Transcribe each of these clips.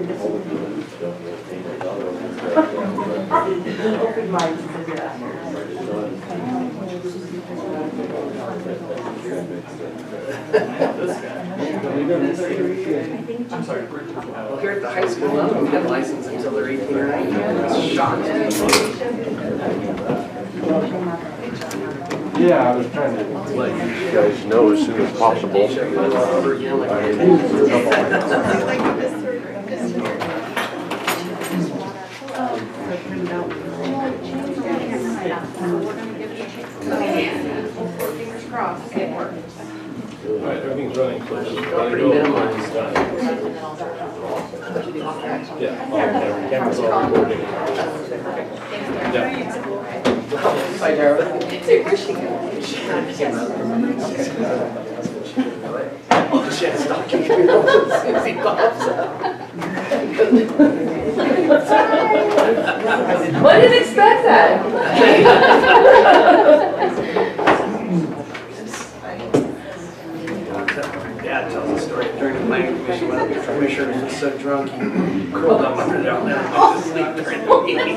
I'm sorry. Well, here at the high school, none of them get licensed until they're 18 or 19. It's shocking. Yeah, I was trying to let you guys know as soon as possible. Fingers crossed. It works. All right, everything's running, so just Pretty minimized. yeah, cameras all recording. Yeah. Hi, Dara. Oh, she has stock. I didn't expect that. Dad tells a story during the planning commission when the commissioner was just so drunk he curled up under there and went to sleep during the meeting.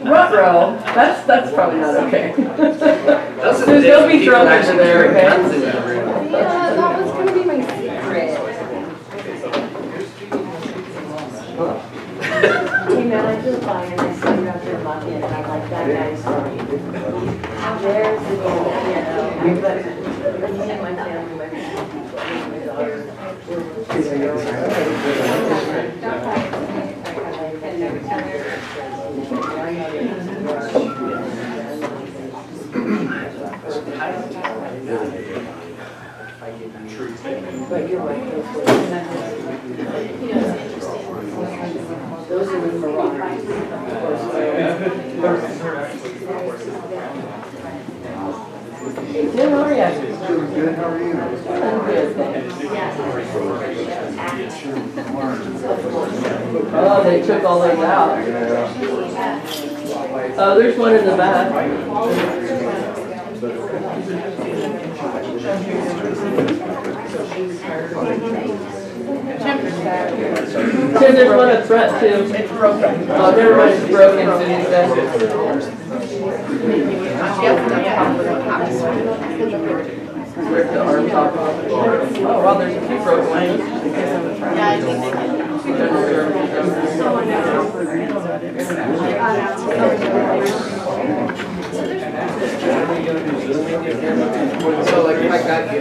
Ruh-roh. That's probably not okay. Doesn't Don't be drunk under there, okay? okay? Yeah, that was going to be my secret. Hey man, I feel fine and I saw you out there lucky and I'm like, that guy's story. There's the goal, you know. But me and my family, my daughter, but you're right. Those are the varieties. Hey, Jim, how are you? Good, how are you? I'm good, thanks. Oh, they took all those out. Oh, there's one in the back. Tim, there's one up front too. It's broken. Oh, never mind, it's broken, so you said. Rip the arms off. Oh, well, there's a few broken ones. So like if I got you.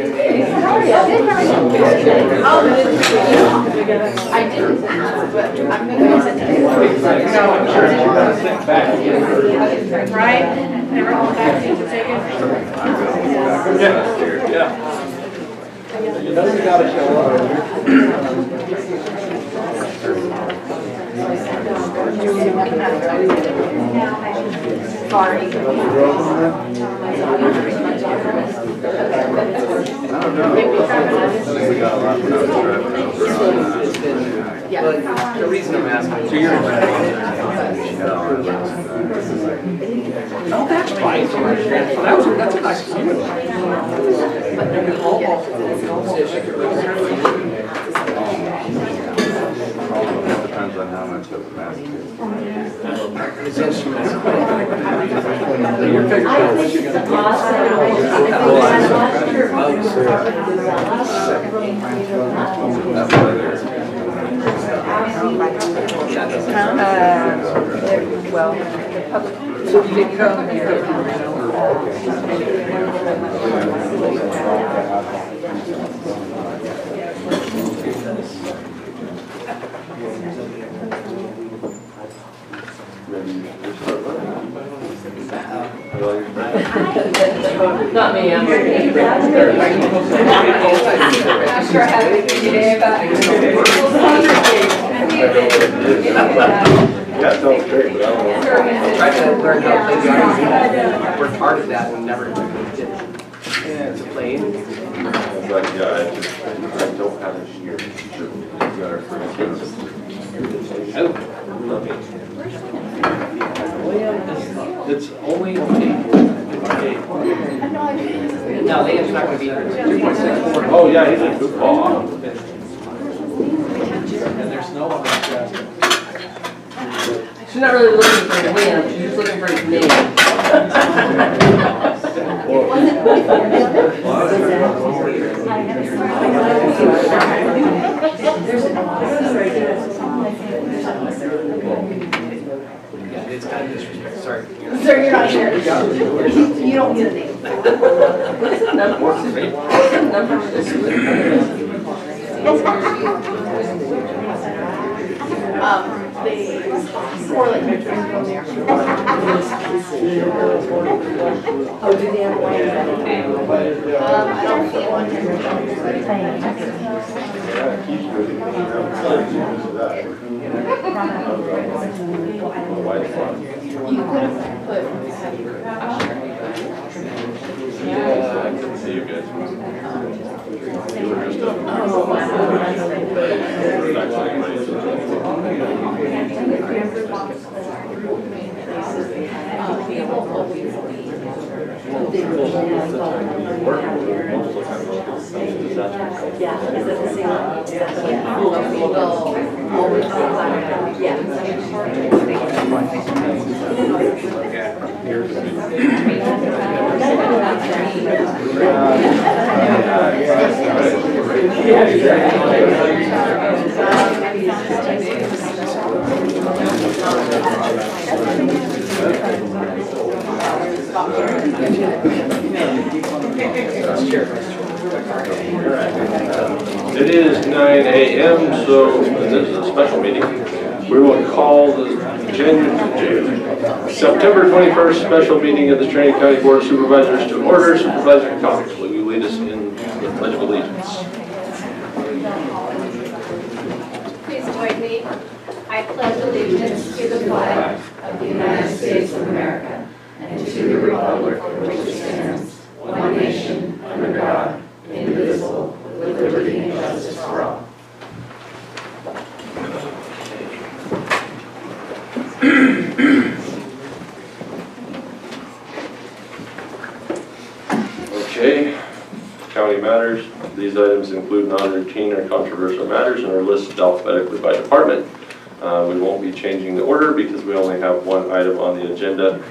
I didn't, but I'm going to send it. Right? Never hold back to take it. Yeah. You know you gotta show up. Sorry. Yeah. The reason I'm asking. So you're oh, that's right. That's a nice view. Depends on how much of the mask is. Your picture. Well, the public. So you didn't come here. Not me, I'm After having a good day about it. Yeah, no, great, but I don't know. I tried to learn how to play the I worked hard at that and never did to play it. But yeah, I don't have a shear. It's only no, Liam's not going to be here. 3.64. Oh yeah, he's a football. And there's no one. not really looking for a win, she's just looking for his name. It's kind of disrespect, sorry. Sir, you're not here. You don't get a name. What's the number? What's the number for this one? They correlate pictures from there. Oh, do they have one? I don't see one. You could have put. Yeah, I can see you guys. You were just up. Yeah, is it the same one? It is 9 a.m., so this is a special meeting. We will call the September 21st special meeting of the Trinity County Board of Supervisors to order. Supervisor Cox, will you lead us in the Pledge of Allegiance? Please join me. I pledge allegiance to the flag of the United States of America and to the republic for which it stands, one nation, under God, indivisible, with liberty and justice for all. Okay, county matters. These items include non-routine or controversial matters and are listed alphabetically by department. We won't be changing the order because we only have one item on the agenda.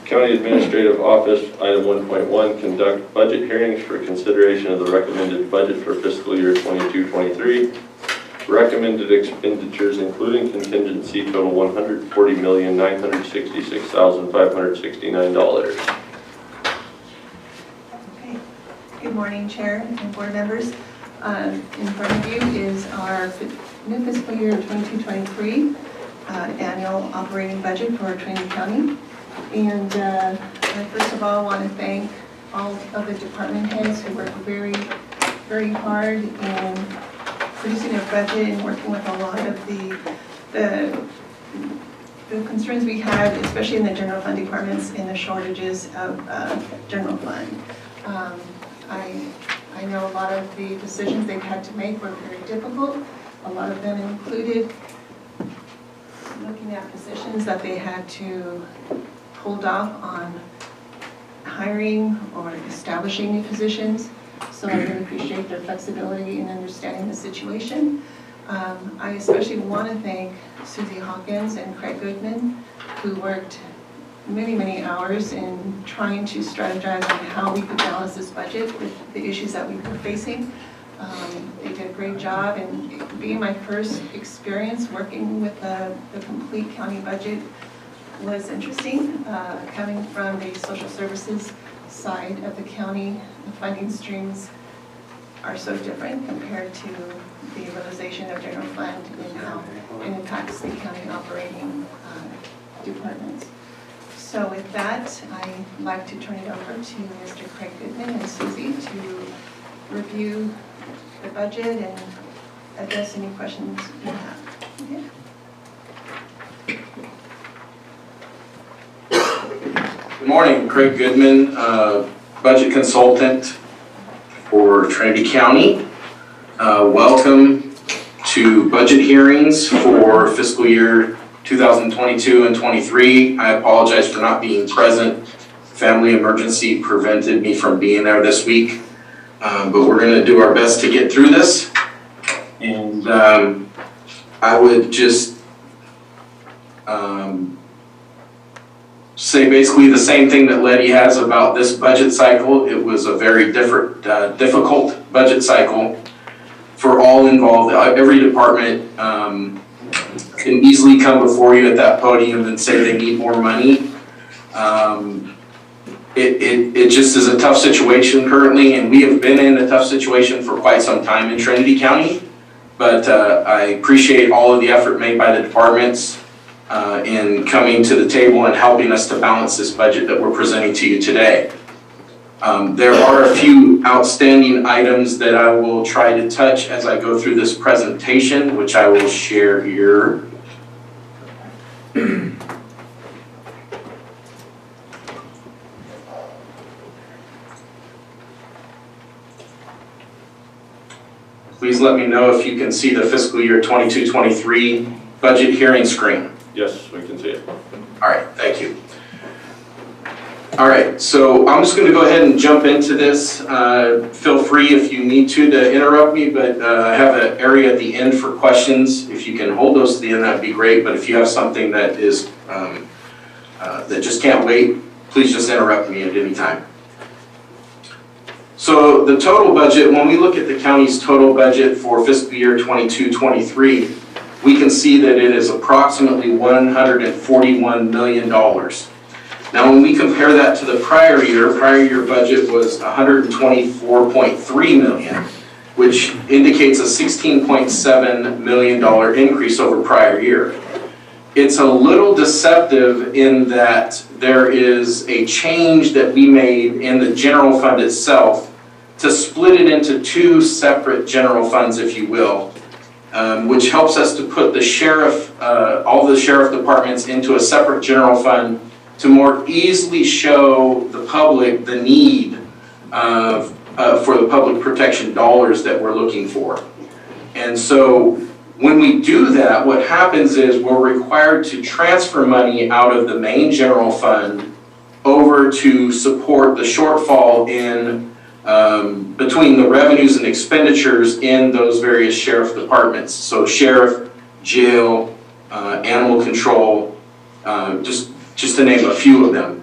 County Administrative Office, item 1.1, conduct budget hearings for consideration of the recommended budget for fiscal year 22-23. Recommended expenditures, including contingency, total $140,966,569. Okay. Good morning, Chair and board members. In front of you is our new fiscal year 22-23 annual operating budget for Trinity County. And I first of all want to thank all of the department heads who worked very, very hard in producing a budget and working with a lot of the concerns we had, especially in the general fund departments, in the shortages of general fund. I know a lot of the decisions they've had to make were very difficult. A lot of them included looking at positions that they had to hold off on hiring or establishing new positions. So I really appreciate their flexibility in understanding the situation. I especially want to thank Susie Hawkins and Craig Goodman, who worked many, many hours in trying to strategize on how we could balance this budget with the issues that we were facing. They did a great job, and being my first experience working with the complete county budget was interesting. Coming from the social services side of the county, the funding streams are so different compared to the realization of general fund and how it impacts the county operating departments. So with that, I'd like to turn it over to Mr. Craig Goodman and Susie to review the budget and address any questions you have. Okay. Good morning, Craig Goodman, budget consultant for Trinity County. Welcome to budget hearings for fiscal year 2022 and 23. I apologize for not being present. Family emergency prevented me from being there this week, but we're going to do our best to get through this. And I would just say basically the same thing that Letty has about this budget cycle. It was a very difficult budget cycle for all involved. Every department can easily come before you at that podium and say they need more money. It just is a tough situation currently, and we have been in a tough situation for quite some time in Trinity County. But I appreciate all of the effort made by the departments in coming to the table and helping us to balance this budget that we're presenting to you today. There are a few outstanding items that I will try to touch as I go through this presentation, which I will share here. Please let me know if you can see the fiscal year 22-23 budget hearing screen. Yes, we can see it. All right, thank you. All right, so I'm just going to go ahead and jump into this. Feel free if you need to interrupt me, but I have an area at the end for questions. If you can hold those to the end, that'd be great. But if you have something that is that just can't wait, please just interrupt me at any time. So the total budget, when we look at the county's total budget for fiscal year 22-23, we can see that it is approximately $141 million. Now, when we compare that to the prior year budget was $124.3 million, which indicates a $16.7 million increase over prior year. It's a little deceptive in that there is a change that we made in the general fund itself to split it into two separate general funds, if you will, which helps us to put the sheriff, all the sheriff departments into a separate general fund to more easily show the public the need for the public protection dollars that we're looking for. And so when we do that, what happens is we're required to transfer money out of the main general fund over to support the shortfall in between the revenues and expenditures in those various sheriff departments. So sheriff, jail, animal control, just to name a few of them.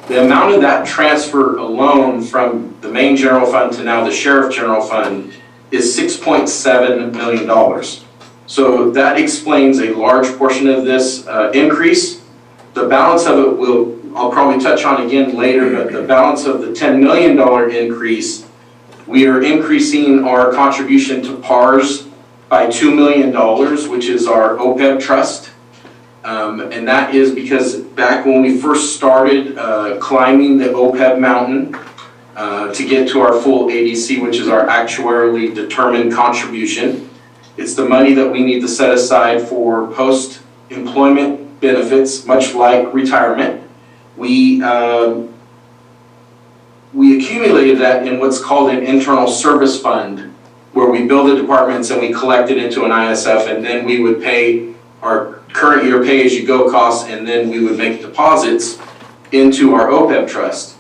The amount of that transfer alone from the main general fund to now the sheriff general fund is $6.7 million. So that explains a large portion of this increase. The balance of it I'll probably touch on again later, but the balance of the $10 million increase, we are increasing our contribution to PARS by $2 million, which is our OPEB trust. And that is because back when we first started climbing the OPEB mountain to get to our full ADC, which is our actuarially determined contribution, it's the money that we need to set aside for post-employment benefits, much like retirement. We accumulated that in what's called an internal service fund, where we build the departments and we collect it into an ISF, and then we would pay our current year pay-as-you-go costs, and then we would make deposits into our OPEB trust.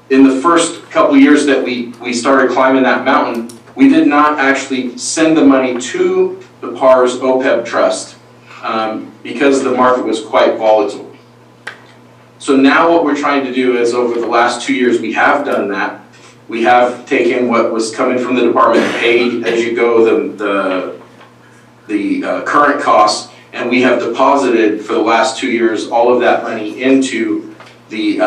In the first couple years that we started climbing that mountain, we did not actually send the money to the PARS OPEB trust because the market was quite volatile. So now what we're trying to do is, over the last 2 years, we have done that. We have taken what was coming from the department, paid as you go, the current costs, and we have deposited for the last 2 years all of that money into the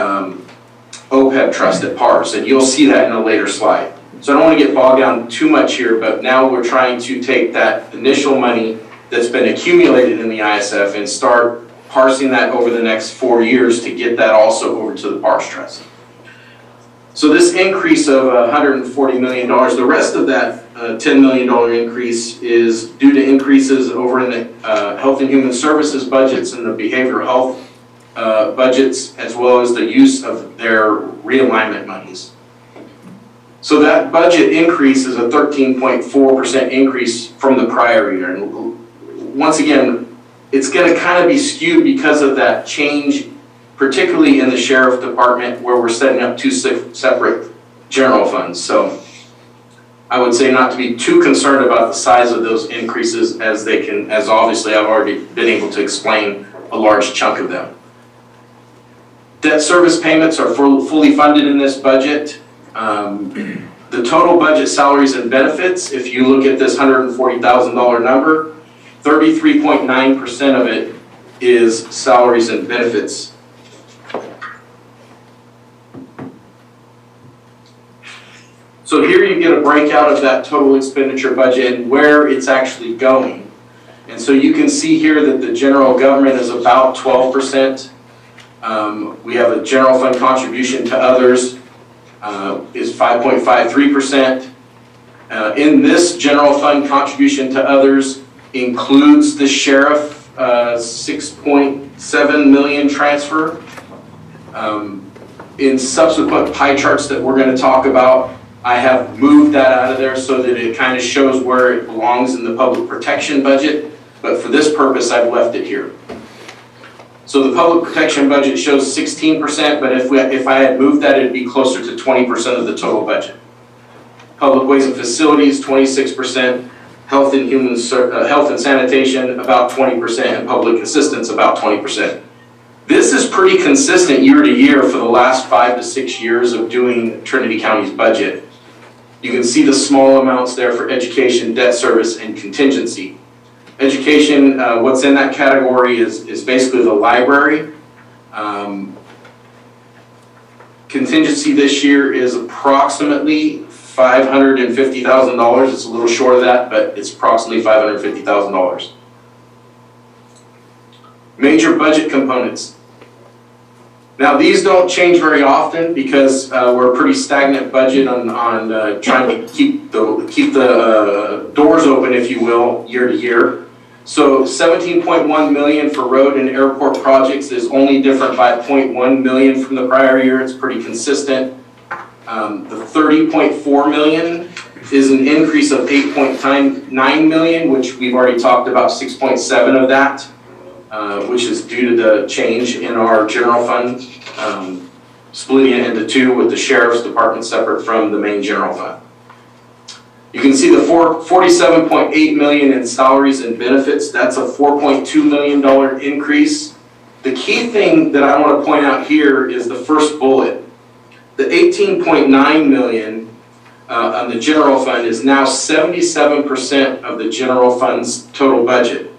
OPEB trust at PARS, and you'll see that in a later slide. So I don't want to get bogged down too much here, but now we're trying to take that initial money that's been accumulated in the ISF and start parsing that over the next 4 years to get that also over to the PARS trust. So this increase of $140 million, the rest of that $10 million increase is due to increases over in the Health and Human Services budgets and the behavioral health budgets, as well as the use of their realignment monies. So that budget increase is a 13.4% increase from the prior year. And once again, it's going to kind of be skewed because of that change, particularly in the sheriff department, where we're setting up two separate general funds. So I would say not to be too concerned about the size of those increases, as obviously I've already been able to explain a large chunk of them. Debt service payments are fully funded in this budget. The total budget salaries and benefits, if you look at this $140,000 number, 33.9% of it is salaries and benefits. So here you get a breakout of that total expenditure budget and where it's actually going. And so you can see here that the general government is about 12%. We have a general fund contribution to others is 5.53%. In this general fund contribution to others includes the sheriff 6.7 million transfer. In subsequent pie charts that we're going to talk about, I have moved that out of there so that it kind of shows where it belongs in the public protection budget, but for this purpose I've left it here. So the public protection budget shows 16%, but if I had moved that, it'd be closer to 20% of the total budget. Public ways and facilities, 26%. Health and sanitation, about 20%, and public assistance, about 20%. This is pretty consistent year to year for the last 5 to 6 years of doing Trinity County's budget. You can see the small amounts there for education, debt service, and contingency. Education, what's in that category is basically the library. Contingency this year is approximately $550,000. It's a little short of that, but it's approximately $550,000. Major budget components. Now these don't change very often because we're a pretty stagnant budget on trying to keep the doors open, if you will, year to year. So 17.1 million for road and airport projects is only different by 0.1 million from the prior year. It's pretty consistent. The 30.4 million is an increase of 8.9 million, which we've already talked about 6.7 of that, which is due to the change in our general fund, splitting it into two with the sheriff's department separate from the main general fund. You can see the 47.8 million in salaries and benefits. That's a $4.2 million increase. The key thing that I want to point out here is the first bullet. The 18.9 million on the general fund is now 77% of the general fund's total budget.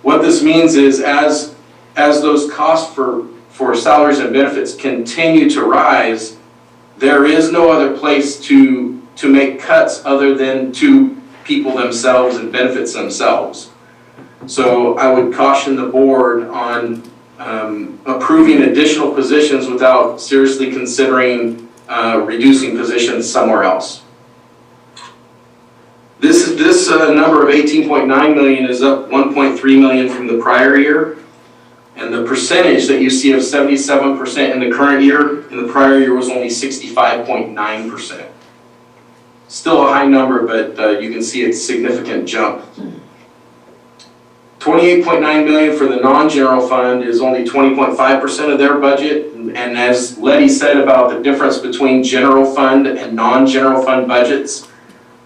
What this means is as those costs for salaries and benefits continue to rise, there is no other place to make cuts other than to people themselves and benefits themselves. So I would caution the board on approving additional positions without seriously considering reducing positions somewhere else. This number of 18.9 million is up 1.3 million from the prior year. And the percentage that you see of 77% in the current year, in the prior year was only 65.9%. Still a high number, but you can see a significant jump. 28.9 million for the non-general fund is only 20.5% of their budget. And as Letty said about the difference between general fund and non-general fund budgets,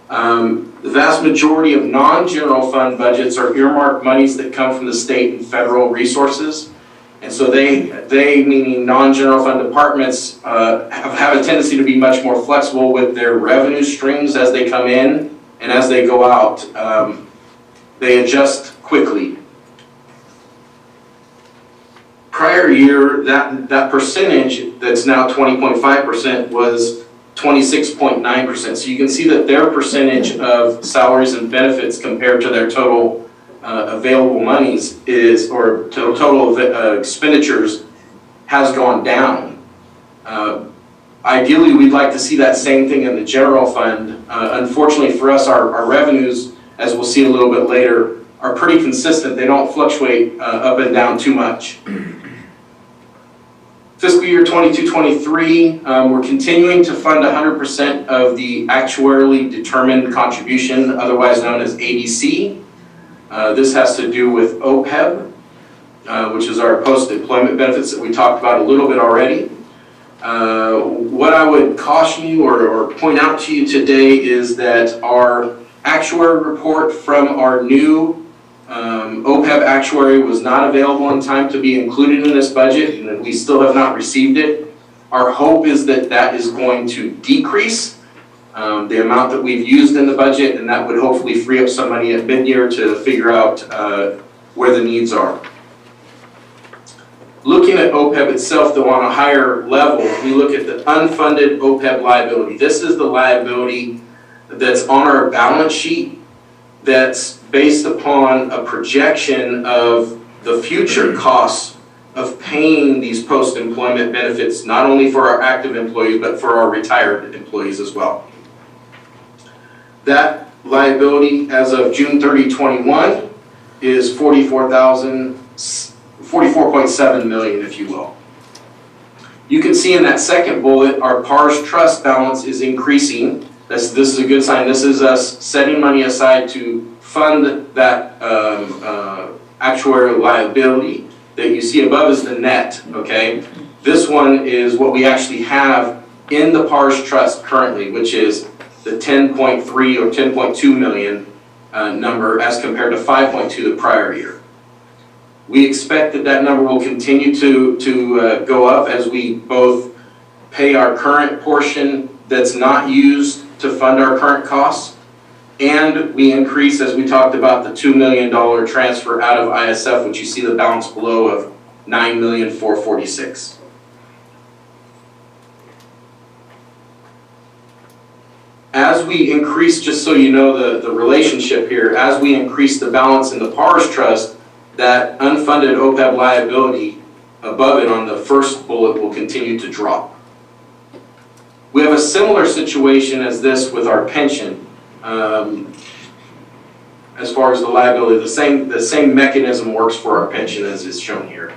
the vast majority of non-general fund budgets are earmarked monies that come from the state and federal resources. And so they meaning non-general fund departments, have a tendency to be much more flexible with their revenue streams as they come in and as they go out. They adjust quickly. Prior year, that percentage that's now 20.5% was 26.9%. So you can see that their percentage of salaries and benefits compared to their total available monies is, or total expenditures has gone down. Ideally, we'd like to see that same thing in the general fund. Unfortunately for us, our revenues, as we'll see a little bit later, are pretty consistent. They don't fluctuate up and down too much. Fiscal year 22-23, we're continuing to fund 100% of the actuarially determined contribution, otherwise known as ADC. This has to do with OPEB, which is our post-employment benefits that we talked about a little bit already. What I would caution you or point out to you today is that our actuary report from our new OPEB actuary was not available in time to be included in this budget, and we still have not received it. Our hope is that that is going to decrease the amount that we've used in the budget, and that would hopefully free up some money at mid-year to figure out where the needs are. Looking at OPEB itself, though, on a higher level, we look at the unfunded OPEB liability. This is the liability that's on our balance sheet that's based upon a projection of the future costs of paying these post-employment benefits, not only for our active employees, but for our retired employees as well. That liability as of June 30, 21 is $44.7 million, if you will. You can see in that second bullet, our PARS trust balance is increasing. This is a good sign. This is us setting money aside to fund that actuarial liability. That you see above is the net, okay? This one is what we actually have in the PARS trust currently, which is the 10.3 or 10.2 million number as compared to 5.2 the prior year. We expect that that number will continue to go up as we both pay our current portion that's not used to fund our current costs, and we increase, as we talked about, the $2 million transfer out of ISF, which you see the balance below of $9,446,000. As we increase, just so you know the relationship here, as we increase the balance in the PARS trust, that unfunded OPEB liability above it on the first bullet will continue to drop. We have a similar situation as this with our pension. As far as the liability, the same mechanism works for our pension as is shown here.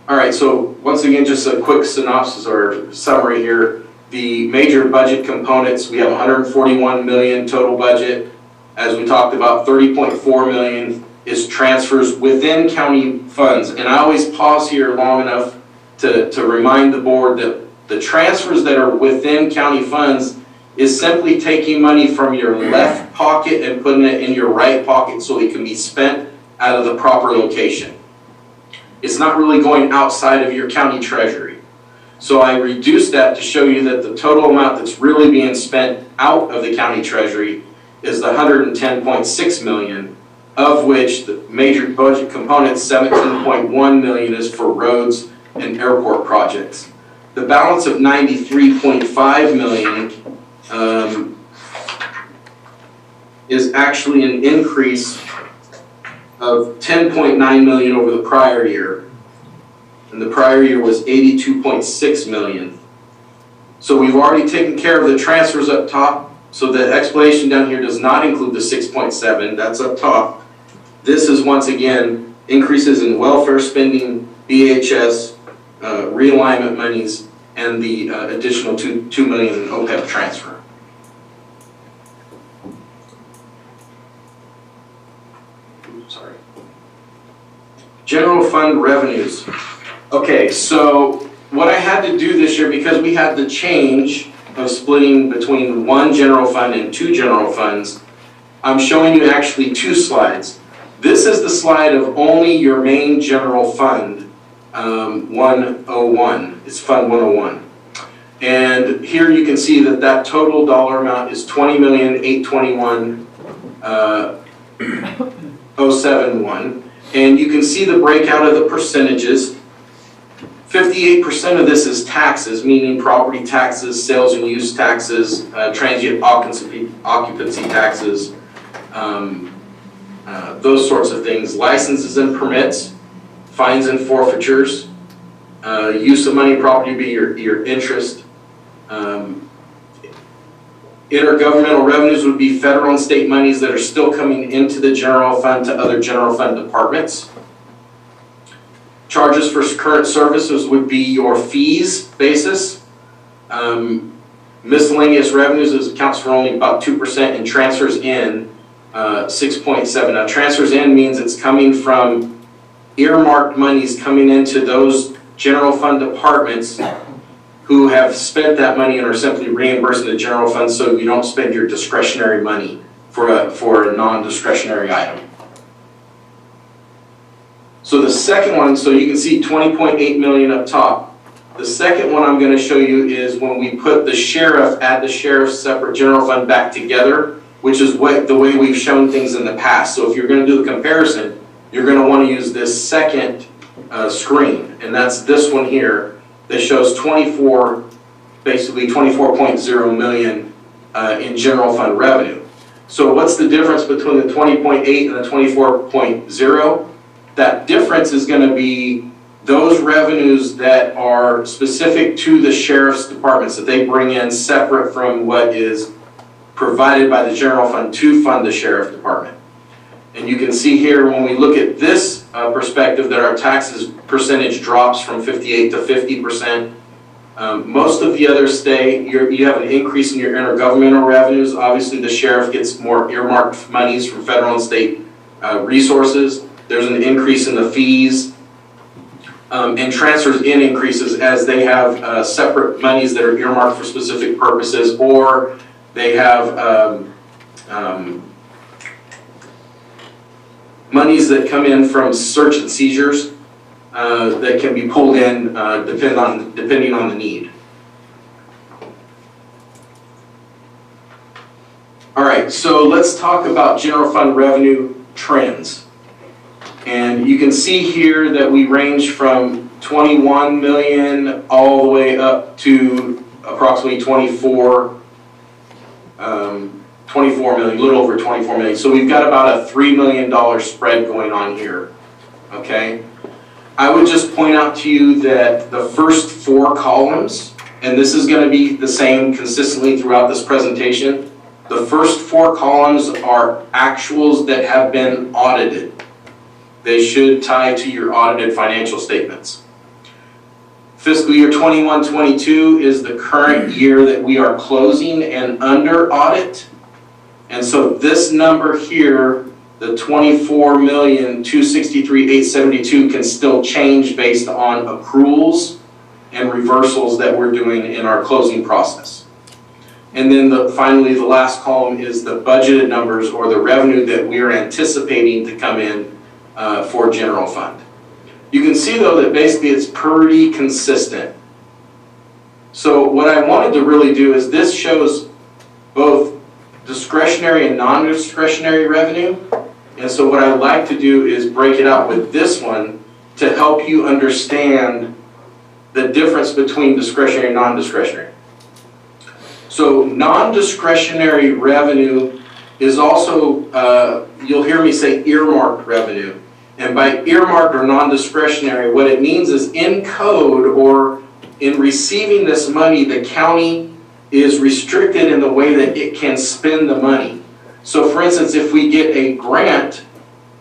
All right, so once again, just a quick synopsis or summary here. The major budget components, we have 141 million total budget. As we talked about, 30.4 million is transfers within county funds. And I always pause here long enough to remind the board that the transfers that are within county funds is simply taking money from your left pocket and putting it in your right pocket so it can be spent out of the proper location. It's not really going outside of your county treasury. So I reduced that to show you that the total amount that's really being spent out of the county treasury is the 110.6 million, of which the major budget components, 17.1 million, is for roads and airport projects. The balance of 93.5 million is actually an increase of 10.9 million over the prior year. And the prior year was 82.6 million. So we've already taken care of the transfers up top. So the explanation down here does not include the 6.7, that's up top. This is once again increases in welfare spending, BHS, realignment monies, and the additional 2 million in OPEB transfer. Sorry. General fund revenues. Okay, so what I had to do this year, because we had the change of splitting between one general fund and two general funds, I'm showing you actually two slides. This is the slide of only your main general fund, 101. It's Fund 101. And here you can see that that total dollar amount is $20,821,071. And you can see the breakout of the percentages. 58% of this is taxes, meaning property taxes, sales and use taxes, transient occupancy taxes, those sorts of things. Licenses and permits, fines and forfeitures, use of money and property be your interest. Intergovernmental revenues would be federal and state monies that are still coming into the general fund to other general fund departments. Charges for current services would be your fees basis. Miscellaneous revenues accounts for only about 2% and transfers in 6.7. Now transfers in means it's coming from earmarked monies coming into those general fund departments who have spent that money and are simply reimbursing the general fund so you don't spend your discretionary money for a non-discretionary item. So the second one, so you can see 20.8 million up top. The second one I'm going to show you is when we put the sheriff, add the sheriff's separate general fund back together, which is the way we've shown things in the past. So if you're going to do the comparison, you're going to want to use this second screen, and that's this one here that shows basically 24.0 million in general fund revenue. So what's the difference between the 20.8 and the 24.0? That difference is going to be those revenues that are specific to the sheriff's departments that they bring in separate from what is provided by the general fund to fund the sheriff department. And you can see here when we look at this perspective that our taxes percentage drops from 58 to 50%. Most of the others stay. You have an increase in your intergovernmental revenues. Obviously the sheriff gets more earmarked monies from federal and state resources. There's an increase in the fees, and transfers in increases as they have separate monies that are earmarked for specific purposes, or they have monies that come in from search and seizures that can be pulled in depending on the need. All right, so let's talk about general fund revenue trends. And you can see here that we range from 21 million all the way up to approximately 24 million, a little over 24 million. So we've got about a $3 million spread going on here, okay? I would just point out to you that the first 4 columns, and this is going to be the same consistently throughout this presentation, the first 4 columns are actuals that have been audited. They should tie to your audited financial statements. Fiscal year 21-22 is the current year that we are closing and under audit. And so this number here, the 24,263,872 can still change based on accruals and reversals that we're doing in our closing process. And then finally, the last column is the budgeted numbers or the revenue that we are anticipating to come in for general fund. You can see though that basically it's pretty consistent. So what I wanted to really do is this shows both discretionary and non-discretionary revenue. And so what I'd like to do is break it out with this one to help you understand the difference between discretionary and non-discretionary. So non-discretionary revenue is also, you'll hear me say earmarked revenue. And by earmarked or non-discretionary, what it means is in code or in receiving this money, the county is restricted in the way that it can spend the money. So for instance, if we get a grant,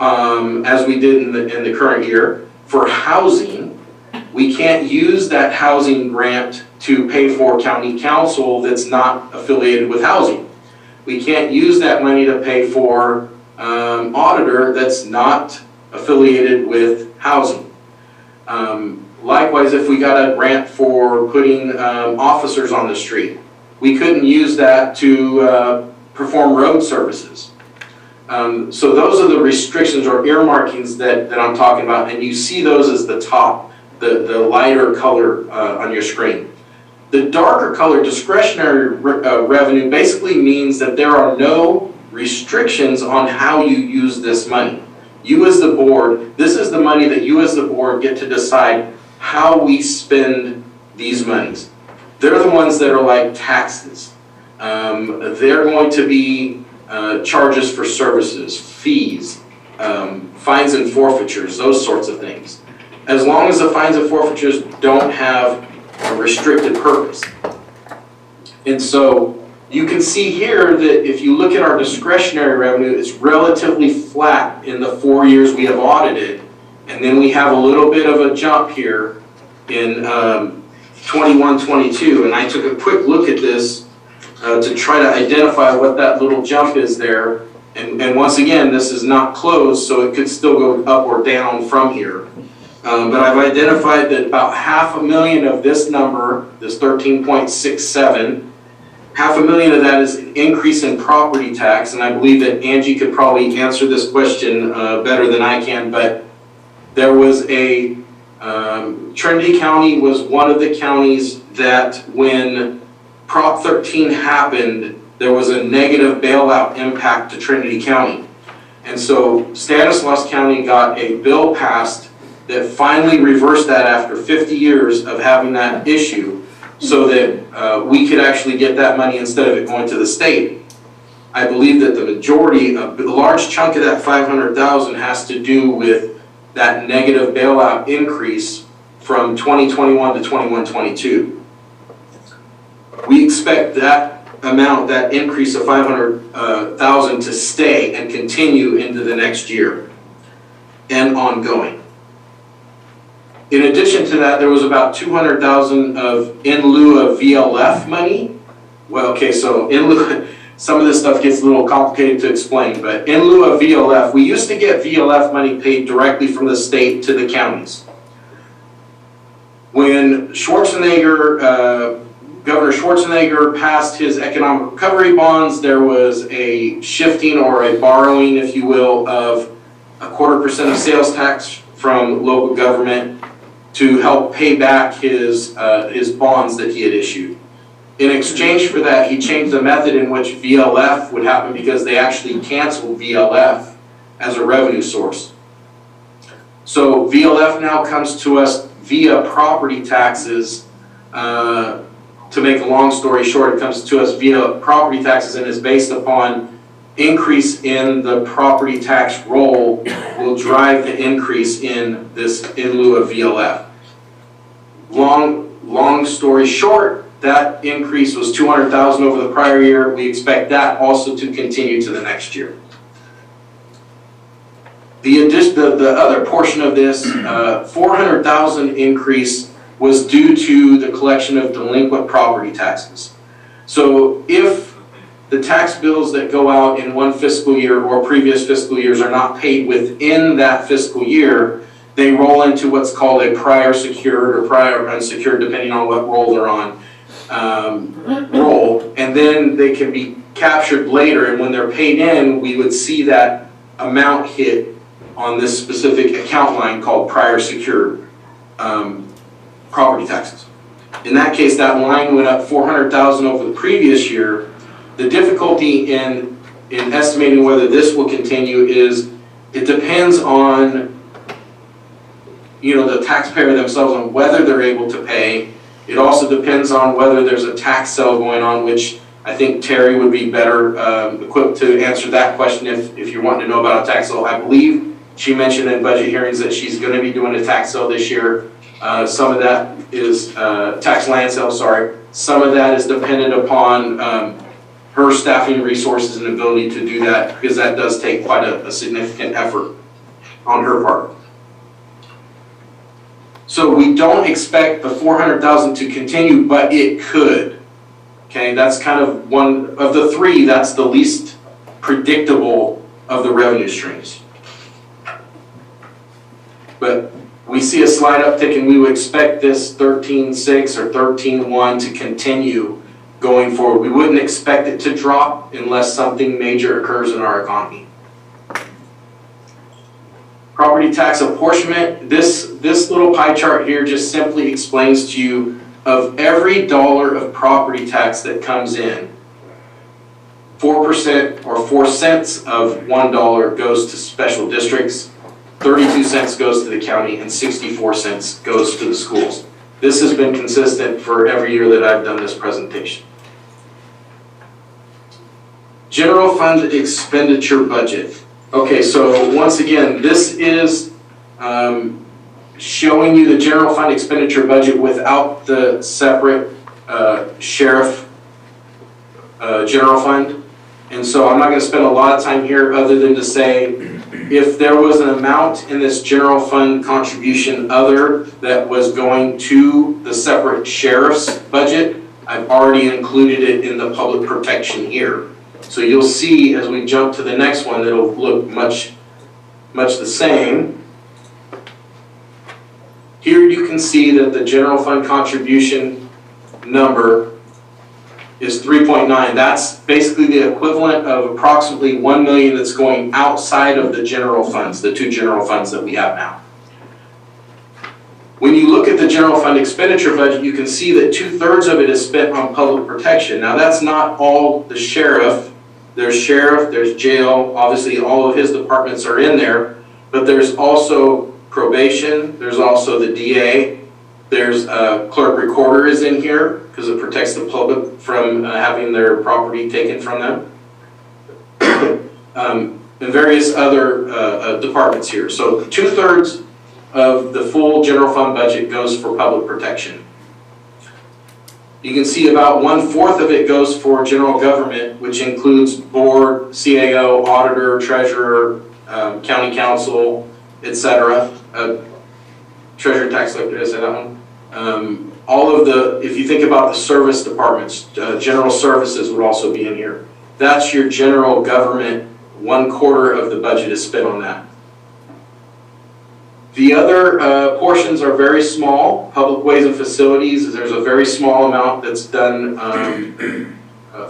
as we did in the current year, for housing, we can't use that housing grant to pay for county council that's not affiliated with housing. We can't use that money to pay for auditor that's not affiliated with housing. Likewise, if we got a grant for putting officers on the street, we couldn't use that to perform road services. So those are the restrictions or earmarkings that I'm talking about, and you see those as the top, the lighter color on your screen. The darker color, discretionary revenue, basically means that there are no restrictions on how you use this money. You as the board, this is the money that you as the board get to decide how we spend these monies. They're the ones that are like taxes. They're going to be charges for services, fees, fines and forfeitures, those sorts of things. As long as the fines and forfeitures don't have a restricted purpose. And so you can see here that if you look at our discretionary revenue, it's relatively flat in the 4 years we have audited. And then we have a little bit of a jump here in 21-22. And I took a quick look at this to try to identify what that little jump is there. And once again, this is not closed, so it could still go up or down from here. But I've identified that about $500,000 of this number, this 13.67, $500,000 of that is an increase in property tax, and I believe that Angie could probably answer this question better than I can, but there was Trinity County was one of the counties that when Prop 13 happened, there was a negative bailout impact to Trinity County. And so Stanislaus County got a bill passed that finally reversed that after 50 years of having that issue, so that we could actually get that money instead of it going to the state. I believe that the majority, a large chunk of that $500,000 has to do with that negative bailout increase from 2021 to 21-22. We expect that amount, that increase of $500,000 to stay and continue into the next year and ongoing. In addition to that, there was about $200,000 of in lieu of VLF money. Well, okay, so in lieu, some of this stuff gets a little complicated to explain, but in lieu of VLF, we used to get VLF money paid directly from the state to the counties. When Governor Schwarzenegger passed his economic recovery bonds, there was a shifting or a borrowing, if you will, of 0.25% of sales tax from local government to help pay back his bonds that he had issued. In exchange for that, he changed the method in which VLF would happen, because they actually canceled VLF as a revenue source. So VLF now comes to us via property taxes. To make a long story short, it comes to us via property taxes and is based upon increase in the property tax roll will drive the increase in this in lieu of VLF. Long story short, that increase was $200,000 over the prior year. We expect that also to continue to the next year. The other portion of this $400,000 increase was due to the collection of delinquent property taxes. So if the tax bills that go out in one fiscal year or previous fiscal years are not paid within that fiscal year, they roll into what's called a prior secured or prior unsecured, depending on what roll they're on, roll, and then they can be captured later, and when they're paid in, we would see that amount hit on this specific account line called prior secured property taxes. In that case, that line went up $400,000 over the previous year. The difficulty in estimating whether this will continue is it depends on the taxpayer themselves on whether they're able to pay. It also depends on whether there's a tax sale going on, which I think Terry would be better equipped to answer that question if you're wanting to know about a tax sale. I believe she mentioned in budget hearings that she's going to be doing a tax sale this year. Some of that is tax land sale, sorry. Some of that is dependent upon her staffing resources and ability to do that, because that does take quite a significant effort on her part. So we don't expect the $400,000 to continue, but it could. Okay, that's kind of one of the three, that's the least predictable of the revenue streams. But we see a slight uptick, and we would expect this 13.6 or 13.1 to continue going forward. We wouldn't expect it to drop unless something major occurs in our economy. Property tax apportionment, this little pie chart here just simply explains to you of every dollar of property tax that comes in, 4% or 4 cents of $1 goes to special districts, 32 cents goes to the county, and 64 cents goes to the schools. This has been consistent for every year that I've done this presentation. General fund expenditure budget. Okay, so once again, this is showing you the general fund expenditure budget without the separate sheriff general fund. And so I'm not going to spend a lot of time here other than to say, if there was an amount in this general fund contribution other that was going to the separate sheriff's budget, I've already included it in the public protection here. So you'll see as we jump to the next one, it'll look much the same. Here you can see that the general fund contribution number is 3.9. That's basically the equivalent of approximately 1 million that's going outside of the general funds, the two general funds that we have now. When you look at the general fund expenditure budget, you can see that 2/3 of it is spent on public protection. Now that's not all the sheriff. There's jail, obviously all of his departments are in there, but there's also probation, there's also the DA, there's clerk recorder is in here because it protects the public from having their property taken from them, and various other departments here. So 2/3 of the full general fund budget goes for public protection. You can see about 1/4 of it goes for general government, which includes board, CAO, auditor, treasurer, county council, etc. Treasurer, tax collector, did I say that one? All of the, if you think about the service departments, general services would also be in here. That's your general government. 1/4 of the budget is spent on that. The other portions are very small. Public ways and facilities, there's a very small amount that's done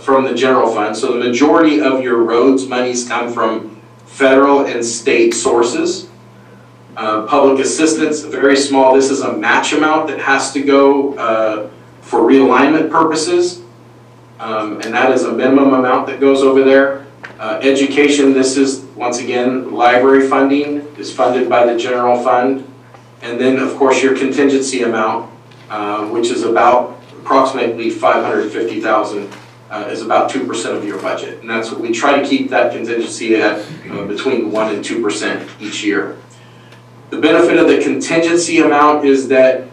from the general fund. So the majority of your roads monies come from federal and state sources. Public assistance, very small. This is a match amount that has to go for realignment purposes. And that is a minimum amount that goes over there. Education, this is, once again, library funding is funded by the general fund. And then, of course, your contingency amount, which is about approximately $550,000, is about 2% of your budget. And that's what we try to keep that contingency at between 1% and 2% each year. The benefit of the contingency amount is that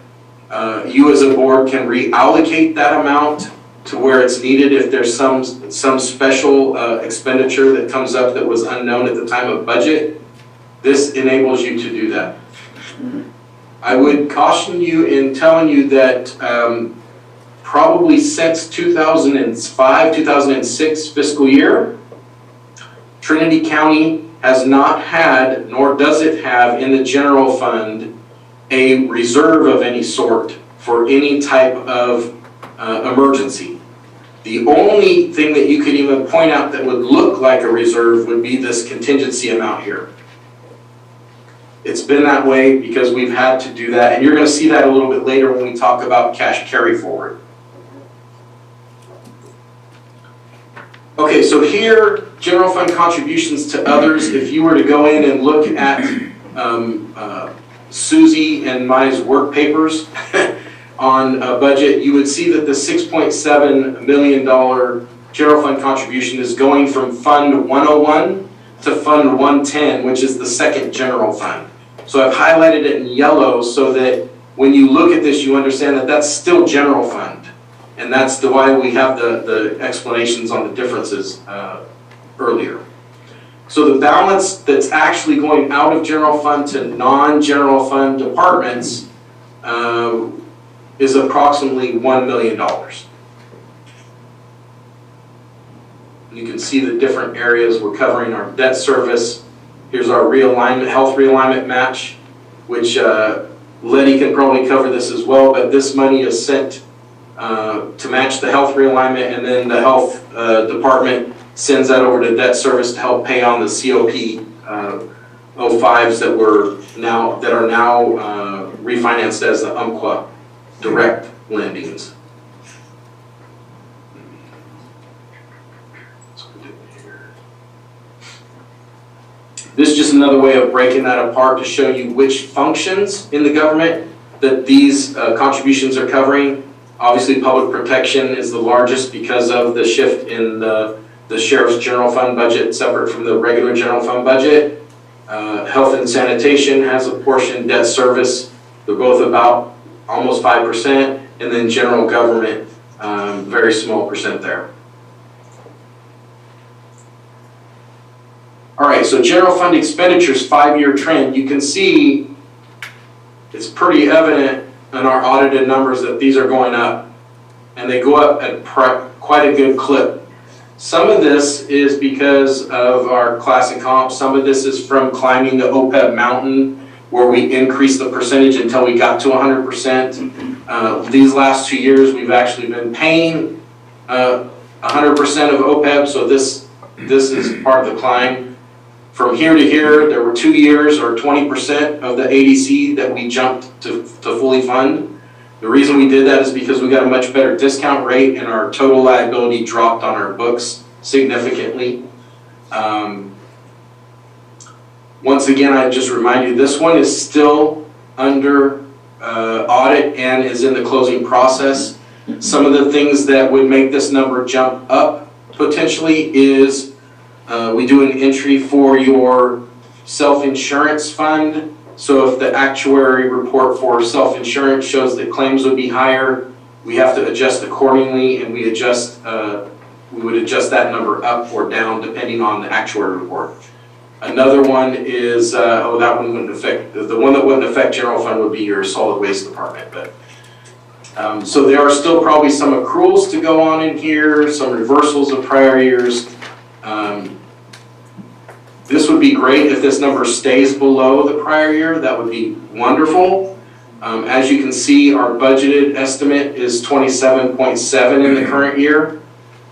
you as a board can reallocate that amount to where it's needed if there's some special expenditure that comes up that was unknown at the time of budget. This enables you to do that. I would caution you in telling you that probably since 2005, 2006 fiscal year, Trinity County has not had, nor does it have in the general fund, a reserve of any sort for any type of emergency. The only thing that you could even point out that would look like a reserve would be this contingency amount here. It's been that way because we've had to do that, and you're going to see that a little bit later when we talk about cash carry forward. Okay, so here, general fund contributions to others. If you were to go in and look at Susie and my work papers on a budget, you would see that the $6.7 million general fund contribution is going from Fund 101 to Fund 110, which is the second general fund. So I've highlighted it in yellow so that when you look at this, you understand that that's still general fund. And that's why we have the explanations on the differences earlier. So the balance that's actually going out of general fund to non-general fund departments is approximately $1 million. You can see the different areas we're covering. Our debt service. Here's our realignment, health realignment match, which Letty can probably cover this as well, but this money is sent to match the health realignment, and then the health department sends that over to debt service to help pay on the COP 05s that are now refinanced as the UMQA direct lendings. This is just another way of breaking that apart to show you which functions in the government that these contributions are covering. Obviously, public protection is the largest because of the shift in the sheriff's general fund budget separate from the regular general fund budget. Health and sanitation has a portion, debt service, they're both about almost 5%, and then general government, very small percent there. All right, so general fund expenditures 5-year trend. You can see it's pretty evident in our audited numbers that these are going up, and they go up at quite a good clip. Some of this is because of our classic comp. Some of this is from climbing the OPEB mountain, where we increased the percentage until we got to 100%. These last 2 years, we've actually been paying 100% of OPEB, so this is part of the climb. From here to here, there were 2 years or 20% of the ADC that we jumped to fully fund. The reason we did that is because we got a much better discount rate and our total liability dropped on our books significantly. Once again, I just remind you, this one is still under audit and is in the closing process. Some of the things that would make this number jump up potentially is we do an entry for your self-insurance fund. So if the actuary report for self-insurance shows that claims would be higher, we have to adjust accordingly, and we would adjust that number up or down depending on the actuary report. Another one is, that one wouldn't affect, the one that wouldn't affect general fund would be your solid waste department. But so there are still probably some accruals to go on in here, some reversals of prior years. This would be great if this number stays below the prior year. That would be wonderful. As you can see, our budgeted estimate is 27.7 in the current year.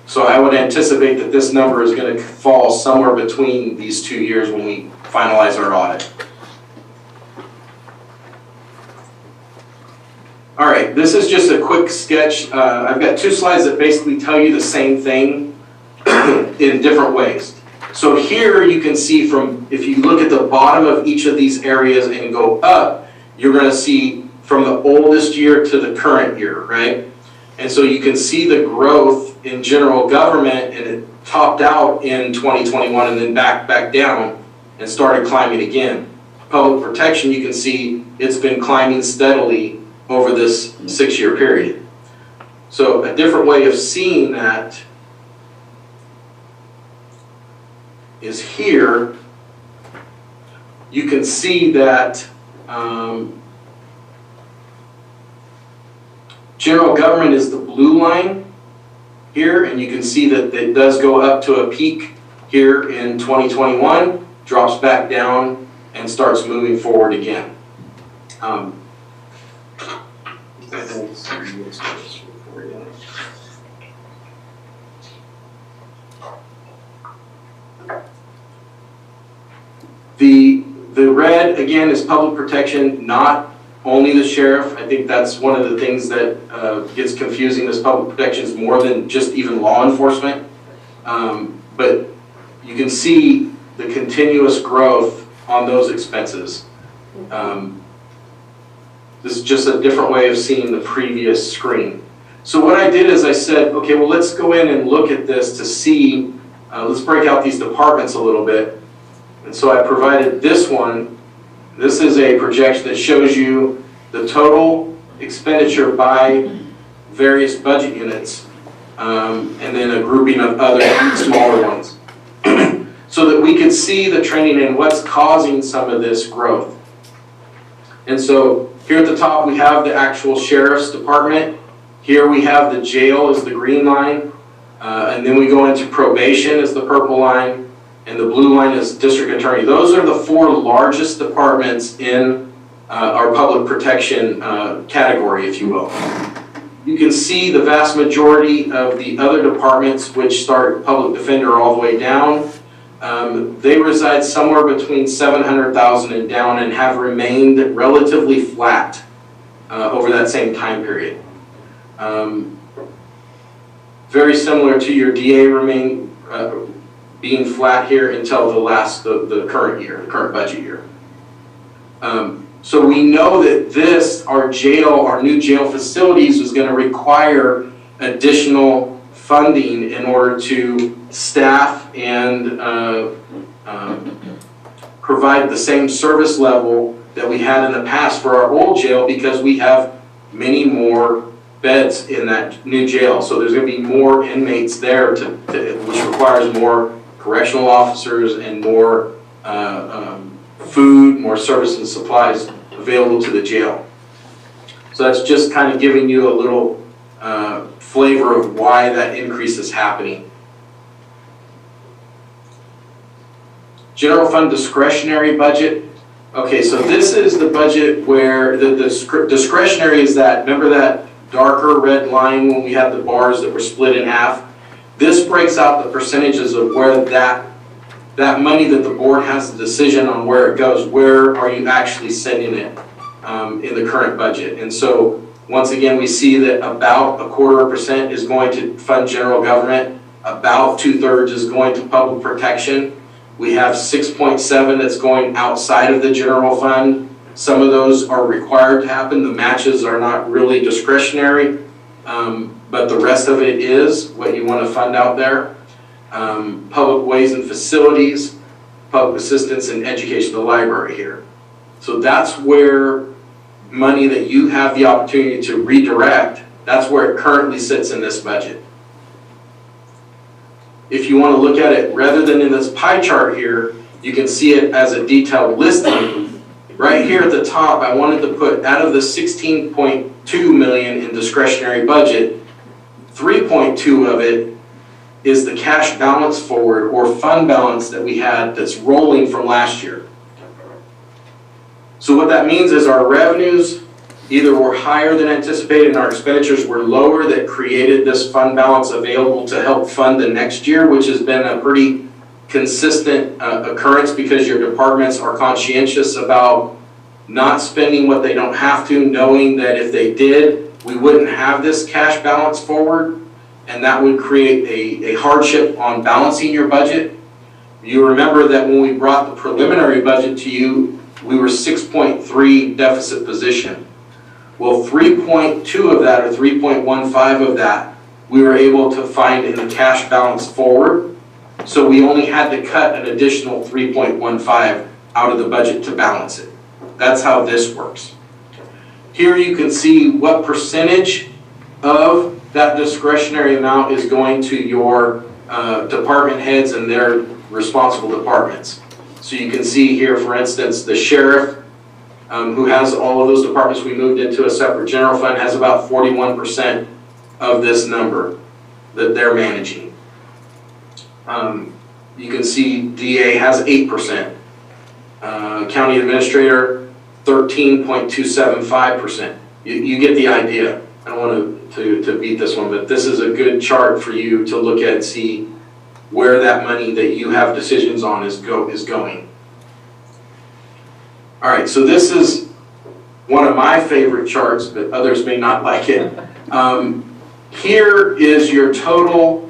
So I would anticipate that this number is going to fall somewhere between these 2 years when we finalize our audit. All right, this is just a quick sketch. I've got 2 slides that basically tell you the same thing in different ways. So here you can see from, if you look at the bottom of each of these areas and go up, you're going to see from the oldest year to the current year, right? And so you can see the growth in general government, and it topped out in 2021 and then back down and started climbing again. Public protection, you can see it's been climbing steadily over this 6-year period. So a different way of seeing that is here. You can see that general government is the blue line here, and you can see that it does go up to a peak here in 2021, drops back down, and starts moving forward again. The red, again, is public protection, not only the sheriff. I think that's one of the things that gets confusing, is public protection is more than just even law enforcement. But you can see the continuous growth on those expenses. This is just a different way of seeing the previous screen. So what I did is I said, okay, well, let's go in and look at this to see, let's break out these departments a little bit. And so I provided this one. This is a projection that shows you the total expenditure by various budget units, and then a grouping of other smaller ones, so that we could see the trending and what's causing some of this growth. And so here at the top we have the actual sheriff's department. Here we have the jail as the green line, and then we go into probation as the purple line, and the blue line is district attorney. Those are the 4 largest departments in our public protection category, if you will. You can see the vast majority of the other departments, which start public defender all the way down, they reside somewhere between 700,000 and down, and have remained relatively flat over that same time period. Very similar to your DA being flat here until the current year, the current budget year. So we know that our new jail facilities is going to require additional funding in order to staff and provide the same service level that we had in the past for our old jail, because we have many more beds in that new jail. So there's going to be more inmates there, which requires more correctional officers and more food, more services and supplies available to the jail. So that's just kind of giving you a little flavor of why that increase is happening. General fund discretionary budget. Okay, so this is the budget where the discretionary is that, remember that darker red line when we had the bars that were split in half. This breaks out the percentages of where that money that the board has the decision on where it goes, where are you actually sending it in the current budget. And so once again, we see that about 0.25% is going to fund general government, about 2/3 is going to public protection. We have 6.7 that's going outside of the general fund. Some of those are required to happen. The matches are not really discretionary, but the rest of it is what you want to fund out there. Public ways and facilities, public assistance and education, the library here. So that's where money that you have the opportunity to redirect, that's where it currently sits in this budget. If you want to look at it rather than in this pie chart here, you can see it as a detailed listing. Right here at the top, I wanted to put out of the 16.2 million in discretionary budget, 3.2 of it is the cash balance forward or fund balance that we had that's rolling from last year. So what that means is our revenues either were higher than anticipated and our expenditures were lower that created this fund balance available to help fund the next year, which has been a pretty consistent occurrence because your departments are conscientious about not spending what they don't have to, knowing that if they did, we wouldn't have this cash balance forward, and that would create a hardship on balancing your budget. You remember that when we brought the preliminary budget to you, we were 6.3 deficit position. Well, 3.2 of that, or 3.15 of that, we were able to find in the cash balance forward. So we only had to cut an additional 3.15 out of the budget to balance it. That's how this works. Here you can see what percentage of that discretionary amount is going to your department heads and their responsible departments. So you can see here, for instance, the sheriff, who has all of those departments we moved into a separate general fund, has about 41% of this number that they're managing. You can see DA has 8%. County administrator, 13.275%. You get the idea. I don't want to beat this one, but this is a good chart for you to look at and see where that money that you have decisions on is going. All right, so this is one of my favorite charts, but others may not like it. Here is your total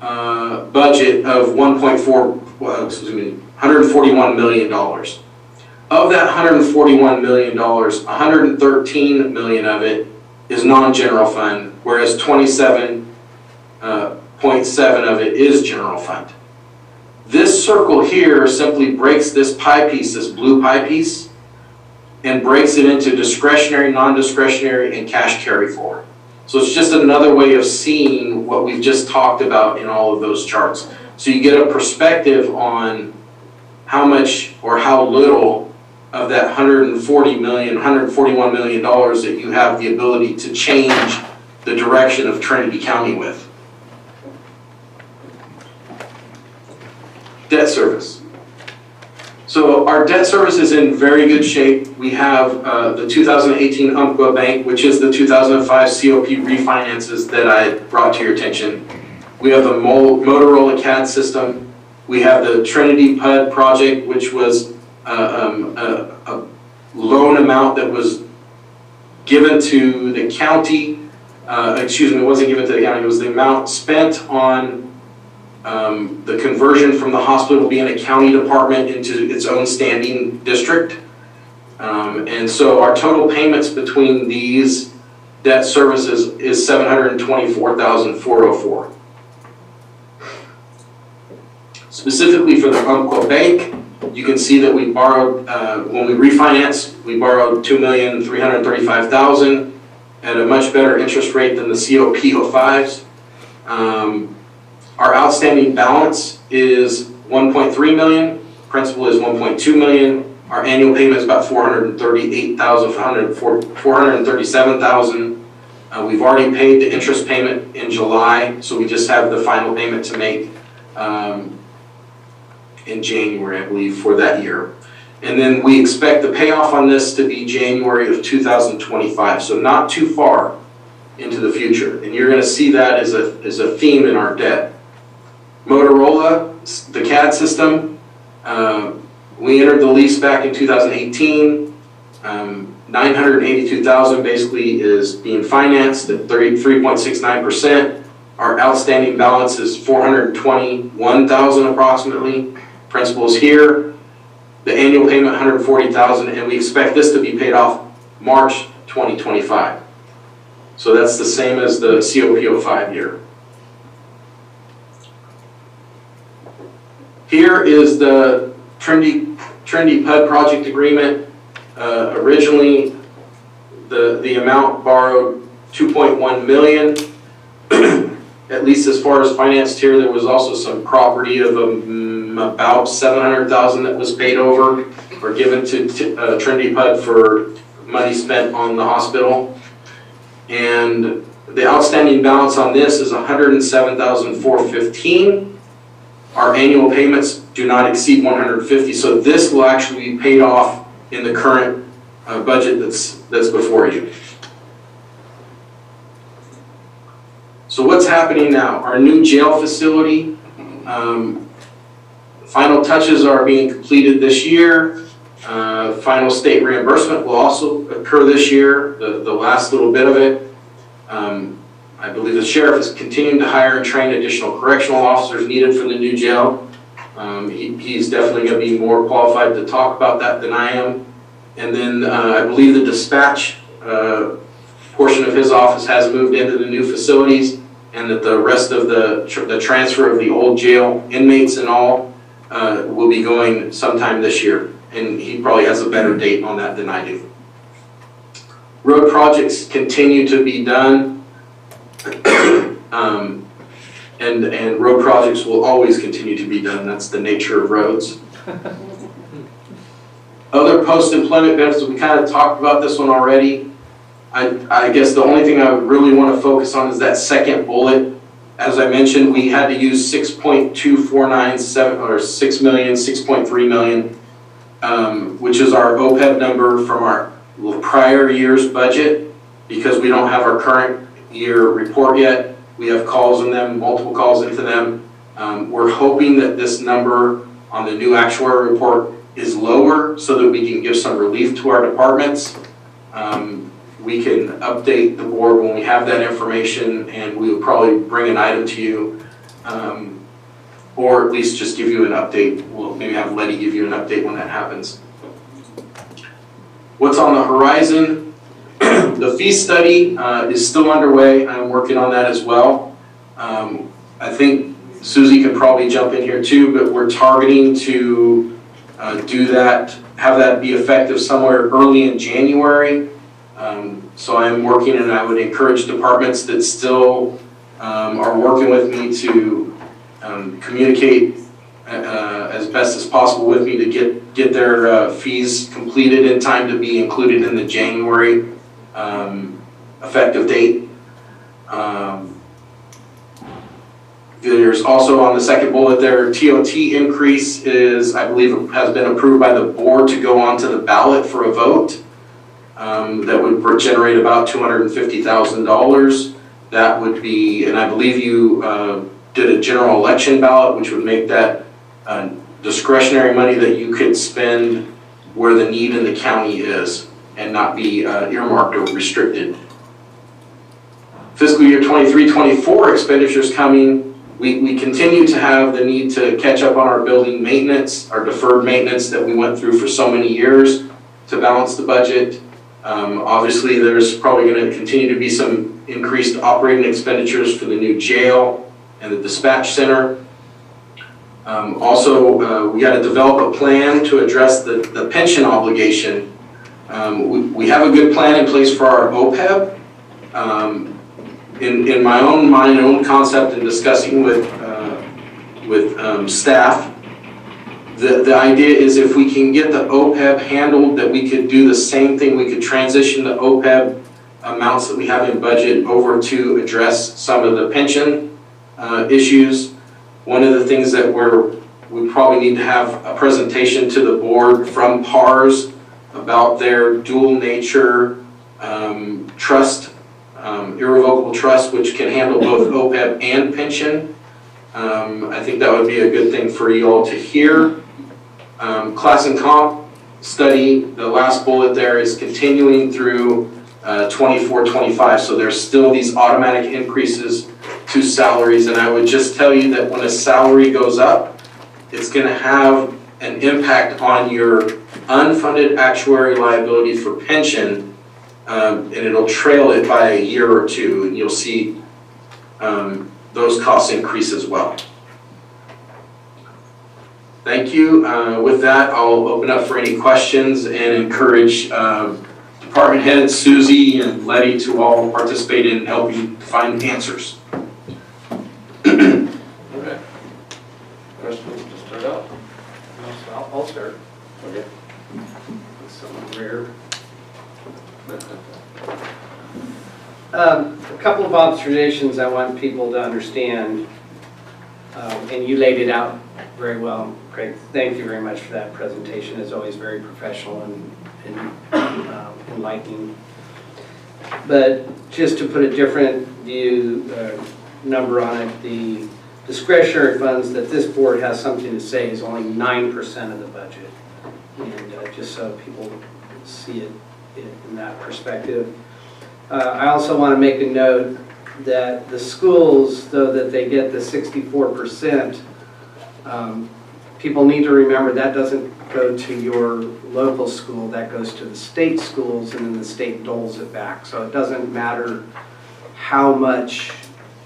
budget of $141 million. Of that $141 million, $113 million of it is non-general fund, whereas 27.7 of it is general fund. This circle here simply breaks this pie piece, this blue pie piece, and breaks it into discretionary, non-discretionary, and cash carry forward. So it's just another way of seeing what we've just talked about in all of those charts. So you get a perspective on how much or how little of that $141 million that you have the ability to change the direction of Trinity County with. Debt service. So our debt service is in very good shape. We have the 2018 Umpqua Bank, which is the 2005 COP refinances that I brought to your attention. We have the Motorola CAD system. We have the Trinity PUD project, which was a loan amount that was given to the county. It wasn't given to the county. It was the amount spent on the conversion from the hospital being a county department into its own standing district. And so our total payments between these debt services is $724,404. Specifically for the Umpqua Bank, you can see that we borrowed, when we refinanced, we borrowed $2,335,000 at a much better interest rate than the COP05s. Our outstanding balance is $1.3 million, principal is $1.2 million. Our annual payment is about $437,000. We've already paid the interest payment in July, so we just have the final payment to make in January, I believe, for that year. And then we expect the payoff on this to be January of 2025, so not too far. into the future. And you're going to see that as a theme in our debt. Motorola, the CAD system, we entered the lease back in 2018. $982,000 basically is being financed at 3.69%. Our outstanding balance is $421,000 approximately. Principal is here. The annual payment $140,000, and we expect this to be paid off March 2025. So that's the same as the COPO 5-year. Here is the Trinity PUD project agreement. Originally, the amount borrowed $2.1 million. At least as far as financed here, there was also some property of about $700,000 that was paid over or given to Trinity PUD for money spent on the hospital. And the outstanding balance on this is $107,415. Our annual payments do not exceed $150,000, so this will actually be paid off in the current budget that's before you. So what's happening now? Our new jail facility, final touches are being completed this year. Final state reimbursement will also occur this year, the last little bit of it. I believe the sheriff is continuing to hire and train additional correctional officers needed for the new jail. He's definitely going to be more qualified to talk about that than I am. And then I believe the dispatch portion of his office has moved into the new facilities, and that the rest of the transfer of the old jail inmates and all will be going sometime this year. And he probably has a better date on that than I do. Road projects continue to be done. And road projects will always continue to be done. That's the nature of roads. Other post-employment benefits, we kind of talked about this one already. I guess the only thing I would really want to focus on is that second bullet. As I mentioned, we had to use 6.2497 or 6 million, 6.3 million, which is our OPEB number from our prior year's budget, because we don't have our current year report yet. We have calls in them, multiple calls into them. We're hoping that this number on the new actuary report is lower so that we can give some relief to our departments. We can update the board when we have that information, and we will probably bring an item to you, or at least just give you an update. We'll maybe have Letty give you an update when that happens. What's on the horizon? The fee study is still underway. I'm working on that as well. I think Susie could probably jump in here too, but we're targeting to do that, have that be effective somewhere early in January. So I'm working, and I would encourage departments that still are working with me to communicate as best as possible with me to get their fees completed in time to be included in the January effective date. There's also on the second bullet there, TOT increase is, I believe, has been approved by the board to go onto the ballot for a vote. That would generate about $250,000. That would be, and I believe you did a general election ballot, which would make that discretionary money that you could spend where the need in the county is and not be earmarked or restricted. Fiscal year 23-24 expenditures coming. We continue to have the need to catch up on our building maintenance, our deferred maintenance that we went through for so many years to balance the budget. Obviously, there's probably going to continue to be some increased operating expenditures for the new jail and the dispatch center. Also, we got to develop a plan to address the pension obligation. We have a good plan in place for our OPEB. In my own mind, own concept, and discussing with staff, the idea is if we can get the OPEB handled, that we could do the same thing. We could transition the OPEB amounts that we have in budget over to address some of the pension issues. One of the things that we probably need to have a presentation to the board from PARS about their dual nature trust irrevocable trust, which can handle both OPEB and pension. I think that would be a good thing for you all to hear. Class and comp study, the last bullet there is continuing through 24-25, so there's still these automatic increases to salaries, and I would just tell you that when a salary goes up, it's going to have an impact on your unfunded actuary liability for pension, and it'll trail it by a year or two, and you'll see those costs increase as well. Thank you. With that, I'll open up for any questions and encourage department heads, Susie and Letty, to all participate in helping find answers. Okay. Questions to start out? I'll start. Okay. With someone rare. A couple of observations I want people to understand, and you laid it out very well, Craig. Thank you very much for that presentation. It's always very professional and enlightening. But just to put a different view, number on it, the discretionary funds that this board has something to say is only 9% of the budget. And just so people see it in that perspective. I also want to make a note that the schools, though that they get the 64%, people need to remember that doesn't go to your local school, that goes to the state schools, and then the state doles it back. So it doesn't matter how much,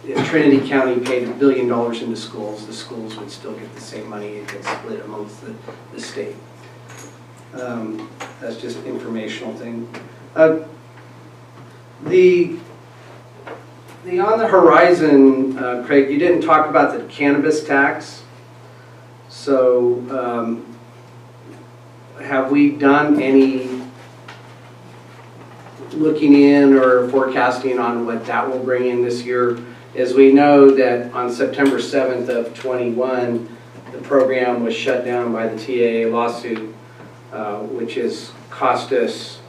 if Trinity County paid $1 billion into schools, the schools would still get the same money. It gets split amongst the state. That's just an informational thing. The on the horizon, Craig, you didn't talk about the cannabis tax. So have we done any looking in or forecasting on what that will bring in this year? As we know that on September 7th of 21, the program was shut down by the TAA lawsuit, which has cost us,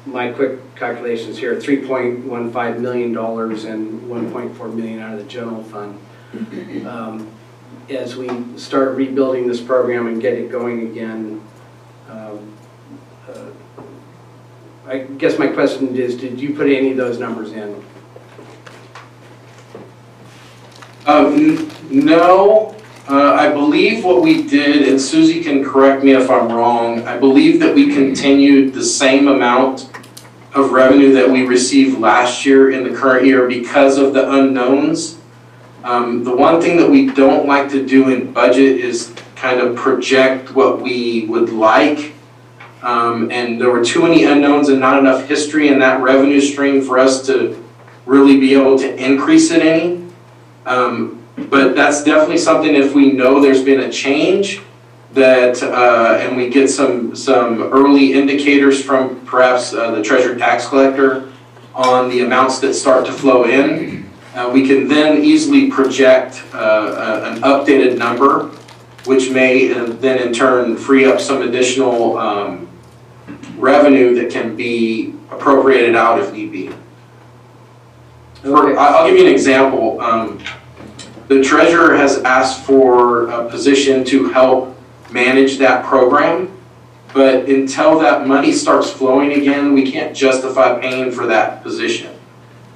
my quick calculations here, $3.15 million and $1.4 million out of the general fund. As we start rebuilding this program and get it going again, I guess my question is, did you put any of those numbers in? No. I believe what we did, and Susie can correct me if I'm wrong, I believe that we continued the same amount of revenue that we received last year in the current year because of the unknowns. The one thing that we don't like to do in budget is kind of project what we would like. And there were too many unknowns and not enough history in that revenue stream for us to really be able to increase it any. But that's definitely something, if we know there's been a change, that and we get some early indicators from perhaps the treasurer tax collector on the amounts that start to flow in, we can then easily project an updated number, which may then in turn free up some additional revenue that can be appropriated out if need be. Okay. I'll give you an example. The treasurer has asked for a position to help manage that program, but until that money starts flowing again, we can't justify paying for that position.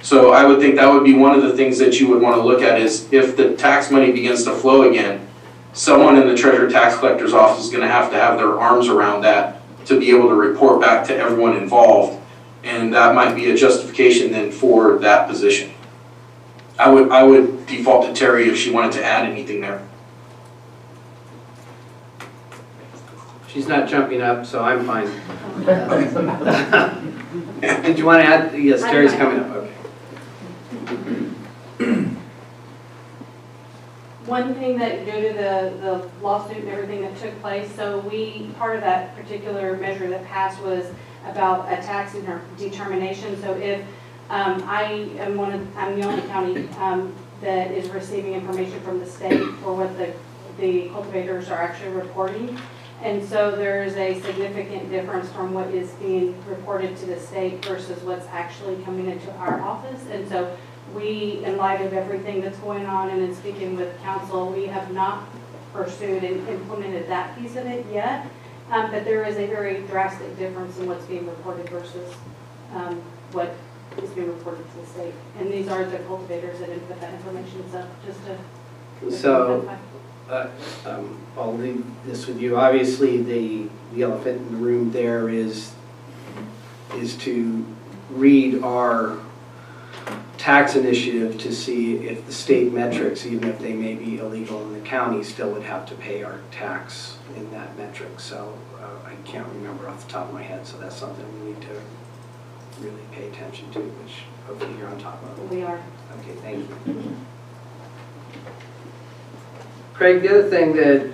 So I would think that would be one of the things that you would want to look at is if the tax money begins to flow again, someone in the treasurer tax collector's office is going to have their arms around that to be able to report back to everyone involved, and that might be a justification then for that position. I would default to Terry if she wanted to add anything there. She's not jumping up, so I'm fine. Did you want to add? Yes, Terry's coming up. Okay. One thing that due to the lawsuit and everything that took place, so part of that particular measure that passed was about a tax determination. So if I'm the only county that is receiving information from the state for what the cultivators are actually reporting. And so there's a significant difference from what is being reported to the state versus what's actually coming into our office. And so we, in light of everything that's going on and in speaking with council, we have not pursued and implemented that piece of it yet. But there is a very drastic difference in what's being reported versus what is being reported to the state. And these are the cultivators that input that information. So just to... So, I'll leave this with you. Obviously, the elephant in the room there is to read our tax initiative to see if the state metrics, even if they may be illegal in the county, still would have to pay our tax in that metric. So I can't remember off the top of my head, so that's something we need to really pay attention to, which hopefully you're on top of. We are. Okay, thank you. Craig, the other thing that,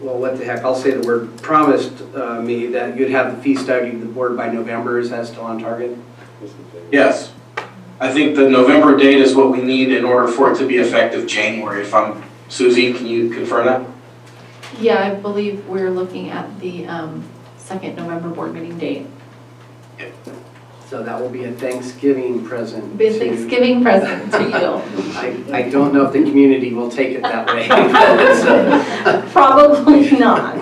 well, what the heck, I'll say the word, promised me that you'd have the fee study to the board by November. Is that still on target? Yes. I think the November date is what we need in order for it to be effective January. Susie, can you confirm that? Yeah, I believe we're looking at the second November board meeting date. So that will be a Thanksgiving present. Be a Thanksgiving present to you. I don't know if the community will take it that way. Probably not.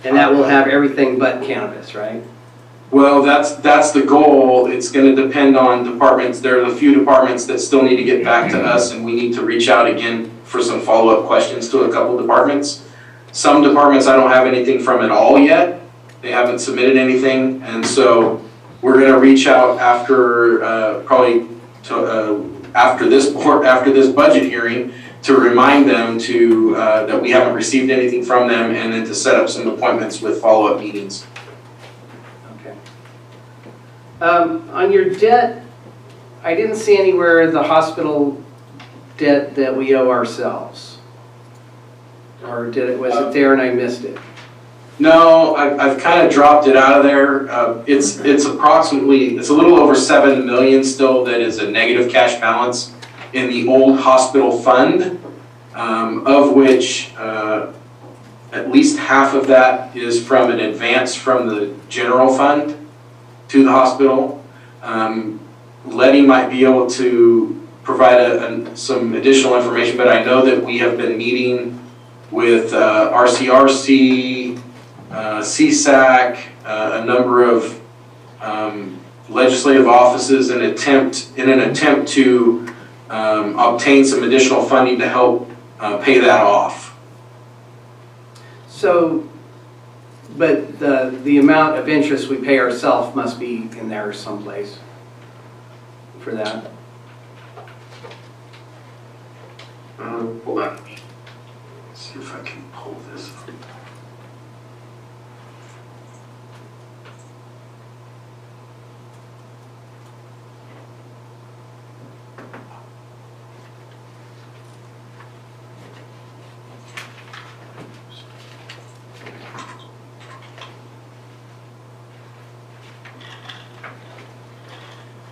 And that will have everything but cannabis, right? Well, that's the goal. It's going to depend on departments. There are a few departments that still need to get back to us, and we need to reach out again for some follow-up questions to a couple departments. Some departments I don't have anything from at all yet. They haven't submitted anything, and so we're going to reach out after after this budget hearing to remind them to that we haven't received anything from them, and then to set up some appointments with follow-up meetings. Okay. On your debt, I didn't see anywhere the hospital debt that we owe ourselves. Or was it there and I missed it? No, I've kind of dropped it out of there. It's a little over 7 million still that is a negative cash balance in the old hospital fund, of which at least half of that is from an advance from the general fund to the hospital. Letty might be able to provide some additional information, but I know that we have been meeting with RCRC, CSAC, a number of legislative offices in an attempt to obtain some additional funding to help pay that off. So, but the amount of interest we pay ourselves must be in there someplace for that. Hold on. Let's see if I can pull this up.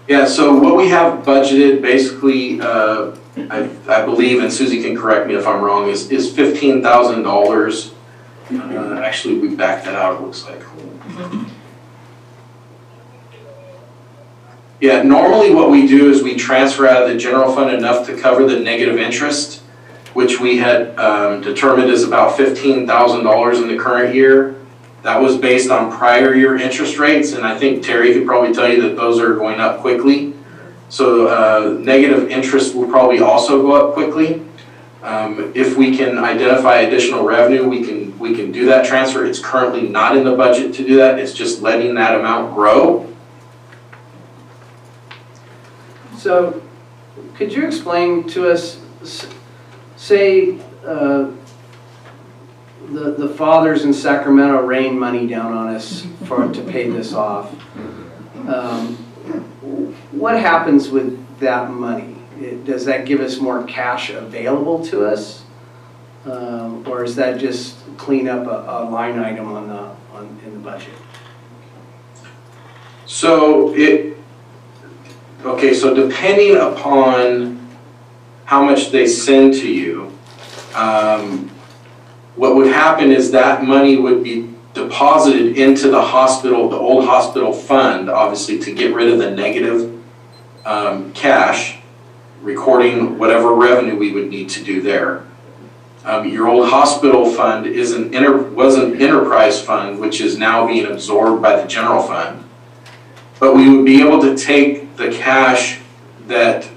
Yeah, so what we have budgeted basically, I believe, and Susie can correct me if I'm wrong, is $15,000. Actually, we backed that out, it looks like. Yeah, normally what we do is we transfer out of the general fund enough to cover the negative interest, which we had determined is about $15,000 in the current year. That was based on prior year interest rates, and I think Terry could probably tell you that those are going up quickly. So negative interest will probably also go up quickly. If we can identify additional revenue, we can do that transfer. It's currently not in the budget to do that. It's just letting that amount grow. So, could you explain to us, say, the fathers in Sacramento rain money down on us to pay this off. What happens with that money? Does that give us more cash available to us, or is that just clean up a line item in the budget? So so depending upon how much they send to you, what would happen is that money would be deposited into the hospital, the old hospital fund, obviously to get rid of the negative cash, recording whatever revenue we would need to do there. Your old hospital fund was an enterprise fund, which is now being absorbed by the general fund. But we would be able to take the cash that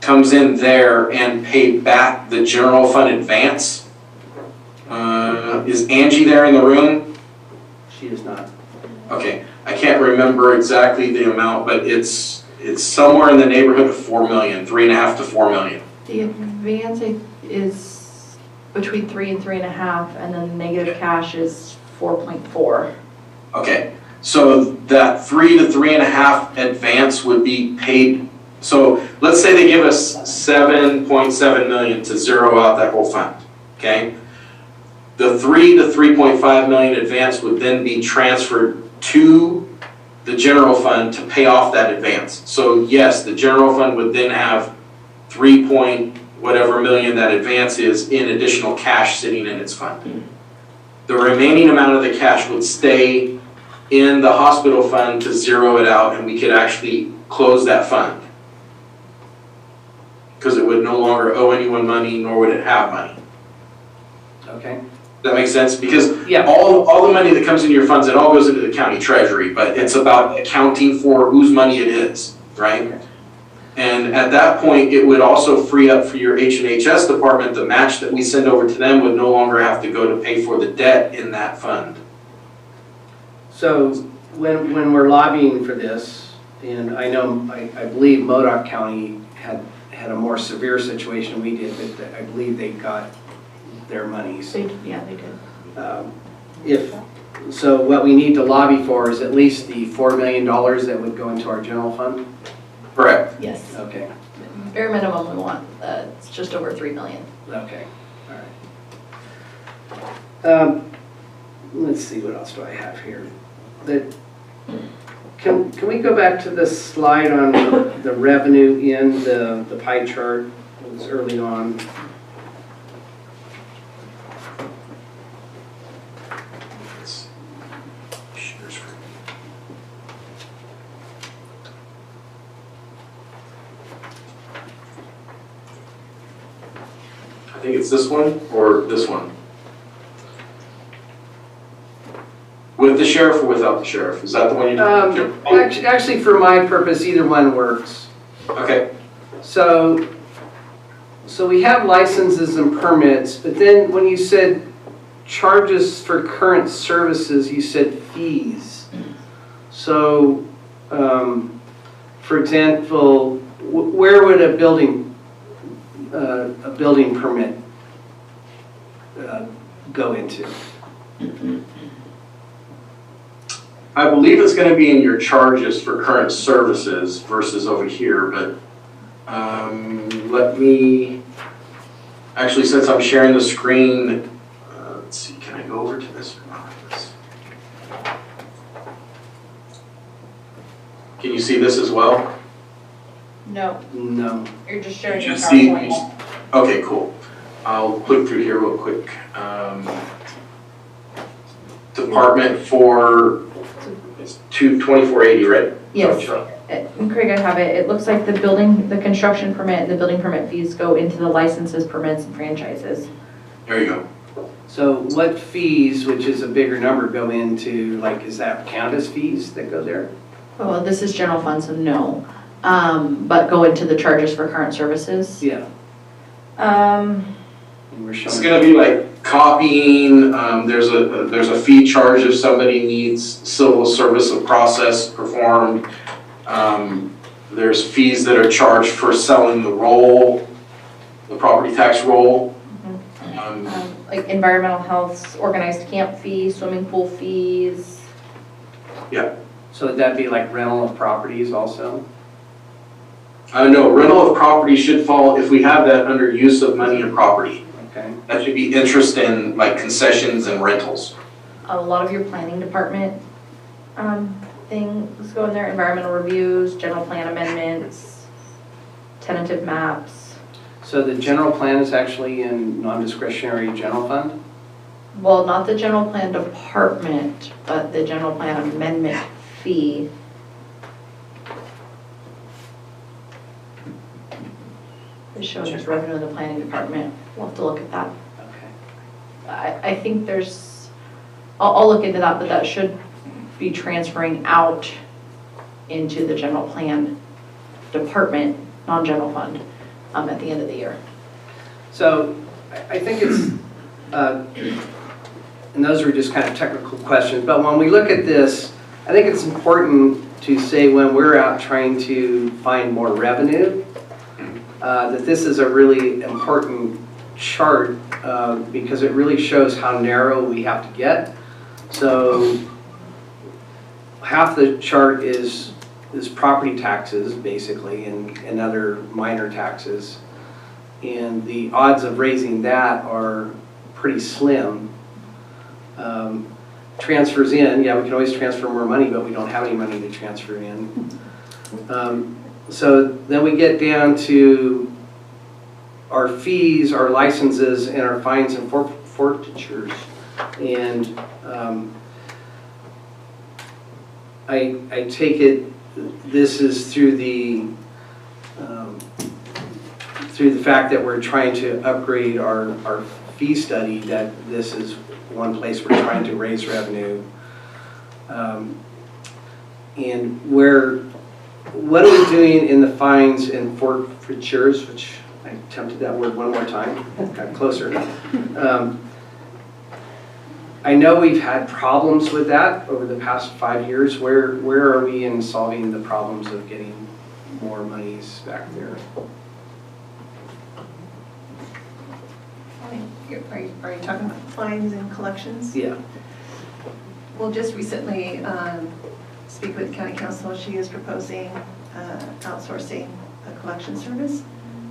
comes in there and pay back the general fund advance. Is Angie there in the room? She is not. Okay, I can't remember exactly the amount, but it's somewhere in the neighborhood of 4 million, 3.5 to 4 million. The advance is between 3 and 3.5, and then the negative cash is 4.4. Okay, so that 3 to 3.5 advance would be paid. So let's say they give us 7.7 million to zero out that whole fund, okay? The 3 to 3.5 million advance would then be transferred to the general fund to pay off that advance. So yes, the general fund would then have 3 point whatever million that advance is in additional cash sitting in its fund. The remaining amount of the cash would stay in the hospital fund to zero it out, and we could actually close that fund, because it would no longer owe anyone money, nor would it have money. Okay. Does that make sense? Because Yeah. all the money that comes into your funds, it all goes into the county treasury, but it's about accounting for whose money it is, right? And at that point, it would also free up for your H&HS department. The match that we send over to them would no longer have to go to pay for the debt in that fund. So when we're lobbying for this, and I know, I believe Modoc County had a more severe situation than we did, but I believe they got their monies. Yeah, they did. So what we need to lobby for is at least the $4 million that would go into our general fund? Correct. Yes. Okay, Bare minimum we want, it's just over 3 million. okay, all right. Let's see, what else do I have here? Can we go back to the slide on the revenue in the pie chart? It was early on. I think it's this one or this one. With the sheriff or without the sheriff? Is that the one you're Actually, for my purpose, either one works. Okay. So we have licenses and permits, but then when you said charges for current services, you said fees. So, for example, where would a building permit go into? I believe it's going to be in your charges for current services versus over here, but let me, actually, since I'm sharing the screen, let's see, can I go over to this or not? Can you see this as well? No, No. you're just showing your Just see, PowerPoint. okay, cool. I'll click through here real quick. Department for, it's 2480, right? Yes. And Craig, I have it. It looks like the construction permit and the building permit fees go into the licenses, permits, and franchises. There you go. So what fees, which is a bigger number, go into, like, is that count as fees that go there? Oh, this is general fund, so no. But go into the charges for current services. Yeah. Um, And we're It's showing. gonna be like copying, there's a fee charge if somebody needs civil service of process performed. There's fees that are charged for selling the roll, the property tax roll. like environmental health, organized camp fees, swimming pool fees. Yeah. So would that be like rental of properties also? No, rental of property should fall, if we have that under use of money and property. Okay. That should be interest in like concessions and rentals. A lot of your planning department things go in there, environmental reviews, general plan amendments, tentative maps. So the general plan is actually in non-discretionary general fund? Well, not the general plan department, but the general plan amendment fee. It's showing as revenue in the planning department. We'll have to look at that. Okay. I think there's, I'll look into that, but that should be transferring out into the general plan department, non-general fund, at the end of the year. So I think it's, and those are just kind of technical questions, but when we look at this, I think it's important to say when we're out trying to find more revenue, that this is a really important chart because it really shows how narrow we have to get. So half the chart is property taxes, basically, and other minor taxes. And the odds of raising that are pretty slim. Transfers in, yeah, we can always transfer more money, but we don't have any money to transfer in. So then we get down to our fees, our licenses, and our fines and forfeitures. And I take it this is through the fact that we're trying to upgrade our fee study, that this is one place we're trying to raise revenue. And what are we doing in the fines and forfeitures, which I attempted that word one more time, got closer. I know we've had problems with that over the past 5 years. Where are we in solving the problems of getting more monies back there? Are you talking about fines and collections? Yeah. We'll just recently speak with county council. She is proposing outsourcing a collection service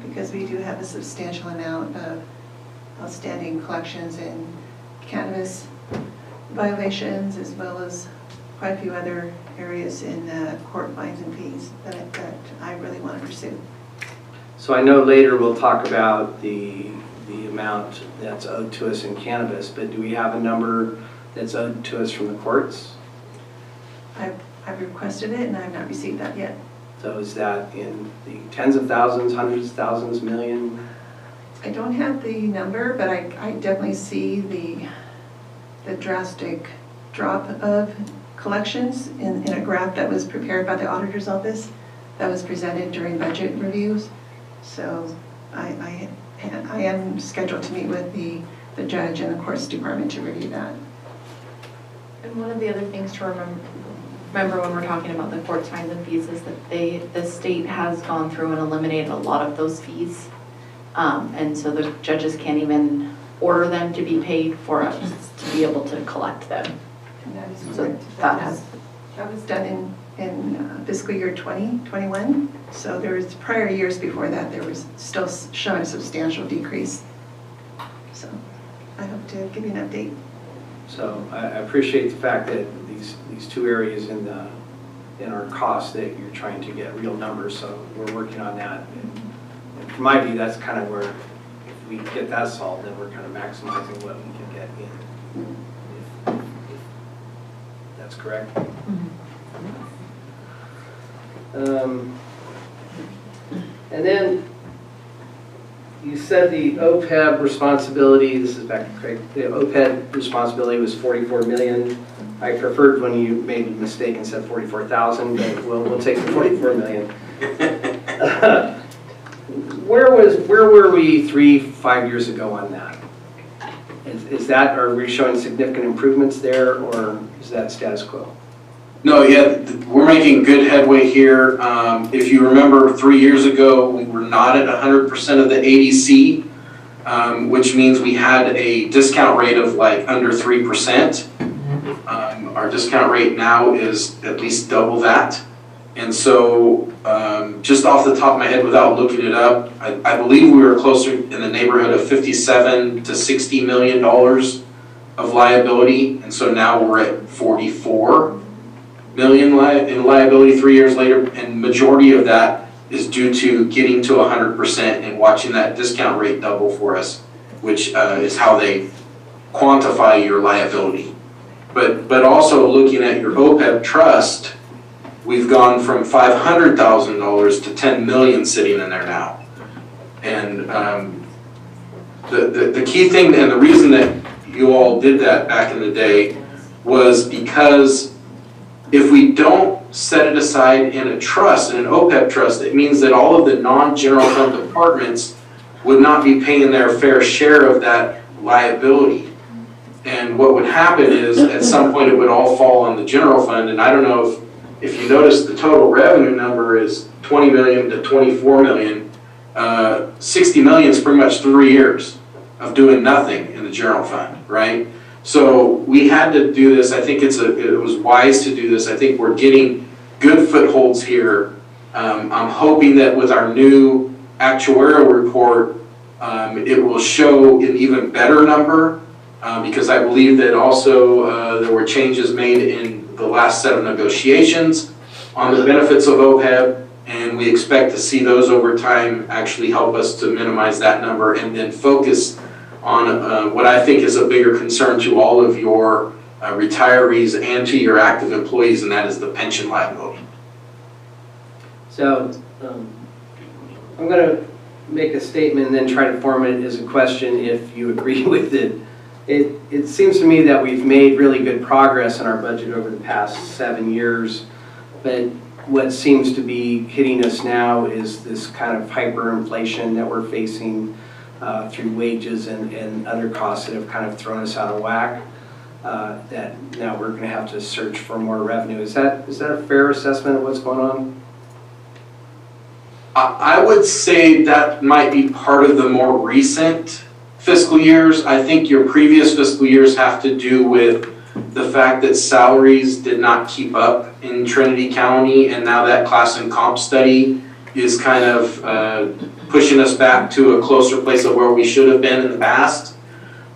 because we do have a substantial amount of outstanding collections in cannabis violations, as well as quite a few other areas in court fines and fees that I really want to pursue. So I know later we'll talk about the amount that's owed to us in cannabis, but do we have a number that's owed to us from the courts? I've requested it and I have not received that yet. So is that in the tens of thousands, hundreds of thousands, million? I don't have the number, but I definitely see the drastic drop of collections in a graph that was prepared by the auditor's office that was presented during budget reviews. So I am scheduled to meet with the judge and the courts department to review that. And one of the other things to remember when we're talking about the court fines and fees is that the state has gone through and eliminated a lot of those fees. And so the judges can't even order them to be paid for us to be able to collect them. And that is So correct. That was done in fiscal year 2021. So there was prior years before that, there was still showing a substantial decrease. So I hope to give you an update. So I appreciate the fact that these two areas in our costs that you're trying to get real numbers. So we're working on that. And from my view, that's kind of where, if we get that solved, then we're kind of maximizing what we can get in. If that's correct. And then you said the OPEB responsibility, this is back to Craig, the OPEB responsibility was 44 million. I preferred when you made a mistake and said 44,000, but we'll take the 44 million. Where were we 3-5 years ago on that? Is that, are we showing significant improvements there, or is that status quo? No, yeah, we're making good headway here. If you remember 3 years ago, we were not at 100% of the ADC, which means we had a discount rate of like under 3%. Our discount rate now is at least double that. And so just off the top of my head without looking it up, I believe we were closer in the neighborhood of $57 to $60 million of liability. And so now we're at 44 million in liability 3 years later, and majority of that is due to getting to 100% and watching that discount rate double for us, which is how they quantify your liability. But also looking at your OPEB trust, we've gone from $500,000 to 10 million sitting in there now. And the key thing, and the reason that you all did that back in the day, was because if we don't set it aside in a trust, in an OPEB trust, it means that all of the non-general fund departments would not be paying their fair share of that liability. And what would happen is, at some point, it would all fall on the general fund. And I don't know if you notice, the total revenue number is 20 million to 24 million. 60 million is pretty much 3 years of doing nothing in the general fund, right? So we had to do this. I think it was wise to do this. I think we're getting good footholds here. I'm hoping that with our new actuarial report, it will show an even better number, because I believe that also there were changes made in the last set of negotiations on the benefits of OPEB, and we expect to see those over time actually help us to minimize that number and then focus on what I think is a bigger concern to all of your retirees and to your active employees, and that is the pension liability. So I'm going to make a statement and then try to form it as a question if you agree with it. It seems to me that we've made really good progress in our budget over the past 7 years, but what seems to be hitting us now is this kind of hyperinflation that we're facing through wages and other costs that have kind of thrown us out of whack, that now we're going to have to search for more revenue. Is that a fair assessment of what's going on? I would say that might be part of the more recent fiscal years. I think your previous fiscal years have to do with the fact that salaries did not keep up in Trinity County, and now that class and comp study is kind of pushing us back to a closer place of where we should have been in the past.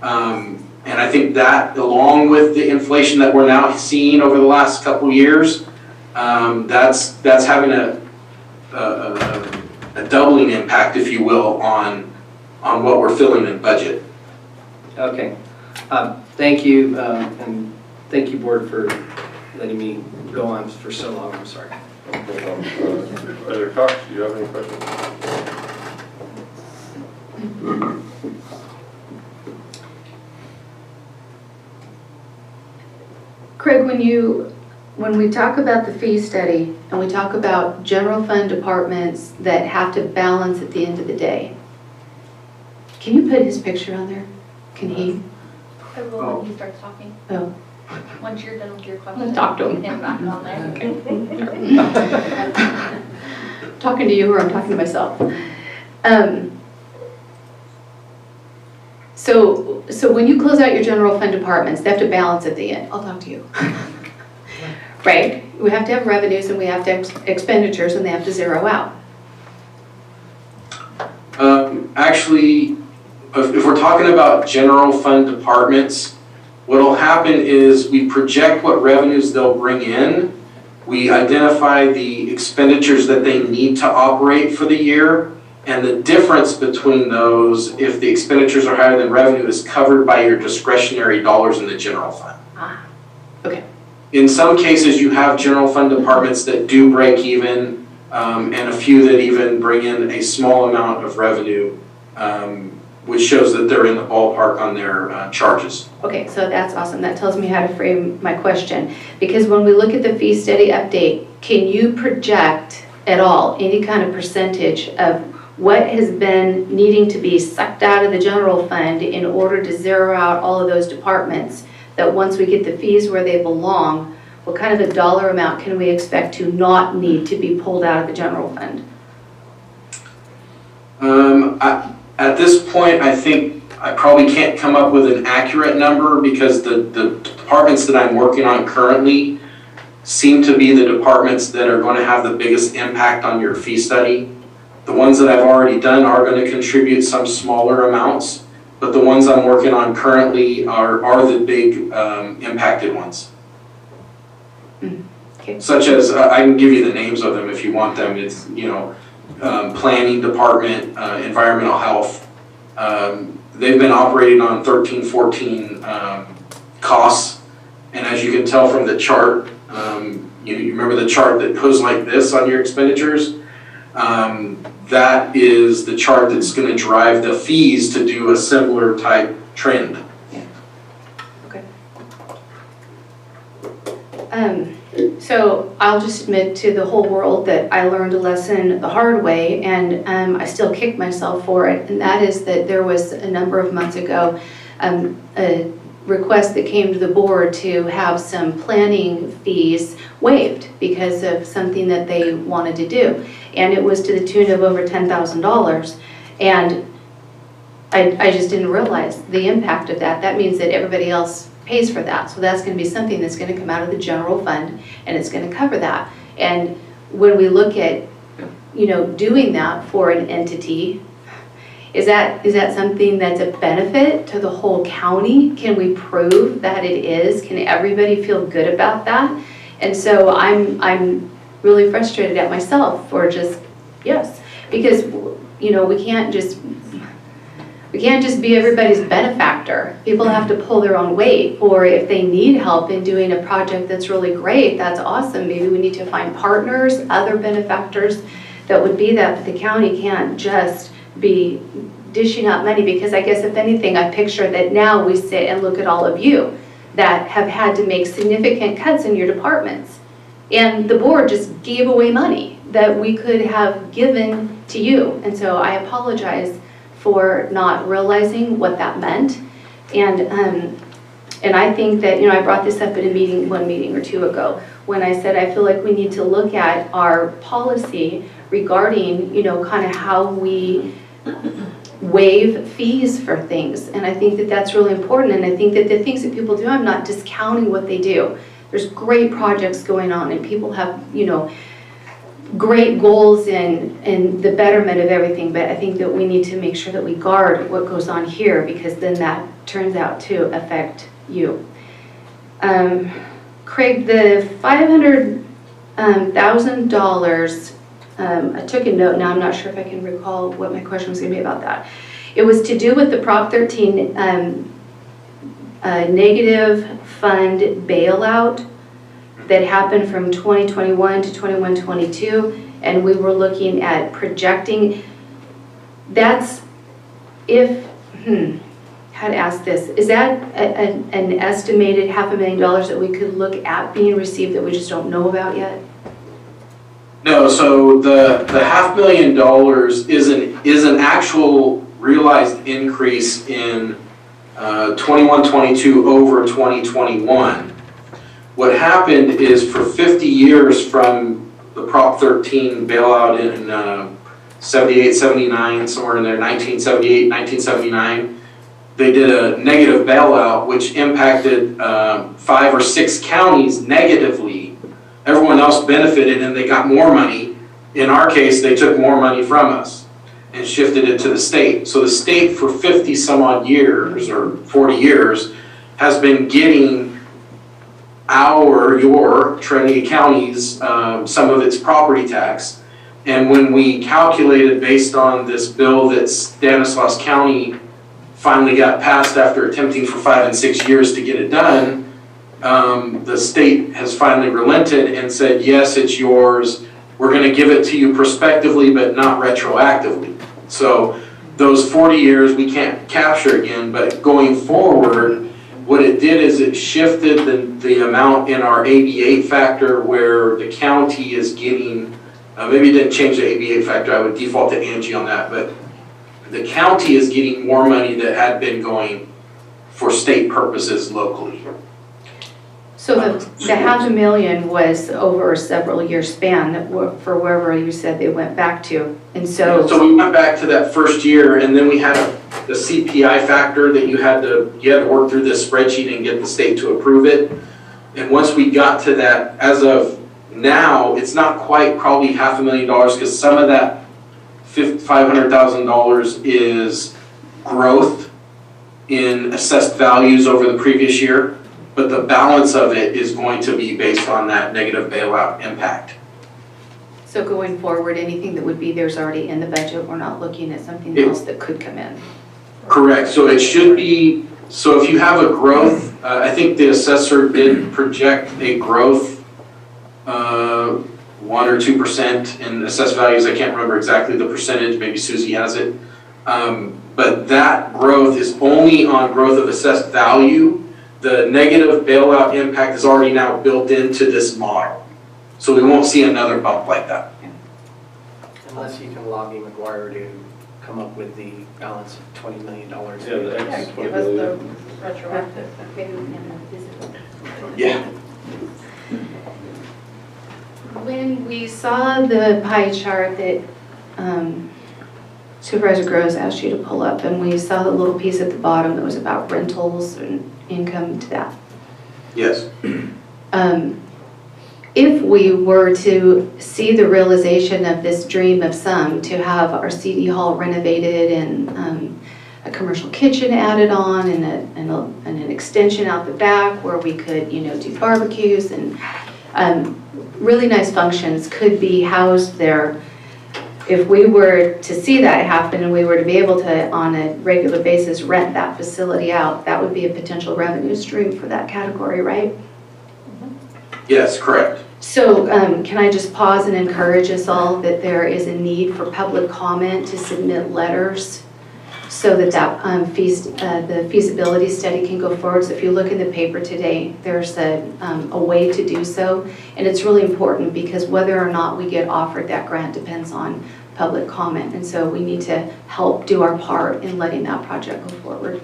And I think that, along with the inflation that we're now seeing over the last couple years, that's having a doubling impact, if you will, on what we're filling in budget. Okay. Thank you, and thank you, board, for letting me go on for so long. I'm sorry. Supervisor Cox, do you have any questions? Craig, when we talk about the fee study and we talk about general fund departments that have to balance at the end of the day, can you put his picture on there? Can he? I will when he starts talking. Oh. Once you're done with your question. Talk to him. And back on there. Talking to you or I'm talking to myself. So when you close out your general fund departments, they have to balance at the end. I'll talk to you. Right? We have to have revenues and we have to have expenditures and they have to zero out. Actually, if we're talking about general fund departments, what will happen is we project what revenues they'll bring in. We identify the expenditures that they need to operate for the year, and the difference between those, if the expenditures are higher than revenue, is covered by your discretionary dollars in the general fund. Okay. In some cases, you have general fund departments that do break even, and a few that even bring in a small amount of revenue, which shows that they're in the ballpark on their charges. Okay, so that's awesome. That tells me how to frame my question. Because when we look at the fee study update, can you project at all any kind of percentage of what has been needing to be sucked out of the general fund in order to zero out all of those departments, that once we get the fees where they belong, what kind of a dollar amount can we expect to not need to be pulled out of the general fund? At this point, I think I probably can't come up with an accurate number, because the departments that I'm working on currently seem to be the departments that are going to have the biggest impact on your fee study. The ones that I've already done are going to contribute some smaller amounts, but the ones I'm working on currently are the big impacted ones. Okay. Such as, I can give you the names of them if you want them. It's, planning department, environmental health. They've been operating on 13, 14 costs. And as you can tell from the chart, you remember the chart that goes like this on your expenditures? That is the chart that's going to drive the fees to do a similar type trend. So I'll just admit to the whole world that I learned a lesson the hard way, and I still kick myself for it, and that is that there was a number of months ago a request that came to the board to have some planning fees waived because of something that they wanted to do, and it was to the tune of over $10,000, and I just didn't realize the impact of that. That means that everybody else pays for that. So that's going to be something that's going to come out of the general fund, and it's going to cover that. And when we look at, doing that for an entity, is that something that's a benefit to the whole county? Can we prove that it is? Can everybody feel good about that? And so I'm really frustrated at myself for just, yes, because, we can't just be everybody's benefactor. People have to pull their own weight, or if they need help in doing a project that's really great, that's awesome. Maybe we need to find partners, other benefactors that would be that, but the county can't just be dishing out money, because I guess if anything, I picture that now we sit and look at all of you that have had to make significant cuts in your departments. And the board just gave away money that we could have given to you. And so I apologize for not realizing what that meant. And I think that, I brought this up at a one meeting or two ago, when I said I feel like we need to look at our policy regarding, kind of how we waive fees for things. And I think that that's really important. And I think that the things that people do, I'm not discounting what they do. There's great projects going on, and people have, great goals in the betterment of everything, but I think that we need to make sure that we guard what goes on here, because then that turns out to affect you. Craig, the $500,000, I took a note. Now I'm not sure if I can recall what my question was going to be about that. It was to do with the Prop 13 negative fund bailout that happened from 2021 to 21-22, and we were looking at projecting. That's if, how to ask this, is that an estimated $500,000 that we could look at being received that we just don't know about yet? No, so the $500,000 is an actual realized increase in 21-22 over 2021. What happened is, for 50 years from the Prop 13 bailout in 78, 79, somewhere in there, 1978, 1979, they did a negative bailout which impacted 5 or 6 counties negatively. Everyone else benefited and they got more money. In our case, they took more money from us and shifted it to the state. So the state, for 50 some odd years or 40 years, has been getting your Trinity County's some of its property tax. And when we calculated based on this bill that Stanislaus County finally got passed after attempting for 5 and 6 years to get it done, the state has finally relented and said, yes, it's yours. We're going to give it to you prospectively, but not retroactively. So those 40 years we can't capture again, but going forward, what it did is it shifted the amount in our AB8 factor, where the county is getting, maybe it didn't change the AB8 factor, I would default to Angie on that, but the county is getting more money that had been going for state purposes locally. So the $500,000 was over a several year span for wherever you said they went back to. And so we went back to that first year, and then we had the CPI factor that you had to work through this spreadsheet and get the state to approve it. And once we got to that, as of now, it's not quite probably $500,000, because some of that $500,000 is growth in assessed values over the previous year. But the balance of it is going to be based on that negative bailout impact. So So going forward, anything that would be there's already in the budget, we're not looking at something Yeah. else that could come in. Correct, so it should be, so if you have a growth, I think the assessor did project a growth, 1 or 2% in assessed values, I can't remember exactly the percentage, maybe Susie has it. But that growth is only on growth of assessed value. The negative bailout impact is already now built into this model. So we won't see another bump like that. Unless you can lobby McGuire to come up with the balance of $20 million. Yeah, the X Give us the retroactive. Maybe we can visit. Yeah. When we saw the pie chart that Supervisor Groves asked you to pull up, and we saw the little piece at the bottom that was about rentals and income to that. Yes. If we were to see the realization of this dream of some, to have our CD hall renovated and a commercial kitchen added on and an extension out the back where we could, do barbecues and really nice functions could be housed there. If we were to see that happen and we were to be able to, on a regular basis, rent that facility out, that would be a potential revenue stream for that category, right? Yes, correct. So can I just pause and encourage us all that there is a need for public comment to submit letters so that the feasibility study can go forward. So if you look in the paper today, there's a way to do so. And it's really important because whether or not we get offered that grant depends on public comment. And so we need to help do our part in letting that project go forward.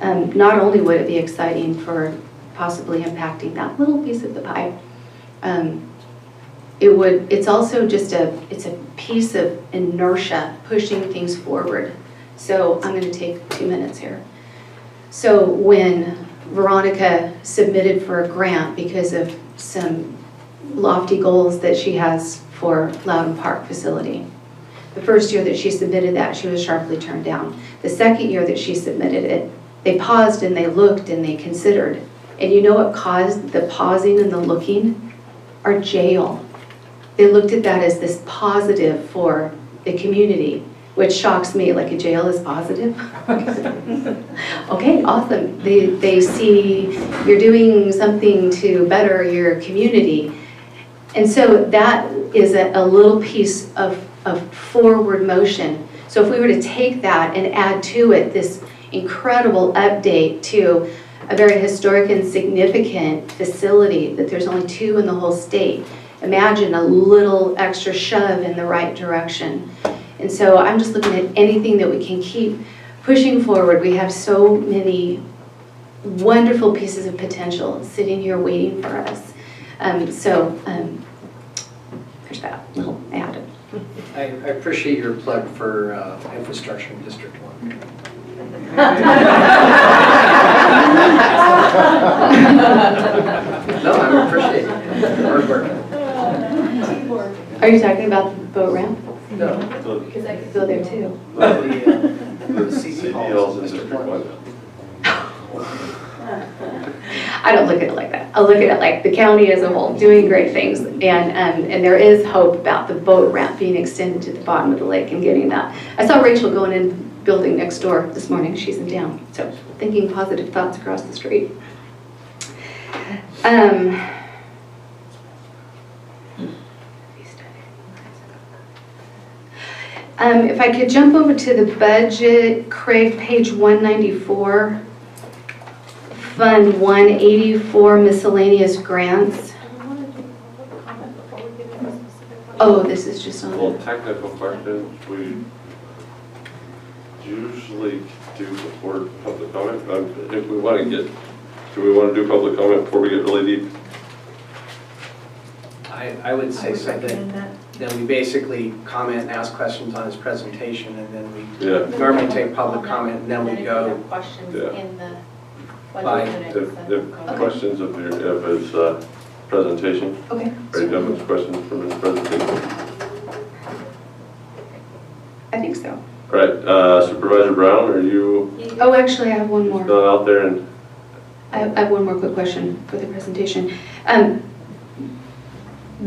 Not only would it be exciting for possibly impacting that little piece of the pie, it's also just it's a piece of inertia pushing things forward. So I'm going to take 2 minutes here. So when Veronica submitted for a grant because of some lofty goals that she has for Loudon Park facility, the first year that she submitted that, she was sharply turned down. The second year that she submitted it, they paused and they looked and they considered. And you know what caused the pausing and the looking? Our jail. They looked at that as this positive for the community, which shocks me, like a jail is positive. Okay, awesome. They see you're doing something to better your community. And so that is a little piece of forward motion. So if we were to take that and add to it this incredible update to a very historic and significant facility that there's only 2 in the whole state. Imagine a little extra shove in the right direction. And so I'm just looking at anything that we can keep pushing forward. We have so many wonderful pieces of potential sitting here waiting for us. There's that little add. I appreciate your plug for infrastructure in District 1. No, I appreciate it. Hard work. Are you talking about the boat ramp? No. Because I could go there too. The CDLs in District 1. I don't look at it like that. I look at it like the county as a whole doing great things, and there is hope about the boat ramp being extended to the bottom of the lake and getting that. I saw Rachel going in building next door this morning. She's in town, so thinking positive thoughts across the street. If I could jump over to the budget, Craig, page 194. Fund 184, miscellaneous grants. Oh, this is just on. Well, technical questions, we usually do before public comment. If we want to get, do we want to do public comment before we get really deep? I would say so. Then we basically comment and ask questions on his presentation, and then we normally take public comment, and then we go. Questions Yeah. in the Bye. If questions of his presentation. Okay. Are you done with questions from his presentation? I think so. All right, Supervisor Brown, are you Oh, actually, I have one more. still out there? And I have one more quick question for the presentation.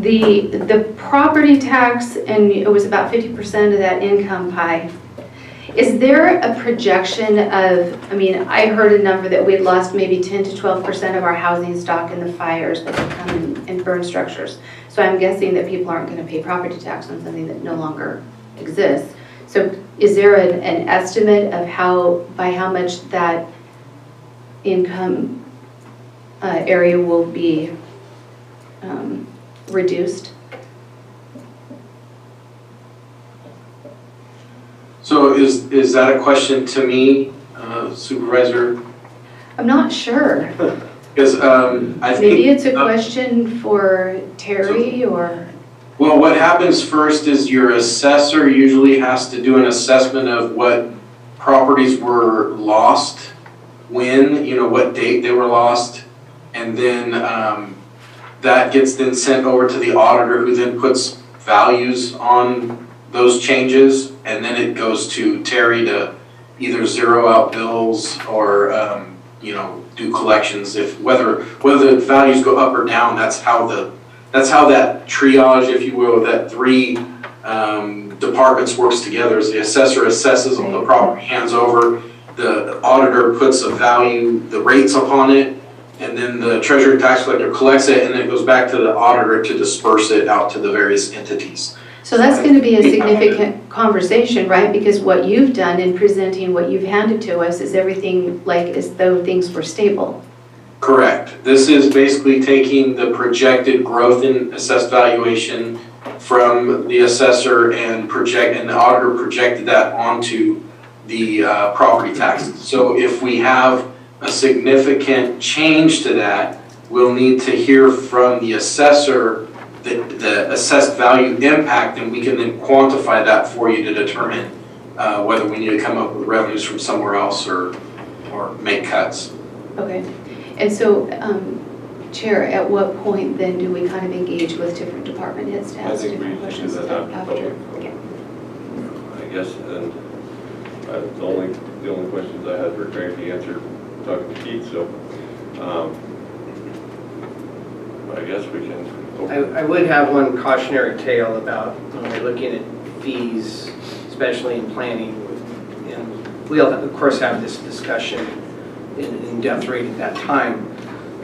the property tax, and it was about 50% of that income pie. Is there a projection of, I mean, I heard a number that we'd lost maybe 10 to 12% of our housing stock in the fires that would come and burn structures. So I'm guessing that people aren't going to pay property tax on something that no longer exists. So is there an estimate of by how much that income area will be reduced? So is that a question to me, Supervisor? I'm not sure. Because I think... Maybe it's a question for Terry or... Well, what happens first is your assessor usually has to do an assessment of what properties were lost, when, what date they were lost, and then that gets then sent over to the auditor, who then puts values on those changes, and then it goes to Terry to either zero out bills or do collections. Whether the values go up or down, that's how that triage, if you will, that three departments works together. As the assessor assesses on the property, hands over, the auditor puts a value, the rates upon it, and then the treasurer and tax collector collects it, and then it goes back to the auditor to disperse it out to the various entities. So that's going to be a significant conversation, right? Because what you've done in presenting what you've handed to us is everything like as though things were stable. Correct. This is basically taking the projected growth in assessed valuation from the assessor and the auditor projected that onto the property taxes. So if we have a significant change to that, we'll need to hear from the assessor the assessed value impact, and we can then quantify that for you to determine whether we need to come up with revenues from somewhere else or make cuts. Okay. And so, Chair, at what point then do we kind of engage with different department heads to ask different questions? I think we should do that after. Okay. I guess, and the only questions I had were trying to answer talking to Keith, so I guess we can. I would have one cautionary tale about when we're looking at fees, especially in planning, and we'll of course have this discussion in depth rate at that time,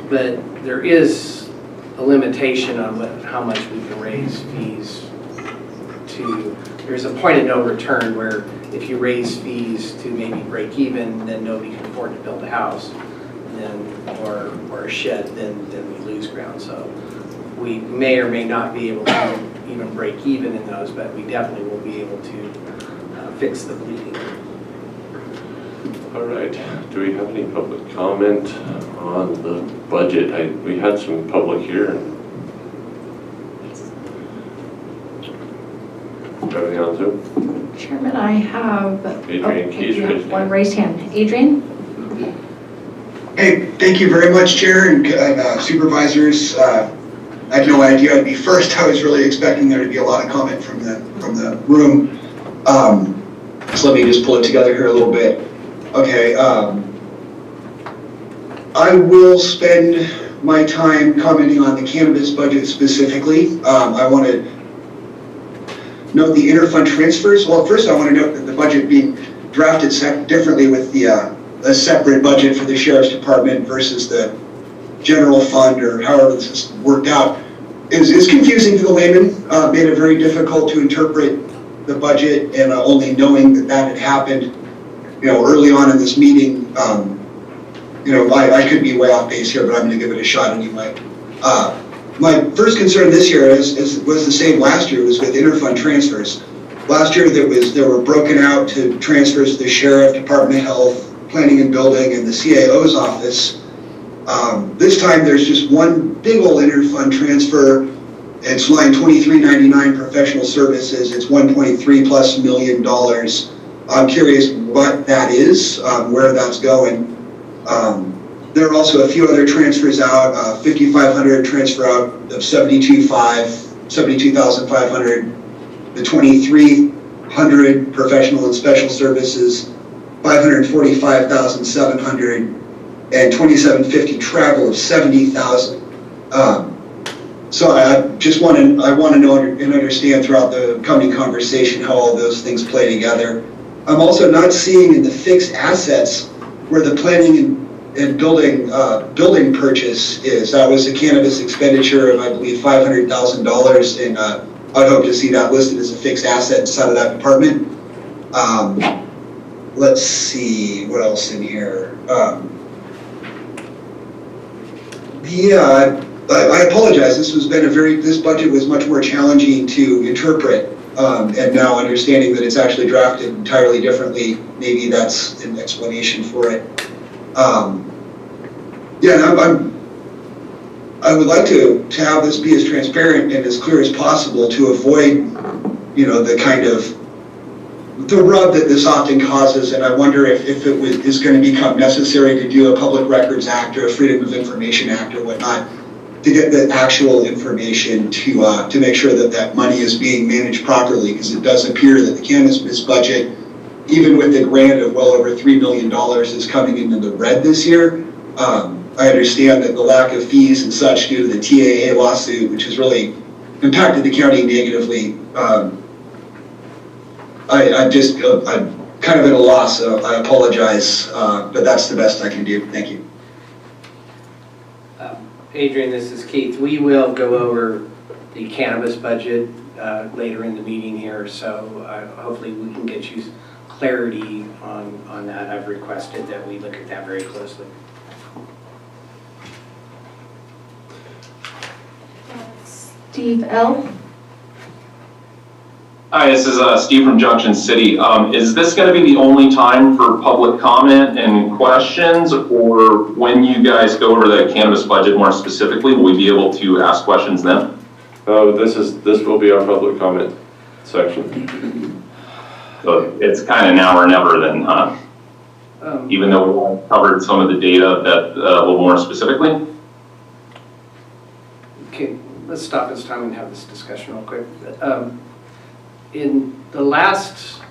but there is a limitation on how much we can raise fees to. There's a point of no return where if you raise fees to maybe break even, then nobody can afford to build a house, or a shed, then we lose ground. So we may or may not be able to even break even in those, but we definitely will be able to fix the bleeding. All right. Do we have any public comment on the budget? We had some public here. Everything on Zoom? Chairman, I have Adrian Keys, one raised hand. Adrian? Hey, thank you very much, Chair and Supervisors. I had no idea I'd be first. I was really expecting there to be a lot of comment from the room. So let me just pull it together here a little bit. Okay, I will spend my time commenting on the cannabis budget specifically. I want to note the interfund transfers. Well, first I want to note that the budget being drafted differently with a separate budget for the Sheriff's Department versus the general fund, or however this is worked out, is confusing to the layman. Made it very difficult to interpret the budget, and only knowing that had happened, early on in this meeting, I could be way off base here, but I'm going to give it a shot anyway. My first concern this year was the same last year, was with interfund transfers. Last year they were broken out to transfers to the Sheriff, Department of Health, Planning and Building, and the CAO's office. This time there's just one big old interfund transfer. It's line 2399 professional services. It's $1.3+ million. I'm curious what that is, where that's going. There are also a few other transfers out, 5,500 transfer out of 72,500, the 2,300 professional and special services, 545,700, and 2,750 travel of 70,000. So I want to know and understand throughout the coming conversation how all those things play together. I'm also not seeing in the fixed assets where the planning and building purchase is. That was a cannabis expenditure of, I believe, $500,000, and I'd hope to see that listed as a fixed asset inside of that department. Let's see what else in here. I apologize. This budget was much more challenging to interpret, and now understanding that it's actually drafted entirely differently, maybe that's an explanation for it. I would like to have this be as transparent and as clear as possible to avoid, the kind of the rub that this often causes, and I wonder if it is going to become necessary to do a Public Records Act or a Freedom of Information Act or whatnot to get the actual information to make sure that that money is being managed properly, because it does appear that the cannabis budget, even with the grant of well over $3 million, is coming into the red this year. I understand that the lack of fees and such due to the TAA lawsuit, which has really impacted the county negatively. I'm kind of at a loss, so I apologize, but that's the best I can do. Thank you. Adrian, this is Keith. We will go over the cannabis budget later in the meeting here, so hopefully we can get you clarity on that. I've requested that we look at that very closely. Steve L. Hi, this is Steve from Junction City. Is this going to be the only time for public comment and questions, or when you guys go over the cannabis budget more specifically, will we be able to ask questions then? This will be our public comment section. So it's kind of now or never then, huh? Even though we covered some of the data that a little more specifically? Okay, let's stop this time and have this discussion real quick. In the last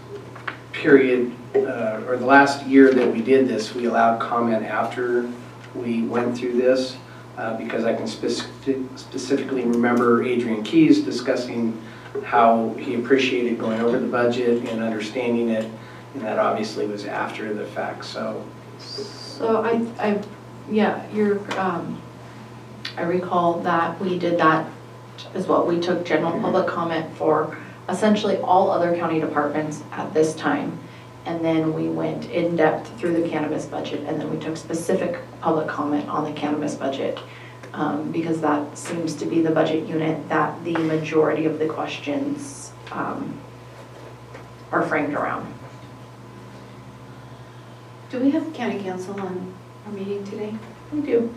period, or the last year that we did this, we allowed comment after we went through this, because I can specifically remember Adrian Keys discussing how he appreciated going over the budget and understanding it, and that obviously was after the fact. So I recall that we did that as well. We took general public comment for essentially all other county departments at this time, and then we went in depth through the cannabis budget, and then we took specific public comment on the cannabis budget, because that seems to be the budget unit that the majority of the questions are framed around. Do we have county council on our meeting today? We do.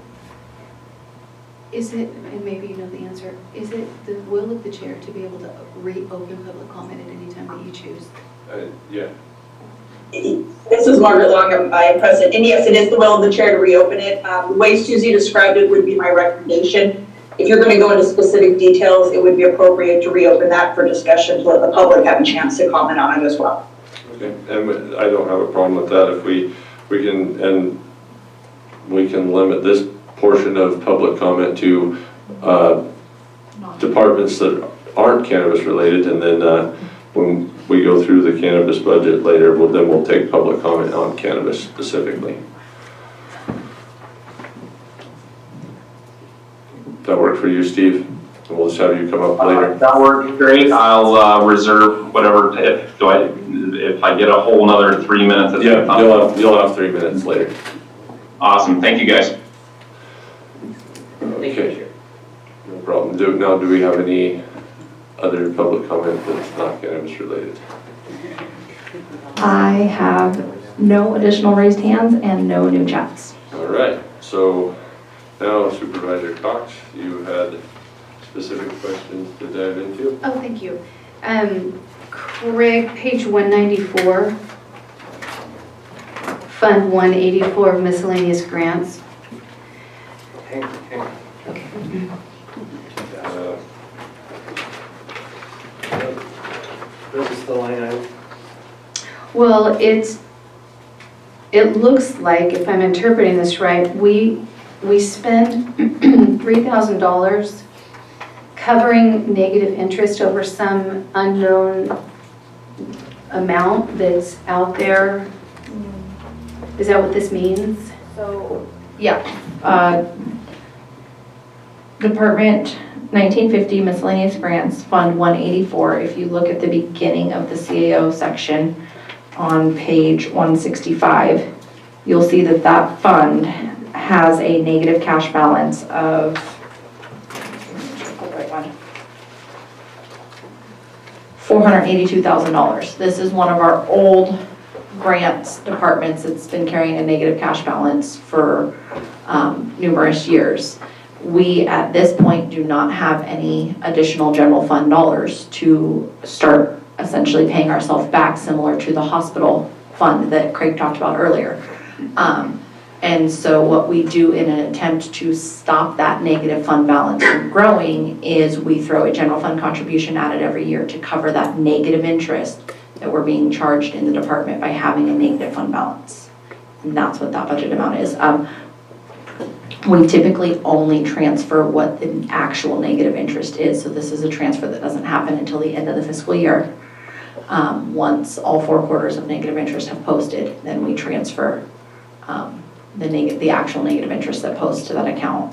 Is it, and maybe you know the answer, is it the will of the chair to be able to reopen public comment at any time that you choose? Yeah. This is Margaret Long, I am president, and yes, it is the will of the chair to reopen it. The way Susie described it would be my recommendation. If you're going to go into specific details, it would be appropriate to reopen that for discussion to let the public have a chance to comment on it as well. Okay, and I don't have a problem with that if we can limit this portion of public comment to departments that aren't cannabis related, and then when we go through the cannabis budget later, we'll take public comment on cannabis specifically. That work for you, Steve? And we'll just have you come up later. That works great. I'll reserve whatever. If I get a whole another 3 minutes. Yeah, you'll have 3 minutes later. Awesome. Thank you, guys. Okay. No problem. Do we have any other public comment that's not cannabis related? I have no additional raised hands and no new chats. All right. So now, Supervisor Cox, you had specific questions to dive into. Oh, thank you. Craig, page 194, Fund 184 of miscellaneous grants. Hang on. Okay. This is the line item. Well, it looks like, if I'm interpreting this right, we spend $3,000 covering negative interest over some unknown amount that's out there? Is that what this means? So, yeah. Department 1950 Miscellaneous Grants, Fund 184. If you look at the beginning of the CAO section on page 165, you'll see that that fund has a negative cash balance of $482,000. This is one of our old grants departments that's been carrying a negative cash balance for numerous years. We, at this point, do not have any additional general fund dollars to start essentially paying ourselves back, similar to the hospital fund that Craig talked about earlier. And so what we do in an attempt to stop that negative fund balance from growing is we throw a general fund contribution at it every year to cover that negative interest that we're being charged in the department by having a negative fund balance. And that's what that budget amount is. We typically only transfer what the actual negative interest is. So this is a transfer that doesn't happen until the end of the fiscal year. Once all 4 quarters of negative interest have posted, then we transfer the actual negative interest that posts to that account.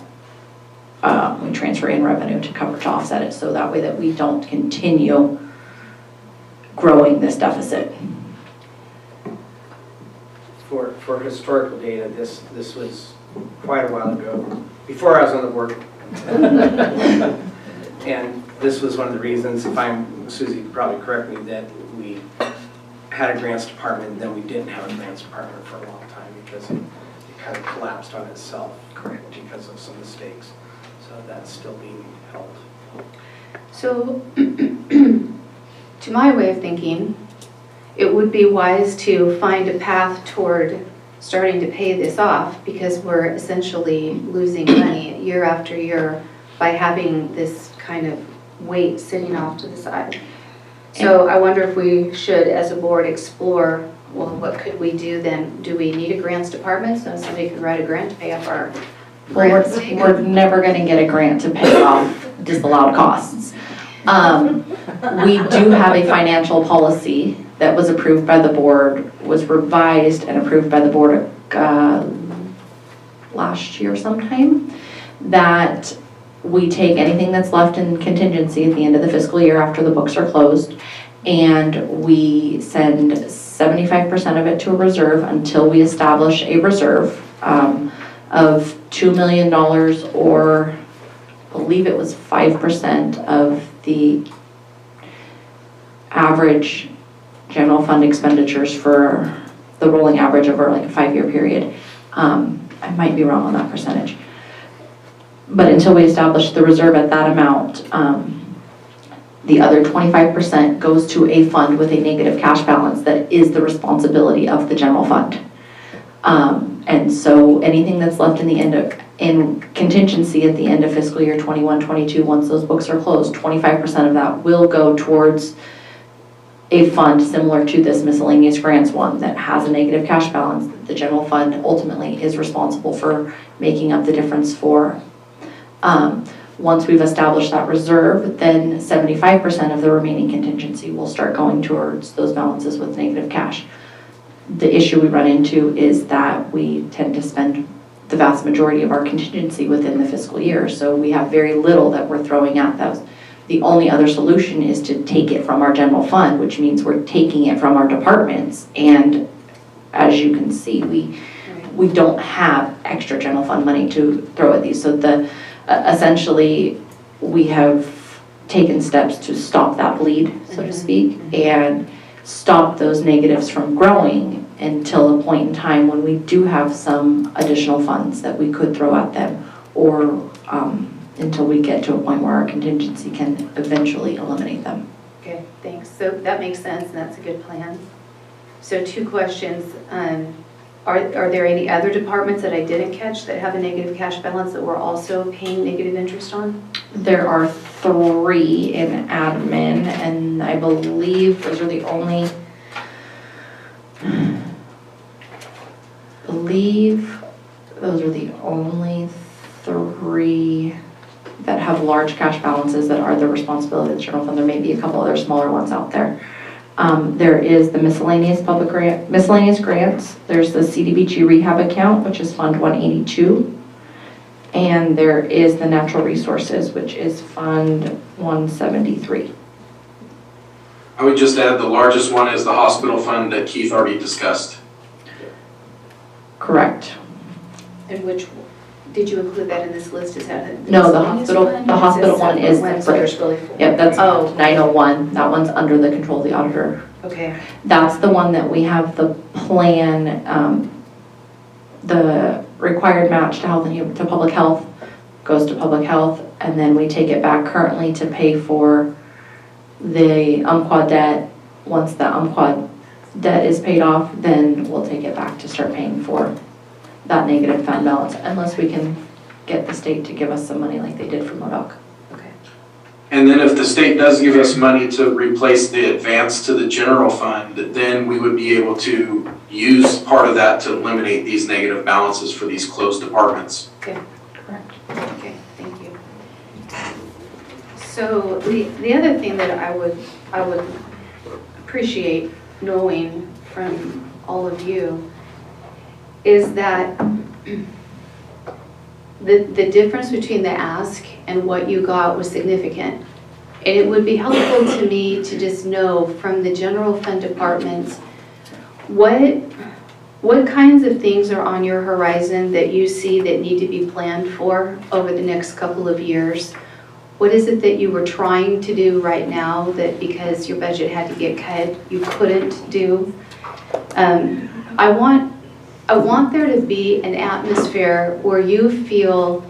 We transfer in revenue to offset it, so that way that we don't continue growing this deficit. For historical data, this was quite a while ago, before I was on the board. And this was one of the reasons, Susie could probably correct me, that we had a grants department, and then we didn't have a grants department for a long time because it kind of collapsed on itself. Correct. Because of some mistakes. So that's still being held. So, to my way of thinking, it would be wise to find a path toward starting to pay this off, because we're essentially losing money year after year by having this kind of weight sitting off to the side. So I wonder if we should, as a board, explore, well, what could we do then? Do we need a grants department so somebody could write a grant to pay off our grants? We're never going to get a grant to pay off disallowed costs. We do have a financial policy that was approved by the board, was revised and approved by the board last year sometime, that we take anything that's left in contingency at the end of the fiscal year after the books are closed, and we send 75% of it to a reserve until we establish a reserve of $2 million, or I believe it was 5% of the average general fund expenditures for the rolling average over like a 5-year period. I might be wrong on that percentage. But until we establish the reserve at that amount, the other 25% goes to a fund with a negative cash balance that is the responsibility of the general fund. And so anything that's left in contingency at the end of fiscal year 21-22, once those books are closed, 25% of that will go towards a fund similar to this miscellaneous grants one that has a negative cash balance. The general fund ultimately is responsible for making up the difference for. Once we've established that reserve, then 75% of the remaining contingency will start going towards those balances with negative cash. The issue we run into is that we tend to spend the vast majority of our contingency within the fiscal year, so we have very little that we're throwing at those. The only other solution is to take it from our general fund, which means we're taking it from our departments, and as you can see, we don't have extra general fund money to throw at these. So essentially we have taken steps to stop that bleed, so to speak, and stop those negatives from growing until a point in time when we do have some additional funds that we could throw at them, or until we get to a point where our contingency can eventually eliminate them. Okay, thanks. So that makes sense, and that's a good plan. So 2 questions. Are there any other departments that I didn't catch that have a negative cash balance that we're also paying negative interest on? There are 3 in admin, and I believe those are the only, that have large cash balances that are the responsibility of the general fund. There may be a couple other smaller ones out there. There is the miscellaneous grants. There's the CDBG rehab account, which is Fund 182. And there is the natural resources, which is Fund 173. I would just add the largest one is the hospital fund that Keith already discussed. Correct. And which, did you include that in this list? Is that No, the hospital one is separate. So there's really four. Yep, that's Oh. 901. That one's under the control of the auditor. Okay. That's the one that we have the plan, the required match to health and to public health goes to public health, and then we take it back currently to pay for the UMQUAD debt. Once the UMQUAD debt is paid off, then we'll take it back to start paying for that negative fund balance, unless we can get the state to give us some money like they did for MODOC. And then if the state does give us money to replace the advance to the general fund, then we would be able to use part of that to eliminate these negative balances for these closed departments. Okay, correct. Okay, thank you. So the other thing that I would appreciate knowing from all of you is that the difference between the ask and what you got was significant. And it would be helpful to me to just know from the general fund departments, what kinds of things are on your horizon that you see that need to be planned for over the next couple of years? What is it that you were trying to do right now that because your budget had to get cut, you couldn't do? I want there to be an atmosphere where you feel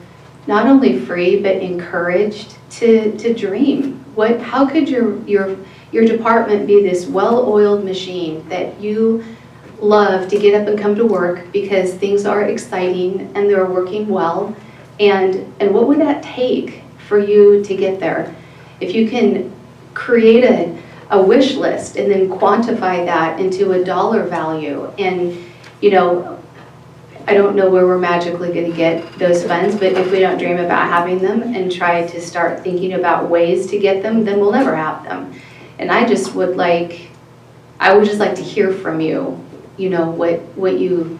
not only free but encouraged to dream. How could your department be this well-oiled machine that you love to get up and come to work because things are exciting and they're working well? And what would that take for you to get there? If you can create a wish list and then quantify that into a dollar value, and I don't know where we're magically going to get those funds, but if we don't dream about having them and try to start thinking about ways to get them, then we'll never have them. And I would just like to hear from you, what you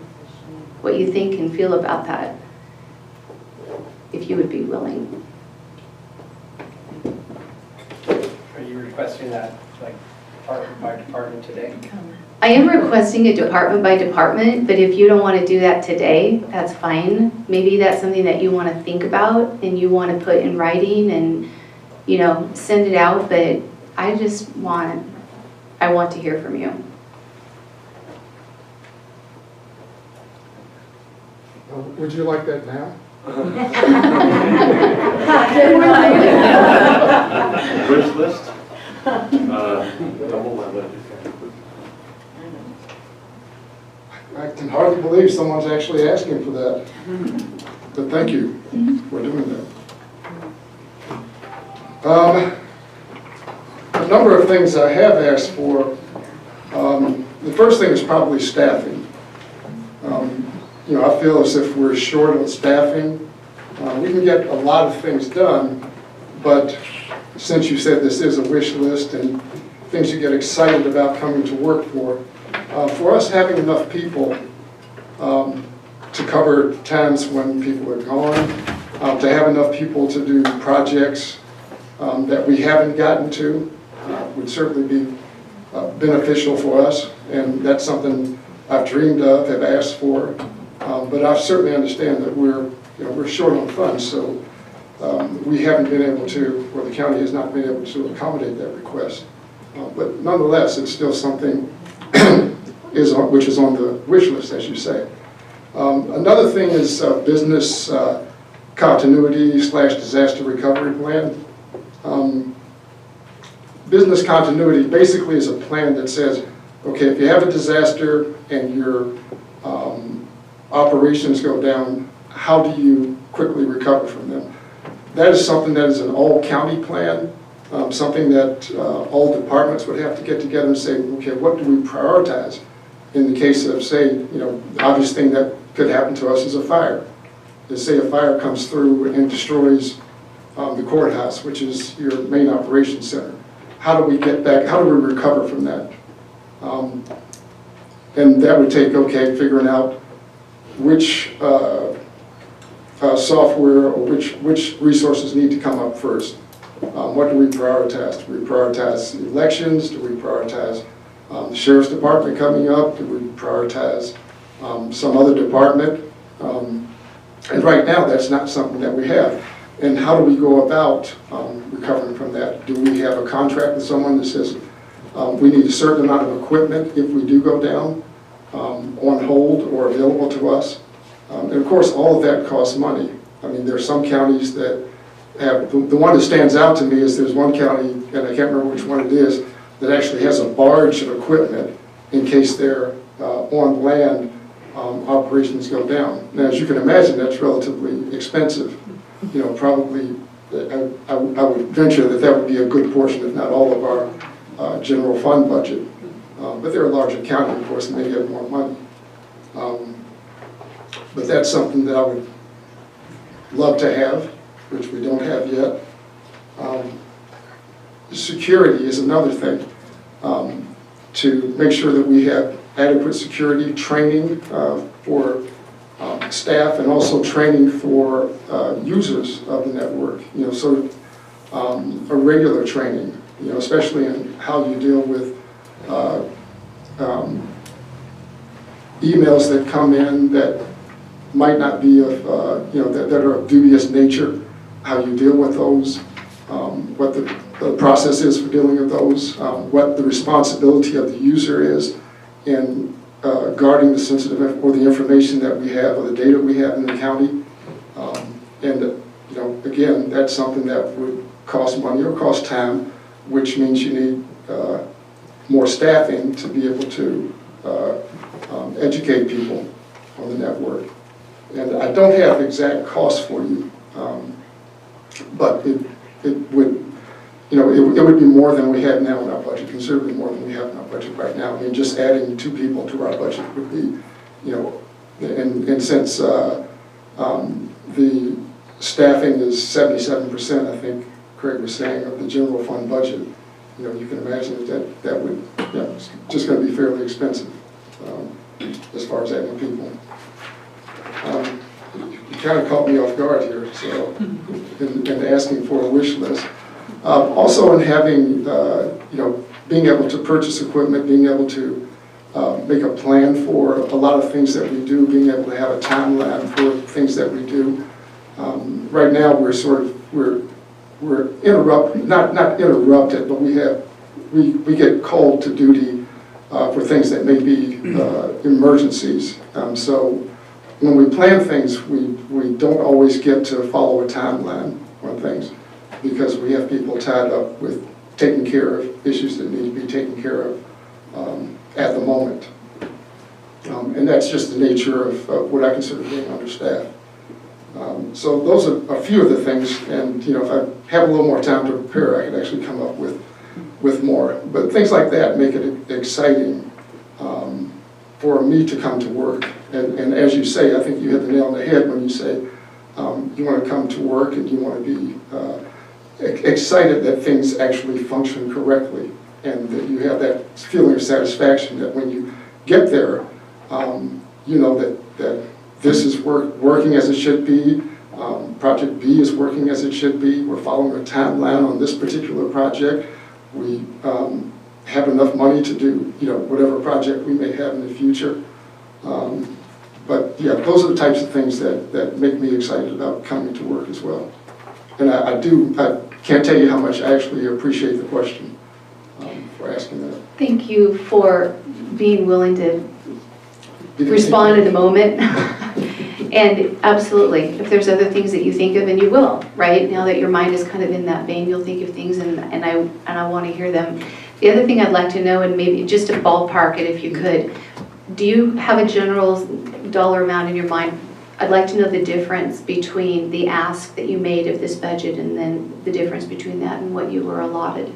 think and feel about that, if you would be willing. Are you requesting that, like, department by department today? I am requesting it department by department, but if you don't want to do that today, that's fine. Maybe that's something that you want to think about and you want to put in writing and, send it out, but I want to hear from you. Would you like that now? Wish list? Double my list. I can hardly believe someone's actually asking for that. But thank you for doing that. A number of things I have asked for. The first thing is probably staffing. I feel as if we're short on staffing. We can get a lot of things done, but since you said this is a wish list and things you get excited about coming to work for us having enough people to cover times when people are gone, to have enough people to do projects that we haven't gotten to would certainly be beneficial for us, and that's something I've dreamed of, have asked for, but I certainly understand that we're short on funds, so we haven't been able to, or the county has not been able to accommodate that request. But nonetheless, it's still something which is on the wish list, as you say. Another thing is business continuity / disaster recovery plan. Business continuity basically is a plan that says, okay, if you have a disaster and your operations go down, how do you quickly recover from them? That is something that is an all-county plan, something that all departments would have to get together and say, okay, what do we prioritize in the case of, say, the obvious thing that could happen to us is a fire. Let's say a fire comes through and destroys the courthouse, which is your main operations center. How do we get back, how do we recover from that? And that would take, okay, figuring out which software or which resources need to come up first. What do we prioritize? Do we prioritize elections? Do we prioritize the Sheriff's Department coming up? Do we prioritize some other department? And right now, that's not something that we have. And how do we go about recovering from that? Do we have a contract with someone that says we need a certain amount of equipment if we do go down on hold or available to us? And of course, all of that costs money. I mean, there are some counties that have, the one that stands out to me is there's one county, and I can't remember which one it is, that actually has a barge of equipment in case their on land operations go down. Now, as you can imagine, that's relatively expensive. You know, probably, I would venture that that would be a good portion, if not all of our general fund budget. But they're a larger county, of course, and they have more money. But that's something that I would love to have, which we don't have yet. Security is another thing. To make sure that we have adequate security training for staff and also training for users of the network. You know, sort of a regular training, you know, especially in how you deal with emails that come in that might not be of, you know, that are of dubious nature, how you deal with those, what the process is for dealing with those, what the responsibility of the user is in guarding the sensitive or the information that we have or the data we have in the county. And, you know, again, that's something that would cost money or cost time, which means you need more staffing to be able to educate people on the network. And I don't have exact costs for you, but it would, you know, it would be more than we have now in our budget, considerably more than we have in our budget right now. I mean, just adding 2 people to our budget would be, you know, and since the staffing is 77%, I think Craig was saying, of the general fund budget, you know, you can imagine that would, you know, it's just going to be fairly expensive as far as adding people. You kind of caught me off guard here, so, in asking for a wish list. Also in having, you know, being able to purchase equipment, being able to make a plan for a lot of things that we do, being able to have a timeline for things that we do. Right now, we're sort of, we're interrupted, not interrupted, but we get called to duty for things that may be emergencies. So when we plan things, we don't always get to follow a timeline on things because we have people tied up with taking care of issues that need to be taken care of at the moment. And that's just the nature of what I consider being understaffed. So those are a few of the things, and you know, if I have a little more time to prepare, I could actually come up with more. But things like that make it exciting for me to come to work. And as you say, I think you hit the nail on the head when you say you want to come to work and you want to be excited that things actually function correctly, and that you have that feeling of satisfaction that when you get there, you know that this is working as it should be. Project B is working as it should be. We're following a timeline on this particular project. We have enough money to do, you know, whatever project we may have in the future. But yeah, those are the types of things that make me excited about coming to work as well. And I can't tell you how much I actually appreciate the question for asking that. Thank you for being willing to respond in the moment. And absolutely, if there's other things that you think of, and you will, right? Now that your mind is kind of in that vein, you'll think of things, and I want to hear them. The other thing I'd like to know, and maybe just to ballpark it if you could, do you have a general dollar amount in your mind? I'd like to know the difference between the ask that you made of this budget and then the difference between that and what you were allotted.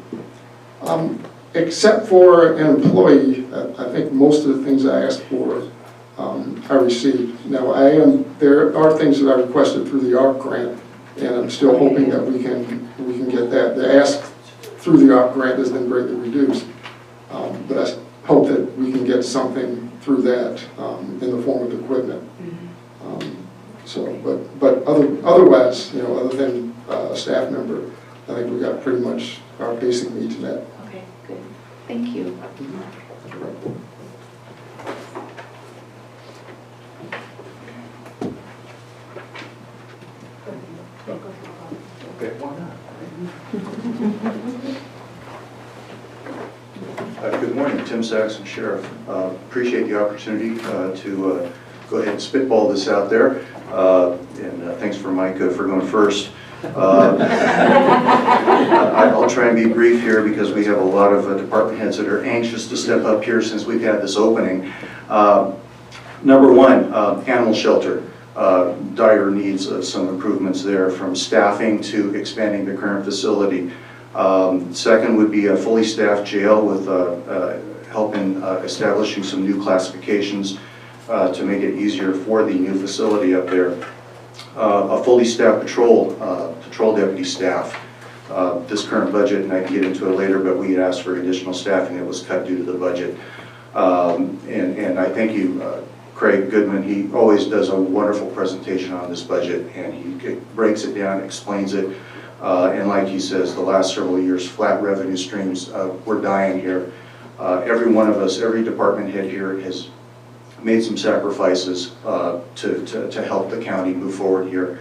Except for an employee, I think most of the things I asked for I received. Now there are things that I requested through the ARC grant And I'm still hoping that we can get that. The ask through the OP grant has been greatly reduced. But I hope that we can get something through that in the form of equipment. But otherwise, other than a staff member, I think we got pretty much our basic needs met. Okay, good. Thank you. Okay, why not? Good morning, Tim Saxon, Sheriff. Appreciate the opportunity to go ahead and spitball this out there. And thanks for Mike for going first. I'll try and be brief here because we have a lot of department heads that are anxious to step up here since we've had this opening. Number one, animal shelter. Dire needs of some improvements there, from staffing to expanding the current facility. Second would be a fully staffed jail with help in establishing some new classifications to make it easier for the new facility up there. A fully staffed patrol deputy staff. This current budget, and I can get into it later, but we had asked for additional staffing that was cut due to the budget. And I thank you, Craig Goodman. He always does a wonderful presentation on this budget, and he breaks it down, explains it, and like he says, the last several years, flat revenue streams, we're dying here. Every one of us, every department head here has made some sacrifices to help the county move forward here.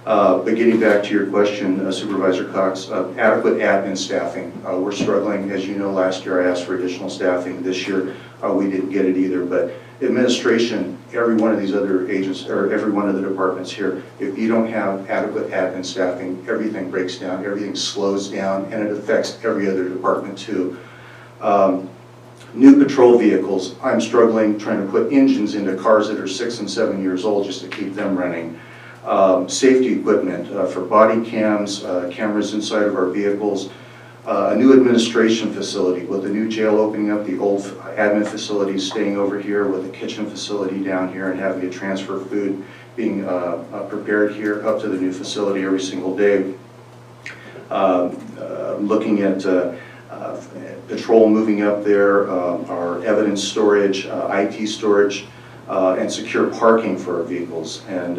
But getting back to your question, Supervisor Cox, adequate admin staffing. We're struggling. As you know, last year I asked for additional staffing. This year we didn't get it either. But administration, every one of these other agents, or every one of the departments here, if you don't have adequate admin staffing, everything breaks down, everything slows down, and it affects every other department too. New patrol vehicles, I'm struggling trying to put engines into cars that are 6 and 7 years old just to keep them running. Safety equipment for body cams, cameras inside of our vehicles, a new administration facility with the new jail opening up, the old admin facilities staying over here with a kitchen facility down here, and having to transfer food being prepared here up to the new facility every single day. Looking at patrol moving up there, our evidence storage, IT storage, and secure parking for our vehicles, and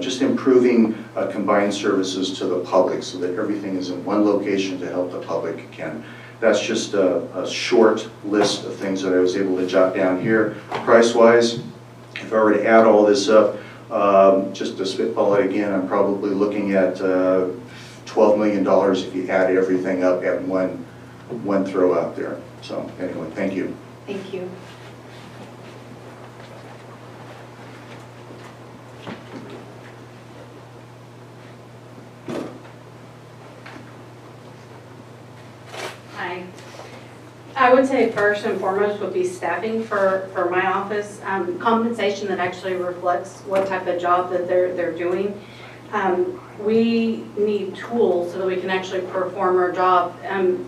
just improving combined services to the public so that everything is in one location to help the public again. That's just a short list of things that I was able to jot down here. Price-wise, if I were to add all this up, just to spitball it again, I'm probably looking at $12 million if you add everything up at one throw out there. So anyway, thank you. Thank you. Hi. I would say first and foremost would be staffing for my office. Compensation that actually reflects what type of job that they're doing. We need tools so that we can actually perform our job.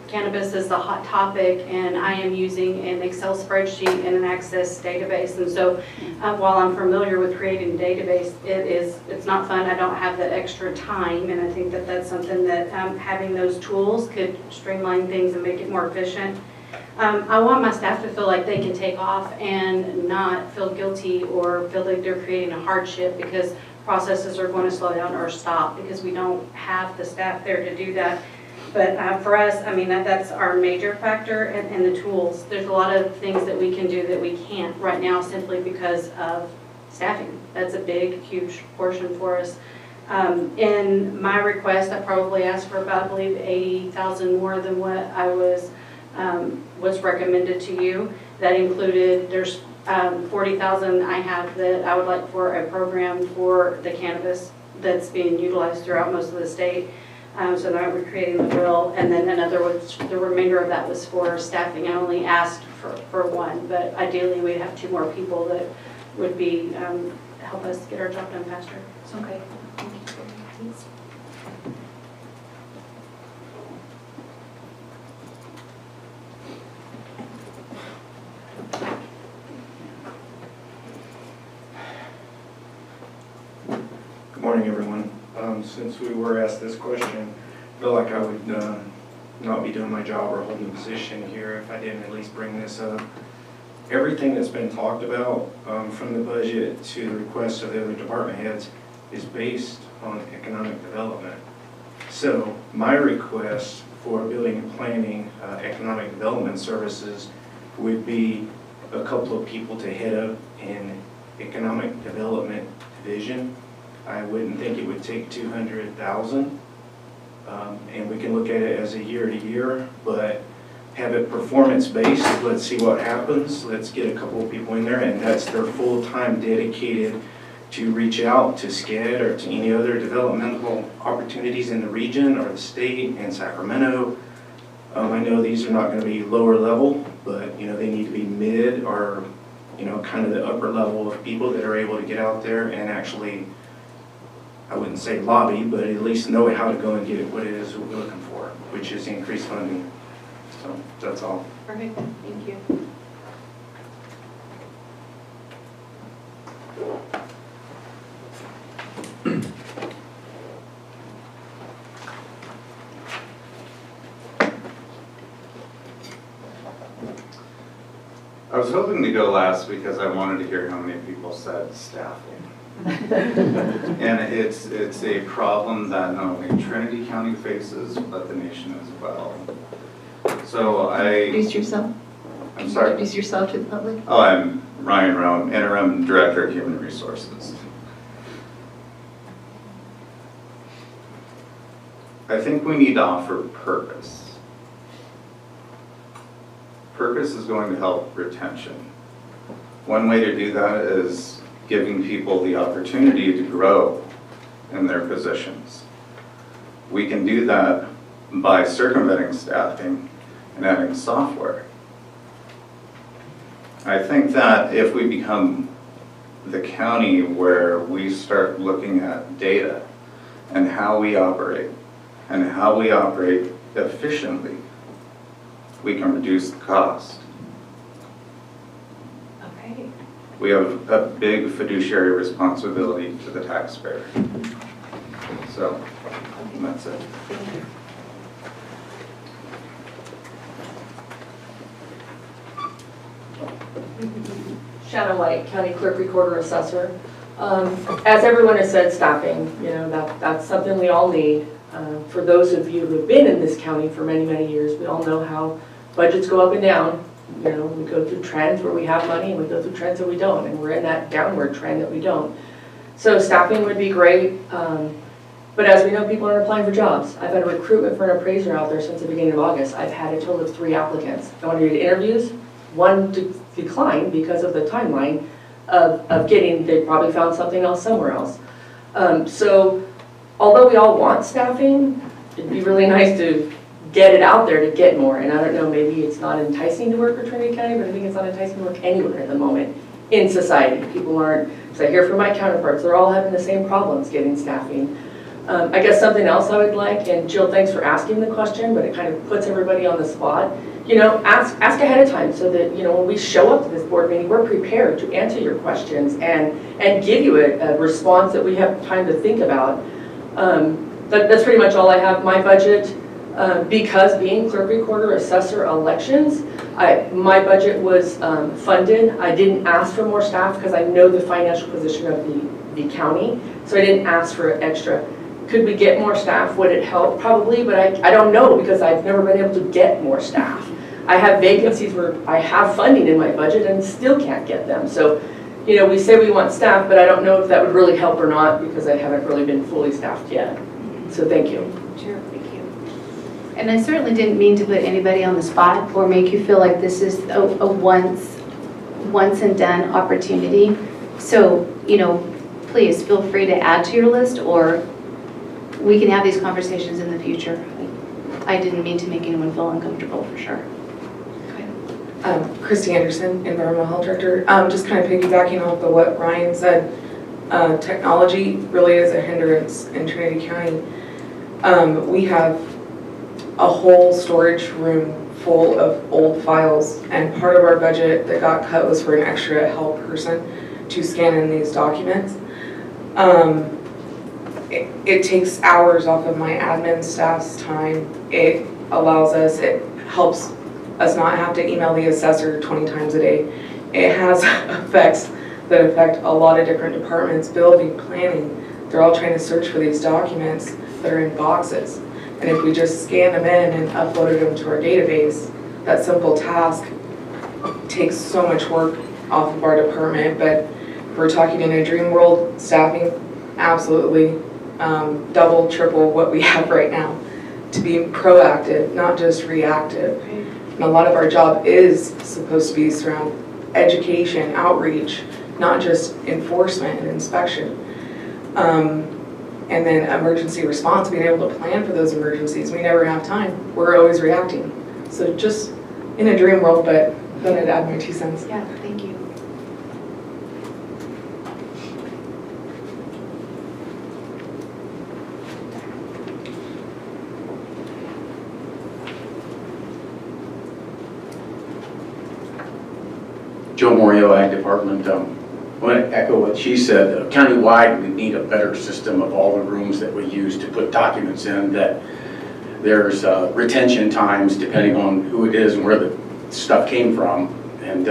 Cannabis is the hot topic, and I am using an Excel spreadsheet and an Access database. And so while I'm familiar with creating a database, it's not fun. I don't have the extra time, and I think that that's something that having those tools could streamline things and make it more efficient. I want my staff to feel like they can take off and not feel guilty or feel like they're creating a hardship because processes are going to slow down or stop because we don't have the staff there to do that. But for us, I mean, that's our major factor, and the tools. There's a lot of things that we can do that we can't right now simply because of staffing. That's a big, huge portion for us. In my request, I probably asked for about, I believe, $80,000 more than what I was recommended to you. That included, there's $40,000 I have that I would like for a program for the cannabis that's being utilized throughout most of the state. So now we're creating the bill, and then the remainder of that was for staffing. I only asked for one, but ideally we'd have 2 more people that would be help us get our job done faster. It's okay. Thank you. Thanks. Good morning, everyone. Since we were asked this question, I feel like I would not be doing my job or holding a position here if I didn't at least bring this up. Everything that's been talked about, from the budget to the requests of the other department heads, is based on economic development. So my request for building and planning economic development services would be a couple of people to head up an economic development division. I wouldn't think it would take 200,000, and we can look at it as a year to year, but have it performance based. Let's see what happens. Let's get a couple of people in there, and that's their full-time dedicated to reach out to SCED or to any other developmental opportunities in the region or the state and Sacramento. I know these are not going to be lower level, but they need to be mid or kind of the upper level of people that are able to get out there and actually, I wouldn't say lobby, but at least know how to go and get what it is we're looking for, which is increased funding. So that's all. Perfect, thank you. I was hoping to go last because I wanted to hear how many people said staffing. And it's a problem that not only Trinity County faces, but the nation as well. So Introduce yourself. I'm sorry? Introduce yourself to the public. Oh, I'm Ryan Rome, Interim Director of Human Resources. I think we need to offer purpose. Purpose is going to help retention. One way to do that is giving people the opportunity to grow in their positions. We can do that by circumventing staffing and adding software. I think that if we become the county where we start looking at data and how we operate efficiently, we can reduce the cost. Okay. We have a big fiduciary responsibility to the taxpayer. So, that's it. Shannon White, County Clerk, Recorder, Assessor. As everyone has said, staffing, that's something we all need. For those of you who have been in this county for many, many years, we all know how budgets go up and down. We go through trends where we have money and we go through trends that we don't, and we're in that downward trend that we don't. So staffing would be great, but as we know, people aren't applying for jobs. I've had a recruitment for an appraiser out there since the beginning of August. I've had a total of 3 applicants. I went to interviews, 1 declined because of the timeline of getting, they probably found something else somewhere else. So although we all want staffing, it'd be really nice to get it out there to get more. And I don't know, maybe it's not enticing to work for Trinity County, but I think it's not enticing to work anywhere at the moment in society. People aren't, because I hear from my counterparts, they're all having the same problems getting staffing. I guess something else I would like, and Jill, thanks for asking the question, but it kind of puts everybody on the spot. Ask ahead of time so that, when we show up to this board meeting, we're prepared to answer your questions and give you a response that we have time to think about. That's pretty much all I have. My budget, because being clerk, recorder, assessor, elections, my budget was funded. I didn't ask for more staff because I know the financial position of the county, so I didn't ask for extra. Could we get more staff? Would it help? Probably, but I don't know because I've never been able to get more staff. I have vacancies where I have funding in my budget and still can't get them. So, we say we want staff, but I don't know if that would really help or not because I haven't really been fully staffed yet. So thank you. Sure, thank you. And I certainly didn't mean to put anybody on the spot or make you feel like this is a once and done opportunity. So, please feel free to add to your list, or we can have these conversations in the future. I didn't mean to make anyone feel uncomfortable, for sure. Christie Anderson, Environmental Health Director. Just kind of piggybacking off of what Ryan said, technology really is a hindrance in Trinity County. We have a whole storage room full of old files, and part of our budget that got cut was for an extra help person to scan in these documents. it takes hours off of my admin staff's time. It allows us, it helps us not have to email the assessor 20 times a day. It has effects that affect a lot of different departments, building, planning. They're all trying to search for these documents that are in boxes. And if we just scan them in and uploaded them to our database, that simple task takes so much work off of our department. But if we're talking in a dream world, staffing, absolutely double, triple what we have right now to be proactive, not just reactive. And a lot of our job is supposed to be around education, outreach, not just enforcement and inspection. And then emergency response, being able to plan for those emergencies. We never have time. We're always reacting. So just in a dream world, but then I'd add my 2 cents. Yeah, thank you. Joe Morio, Ag Department. I want to echo what she said. Countywide, we need a better system of all the rooms that we use to put documents in, that there's retention times depending on who it is and where the stuff came from. And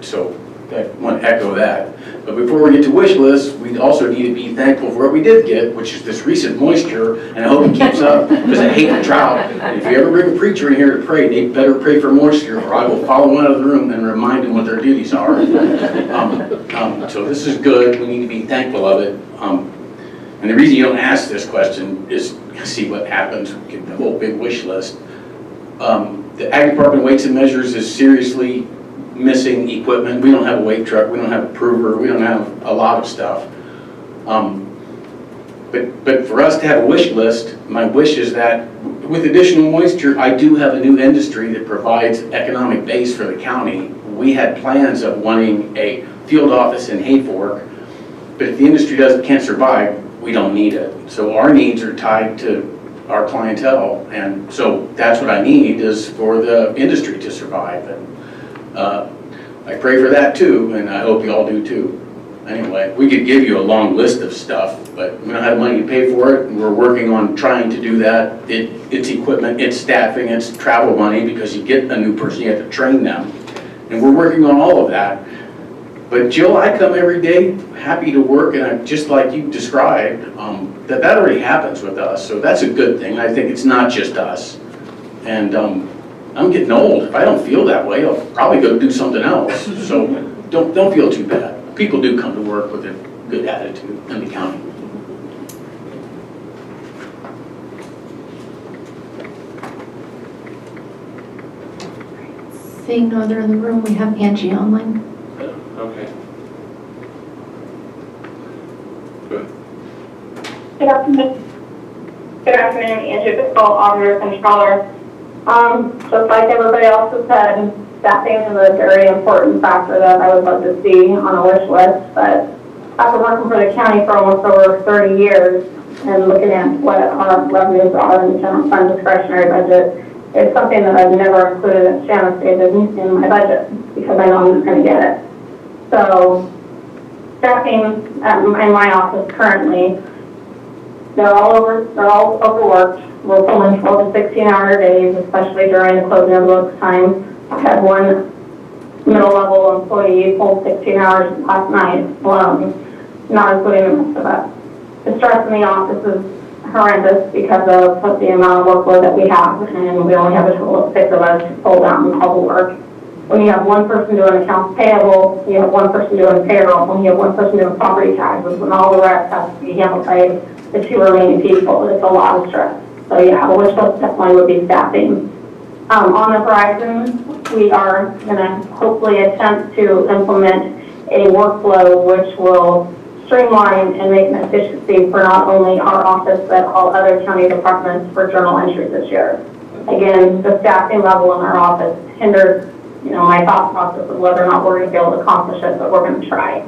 so I want to echo that. But before we get to wish lists, we also need to be thankful for what we did get, which is this recent moisture, and I hope it keeps up, because I hate the drought. And if you ever bring a preacher in here to pray, they better pray for moisture, or I will follow them out of the room and remind them what their duties are. So this is good. We need to be thankful of it. And the reason you don't ask this question is see what happens. We get the whole big wish list. The Ag Department Weights and Measures is seriously missing equipment. We don't have a weight truck, we don't have a prover, we don't have a lot of stuff. But for us to have a wish list, my wish is that with additional moisture, I do have a new industry that provides economic base for the county. We had plans of wanting a field office in Hayfork, but if the industry can't survive, we don't need it. So our needs are tied to our clientele, and so that's what I need, is for the industry to survive. And I pray for that too, and I hope you all do too. Anyway, we could give you a long list of stuff, but we don't have money to pay for it, and we're working on trying to do that. It's equipment, it's staffing, it's travel money, because you get a new person, you have to train them. And we're working on all of that. But Jill, I come every day happy to work, and I'm just like you described, that already happens with us, so that's a good thing. I think it's not just us. And I'm getting old. If I don't feel that way, I'll probably go do something else. So don't feel too bad. People do come to work with a good attitude in the county. Seeing no other in the room, we have Angie online. Okay. Good. Good afternoon. Good afternoon, Andrew Fiscal, Auditor Controller. Just like everybody else has said, staffing is a very important factor that I would love to see on a wish list. But after working for the county for almost over 30 years and looking at what our revenues are in the general fund discretionary budget, it's something that I've never included, as Shanna stated, in my budget because I know I'm not going to get it. So staffing in my office currently, they're all overworked. We're pulling 12 to 16-hour days, especially during the closing of the books time. I had one middle-level employee pull 16 hours last night alone, not including the rest of us. The stress in the office is horrendous because of the amount of workload that we have, and we only have a total of 6 of us to pull down all the work. When you have one person doing accounts payable, you have one person doing payroll, when you have one person doing property taxes, when all the rest has to be handled by the 2 remaining people, it's a lot of stress. So yeah, a wish list definitely would be staffing. On the horizon, we are going to hopefully attempt to implement a workflow which will streamline and make an efficiency for not only our office but all other county departments for journal entries this year. Again, the staffing level in our office hinders, my thought process of whether or not we're going to be able to accomplish it, but we're going to try.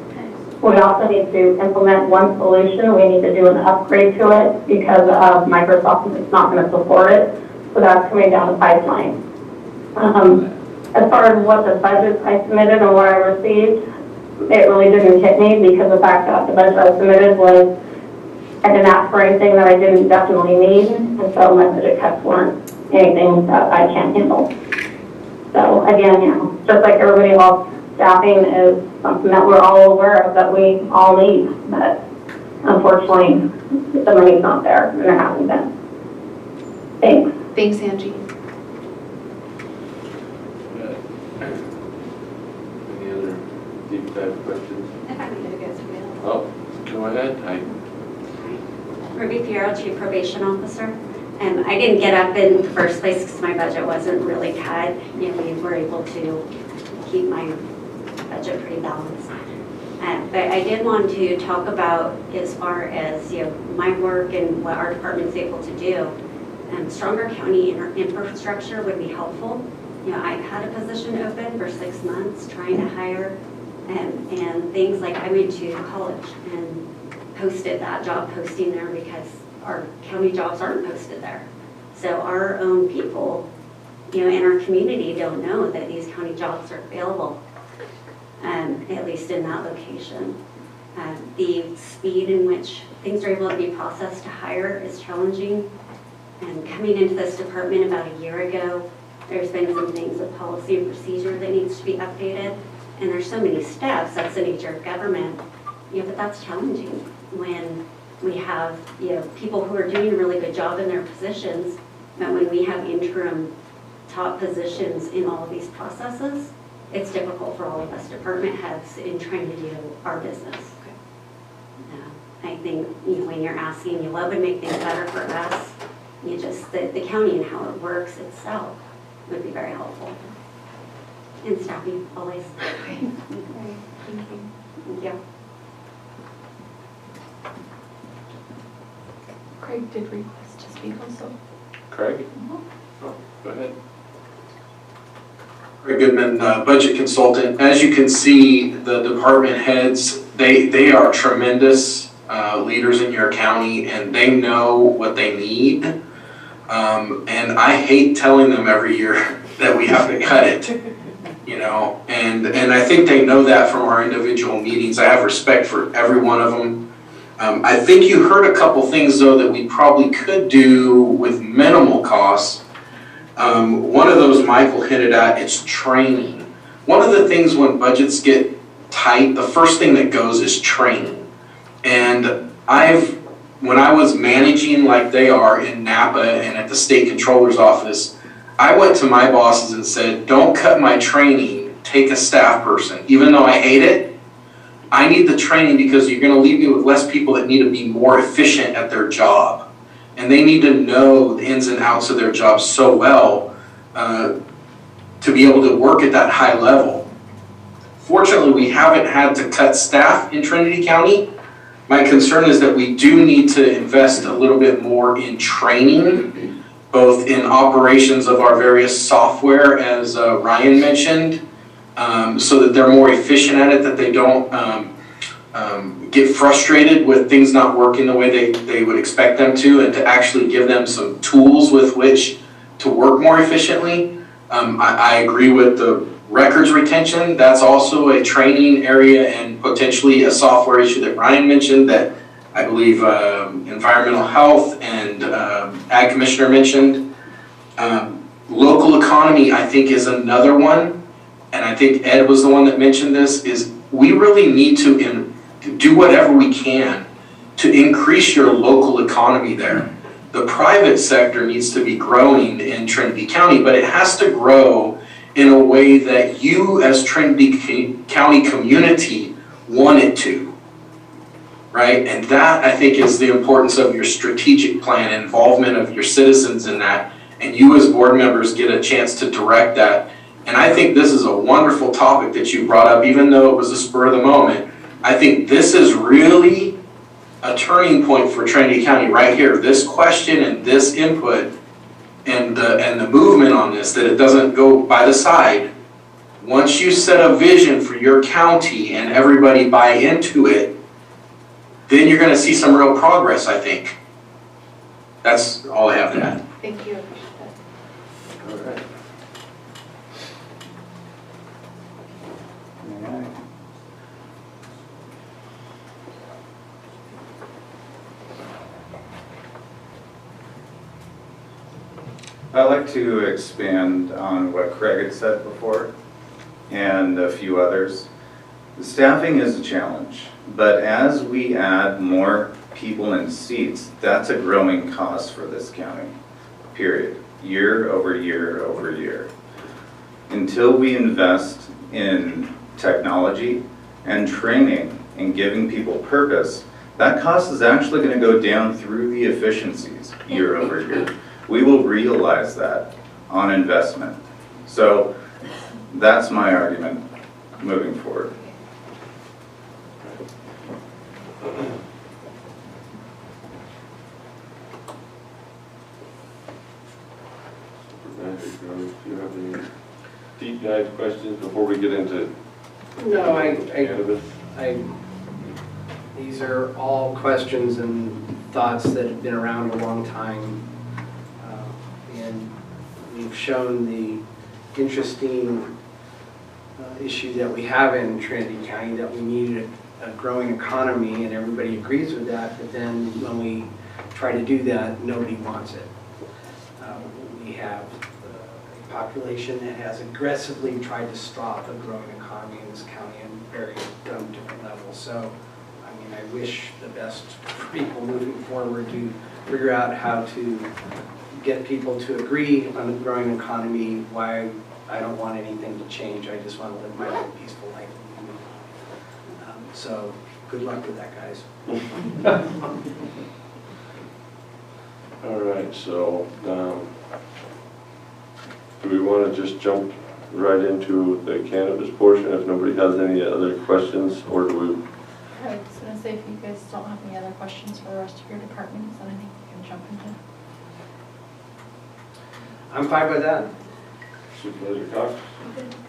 We also need to implement one solution. We need to do an upgrade to it because of Microsoft is not going to support it. So that's coming down the pipeline. As far as what the budget I submitted and what I received, it really didn't hit me because the fact that the budget I submitted was I didn't ask for anything that I didn't definitely need, and so my budget cuts weren't anything that I can't handle. So again, just like everybody else, staffing is something that we're all aware of, that we all need, but unfortunately, the money's not there, and there hasn't been. Thanks. Thanks, Angie. Any other deep dive questions? If I could go through it. Oh, go ahead. Ruby Fierro, Chief Probation Officer. I didn't get up in the first place because my budget wasn't really cut. We were able to keep my budget pretty balanced. But I did want to talk about, as far as my work and what our department's able to do. Stronger county infrastructure would be helpful. I've had a position open for 6 months trying to hire, and things like I went to college and posted that job posting there because our county jobs aren't posted there. So our own people, in our community don't know that these county jobs are available, at least in that location. The speed in which things are able to be processed to hire is challenging. And coming into this department about a year ago, there's been some things with policy and procedure that needs to be updated. And there's so many steps, that's the nature of government. But that's challenging when we have people who are doing a really good job in their positions, but when we have interim top positions in all of these processes, it's difficult for all of us department heads in trying to do our business. I think when you're asking, what would make things better for us, the county and how it works itself would be very helpful. And staffing, always. Thank you. Thank you. Craig did request to speak also. Craig? Oh, go ahead. Craig Goodman, budget consultant. As you can see, the department heads, they are tremendous leaders in your county, and they know what they need. And I hate telling them every year that we have to cut it, and I think they know that from our individual meetings. I have respect for every one of them. I think you heard a couple things, though, that we probably could do with minimal costs. One of those Michael hinted at, it's training. One of the things when budgets get tight, the first thing that goes is training. And when I was managing like they are in Napa and at the state controller's office, I went to my bosses and said, don't cut my training, take a staff person. Even though I hate it, I need the training because you're going to leave me with less people that need to be more efficient at their job. And they need to know the ins and outs of their job so well to be able to work at that high level. Fortunately, we haven't had to cut staff in Trinity County. My concern is that we do need to invest a little bit more in training, both in operations of our various software, as Ryan mentioned, so that they're more efficient at it, that they don't get frustrated with things not working the way they would expect them to, and to actually give them some tools with which to work more efficiently. I agree with the records retention. That's also a training area and potentially a software issue that Ryan mentioned that I believe environmental health and ag commissioner mentioned. Local economy, I think, is another one. And I think Ed was the one that mentioned this, is we really need to do whatever we can to increase your local economy there. The private sector needs to be growing in Trinity County, but it has to grow in a way that you as Trinity County community want it to, right? And that, I think, is the importance of your strategic plan, involvement of your citizens in that, and you as board members get a chance to direct that. And I think this is a wonderful topic that you brought up, even though it was a spur of the moment. I think this is really a turning point for Trinity County right here. This question and this input and the movement on this, that it doesn't go by the side. Once you set a vision for your county and everybody buy into it, then you're going to see some real progress, I think. That's all I have to add. Thank you. All right. I'd like to expand on what Craig had said before and a few others. Staffing is a challenge, but as we add more people in seats, that's a growing cost for this county, period, year over year over year. Until we invest in technology and training and giving people purpose, that cost is actually going to go down through the efficiencies year over year. We will realize that on investment. So that's my argument moving forward. Do you have any deep dive questions before we get into No, cannabis? These are all questions and thoughts that have been around a long time. And we've shown the interesting issue that we have in Trinity County, that we need a growing economy, and everybody agrees with that, but then when we try to do that, nobody wants it. We have a population that has aggressively tried to stop a growing economy in this county in very different levels. So, I mean, I wish the best for people moving forward to figure out how to get people to agree on a growing economy, why I don't want anything to change. I just want to live my own peaceful life. So good luck with that, guys. All right, so do we want to just jump right into the cannabis portion if nobody has any other questions, or do we? I was going to say, if you guys don't have any other questions for the rest of your departments, then I think we can jump into. I'm fine with that. Supervisor Cox?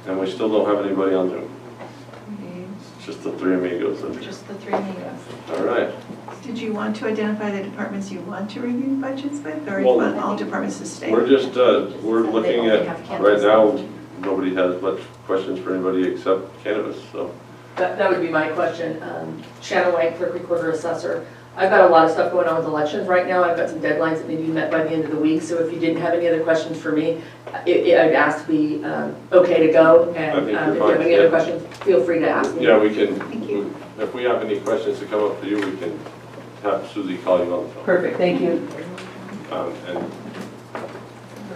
And we still don't have anybody on Zoom? It's just the three amigos. Just the three amigos. All right. Did you want to identify the departments you want to review budgets with, or you Well, want all departments to stay? We're just, we're looking at, right now, nobody has much questions for anybody except cannabis, so. That would be my question. Shannon White, Clerk Recorder Assessor. I've got a lot of stuff going on with elections right now. I've got some deadlines that need to be met by the end of the week. So if you didn't have any other questions for me, I'd ask to be okay to go. And if you have any other questions, feel free to ask me. Yeah, we can, if we have any questions to come up for you, we can have Susie call you on the phone. Perfect, thank you. And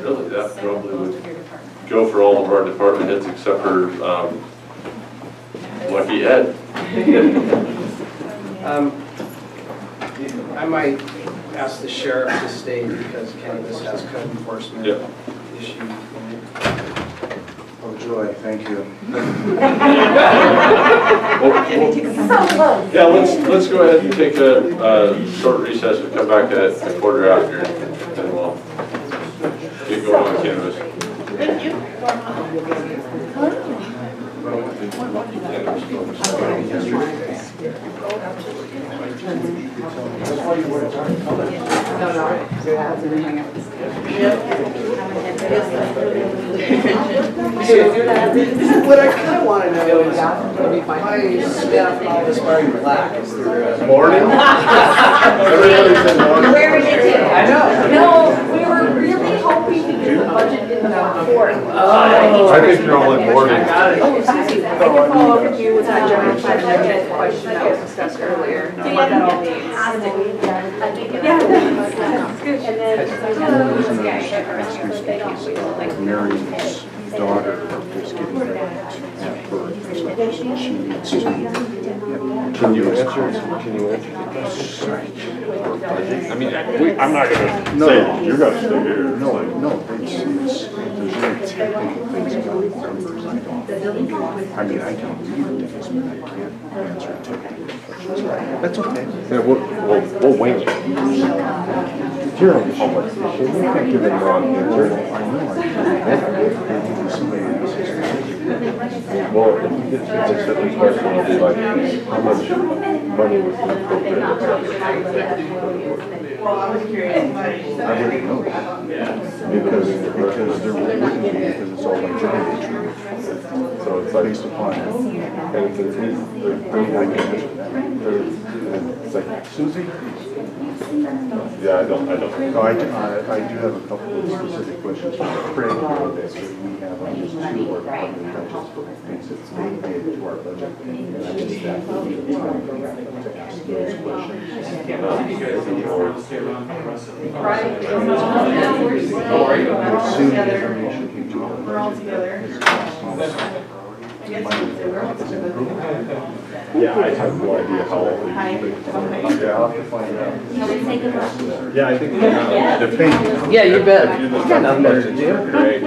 really, that probably would go for all of our department heads except for Lucky Ed. I might ask the sheriff to stay because cannabis has code enforcement issues. Oh, joy, thank you. Yeah, let's go ahead and take a short recess and come back at a quarter after, and we'll get going on cannabis. Thank you. What I kind of want to know is why staff and all this wearing black? Is there morning? Everybody's in morning. Where we get to? I know. No, we were really hoping to get the budget in the fourth. I think you're all in morning. I got it. Oh, Susie, I can follow up with you with that general fund budget question that was discussed earlier. What that all means. Yeah, that's good. And then, Mary's daughter is getting married at birth. She needs to. Can you answer the question? I mean, I'm not going to say you're going to stay here. No, there's very technical things about numbers I don't. I mean, I can read things, but I can't answer technical questions. That's okay. Yeah, we'll wing it. You're a politician. You can't give a wrong answer. I know. Somebody else's. Well, if you get to answer this question, it'll be like, how much money was appropriated? I wouldn't know because there wouldn't be, because it's all like journal. So it's like based upon it. And it's I can answer that. It's like, Susie, Yeah, I don't. No, I do have a couple of specific questions for Craig here that we have on this two of our department budgets, things that they made to our budget. And I think that would be the time to ask those questions. We're all together. Yeah, I have no idea how old yeah, I'll have to find out. Yeah, I think depending. Yeah, you bet. You got nothing better to do. Great.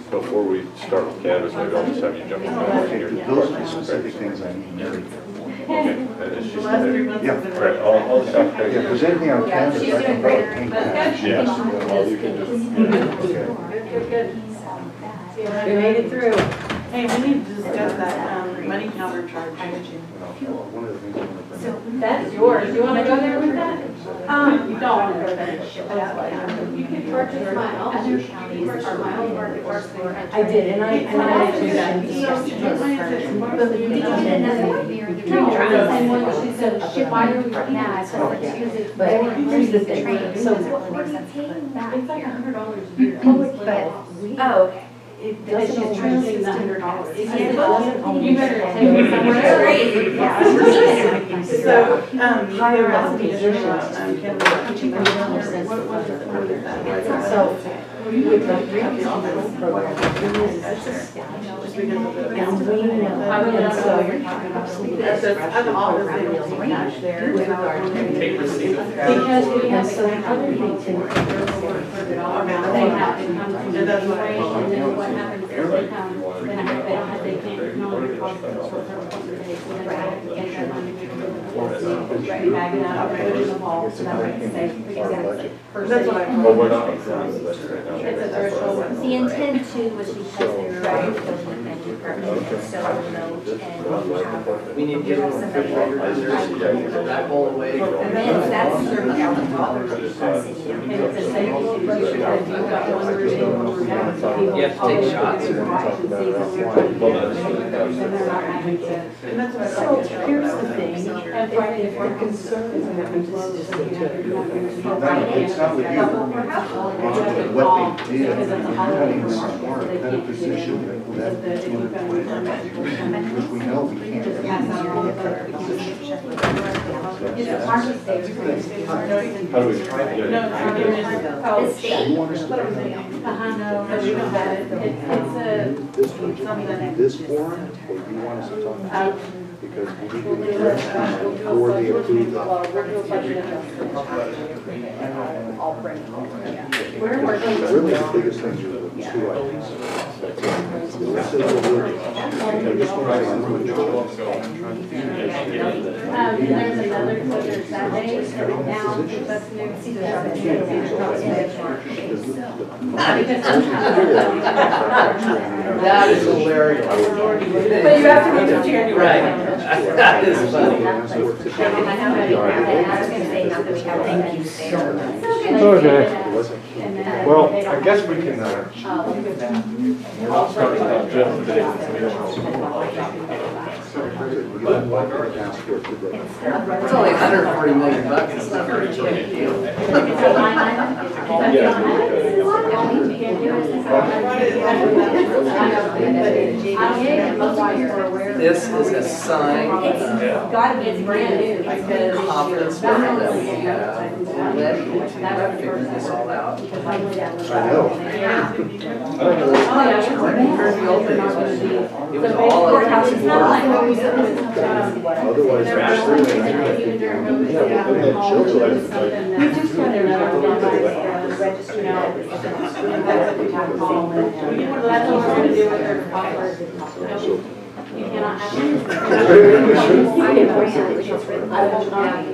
Before we start with canvas, maybe I'll just have you jump in here. Those are the specific things I need. Okay. Yeah, right. I'll just have to. Yeah, if there's anything on canvas, I can probably paint that. Yes. Well, you can just. Good. We made it through. Hey, we need to discuss that money counter charge. One of the things I want to bring up. That's yours. Do you want to go there with that? You don't want to go there. You can purchase my own. I did, and I did that. And when she said, why are we doing that? But here's the thing. So what are you paying back? It's like $100 a year. Oh, okay. It doesn't translate the $100. You better take it somewhere. So, higher recipe so, with the previous program, that's just because of the. So you're talking about. At the office, they cash there. Take receipt. Because we have some other things in they have to come to the and then what happens is they come, they can't no longer talk for the short-term days, so then they have to get their money, bag it up, put it in the vault, so that way it's safe, because that's what I'm. Well, we're not approving the budget right now. It's a threshold. the intent too was because they're building department, so remote and We need to get them refrigerators, that whole away. and then that's $30,000. And it's a safety issue, because you've got one routine, one routine, so people. You have to take shots. And they're not having to. And that's what I So like. here's the thing, if we're concerned, is that we just, It's not with you. What they did, because it's a holiday. cutting smart, that a position that which we know we can't. It's hard to say. How do we try to do it? The state. You want us to put it No, but we don't have it. It's this forum, or do you want us to talk about it? Because we need to be ready for the approval. Really, the biggest things are the two items. This is what we're just going there's another, so there's Saturday, now, that's new. That is hilarious. But you have to wait till January. Right. That is funny. Okay. Well, I guess we can, start with Jeff today. It's only $140 million. It's not very big a deal. This is a sign of confidence level that we have. We're ready to figure this all out. I know. It was all of Otherwise, I'm just You cannot have.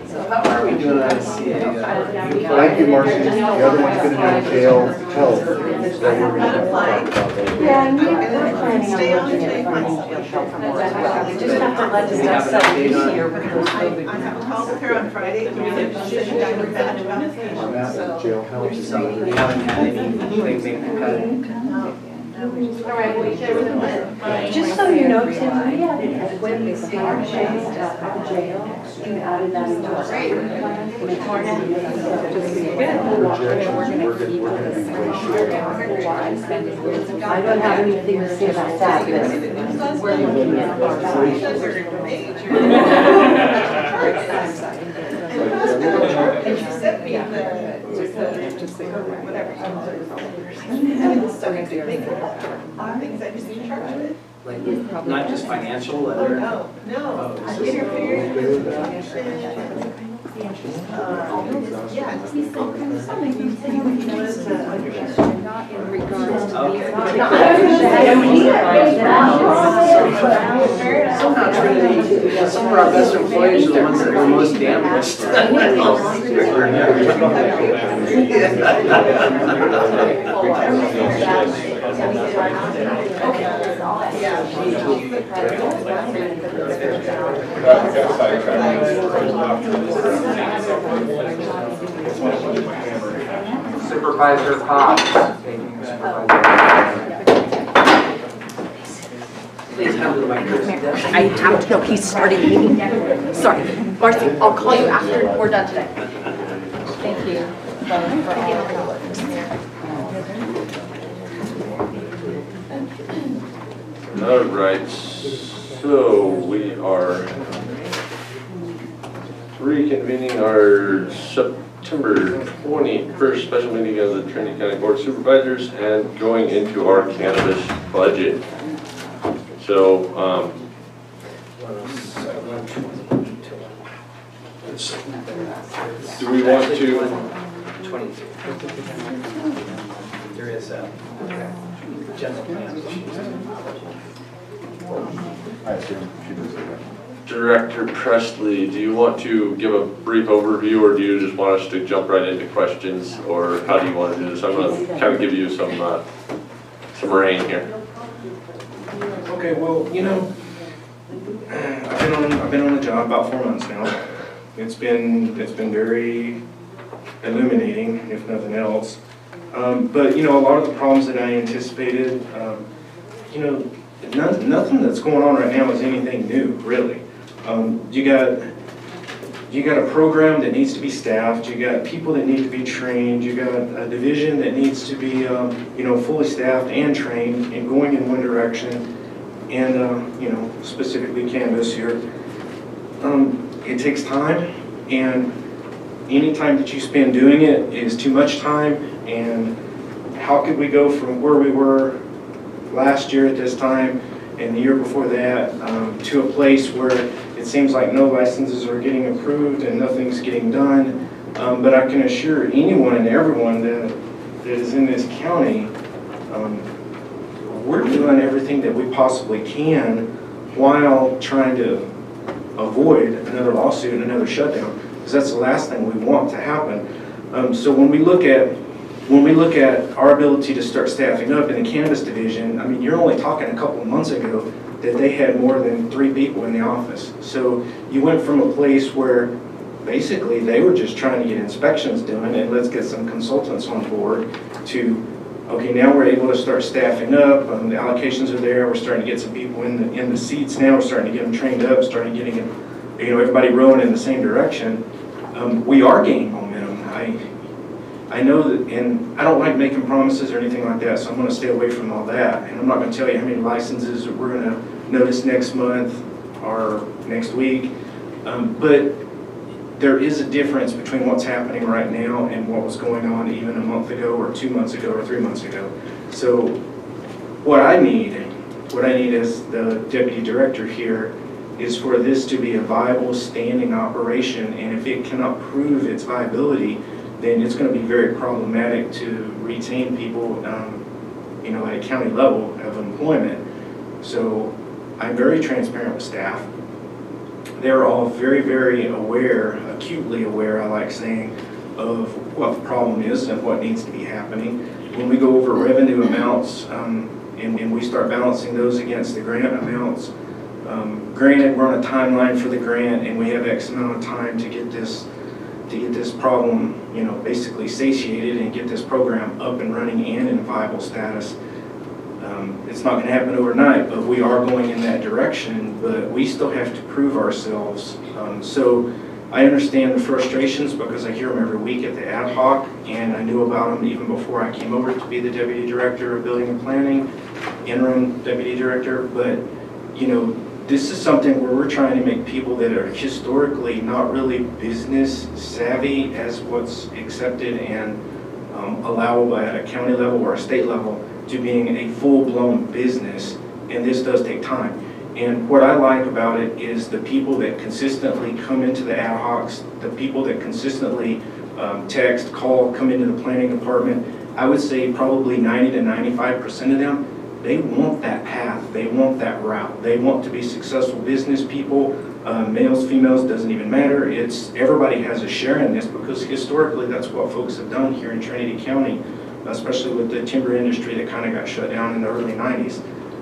So how are we doing on CA? Thank you, Marcy. The other one's gonna be jail health. That we're gonna talk about later. Yeah, and we're planning on looking at funding jail health more as well. We just have to let us know so here with those COVID. I have a call with her on Friday. We have to sit down with that about the patient. On that, jail health. So we haven't had anything make the cut. All right, we should. Just so you know, Tim, we have equipment being changed at the jail. You added that into our rate. I don't have anything to say about that, but we're looking at our And she sent me things I just need to charge with. Like, not just financial, other? No, interference, yeah, just these things. something you said you wanted to understand, not in regards to these. Somehow Trinity, some of our best employees are the ones that are most damaged. Supervisor Cox. Please come to the microphone. I have to go, he's starting the meeting. Sorry, Marcy, I'll call you after we're done today. Thank you. All right, so we are reconvening our September 21st special meeting of the Trinity County Board of Supervisors and going into our cannabis budget. So, do we want to? 23. There is a general plan. I assume she does that. Director Presley, do you want to give a brief overview, or do you just want us to jump right into questions, or how do you want to do this? I'm going to kind of give you some rein here. Okay, well, you know, I've been on the job about 4 months now. It's been very illuminating, if nothing else. But you know, a lot of the problems that I anticipated, you know, nothing that's going on right now is anything new, really. You got a program that needs to be staffed. You got people that need to be trained. You got a division that needs to be, you know, fully staffed and trained and going in one direction. And you know, specifically cannabis here. It takes time, and any time that you spend doing it is too much time. And how could we go from where we were last year at this time and the year before that to a place where it seems like no licenses are getting approved and nothing's getting done? But I can assure anyone and everyone that is in this county, we're doing everything that we possibly can while trying to avoid another lawsuit and another shutdown, because that's the last thing we want to happen. So when we look at our ability to start staffing up in the cannabis division, I mean, you're only talking a couple of months ago that they had more than 3 people in the office. So you went from a place where basically they were just trying to get inspections done and let's get some consultants on board to, okay, now we're able to start staffing up. The allocations are there. We're starting to get some people in the seats now. We're starting to get them trained up, starting getting them, you know, everybody rowing in the same direction. We are gaining momentum. I know that, and I don't like making promises or anything like that, so I'm going to stay away from all that. And I'm not going to tell you how many licenses we're going to notice next month or next week. But there is a difference between what's happening right now and what was going on even a month ago or 2 months ago or 3 months ago. So what I need as the deputy director here is for this to be a viable standing operation, and if it cannot prove its viability, then it's going to be very problematic to retain people, you know, at a county level of employment. So I'm very transparent with staff. They're all very, very aware, acutely aware, I like saying, of what the problem is and what needs to be happening. When we go over revenue amounts and we start balancing those against the grant amounts, granted, we're on a timeline for the grant and we have X amount of time to get this problem, you know, basically satiated and get this program up and running and in viable status. It's not gonna happen overnight, but we are going in that direction, but we still have to prove ourselves. So I understand the frustrations because I hear them every week at the ad hoc, and I knew about them even before I came over to be the Deputy Director of Building and Planning, interim Deputy Director, but you know, this is something where we're trying to make people that are historically not really business savvy as what's accepted and allowable at a county level or a state level to being a full-blown business, and this does take time. And what I like about it is the people that consistently come into the ad hocs, the people that consistently text, call, come into the planning department, I would say probably 90 to 95% of them, they want that path, they want that route, they want to be successful business people, males, females, doesn't even matter. It's everybody has a share in this because historically that's what folks have done here in Trinity County, especially with the timber industry that kind of got shut down in the early 90s.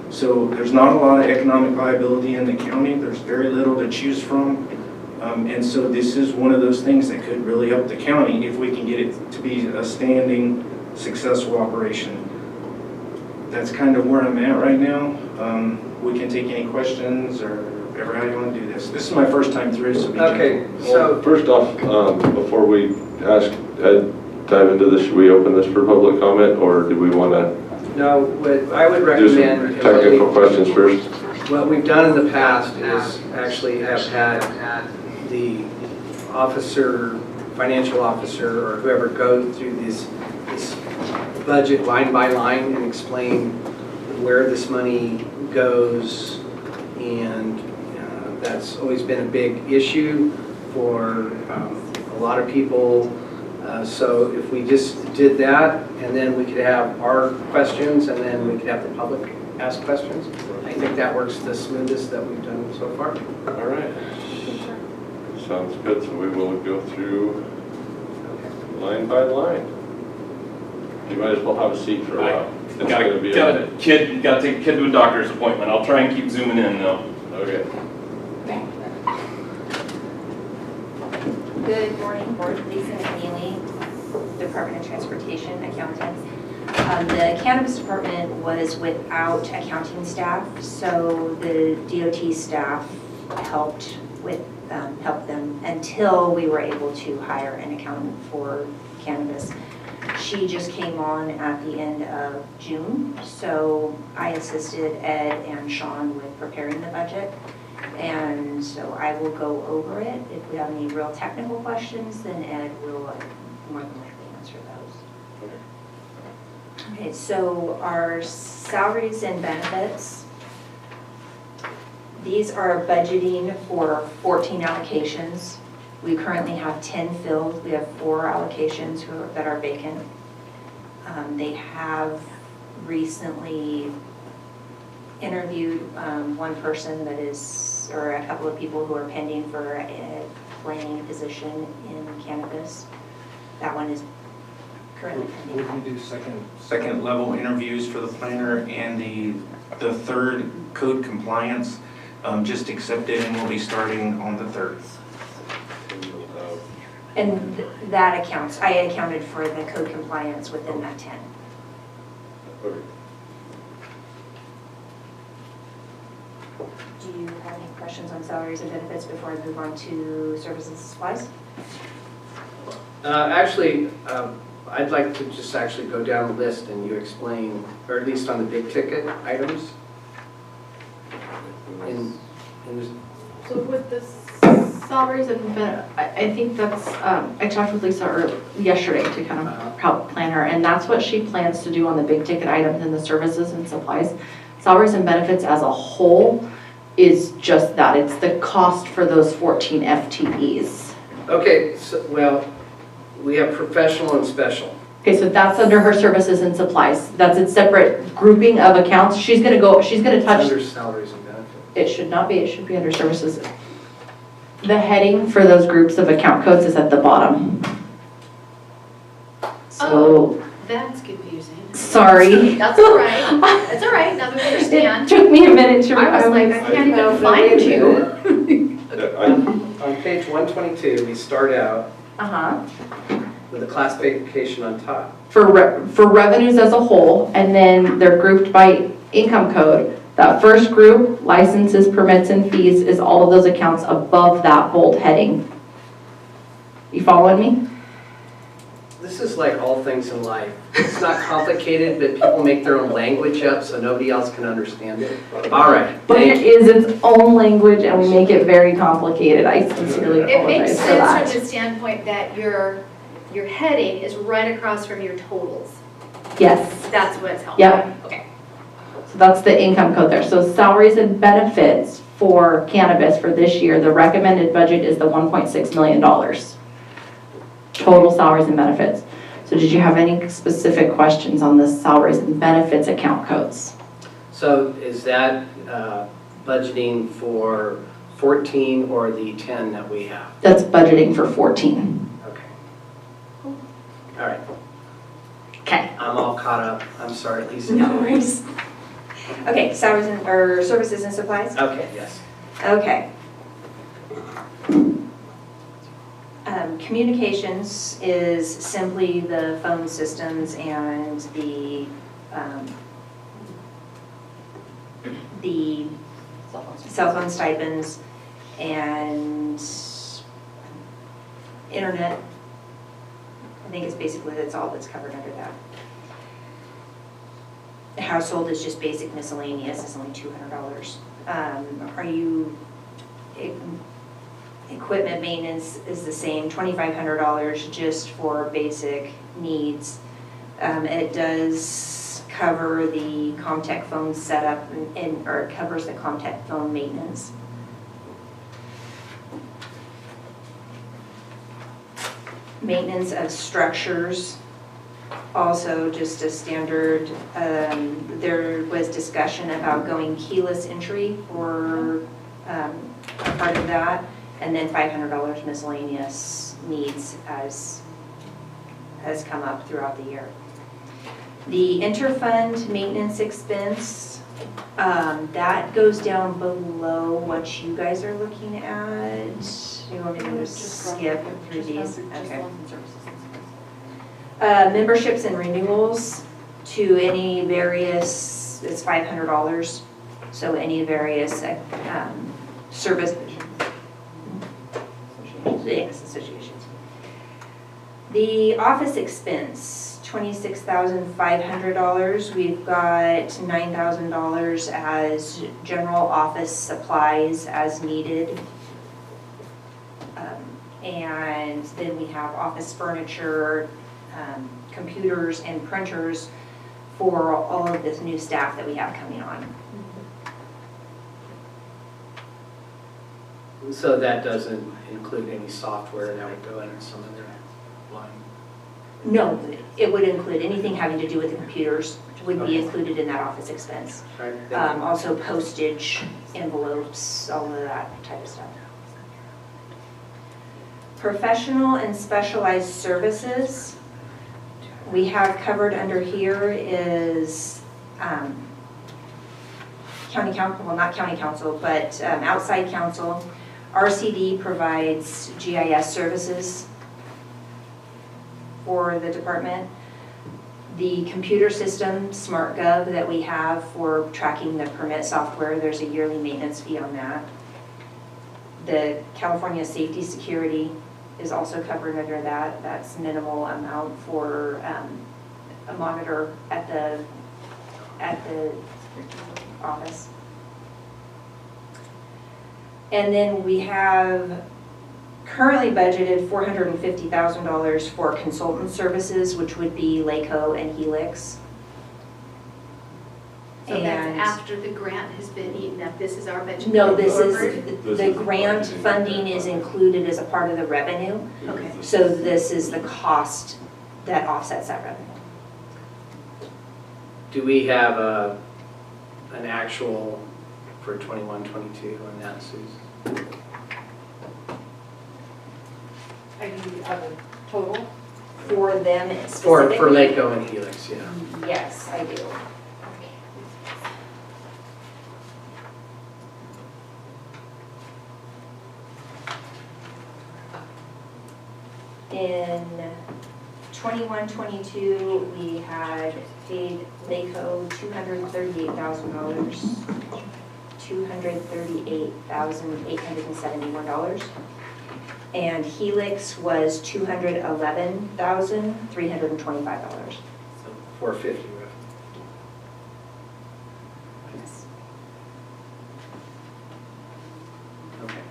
So there's not a lot of economic viability in the county. There's very little to choose from. And so this is one of those things that could really help the county if we can get it to be a standing, successful operation. That's kind of where I'm at right now. We can take any questions or whatever, how you want to do this. This is my first time through, so be Okay, gentle. so First off, before we ask Ed, dive into this, should we open this for public comment, or do we want to no, what I would do some recommend, technical questions first? what we've done in the past is actually have had the officer, financial officer, or whoever go through this budget line by line and explain where this money goes, and that's always been a big issue for a lot of people. So if we just did that, and then we could have our questions, and then we could have the public ask questions, I think that works the smoothest that we've done so far. All right. Sounds good. So we will go through line by line. You might as well have a seat for a while. It's Gotta take a kid to a doctor's appointment. I'll try and keep zooming in though. Okay. Good morning, Board. Lisa McNeely, Department of Transportation, Accountants. The Cannabis Department was without accounting staff, so the DOT staff helped them until we were able to hire an accountant for cannabis. She just came on at the end of June, so I assisted Ed and Sean with preparing the budget. And so I will go over it. If we have any real technical questions, then Ed will more than likely answer those. Okay, so our salaries and benefits, these are budgeting for 14 allocations. We currently have 10 filled. We have 4 allocations that are vacant. They have recently interviewed one person that is, or a couple of people who are pending for a planning position in cannabis. That one is currently pending. We can do second level interviews for the planner, and the third code compliance just accepted and will be starting on the 3rd. And that accounts, I accounted for the code compliance within that 10. Okay. Do you have any questions on salaries and benefits before I move on to services and supplies? Actually, I'd like to just actually go down the list and you explain, or at least on the big ticket items. So with the salaries and I think that's, I talked with Lisa yesterday to kind of help plan her, and that's what she plans to do on the big ticket items and the services and supplies. Salaries and benefits as a whole is just that. It's the cost for those 14 FTEs. Okay, so, well, we have professional and special. Okay, so that's under her services and supplies. That's a separate grouping of accounts. She's gonna touch. It's under salaries and benefits. It should not be, it should be under services. The heading for those groups of account codes is at the bottom. So, that's confusing. Sorry. That's all right. That's all right. Now that we understand. It took me a minute to I was like, I can't even find you. On page 122, we start out with a classification on top. For revenues as a whole, and then they're grouped by income code, that first group, licenses, permits, and fees, is all of those accounts above that bold heading. You following me? This is like all things in life. It's not complicated, but people make their own language up so nobody else can understand it. All right. But it is its own language and we make it very complicated. I sincerely It makes apologize for that. sense from the standpoint that your heading is right across from your totals. Yes. That's what it's helpful. Yep. Okay. So that's the income code there. So salaries and benefits for cannabis for this year, the recommended budget is the $1.6 million. Total salaries and benefits. So did you have any specific questions on the salaries and benefits account codes? So is that budgeting for 14 or the 10 that we have? That's budgeting for 14. Okay. All right. Okay. I'm all caught up. I'm sorry, Lisa. No worries. Okay, salaries and, or services and supplies? Okay, yes. Okay. Communications is simply the phone systems and the cell phone stipends and internet. I think it's basically, that's all that's covered under that. The household is just basic miscellaneous, it's only $200. Are you, equipment maintenance is the same, $2,500 just for basic needs. It does cover the Comtech phone setup or it covers the Comtech phone maintenance. Maintenance of structures, also just a standard. There was discussion about going keyless entry for a part of that, and then $500 miscellaneous needs as has come up throughout the year. The interfund maintenance expense, that goes down below what you guys are looking at. You want me to just skip through these? Okay. Memberships and renewals to any various, it's $500. So any various service, yes, associations. The office expense, $26,500. We've got $9,000 as general office supplies as needed. And then we have office furniture, computers and printers for all of this new staff that we have coming on. So that doesn't include any software that would go in some of their line? No, it would include anything having to do with the computers would be included in that office expense. Right. Also postage, envelopes, all of that type of stuff. Professional and specialized services, we have covered under here is county council, well not county council, but outside council. RCD provides GIS services for the department. The computer system, SmartGov, that we have for tracking the permit software, there's a yearly maintenance fee on that. The California Safety Security is also covered under that. That's minimal amount for a monitor at the office. And then we have currently budgeted $450,000 for consultant services, which would be LACO and Helix. So that's after the grant has been eaten up, this is our budget? No, this is, the grant funding is included as a part of the revenue. Okay. So this is the cost that offsets that revenue. Do we have an actual for 21, 22 on that, Susan? Are you of a total? For them specifically? For LACO and Helix, yeah. Yes, I do. In 21-22, we had paid LACO $238,000, $238,871. And Helix was $211,325. So 450 roughly. Yes. Okay.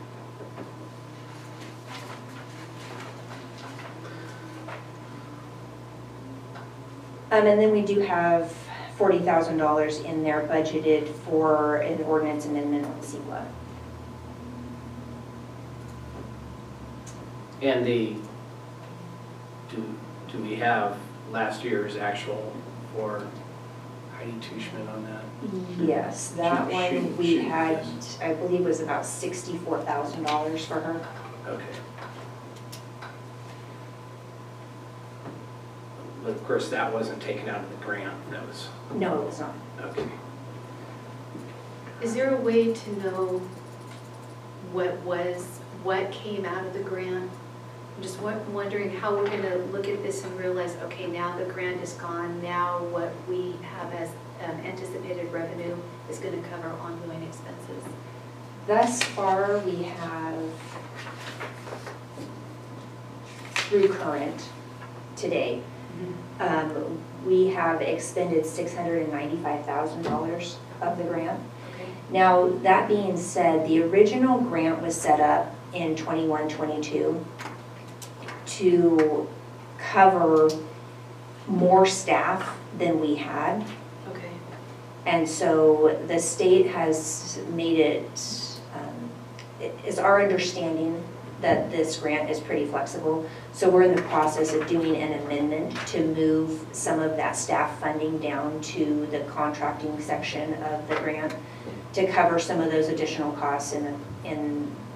And then we do have $40,000 in there budgeted for an ordinance amendment on CEQA. And do we have last year's actual for Heidi Tushman on that? Yes, that one we had, yes. I believe was about $64,000 for her. Okay. But of course, that wasn't taken out of the grant, that was, No, it was not. okay. Is there a way to know what came out of the grant? I'm just wondering how we're going to look at this and realize, okay, now the grant is gone, now what we have as anticipated revenue is going to cover ongoing expenses. Thus far, we have, through current, today, we have expended $695,000 of the grant. Okay. Now, that being said, the original grant was set up in 21-22 to cover more staff than we had. Okay. And so the state has made it is our understanding that this grant is pretty flexible. So we're in the process of doing an amendment to move some of that staff funding down to the contracting section of the grant to cover some of those additional costs. And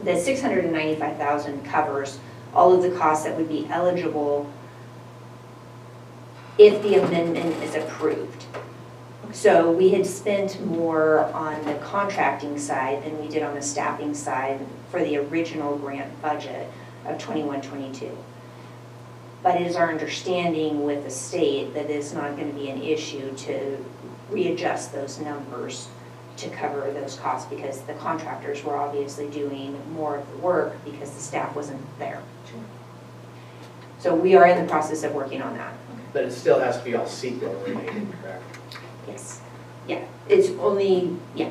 the $695,000 covers all of the costs that would be eligible if the amendment is approved. So we had spent more on the contracting side than we did on the staffing side for the original grant budget of 21-22. But it is our understanding with the state that it's not going to be an issue to readjust those numbers to cover those costs because the contractors were obviously doing more of the work because the staff wasn't there. So we are in the process of working on that. But it still has to be all CEQA related, correct? Yes. Yeah, it's only, yeah.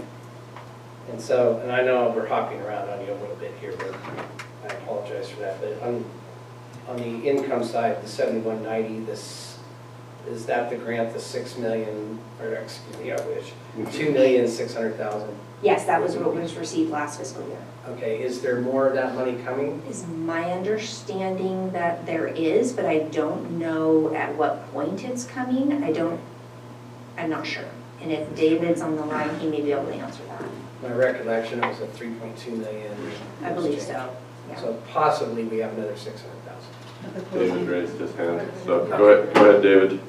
And so, and I know we're hopping around on you a little bit here, but I apologize for that. But on the income side, the 7190, is that the grant, the 6 million, or excuse me, I wish, 2,600,000? Yes, that was what was received last fiscal year. Okay, is there more of that money coming? Is my understanding that there is, but I don't know at what point it's coming. I'm not sure. And if David's on the line, he may be able to answer that. My recollection, it was at 3.2 million. I believe so. Yeah. So possibly we have another 600,000. David raised his hand, so go ahead, David.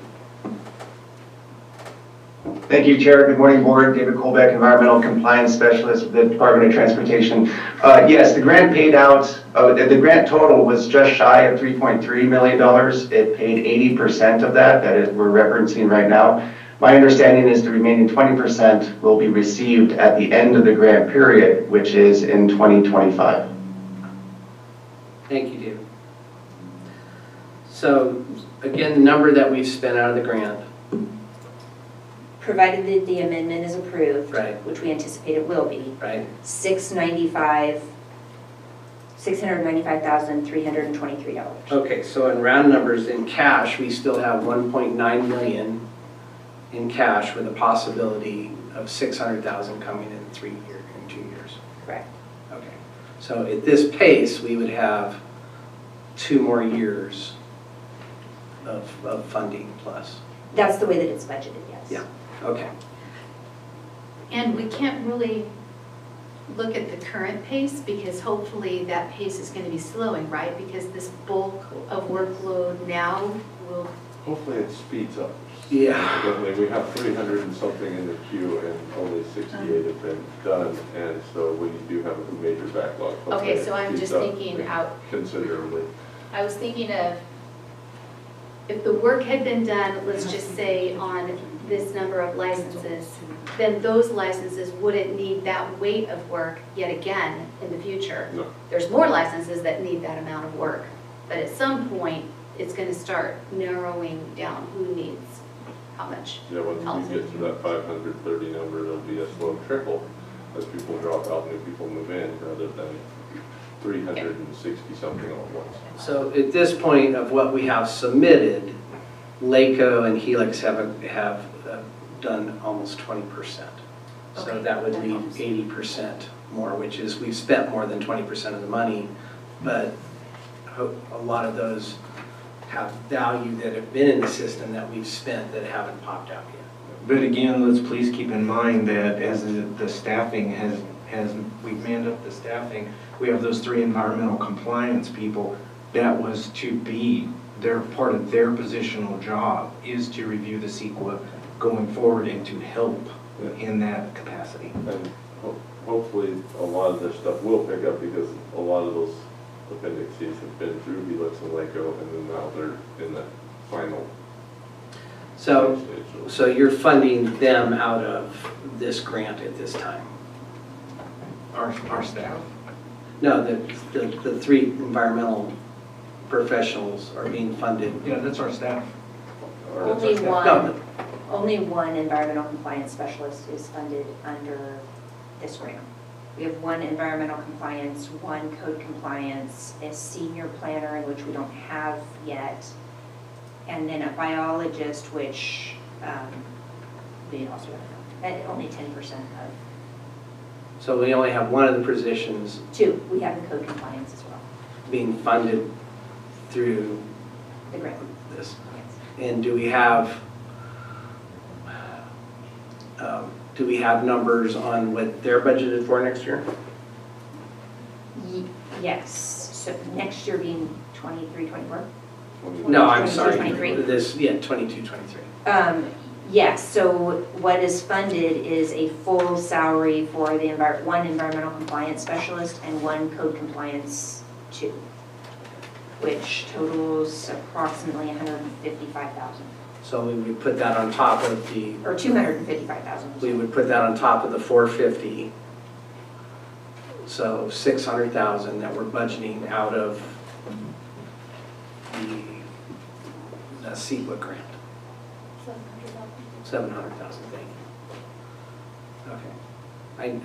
Thank you, Chair. Good morning, Board. David Colbeck, Environmental Compliance Specialist with the Department of Transportation. Yes, the grant paid out, the grant total was just shy of $3.3 million. It paid 80% of that is we're referencing right now. My understanding is the remaining 20% will be received at the end of the grant period, which is in 2025. Thank you, David. So again, the number that we've spent out of the grant. Provided that the amendment is approved, right, which we anticipate it will be, right, $695,323. Okay, so in round numbers, in cash, we still have 1.9 million in cash with a possibility of 600,000 coming in 2 years. Correct. Okay, so at this pace, we would have 2 more years of funding plus. That's the way that it's budgeted, yes. Yeah. Okay. And we can't really look at the current pace because hopefully that pace is going to be slowing, right? Because this bulk of workload now will... Hopefully it speeds up. Yeah. We have 300 and something in the queue and only 68 have been done, and so we do have a major backlog. Hopefully okay, so I'm just thinking out considerably. I was thinking of if the work had been done, let's just say on this number of licenses, then those licenses wouldn't need that weight of work yet again in the future. No. There's more licenses that need that amount of work, but at some point, it's gonna start narrowing down who needs how much. Yeah, once you get to that 530 number, there'll be a slow trickle as people drop out and new people move in, rather than 360 something all at once. So at this point of what we have submitted, LACO and Helix have done almost 20%. So Okay, that would that leave helps. 80% more, which is we've spent more than 20% of the money, but a lot of those have value that have been in the system that we've spent that haven't popped out yet. But again, let's please keep in mind that as the staffing we've manned up the staffing, we have those 3 environmental compliance people. That was to be part of their positional job is to review the CEQA going forward and to help in that capacity. And hopefully a lot of this stuff will pick up because a lot of those appendices have been through Helix and LACO, and then now they're in the final So, stage. so you're funding them out of this grant at this time? Our staff. No, the 3 environmental professionals are being funded. Yeah, that's our staff. Only one environmental compliance specialist is funded under this grant. We have 1 environmental compliance, 1 code compliance, a senior planner, which we don't have yet, and then a biologist, which we also have only 10% of. So we only have 1 of the positions 2, we have the code compliance as well. being funded through The grant. this. Yes. And do we have numbers on what they're budgeted for next year? Yes, so next year being 23, 24? No, I'm 22, sorry. 23. This, yeah, 22, 23. Yes, so what is funded is a full salary for the 1 environmental compliance specialist and 1 code compliance 2, which totals approximately $155,000. So we would put that on top of the, Or $255,000. we would put that on top of the 450. So 600,000 that we're budgeting out of the CEQA grant. 700,000, thank you. Okay.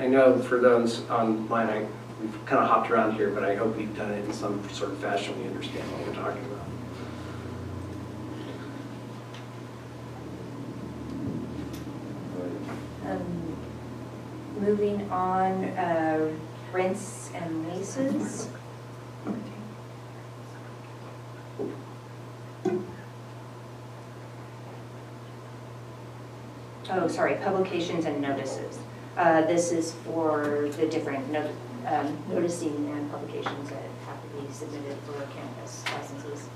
I know for those online, we've kind of hopped around here, but I hope we've done it in some sort of fashion we understand what we're talking about. Moving on, rents and leases. Oh, sorry, publications and notices. This is for the different noticing and publications that have to be submitted for cannabis licenses.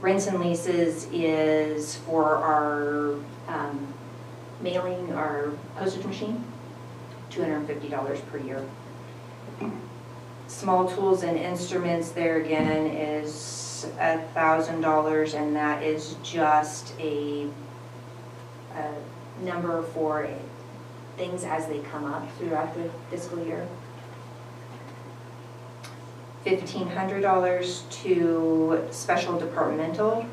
Rents and leases is for our mailing, our postage machine, $250 per year. Small tools and instruments, there again is $1,000, and that is just a number for things as they come up throughout the fiscal year. $1,500 to special departmental,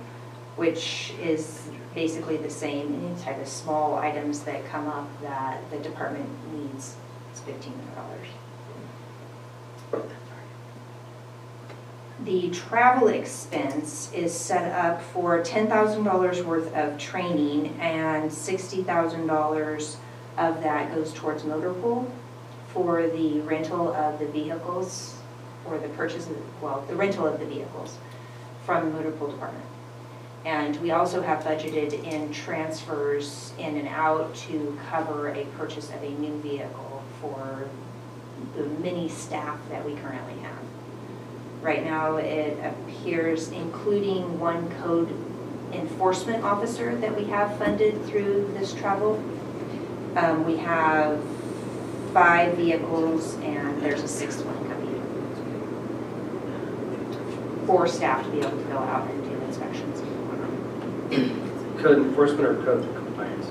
which is basically the same, any type of small items that come up that the department needs, it's $1,500. The travel expense is set up for $10,000 worth of training, and $60,000 of that goes towards motor pool for the rental of the vehicles, or the purchase of, the rental of the vehicles from the motor pool department. And we also have budgeted in transfers in and out to cover a purchase of a new vehicle for the mini staff that we currently have. Right now, it appears, including 1 code enforcement officer that we have funded through this travel. We have 5 vehicles, and there's a 6th one coming. for staff to be able to go out and do inspections. Code enforcement or code compliance?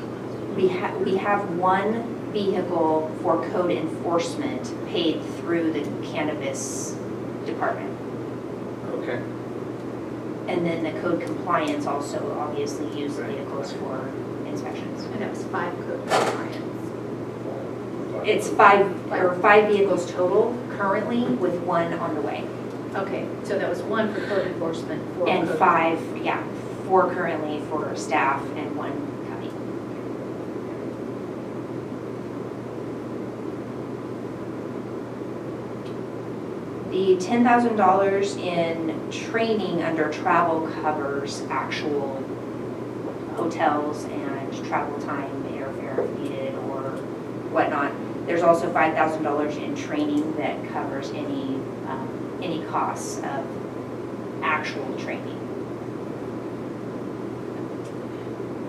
We have one vehicle for code enforcement paid through the cannabis department. Okay. And then the code compliance also obviously use the vehicles for inspections. And that was 5 code compliance. It's five vehicles total currently with one on the way. Okay, so that was 1 for code enforcement. 4 And code 4 currently for staff and 1 county. The $10,000 in training under travel covers actual hotels and travel time, airfare if needed or whatnot. There's also $5,000 in training that covers any costs of actual training.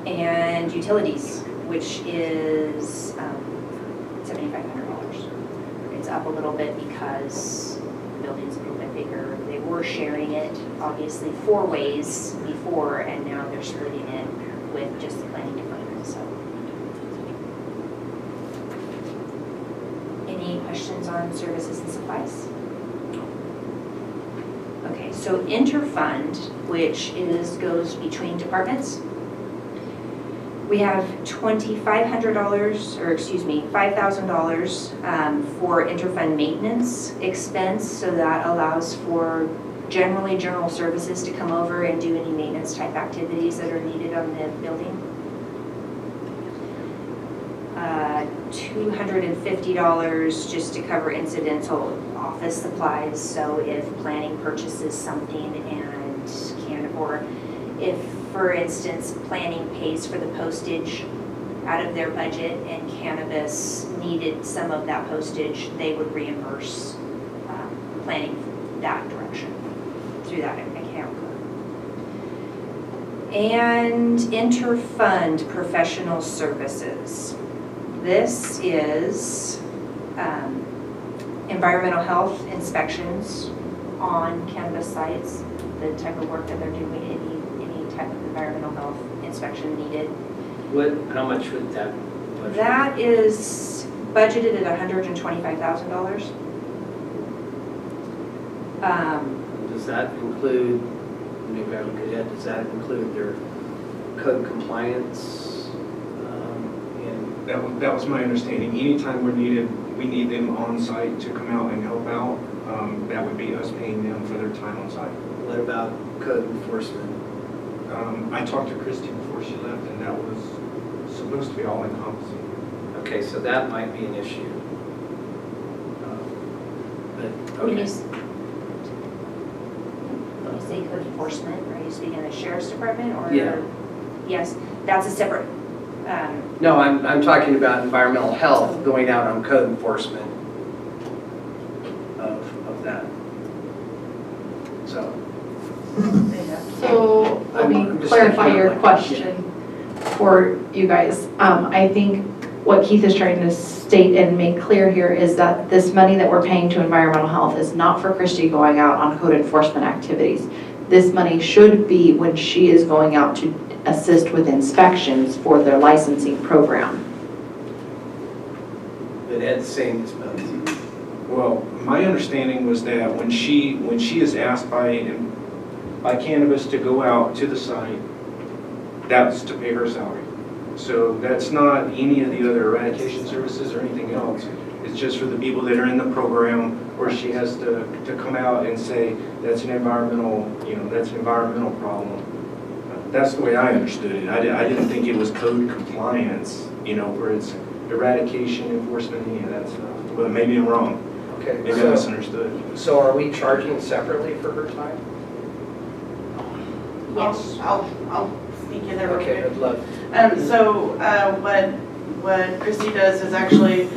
And utilities, which is $7,500. It's up a little bit because the building's a little bit bigger. They were sharing it, obviously, 4 ways before, and now they're splitting it with just the planning department. So, any questions on services and supplies? Okay, so interfund, which goes between departments. We have $5,000 for interfund maintenance expense, so that allows for general services to come over and do any maintenance type activities that are needed on the building. $250 just to cover incidental office supplies, so if planning purchases something and or if, for instance, planning pays for the postage out of their budget and cannabis needed some of that postage, they would reimburse planning that direction through that account. And interfund professional services. This is environmental health inspections on cannabis sites, the type of work that they're doing, any type of environmental health inspection needed. How much would that budget? That is budgeted at $125,000. Does that include, maybe I look ahead, does that include their code compliance? That was my understanding. Anytime we need them on site to come out and help out, that would be us paying them for their time on site. What about code enforcement? I talked to Christie before she left, and that was supposed to be all encompassing. Okay, so that might be an issue. But, When okay. you say code enforcement, are you speaking of the sheriff's department or? Yeah. Yes, that's a separate. No, I'm talking about environmental health going out on code enforcement of that. So let me clarify your question for you guys. I think what Keith is trying to state and make clear here is that this money that we're paying to environmental health is not for Christie going out on code enforcement activities. This money should be when she is going out to assist with inspections for their licensing program. But Ed's saying this month. Well, my understanding was that when she is asked by cannabis to go out to the site, that's to pay her salary. So that's not any of the other eradication services or anything else. It's just for the people that are in the program where she has to come out and say that's an environmental, that's an environmental problem. That's the way I understood it. I didn't think it was code compliance, where it's eradication, enforcement, any of that stuff. But maybe I'm wrong. Okay. Maybe I misunderstood. So are we charging separately for her time? Yes. I'll sneak in there real Okay, quick. I'd love. What Christie does is actually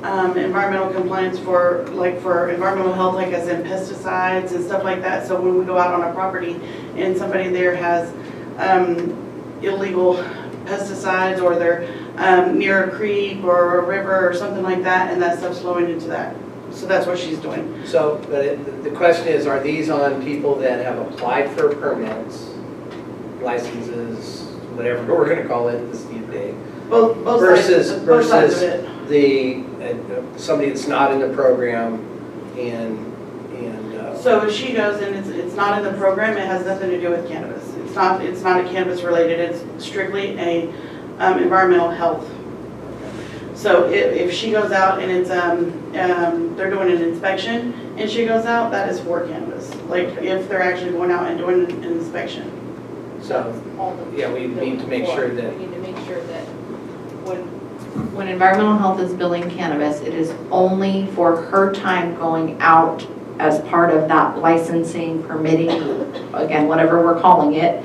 environmental compliance for environmental health, like as in pesticides and stuff like that. So when we go out on a property and somebody there has illegal pesticides, or they're near a creek or a river or something like that, and that stuff's flowing into that. So that's what she's doing. So, but the question is, are these on people that have applied for permits, licenses, whatever we're gonna call it this day? Both Versus sides of it. the, somebody that's not in the program and So if she goes and it's not in the program, it has nothing to do with cannabis. It's not a cannabis related, it's strictly a environmental health. So if she goes out and it's, they're doing an inspection and she goes out, that is for cannabis. Like if they're actually going out and doing an inspection. so, yeah, we need to make sure that, We need to make sure that when environmental health is billing cannabis, it is only for her time going out as part of that licensing, permitting, again, whatever we're calling it,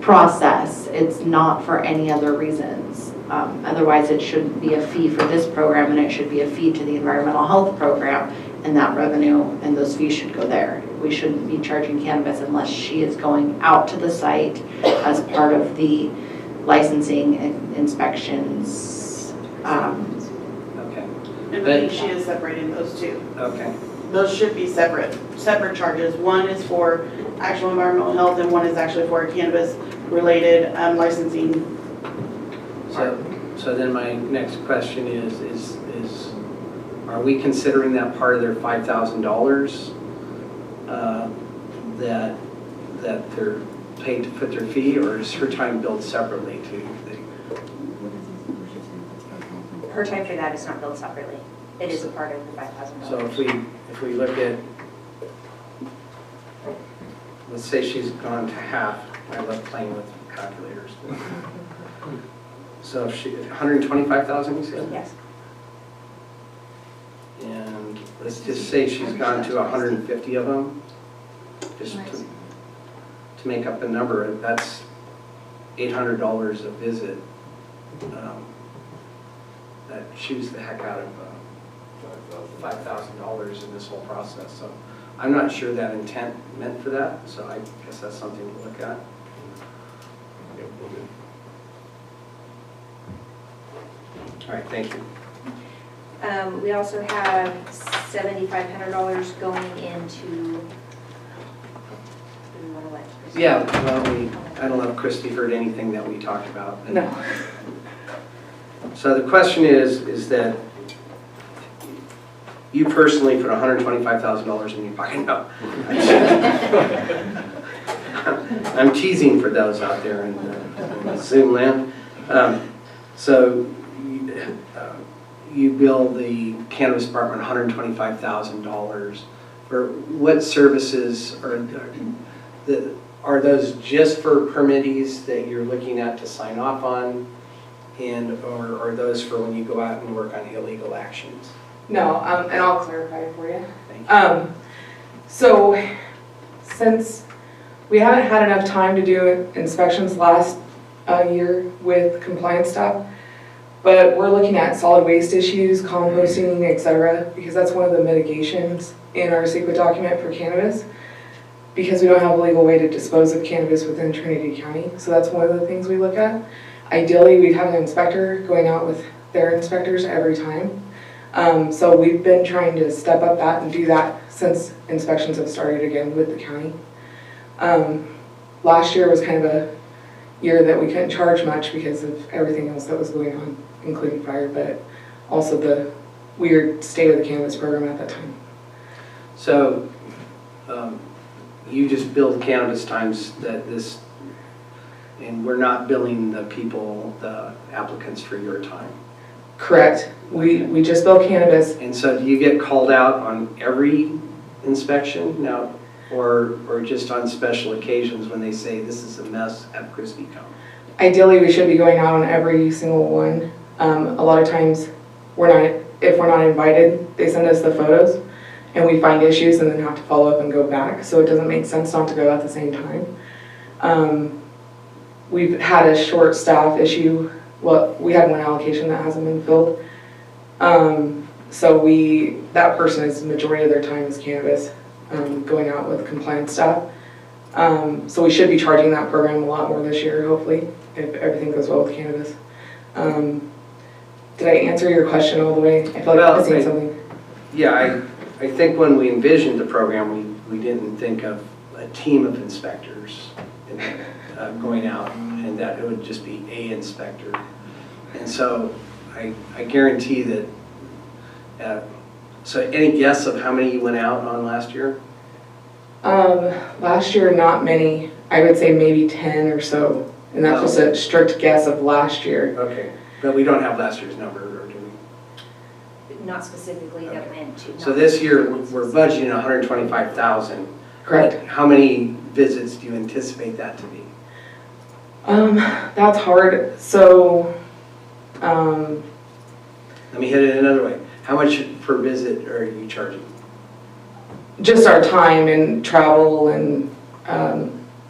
process. It's not for any other reasons. Otherwise, it shouldn't be a fee for this program, and it should be a fee to the environmental health program, and that revenue and those fees should go there. We shouldn't be charging cannabis unless she is going out to the site as part of the licensing and inspections. okay, And I think she is separating those two. okay. Those should be separate charges. One is for actual environmental health and one is actually for a cannabis related licensing. So then my next question is, are we considering that part of their $5,000 that they're paid to put their fee, or is her time billed separately too? Her time for that is not billed separately. It is a part of the $5,000. So if we look at, let's say she's gone to half. I love playing with calculators. So if she, 125,000 you said? Yes. And let's just say she's gone to 150 of them, just to make up the number, that's $800 a visit. That chews the heck out of $5,000 in this whole process. So I'm not sure that intent meant for that, so I guess that's something to look at. All right, thank you. We also have $7,500 going into. Yeah, well, I don't know if Christie heard anything that we talked about. No. So the question is that you personally put $125,000 in your pocket. No. I'm teasing for those out there in Zoom land. So you bill the cannabis department $125,000 for what services are those just for permittees that you're looking at to sign off on, or are those for when you go out and work on illegal actions? No, and I'll clarify it for you. Thank you. So since we haven't had enough time to do inspections last year with compliance stuff, but we're looking at solid waste issues, composting, etc., because that's one of the mitigations in our secret document for cannabis, because we don't have a legal way to dispose of cannabis within Trinity County. So that's one of the things we look at. Ideally, we'd have an inspector going out with their inspectors every time. So we've been trying to step up that and do that since inspections have started again with the county. Last year was kind of a year that we couldn't charge much because of everything else that was going on, including fire, but also the weird state of the cannabis program at that time. So you just billed cannabis times that this, and we're not billing the people, the applicants for your time. Correct. We just bill cannabis. And so do you get called out on every inspection now, or just on special occasions when they say this is a mess at Christie County? Ideally, we should be going out on every single one. A lot of times, if we're not invited, they send us the photos and we find issues and then have to follow up and go back. So it doesn't make sense not to go at the same time. We've had a short staff issue. Well, we had one allocation that hasn't been filled. So that person is the majority of their time is cannabis, going out with compliance staff. So we should be charging that program a lot more this year, hopefully, if everything goes well with cannabis. Did I answer your question all the way? I feel like I'm missing something. Yeah, I think when we envisioned the program, we didn't think of a team of inspectors going out, and that it would just be a inspector. And so I guarantee that, so any guess of how many you went out on last year? Last year, not many. I would say maybe 10 or so. And that's just a strict guess of last year. Okay, but we don't have last year's number, or do we? Not specifically government. So this year, we're budgeting 125,000. Correct. How many visits do you anticipate that to be? That's hard. So, let me hit it another way. How much per visit are you charging? just our time and travel and,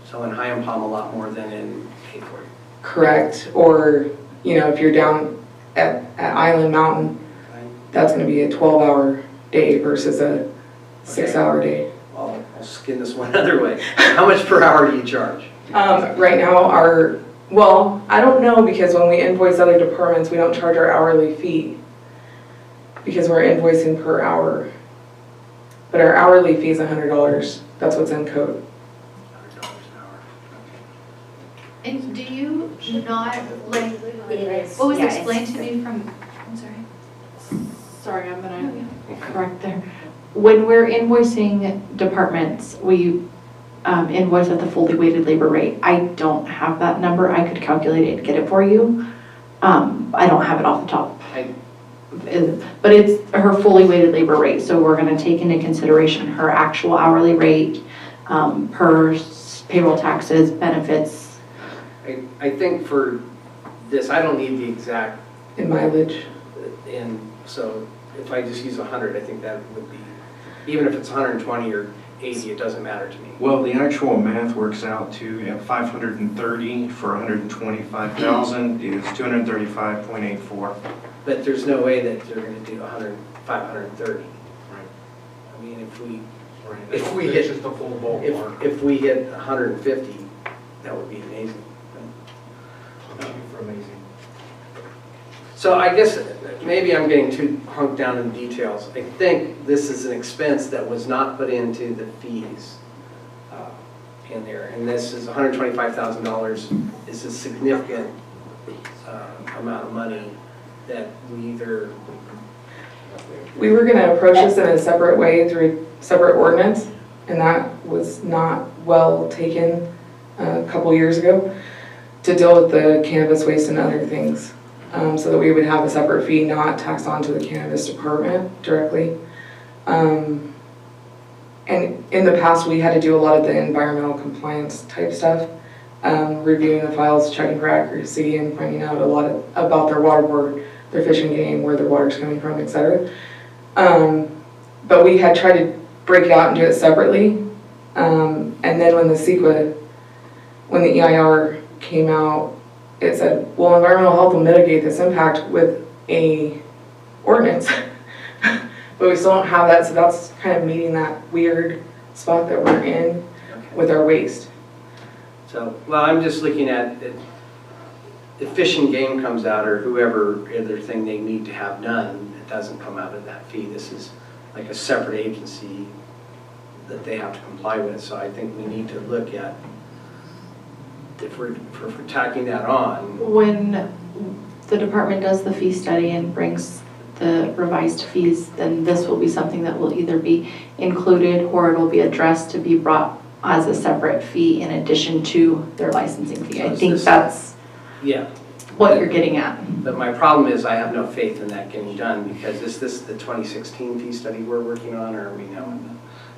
So in High and Palm, a lot more than in Hayford. correct. Or, you know, if you're down at Island Mountain, that's gonna be a 12-hour day versus a 6-hour day. Well, I'll skin this one other way. How much per hour do you charge? Right now, well, I don't know, because when we invoice other departments, we don't charge our hourly fee because we're invoicing per hour. But our hourly fee is $100. That's what's in code. $100 an hour. And do you not, like, It is, what was yeah, explained it's- to me from, I'm sorry. Sorry, I'm gonna Correct there. When we're invoicing departments, we invoice at the fully weighted labor rate. I don't have that number. I could calculate it and get it for you. I don't have it off the top. But it's her fully weighted labor rate, so we're gonna take into consideration her actual hourly rate, per payroll taxes, benefits. I think for this, I don't need the exact. In mileage. And so if I just use 100, I think that would be, even if it's 120 or 80, it doesn't matter to me. Well, the actual math works out to at 530 for 125,000 is 235.84. But there's no way that they're going to do 530. Right. I mean, if we It's hit, just a full ballpark. if we hit 150, that would be amazing. For amazing. So I guess maybe I'm getting too hung down in details. I think this is an expense that was not put into the fees in there. And this is $125,000 is a significant amount of money that we either... We were gonna approach this in a separate way through a separate ordinance, and that was not well taken a couple years ago to deal with the cannabis waste and other things. So that we would have a separate fee not taxed onto the cannabis department directly. And in the past, we had to do a lot of the environmental compliance type stuff, reviewing the files, checking for accuracy, and finding out a lot about their water board, their fish and game, where their water's coming from, etc. But we had tried to break it out and do it separately. And then when when the EIR came out, it said, well, environmental health will mitigate this impact with a ordinance. But we still don't have that, so that's kind of meeting that weird spot that we're in with our waste. So, well, I'm just looking at if Fish and Game comes out or whoever other thing they need to have done, it doesn't come out of that fee. This is like a separate agency that they have to comply with. So I think we need to look at if we're tacking that on. When the department does the fee study and brings the revised fees, then this will be something that will either be included or it will be addressed to be brought as a separate fee in addition to their licensing fee. I think that's what you're getting at. But my problem is I have no faith in that getting done, because is this the 2016 fee study we're working on, or are we now in the...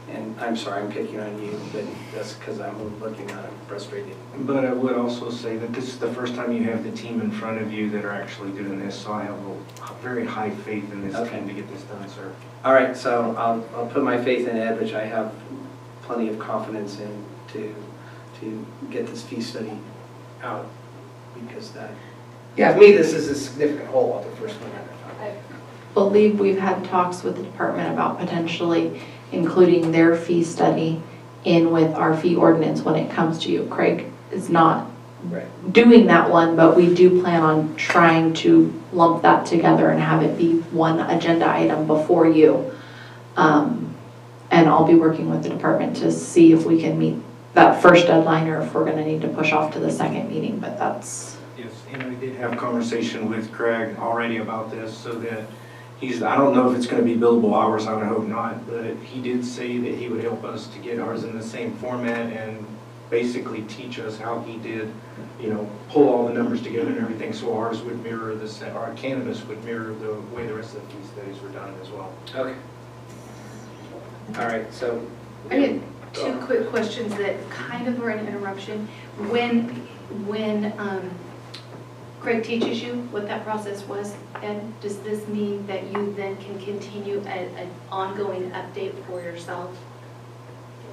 And I'm sorry, I'm picking on you, but that's because I'm looking at it frustrated. But I would also say that this is the first time you have the team in front of you that are actually doing this, so I have a very high faith in this team to get this done, sir. All right, so I'll put my faith in Ed, which I have plenty of confidence in, to get this fee study out, because that, to me, this is a significant hole, the first one I Believe we've had talks with the department about potentially including their fee study in with our fee ordinance when it comes to you. Craig is not doing that one, but we do plan on trying to lump that together and have it be one agenda item before you. And I'll be working with the department to see if we can meet that first deadline or if we're gonna need to push off to the second meeting, but that's. Yes, and I did have a conversation with Craig already about this, so that I don't know if it's gonna be billable hours, I would hope not, but he did say that he would help us to get ours in the same format and basically teach us how he did, pull all the numbers together and everything, so ours would mirror our cannabis would mirror the way the rest of the fee studies were done as well. Okay. All right, so. I had two quick questions that kind of were an interruption. When Craig teaches you what that process was, and does this mean that you then can continue an ongoing update for yourself?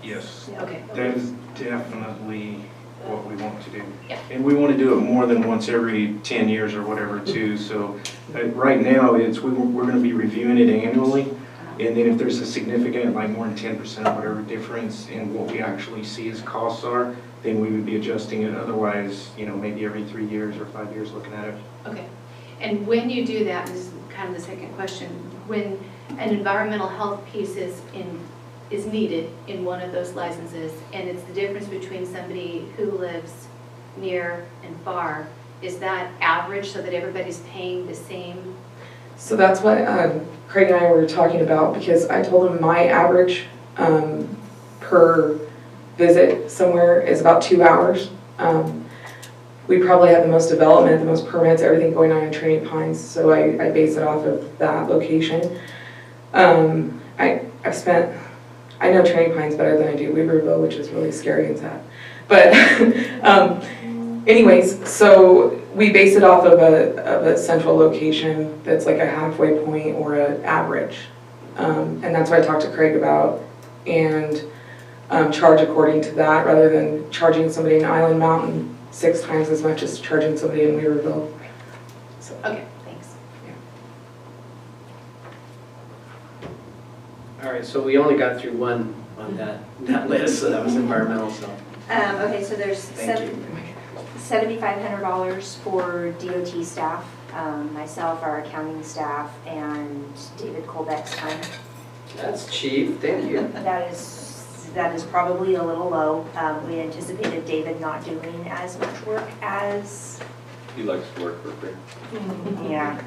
Yes. Okay. That is definitely what we want to do. Yeah. And we want to do it more than once every 10 years or whatever too. So right now we're going to be reviewing it annually. And then if there's a significant, like more than 10% or whatever difference in what we actually see as costs are, then we would be adjusting it. Otherwise, maybe every 3 years or 5 years looking at it. Okay. And when you do that, this is kind of the second question, when an environmental health piece is needed in one of those licenses, and it's the difference between somebody who lives near and far, is that average so that everybody's paying the same? So that's what Craig and I were talking about, because I told him my average per visit somewhere is about 2 hours. We probably have the most development, the most permits, everything going on in Trinity Pines, so I base it off of that location. I know Trinity Pines better than I do Weaverville, which is really scary and sad. But anyways, so we base it off of a central location that's like a halfway point or an average. And that's what I talked to Craig about, and charge according to that rather than charging somebody in Island Mountain 6 times as much as charging somebody in Weaverville. So. Okay, thanks. All right, so we only got through one on that list, so that was environmental, so. Okay, so there's Thank you. $7,500 for DOT staff, myself, our accounting staff, and David Colbeck's time. That's cheap, thank you. That is probably a little low. We anticipated David not doing as much work as. He likes to work for free. Yeah.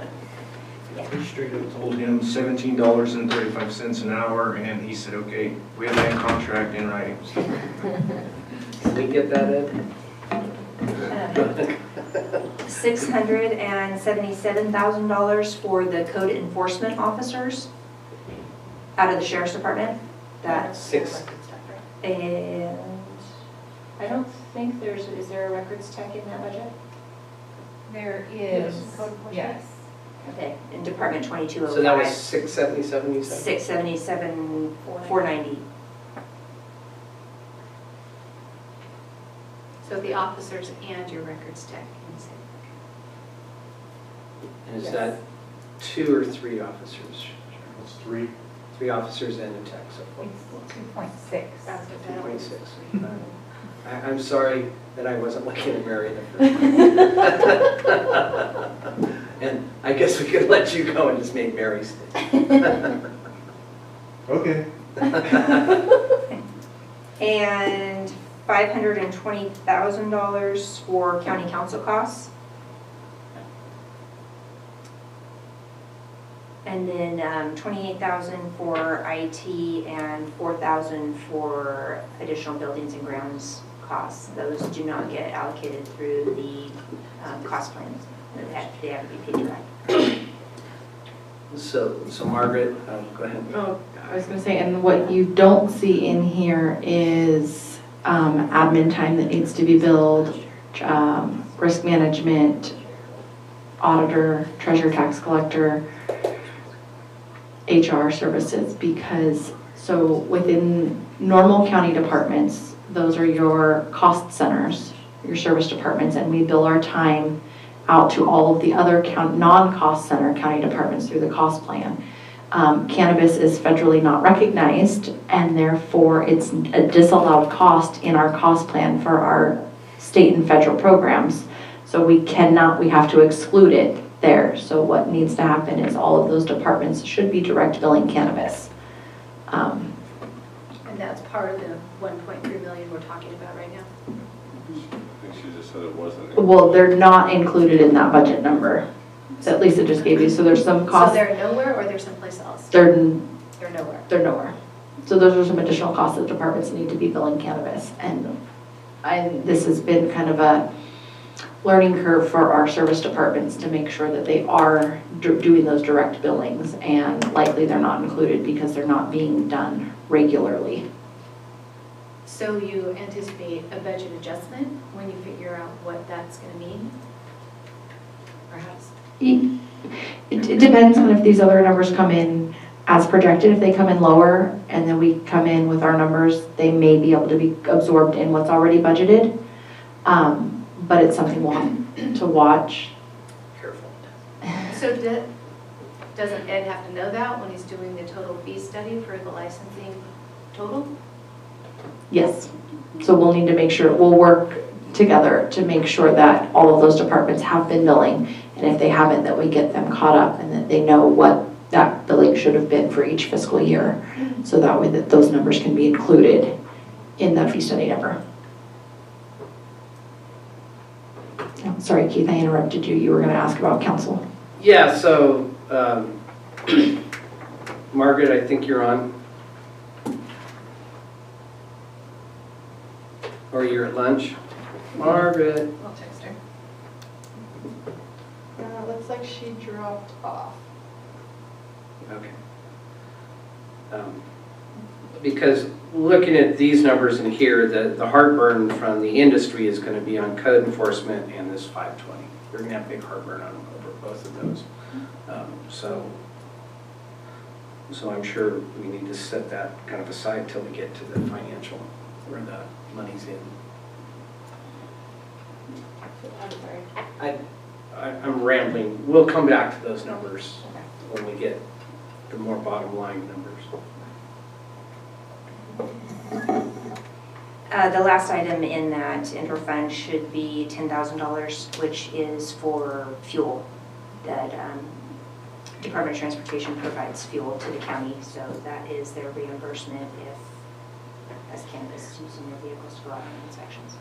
We straight up told him $17.35 an hour, and he said, okay, we have that contract in writing. Can we get that in? $677,000 for the code enforcement officers out of the sheriff's department. That's 6. And I don't think is there a records tech in that budget? There is. Yes. Okay, in Department 2205. So that was 677, you said? 677, 490. So the officers and your records tech. And is that 2 or 3 officers? It's 3. 3 officers and a tech, so 2.6. That's what that was. 2.6. I'm sorry that I wasn't looking at Mary the first. And I guess we could let you go and just make Mary stay. Okay. And $520,000 for county council costs. And then $28,000 for IT and $4,000 for additional buildings and grounds costs. Those do not get allocated through the cost plans. They have to be paid direct. So Margaret, go ahead. Oh, I was going to say, and what you don't see in here is admin time that needs to be billed, risk management, auditor, treasurer, tax collector, HR services, because so within normal county departments, those are your cost centers, your service departments, and we bill our time out to all of the other non-cost center county departments through the cost plan. Cannabis is federally not recognized, and therefore it's a disallowed cost in our cost plan for our state and federal programs. So we have to exclude it there. So what needs to happen is all of those departments should be direct billing cannabis. Um, And that's part of the 1.3 million we're talking about right now? I think she just said it wasn't. Well, they're not included in that budget number that Lisa just gave you, so there's some So costs. they're nowhere or they're someplace else? They're nowhere. They're nowhere. So those are some additional costs that departments need to be billing cannabis. And this has been kind of a learning curve for our service departments to make sure that they are doing those direct billings, and likely they're not included because they're not being done regularly. So you anticipate a budget adjustment when you figure out what that's going to mean? Perhaps? It depends on if these other numbers come in as projected. If they come in lower and then we come in with our numbers, they may be able to be absorbed in what's already budgeted. But it's something we'll have to watch. Careful. So doesn't Ed have to know that when he's doing the total fee study for the licensing total? Yes. So we'll need to make sure, we'll work together to make sure that all of those departments have been billing. And if they haven't, that we get them caught up and that they know what that billing should have been for each fiscal year. So that way that those numbers can be included in the fee study number. Oh, sorry, Keith, I interrupted you. You were going to ask about council. Yeah, so Margaret, I think you're on. Or you're at lunch. Margaret. I'll text her. Looks like she dropped off. Okay. Because looking at these numbers in here, the heartburn from the industry is going to be on code enforcement and this 520. You're going to have big heartburn on over both of those. So I'm sure we need to set that kind of aside till we get to the financial, where the money's in. I'm sorry. I'm rambling. We'll come back to those numbers when we get the more bottom line numbers. The last item in that interfund should be $10,000, which is for fuel. That Department of Transportation provides fuel to the county, so that is their reimbursement if, as cannabis is using their vehicles to go out on inspections.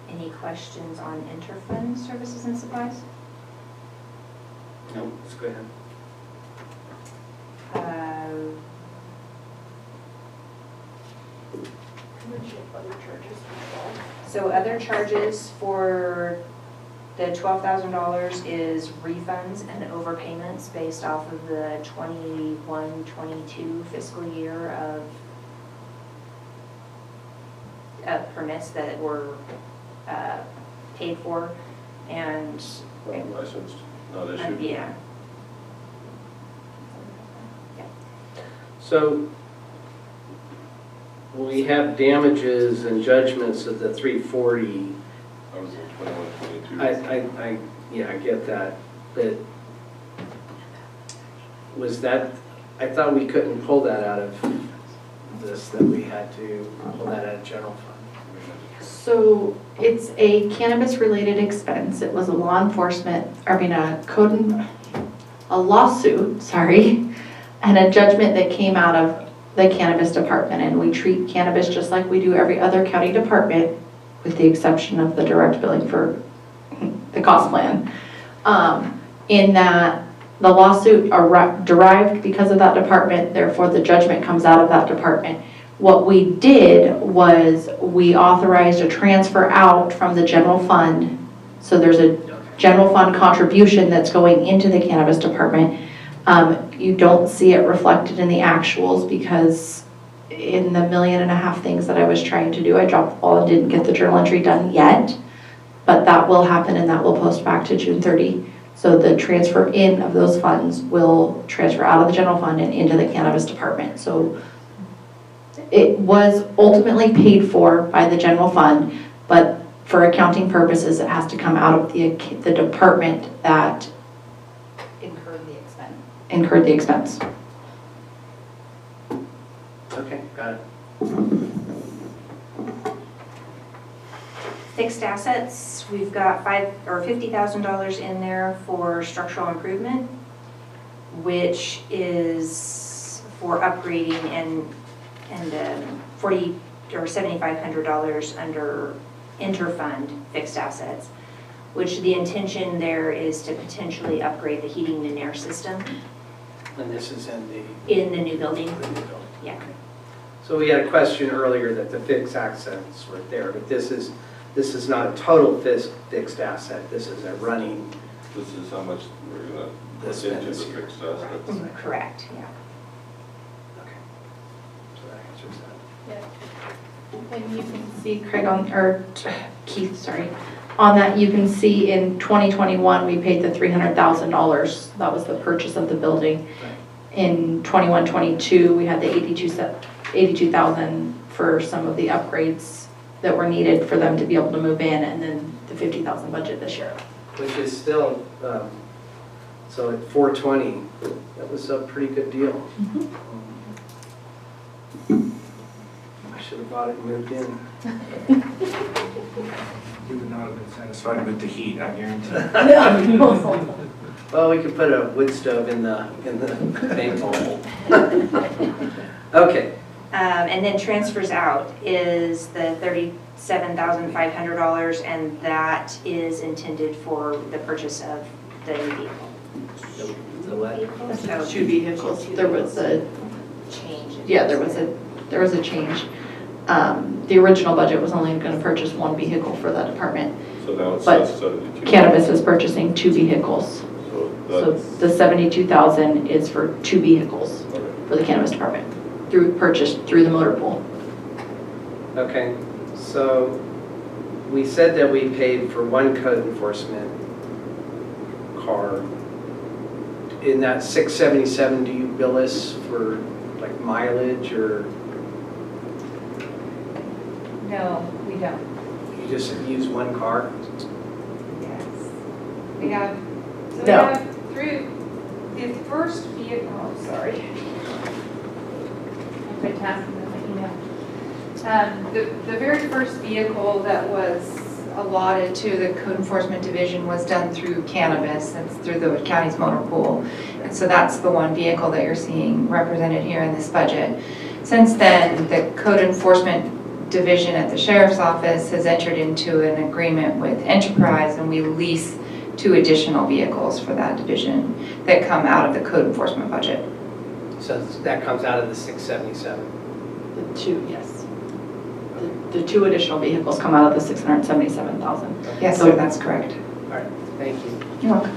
Any questions on interfund services and supplies? No, let's go ahead. So other charges for the $12,000 is refunds and overpayments based off of the 21-22 fiscal year of permits that were paid for and Licensed, not issued. yeah. So we have damages and judgments of the 340. I was in 21-22. Yeah, I get that, but was that, I thought we couldn't pull that out of this, that we had to pull that out of general fund. So it's a cannabis-related expense. It was a a lawsuit, sorry, and a judgment that came out of the cannabis department. And we treat cannabis just like we do every other county department, with the exception of the direct billing for the cost plan. In that the lawsuit derived because of that department, therefore the judgment comes out of that department. What we did was we authorized a transfer out from the general fund. So there's a general fund contribution that's going into the cannabis department. You don't see it reflected in the actuals because in the $1.5 million things that I was trying to do, I dropped the ball and didn't get the journal entry done yet. But that will happen and that will post back to June 30. So the transfer in of those funds will transfer out of the general fund and into the cannabis department. So it was ultimately paid for by the general fund, but for accounting purposes, it has to come out of the department that incurred the expense. Okay, got it. Fixed assets, we've got $50,000 in there for structural improvement. which is for upgrading and $40 or $7,500 under interfund fixed assets, which the intention there is to potentially upgrade the heating and air system And this is in in the new building. Yeah. So we had a question earlier that the fixed assets were there, but this is not a total fixed asset. This is a running. This is how much we're gonna put into the fixed assets. Correct, yeah. Okay. So that answers that. And you can see, Craig, Keith, sorry, on that, you can see in 2021, we paid the $300,000. That was the purchase of the building. In 21-22, we had the 82,000 for some of the upgrades that were needed for them to be able to move in, and then the 50,000 budget this year. Which is still, so at 420, that was a pretty good deal. I should have bought it and moved in. You would not have been satisfied with the heat, I guarantee. Well, we could put a wood stove in the bank hole. Okay. And then transfers out is the $37,500, and that is intended for the purchase of the new vehicle. The what? So, 2 vehicles. There was a change. Yeah, there was a change. The original budget was only going to purchase 1 vehicle for that department. So now it's But 72. Cannabis is purchasing 2 vehicles. So the 72,000 is for 2 vehicles for the cannabis department purchased through the motor pool. Okay, so we said that we paid for 1 code enforcement car. In that 677, do you bill us for like mileage, or No, we don't. you just use 1 car? Yes. We have, so we No. have through the first vehicle, oh, sorry. I've been tasking with my email. The very first vehicle that was allotted to the code enforcement division was done through cannabis. It's through the county's motor pool. And so that's the 1 vehicle that you're seeing represented here in this budget. Since then, the code enforcement division at the sheriff's office has entered into an agreement with Enterprise, and we lease 2 additional vehicles for that division that come out of the code enforcement budget. So that comes out of the 677? The 2, yes. The 2 additional vehicles come out of the 677,000. Yes, So sir, that's correct. All right, thank you. You're welcome.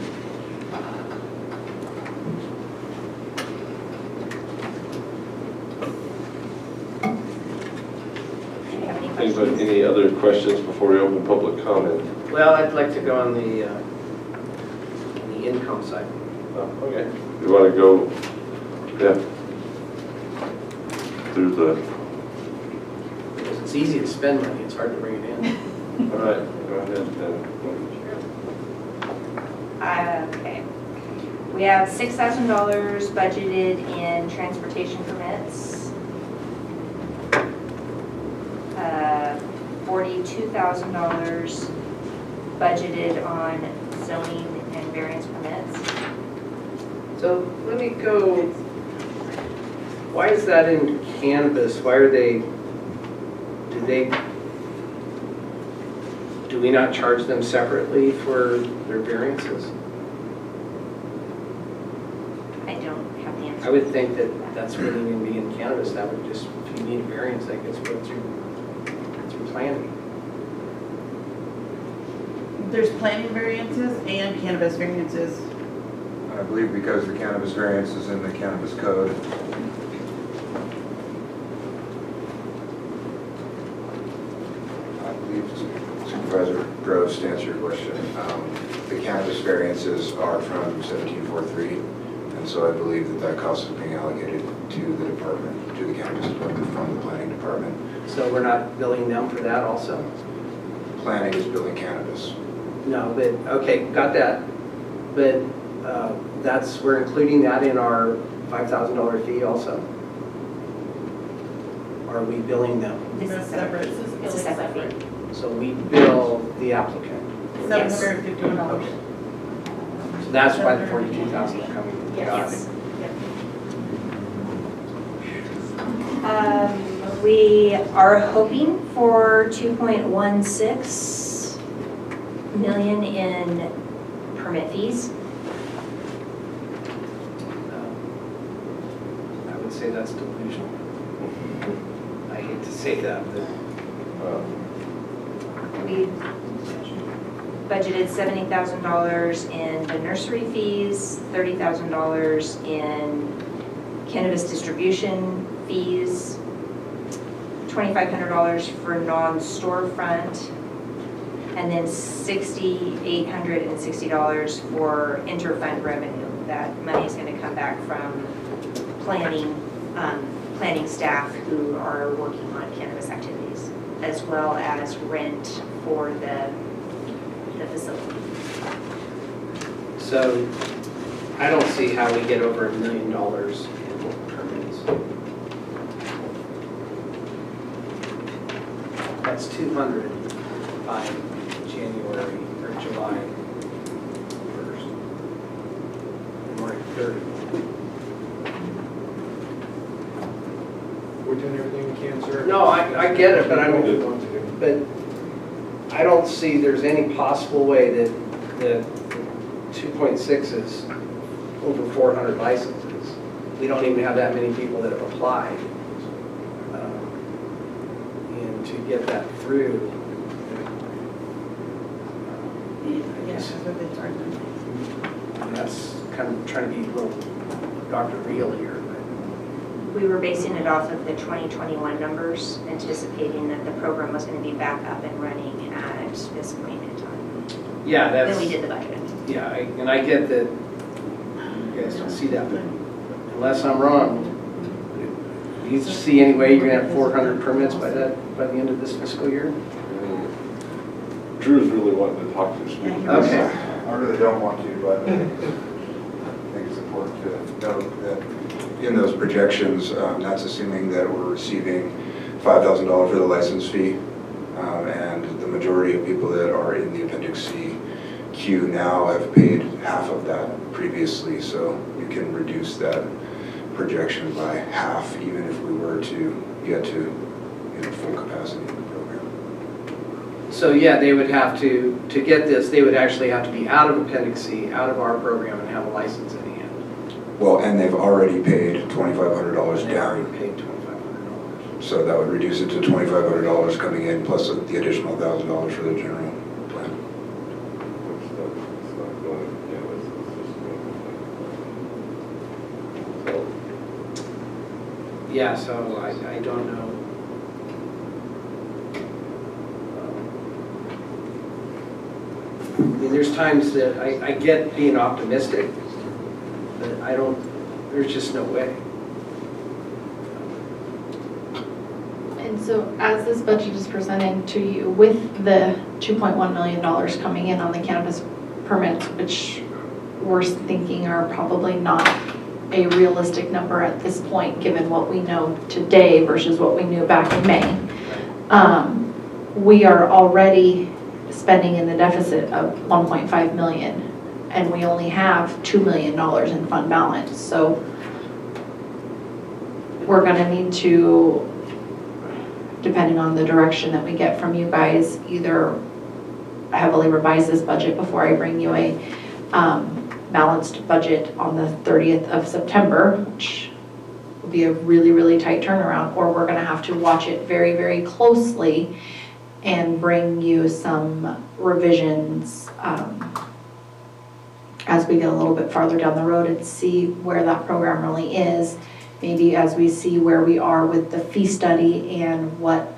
Any other questions before we open public comment? Well, I'd like to go on the income side. Oh, okay. You want to go, through the, Because it's easy to spend money, it's hard to bring it in. all right, go ahead and. Okay. We have $6,000 budgeted in transportation permits. $42,000 budgeted on zoning and variance permits. So let me go, why is that in cannabis? Why are they, do we not charge them separately for their variances? I don't have the answer. I would think that that's really going to be in cannabis. That would just, if you need a variance, that gets put through planning. There's planning variances and cannabis variances. I believe because the cannabis variance is in the cannabis code. I believe Supervisor Groves, to answer your question, the cannabis variances are from 1743, and so I believe that cost is being allocated to the department, to the cannabis department from the planning department. So we're not billing them for that also? Planning is billing cannabis. No, but, okay, got that. But we're including that in our $5,000 fee also? Or are we billing them? This is separate. It's a separate fee. So we bill the applicant? $751. So that's why the $42,000 is coming. Yes. We are hoping for 2.16 million in permit fees. I would say that's delusional. I hate to say that, but We budgeted $70,000 in the nursery fees, $30,000 in cannabis distribution fees, $2,500 for non-storefront, and then $6,860 for interfund revenue. That money is going to come back from planning staff who are working on cannabis activities, as well as rent for the facility. so I don't see how we get over $1 million in permits. That's 200 by January or July 1st. And we're at 30. We're doing everything we can, sir. No, I get it, but But I don't see there's any possible way that the 2.6 is over 400 licenses. We don't even have that many people that have applied. And to get that through, that's kind of trying to be a little Dr. Real here. We were basing it off of the 2021 numbers, anticipating that the program was going to be back up and running at this point in time. Yeah, that's. Then we did the budget. Yeah, and I get that you guys don't see that, but unless I'm wrong, do you see any way you're gonna have 400 permits by the end of this fiscal year? Drew's really wanting to talk to us. Okay. I really don't want to, but I think it's important to note that In those projections, that's assuming that we're receiving $5,000 for the license fee, and the majority of people that are in the Appendix C queue now have paid half of that previously, so you can reduce that projection by half, even if we were to get to full capacity in the program. So yeah, they would have to get this, they would actually have to be out of Appendix C, out of our program, and have a license in hand. Well, and they've already paid $2,500 They already down, paid $2,500. so that would reduce it to $2,500 coming in, plus the additional $1,000 for the general plan. It's not going to cannabis, it's just going to. Yeah, so I don't know. I mean, there's times that I get being optimistic, but there's just no way. And so as this budget is presented to you with the $2.1 million coming in on the cannabis permits, which we're thinking are probably not a realistic number at this point, given what we know today versus what we knew back in May, we are already spending in the deficit of $1.5 million, and we only have $2 million in fund balance. So we're going to need to, depending on the direction that we get from you guys, either heavily revise this budget before I bring you a balanced budget on the 30th of September, which will be a really, really tight turnaround, or we're going to have to watch it very, very closely and bring you some revisions as we get a little bit farther down the road and see where that program really is. Maybe as we see where we are with the fee study and what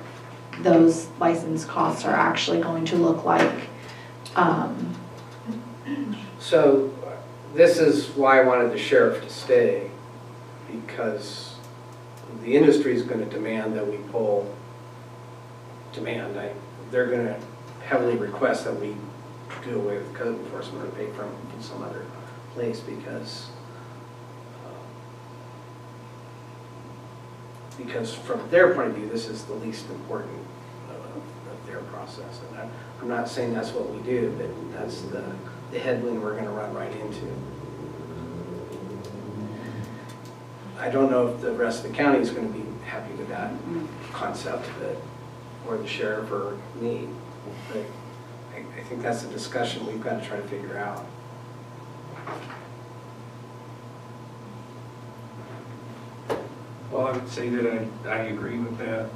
those license costs are actually going to look like. So this is why I wanted the sheriff to stay, because the industry is going to demand that we pull they're going to heavily request that we do away with code enforcement or pay from some other place, because from their point of view, this is the least important of their process. And I'm not saying that's what we do, but that's the headwind we're going to run right into. I don't know if the rest of the county is going to be happy with that concept, or the sheriff or me. But I think that's a discussion we've got to try to figure out. Well, I would say that I agree with that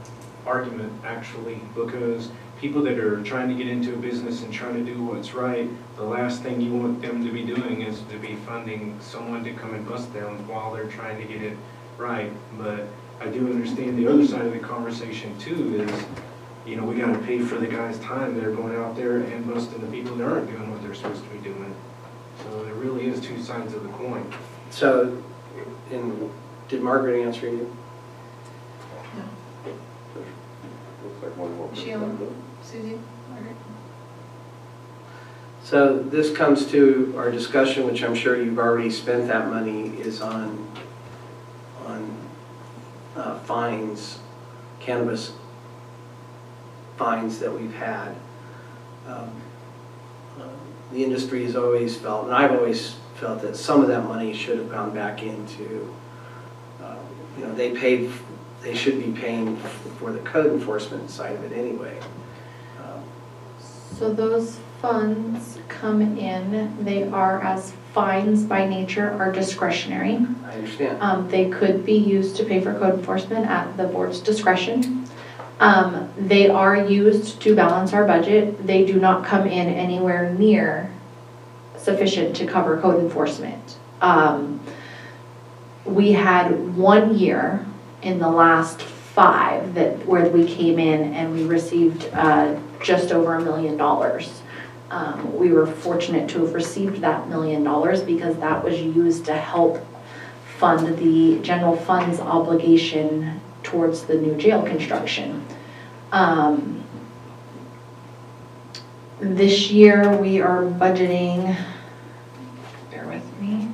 argument, actually, because people that are trying to get into a business and trying to do what's right, the last thing you want them to be doing is to be funding someone to come and bust them while they're trying to get it right. But I do understand the other side of the conversation too is, you know, we gotta pay for the guys' time that are going out there and busting the people that aren't doing what they're supposed to be doing. So there really is two sides of the coin. So, did Margaret answer you? Looks like one more. Sheila, Susie, Margaret? So this comes to our discussion, which I'm sure you've already spent that money, is on fines, cannabis fines that we've had. The industry has always felt, and I've always felt, that some of that money should have gone back into, you know, they should be paying for the code enforcement side of it anyway. So those funds come in, they are, as fines by nature, are discretionary. I understand. They could be used to pay for code enforcement at the board's discretion. They are used to balance our budget. They do not come in anywhere near sufficient to cover code enforcement. We had 1 year in the last 5 where we came in and we received just over $1 million. We were fortunate to have received that $1 million because that was used to help fund the general fund's obligation towards the new jail construction. This year we are budgeting, bear with me.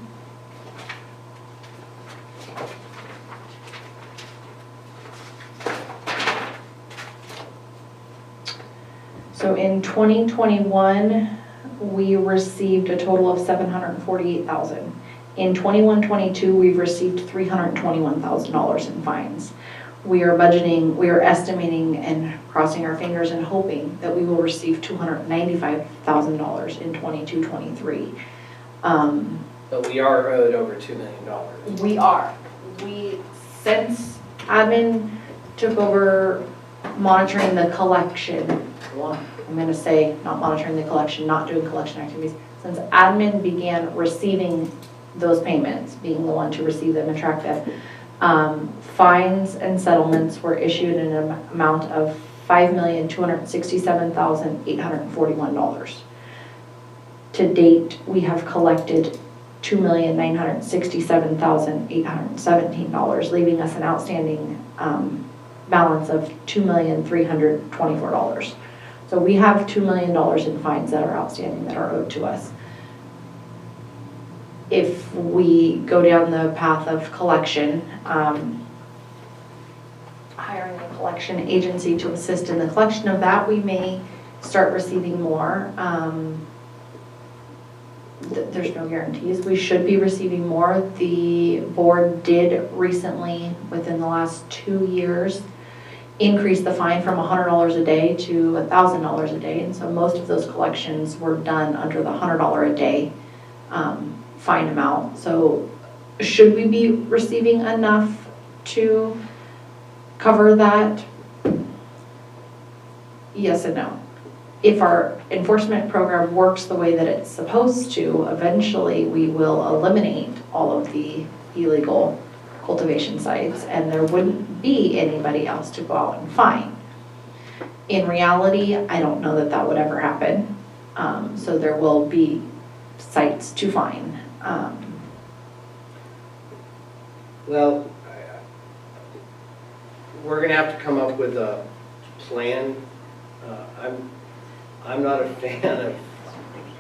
So in 2021, we received a total of $748,000. In 21-22, we've received $321,000 in fines. We are estimating and crossing our fingers and hoping that we will receive $295,000 in 22-23. But we are owed over $2 million. We are. Since admin took over monitoring the collection, well, I'm going to say not monitoring the collection, not doing collection activities, since admin began receiving those payments, being the one to receive them and track them, fines and settlements were issued in an amount of $5,267,841. To date, we have collected $2,967,817, leaving us an outstanding balance of $2,324. So we have $2 million in fines that are outstanding that are owed to us. If we go down the path of collection, hiring a collection agency to assist in the collection of that, we may start receiving more. There's no guarantees. We should be receiving more. The board did recently, within the last 2 years, increase the fine from $100 a day to $1,000 a day. And so most of those collections were done under the $100 a day fine amount. So should we be receiving enough to cover that? Yes and no. If our enforcement program works the way that it's supposed to, eventually we will eliminate all of the illegal cultivation sites and there wouldn't be anybody else to go out and fine. In reality, I don't know that that would ever happen. So there will be sites to fine. Well, we're going to have to come up with a plan. I'm not a fan of,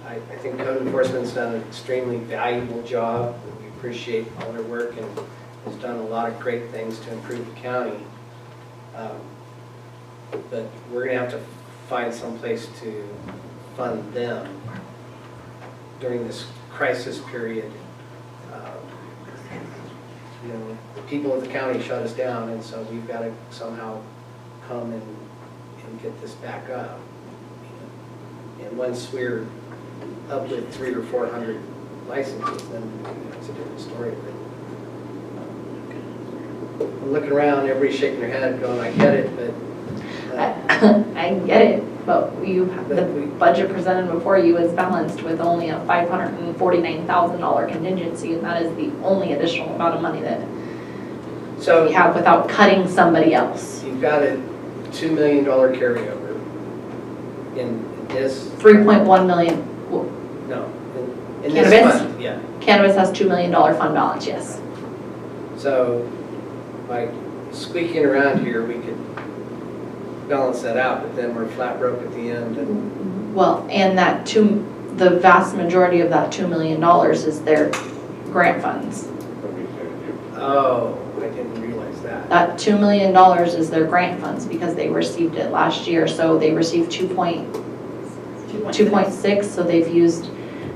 I think code enforcement's done an extremely valuable job. We appreciate all their work and has done a lot of great things to improve the county. But we're going to have to find some place to fund them during this crisis period. you know, the people of the county shut us down, and so we've got to somehow come and get this back up. And once we're up with 300 or 400 licenses, then it's a different story. But I'm looking around, everybody's shaking their head, going, "I get it," but I get it, but the budget presented before you is balanced with only a $549,000 contingency, and that is the only additional amount of money that we have without cutting somebody else. you've got a $2 million carryover in this. 3.1 million. No, in this Cannabis? fund, yeah. Cannabis has $2 million fund balance, yes. So, by squeaking around here, we could balance that out, but then we're flat broke at the end. And Well, and the vast majority of that $2 million is their grant funds. oh, I didn't realize that. That $2 million is their grant funds because they received it last year. So they received 2.6, so they've used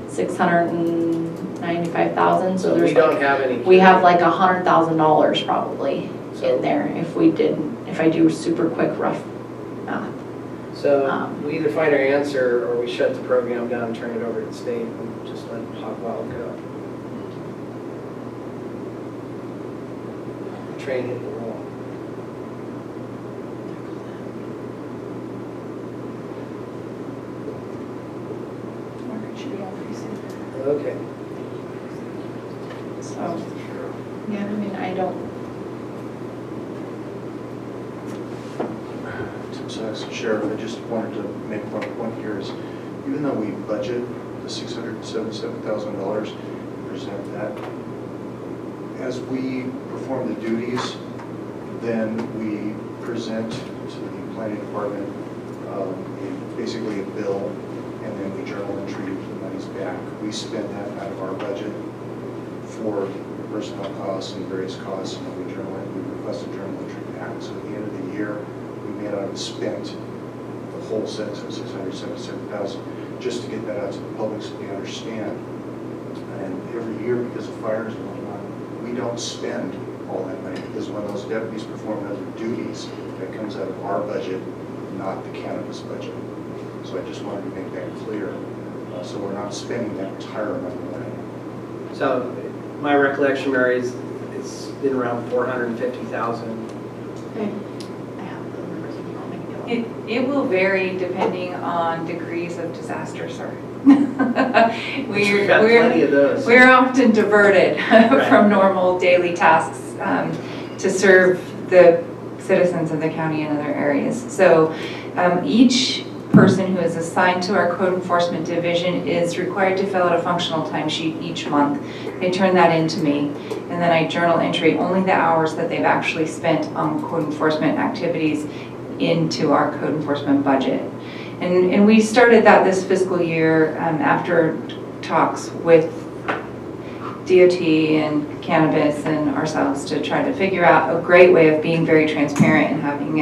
695,000. So we don't have any. We have like $100,000 probably in there if I do super quick rough math. So we either find our answer or we shut the program down, turn it over to the state, and just let hog wild go. Train hit the wall. Okay. So, yeah, I mean, I don't. So, Sheriff, I just wanted to make one point here is, even though we budget the $677,000, present that, as we perform the duties, then we present to the planning department basically a bill, and then we journal entry the money's back. We spend that out of our budget for personnel costs and various costs, and then we request a journal entry back. So at the end of the year, we may not have spent the whole $677,000, just to get that out to the public so they understand. And every year, because of fires and whatnot, we don't spend all that money, because when those deputies perform other duties, that comes out of our budget, not the cannabis budget. So I just wanted to make that clear. So we're not spending that entire amount of money. So my recollection, Mary, is it's been around 450,000. It will vary depending on degrees of disaster, sir. We've got plenty of those. We're often diverted Right. from normal daily tasks to serve the citizens of the county in other areas. So each person who is assigned to our code enforcement division is required to fill out a functional timesheet each month. They turn that in to me, and then I journal entry only the hours that they've actually spent on code enforcement activities into our code enforcement budget. And we started that this fiscal year after talks with DOT and cannabis and ourselves to try to figure out a great way of being very transparent and having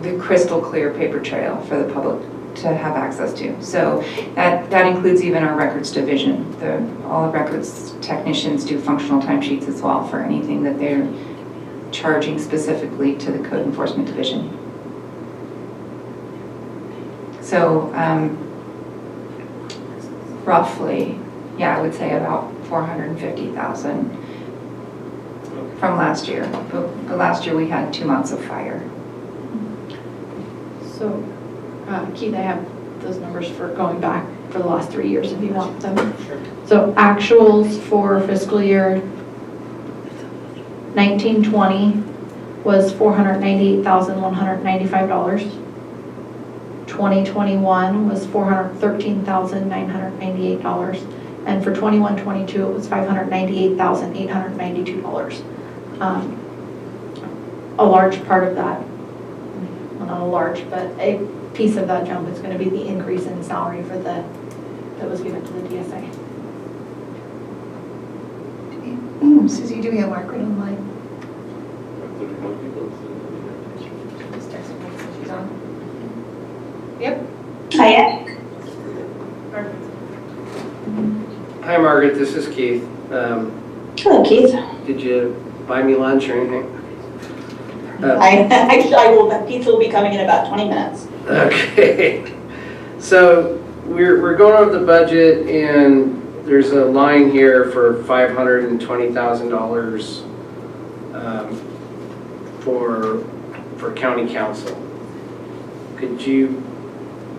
the crystal clear paper trail for the public to have access to. So that includes even our records division. All the records technicians do functional timesheets as well for anything that they're charging specifically to the code enforcement division. So roughly, yeah, I would say about 450,000 from last year. But last year we had 2 months of fire. So, Keith, I have those numbers for going back for the last 3 years if you want them. Sure. So actuals for fiscal year 1920 was $498,195. 2021 was $413,998. And for 21-22, it was $598,892. A large part of that, well, not a large, but a piece of that jump is going to be the increase in salary for that was given to the DSA. Susie, do we have Margaret online? Just text her if she's on. Yep. Hiya. Hi, Margaret. This is Keith. Hello, Keith. Did you buy me lunch or anything? Pizza will be coming in about 20 minutes. Okay. So we're going over the budget, and there's a line here for $520,000 for county council. Could you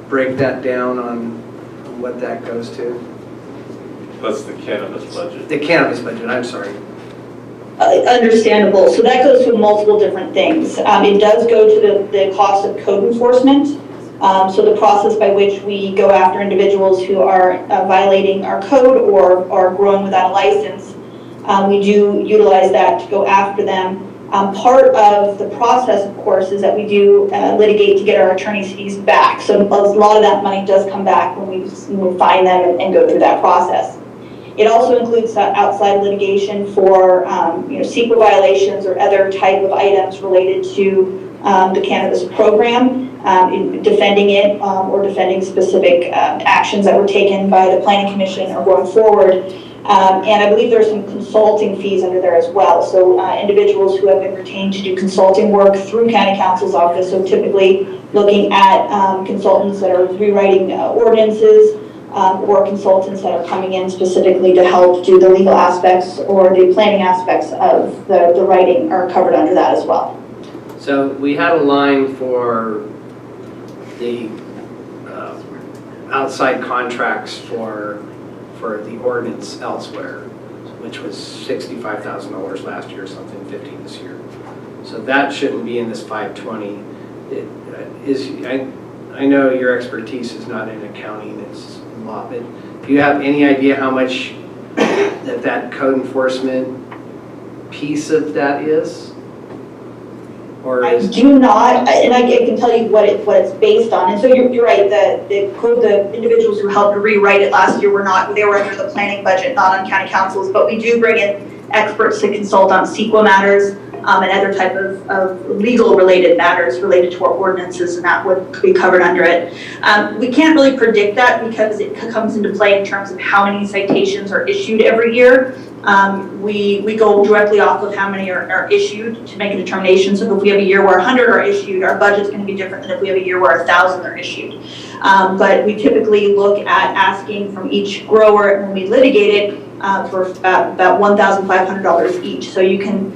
break that down on what that goes to? That's the cannabis budget. The cannabis budget, I'm sorry. Understandable. So that goes to multiple different things. It does go to the cost of code enforcement. So the process by which we go after individuals who are violating our code or are growing without a license, we do utilize that to go after them. Part of the process, of course, is that we do litigate to get our attorney's fees back. So a lot of that money does come back when we find them and go through that process. It also includes outside litigation for CEQA violations or other type of items related to the cannabis program, in defending it or defending specific actions that were taken by the Planning Commission or going forward. And I believe there are some consulting fees under there as well. So individuals who have been retained to do consulting work through County Counsel's office, so typically looking at consultants that are rewriting ordinances, or consultants that are coming in specifically to help do the legal aspects or the planning aspects of the writing are covered under that as well. So we had a line for the outside contracts for the ordinance elsewhere, which was $65,000 last year, something 50 this year. So that shouldn't be in this 520. I know your expertise is not in accounting, it's in law, but do you have any idea how much that code enforcement piece of that is? Or I do not, and I can tell you what it's based on. And so you're right, the individuals who helped rewrite it last year they were under the planning budget, not on county councils, but we do bring in experts to consult on CEQA matters and other type of legal related matters related to our ordinances, and that would be covered under it. We can't really predict that because it comes into play in terms of how many citations are issued every year. We go directly off of how many are issued to make a determination. So if we have a year where 100 are issued, our budget's going to be different than if we have a year where 1,000 are issued. But we typically look at asking from each grower when we litigate it for about $1,500 each. So you can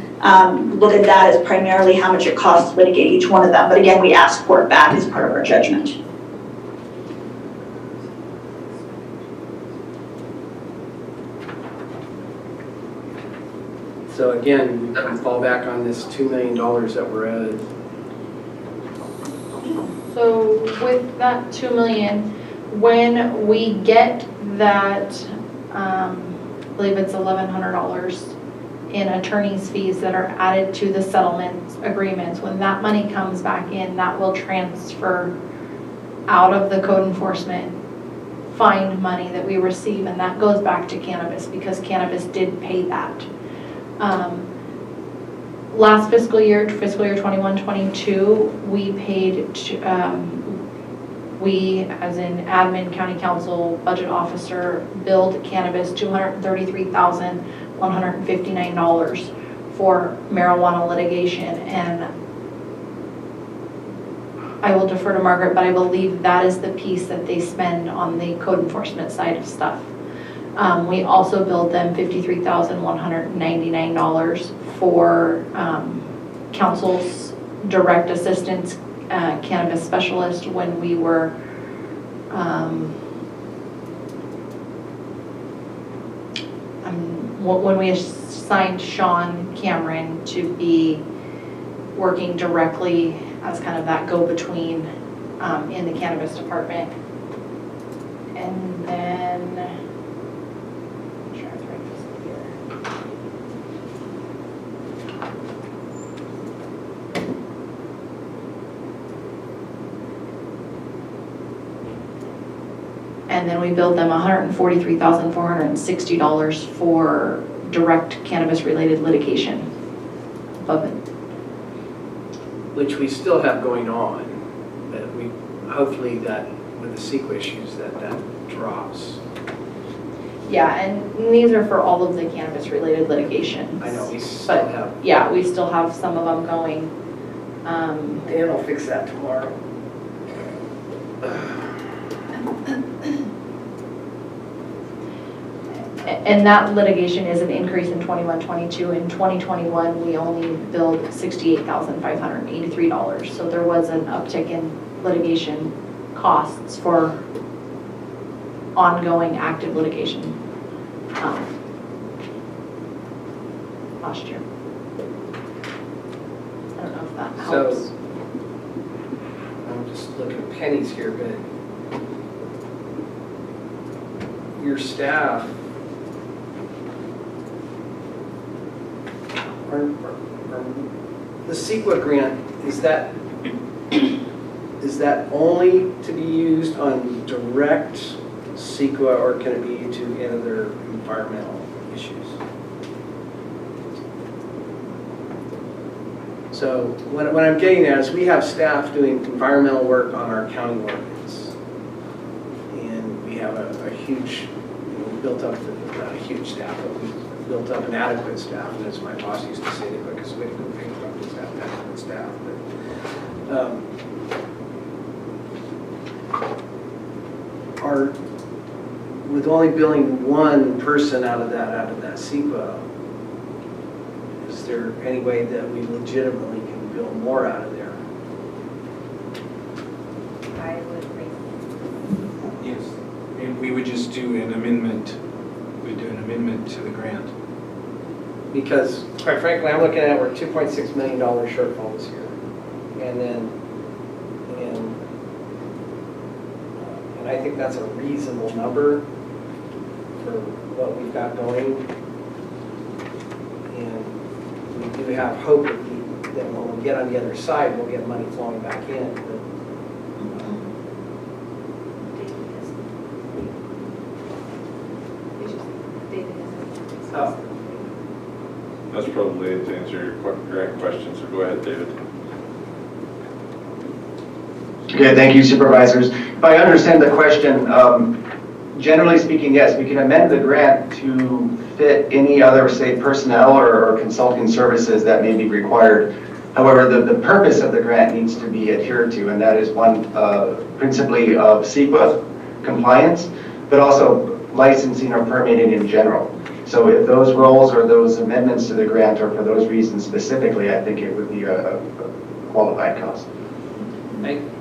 look at that as primarily how much it costs to litigate each one of them. But again, we ask for it back as part of our judgment. So again, we can fall back on this $2 million that we're owed. So with that 2 million, when we get that, I believe it's $1,100 in attorney's fees that are added to the settlement agreements, when that money comes back in, that will transfer out of the code enforcement fine money that we receive, and that goes back to cannabis because cannabis did pay that. Last fiscal year 21-22, we paid, we as in admin, county council, budget officer, billed cannabis $233,159 for marijuana litigation, and I will defer to Margaret, but I believe that is the piece that they spend on the code enforcement side of stuff. We also billed them $53,199 for council's direct assistance cannabis specialist when we were when we assigned Sean Cameron to be working directly as kind of that go-between in the cannabis department. And then we billed them $143,460 for direct cannabis-related litigation above it. Which we still have going on, but we hopefully that with the CEQA issues that drops. Yeah, and these are for all of the cannabis-related litigations. I know, we still But, have, yeah, we still have some of them going. Dan will fix that tomorrow. And that litigation is an increase in 21-22. In 2021, we only billed $68,583. So there was an uptick in litigation costs for ongoing active litigation last year. I don't know if that helps. So, I'm just looking at pennies here, but your staff the CEQA grant, is that only to be used on direct CEQA, or can it be to other environmental issues? So what I'm getting at is we have staff doing environmental work on our county ordinance, and we have a huge, built up, not a huge staff, but we built up an adequate staff, and as my boss used to say, because we had to go pay for adequate staff. But with only billing one person out of that CEQA, is there any way that we legitimately can bill more out of there? I would agree. Yes, and we would just do an amendment, we'd do an amendment to the grant. Because, quite frankly, I'm looking at, we're $2.6 million shortfall this year. And I think that's a reasonable number for what we've got going. And we do have hope that when we get on the other side, we'll get money flowing back in. But, That's probably it to answer your grant question, so go ahead, David. Okay, thank you, Supervisors. If I understand the question, generally speaking, yes, we can amend the grant to fit any other, say, personnel or consulting services that may be required. However, the purpose of the grant needs to be adhered to, and that is one, principally of CEQA compliance, but also licensing or permitting in general. So if those roles or those amendments to the grant are for those reasons specifically, I think it would be a qualified cost.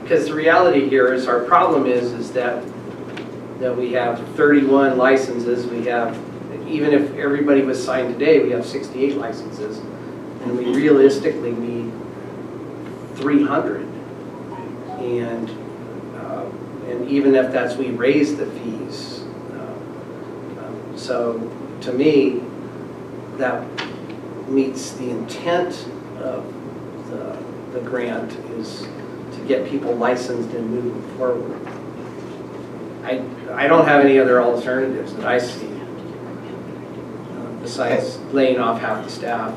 Because the reality here is, our problem is that we have 31 licenses. We have, even if everybody was signed today, we have 68 licenses, and we realistically need 300. And even if that's, we raise the fees. So to me, that meets the intent of the grant, is to get people licensed and moving forward. I don't have any other alternatives that I see besides laying off half the staff.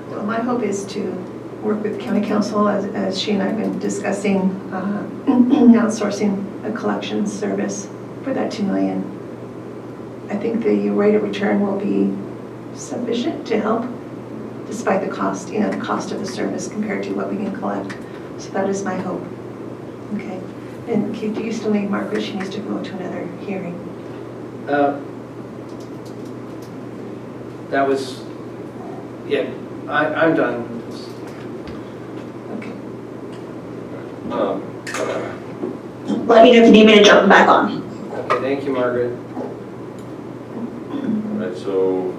Well, my hope is to work with county council, as she and I have been discussing, outsourcing a collections service for that $2 million. I think the rate of return will be sufficient to help, despite the cost, the cost of the service compared to what we can collect. So that is my hope. Okay. And Keith, do you still need Margaret? She needs to go to another hearing. That was, yeah, I'm done with this. Okay. Let me know if you need me to jump back on. Okay, thank you, Margaret. All right, so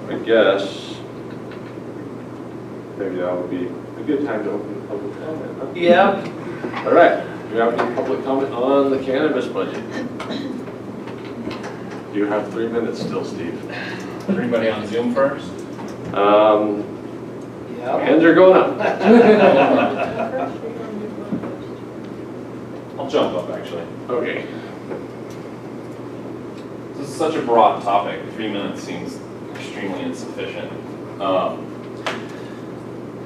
I guess maybe that would be a good time to open the public comment, huh? Yeah. All right, do you have any public comment on the cannabis budget? You have 3 minutes still, Steve. Everybody on Zoom first? Hands are going up. I'll jump up, actually. Okay. This is such a broad topic. 3 minutes seems extremely insufficient.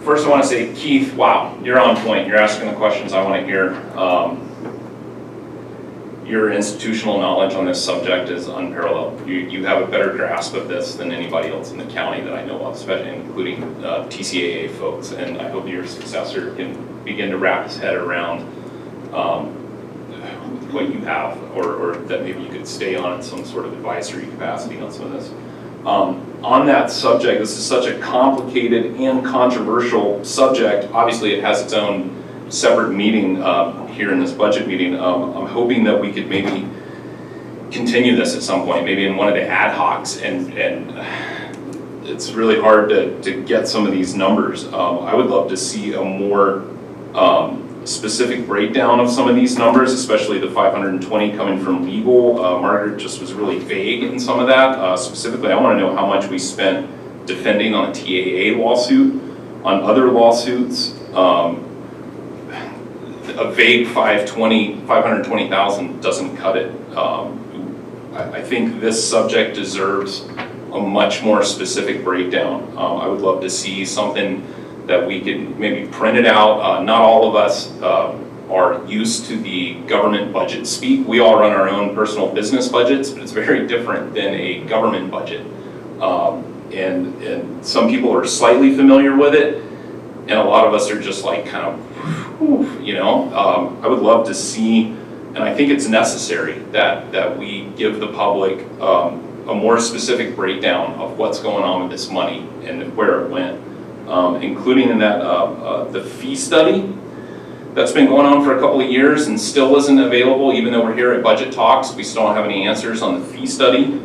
First, I want to say, Keith, wow, you're on point. You're asking the questions I want to hear. your institutional knowledge on this subject is unparalleled. You have a better grasp of this than anybody else in the county that I know of, especially including TCAA folks. And I hope your successor can begin to wrap his head around what you have, or that maybe you could stay on in some sort of advisory capacity on some of this. On that subject, this is such a complicated and controversial subject. Obviously, it has its own separate meeting here in this budget meeting. I'm hoping that we could maybe continue this at some point, maybe in one of the ad hocs, and it's really hard to get some of these numbers. I would love to see a more specific breakdown of some of these numbers, especially the 520 coming from legal. Margaret just was really vague in some of that. Specifically, I want to know how much we spent defending on a TAA lawsuit, on other lawsuits. A vague 520,000 doesn't cut it. I think this subject deserves a much more specific breakdown. I would love to see something that we could maybe print it out. Not all of us are used to the government budget speak. We all run our own personal business budgets, but it's very different than a government budget. And some people are slightly familiar with it, and a lot of us are just like kind of, you know. I would love to see, and I think it's necessary that we give the public a more specific breakdown of what's going on with this money and where it went. Including in that the fee study that's been going on for a couple of years and still isn't available, even though we're here at budget talks. We still don't have any answers on the fee study.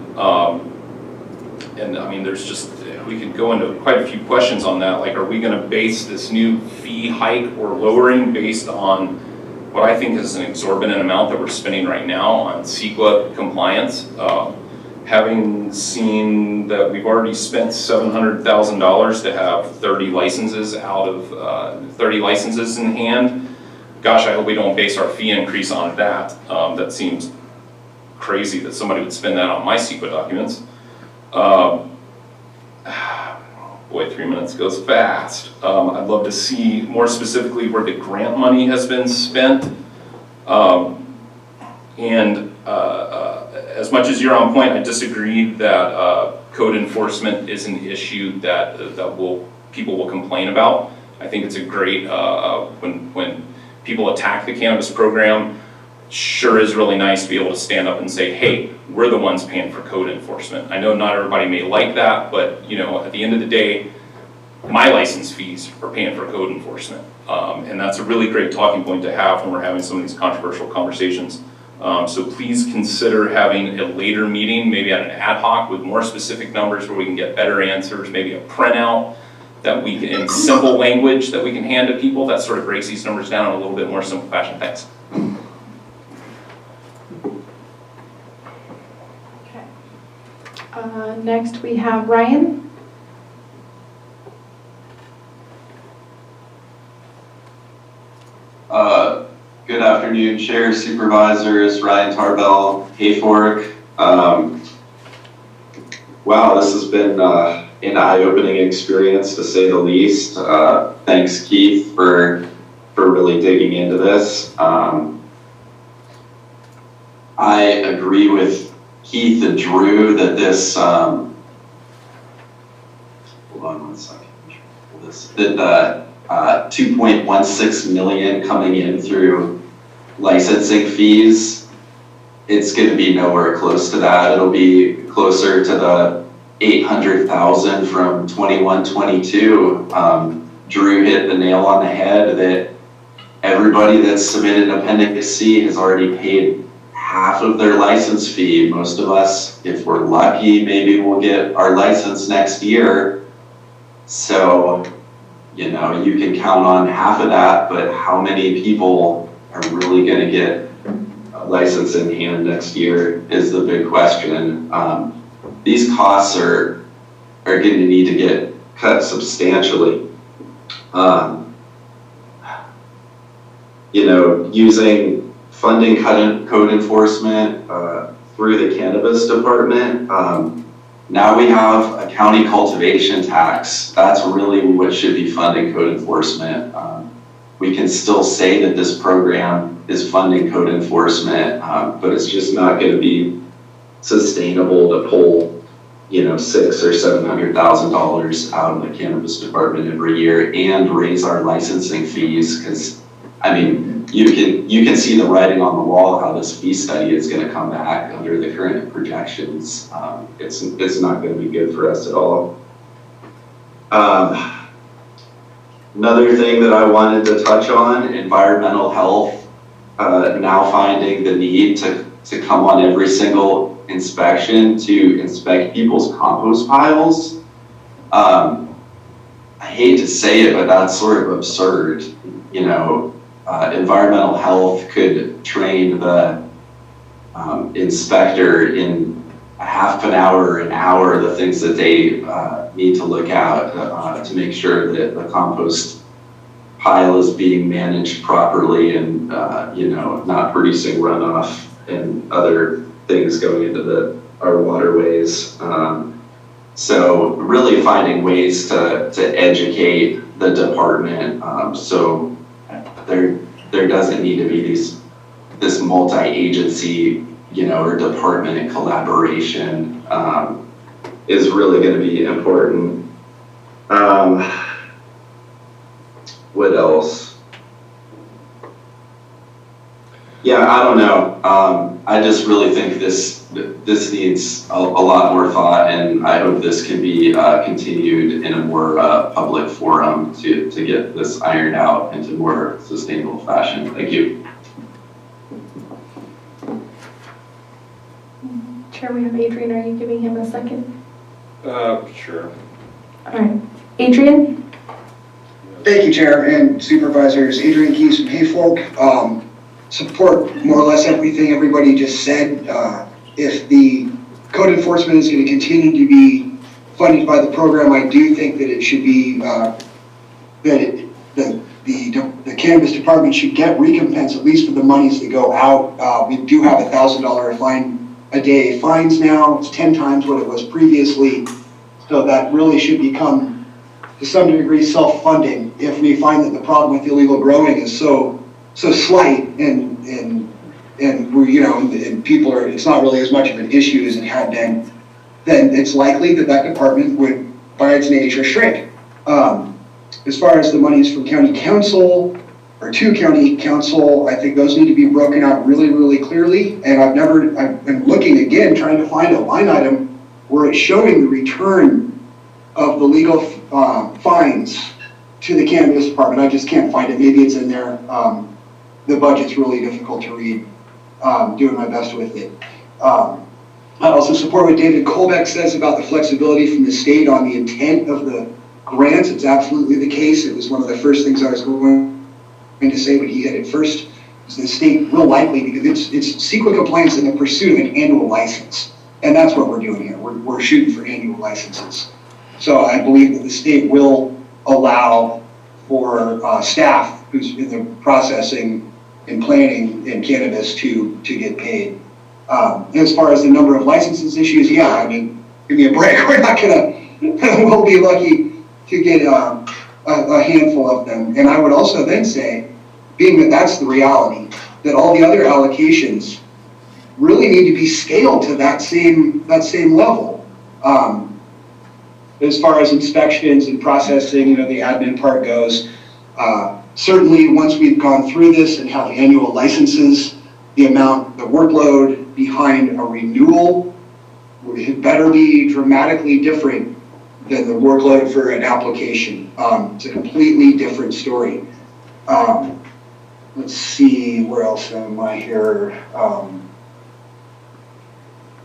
And I mean, there's just, we could go into quite a few questions on that. Like, are we going to base this new fee hike or lowering based on what I think is an exorbitant amount that we're spending right now on CEQA compliance? Having seen that we've already spent $700,000 to have 30 licenses out of 30 licenses in hand. Gosh, I hope we don't base our fee increase on that. That seems crazy that somebody would spend that on my CEQA documents. Boy, 3 minutes goes fast. I'd love to see more specifically where the grant money has been spent. As much as you're on point, I disagree that code enforcement is an issue that people will complain about. I think it's a great, when people attack the cannabis program, sure is really nice to be able to stand up and say, hey, we're the ones paying for code enforcement. I know not everybody may like that, but you know, at the end of the day, my license fees are paying for code enforcement. And that's a really great talking point to have when we're having some of these controversial conversations. So please consider having a later meeting, maybe at an ad hoc with more specific numbers where we can get better answers, maybe a printout that we can, in simple language that we can hand to people that sort of breaks these numbers down in a little bit more simple fashion. Thanks. Next we have Ryan. Good afternoon, Chair, Supervisors, Ryan Tarbell, Hayfork. Wow, this has been an eye-opening experience to say the least. Thanks, Keith, for really digging into this. I agree with Keith and Drew that this, hold on one second, that 2.16 million coming in through licensing fees, it's going to be nowhere close to that. It'll be closer to the 800,000 from 21-22. Drew hit the nail on the head that everybody that's submitted Appendix C has already paid half of their license fee. Most of us, if we're lucky, maybe we'll get our license next year. So, you know, you can count on half of that, but how many people are really going to get a license in hand next year is the big question. These costs are going to need to get cut substantially. You know, using funding code enforcement through the cannabis department. Now we have a county cultivation tax. That's really what should be funding code enforcement. we can still say that this program is funding code enforcement, but it's just not going to be sustainable to pull, $600,000 or $700,000 out of the cannabis department every year and raise our licensing fees. Because, you can see the writing on the wall how this fee study is going to come back under the current projections. It's not going to be good for us at all. Another thing that I wanted to touch on, environmental health, now finding the need to come on every single inspection to inspect people's compost piles. I hate to say it, but that's sort of absurd. Environmental health could train the inspector in a half an hour, the things that they need to look at to make sure that the compost pile is being managed properly and not producing runoff and other things going into our waterways. So really finding ways to educate the department so there doesn't need to be this multi-agency or department collaboration is really going to be important. What else? Yeah, I don't know. I just really think this needs a lot more thought, and I hope this can be continued in a more public forum to get this ironed out into more sustainable fashion. Thank you. Chair, we have Adrian. Are you giving him a second? Sure. All right. Adrian? Thank you, Chair and Supervisors. Adrian Keys from Hayfolk. Support more or less everything everybody just said. If the code enforcement is going to continue to be funded by the program, I do think that it should be the cannabis department should get recompense at least for the monies that go out. We do have $1,000 fine a day fines now. It's 10 times what it was previously. So that really should become, to some degree, self-funding if we find that the problem with illegal growing is so slight and we're, and people are, it's not really as much of an issue as it had been, then it's likely that department would, by its nature, shrink. As far as the monies from county council or to county council, I think those need to be broken out really, really clearly. And I've been looking again, trying to find a line item where it's showing the return of the legal fines to the cannabis department. I just can't find it. Maybe it's in there. The budget's really difficult to read. Doing my best with it. I also support what David Colbeck says about the flexibility from the state on the intent of the grants. It's absolutely the case. It was one of the first things I was going to say when he hit it first. The state will likely, because it's CEQA compliance in the pursuit of an annual license. And that's what we're doing here. We're shooting for annual licenses. So I believe that the state will allow for staff who's in the processing and planning in cannabis to get paid. As far as the number of licenses issues, yeah, give me a break. We're not we'll be lucky to get a handful of them. And I would also then say, being that that's the reality, that all the other allocations really need to be scaled to that same level. As far as inspections and processing, the admin part goes, certainly once we've gone through this and have annual licenses, the workload behind a renewal would better be dramatically different than the workload for an application. It's a completely different story. Let's see, where else am I here?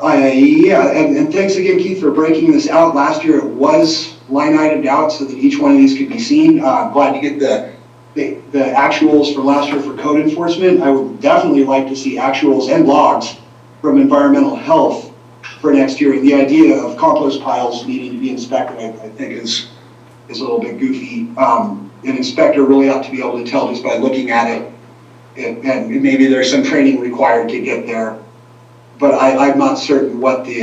And thanks again, Keith, for breaking this out. Last year it was line itemed out so that each one of these could be seen. I'm glad to get the actuals from last year for code enforcement. I would definitely like to see actuals and logs from environmental health for next year. The idea of compost piles needing to be inspected, I think, is a little bit goofy. An inspector really ought to be able to tell just by looking at it, and maybe there's some training required to get there. But I'm not certain what the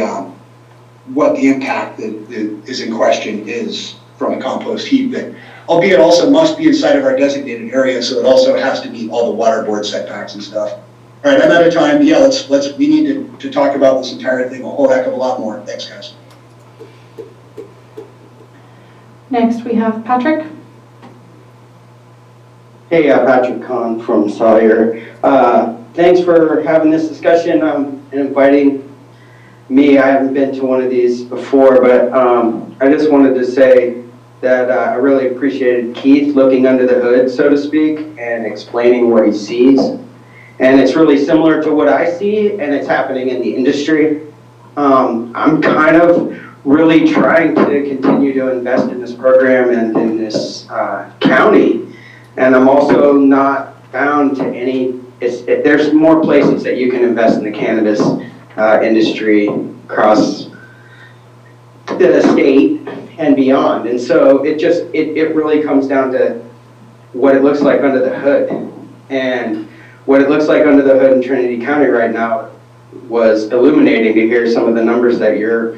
impact that is in question is from a compost heap that albeit also must be inside of our designated area, so it also has to meet all the water board setbacks and stuff. All right, I'm out of time. Yeah, we need to talk about this entire thing a whole heck of a lot more. Thanks, guys. Next, we have Patrick. Hey, Patrick Kahn from Sawyer. Thanks for having this discussion and inviting me. I haven't been to one of these before, but I just wanted to say that I really appreciated Keith looking under the hood, so to speak, and explaining what he sees. And it's really similar to what I see, and it's happening in the industry. I'm kind of really trying to continue to invest in this program and in this county. And I'm also not bound to any, there's more places that you can invest in the cannabis industry across the state and beyond. And so it really comes down to what it looks like under the hood. And what it looks like under the hood in Trinity County right now was illuminating to hear some of the numbers that you're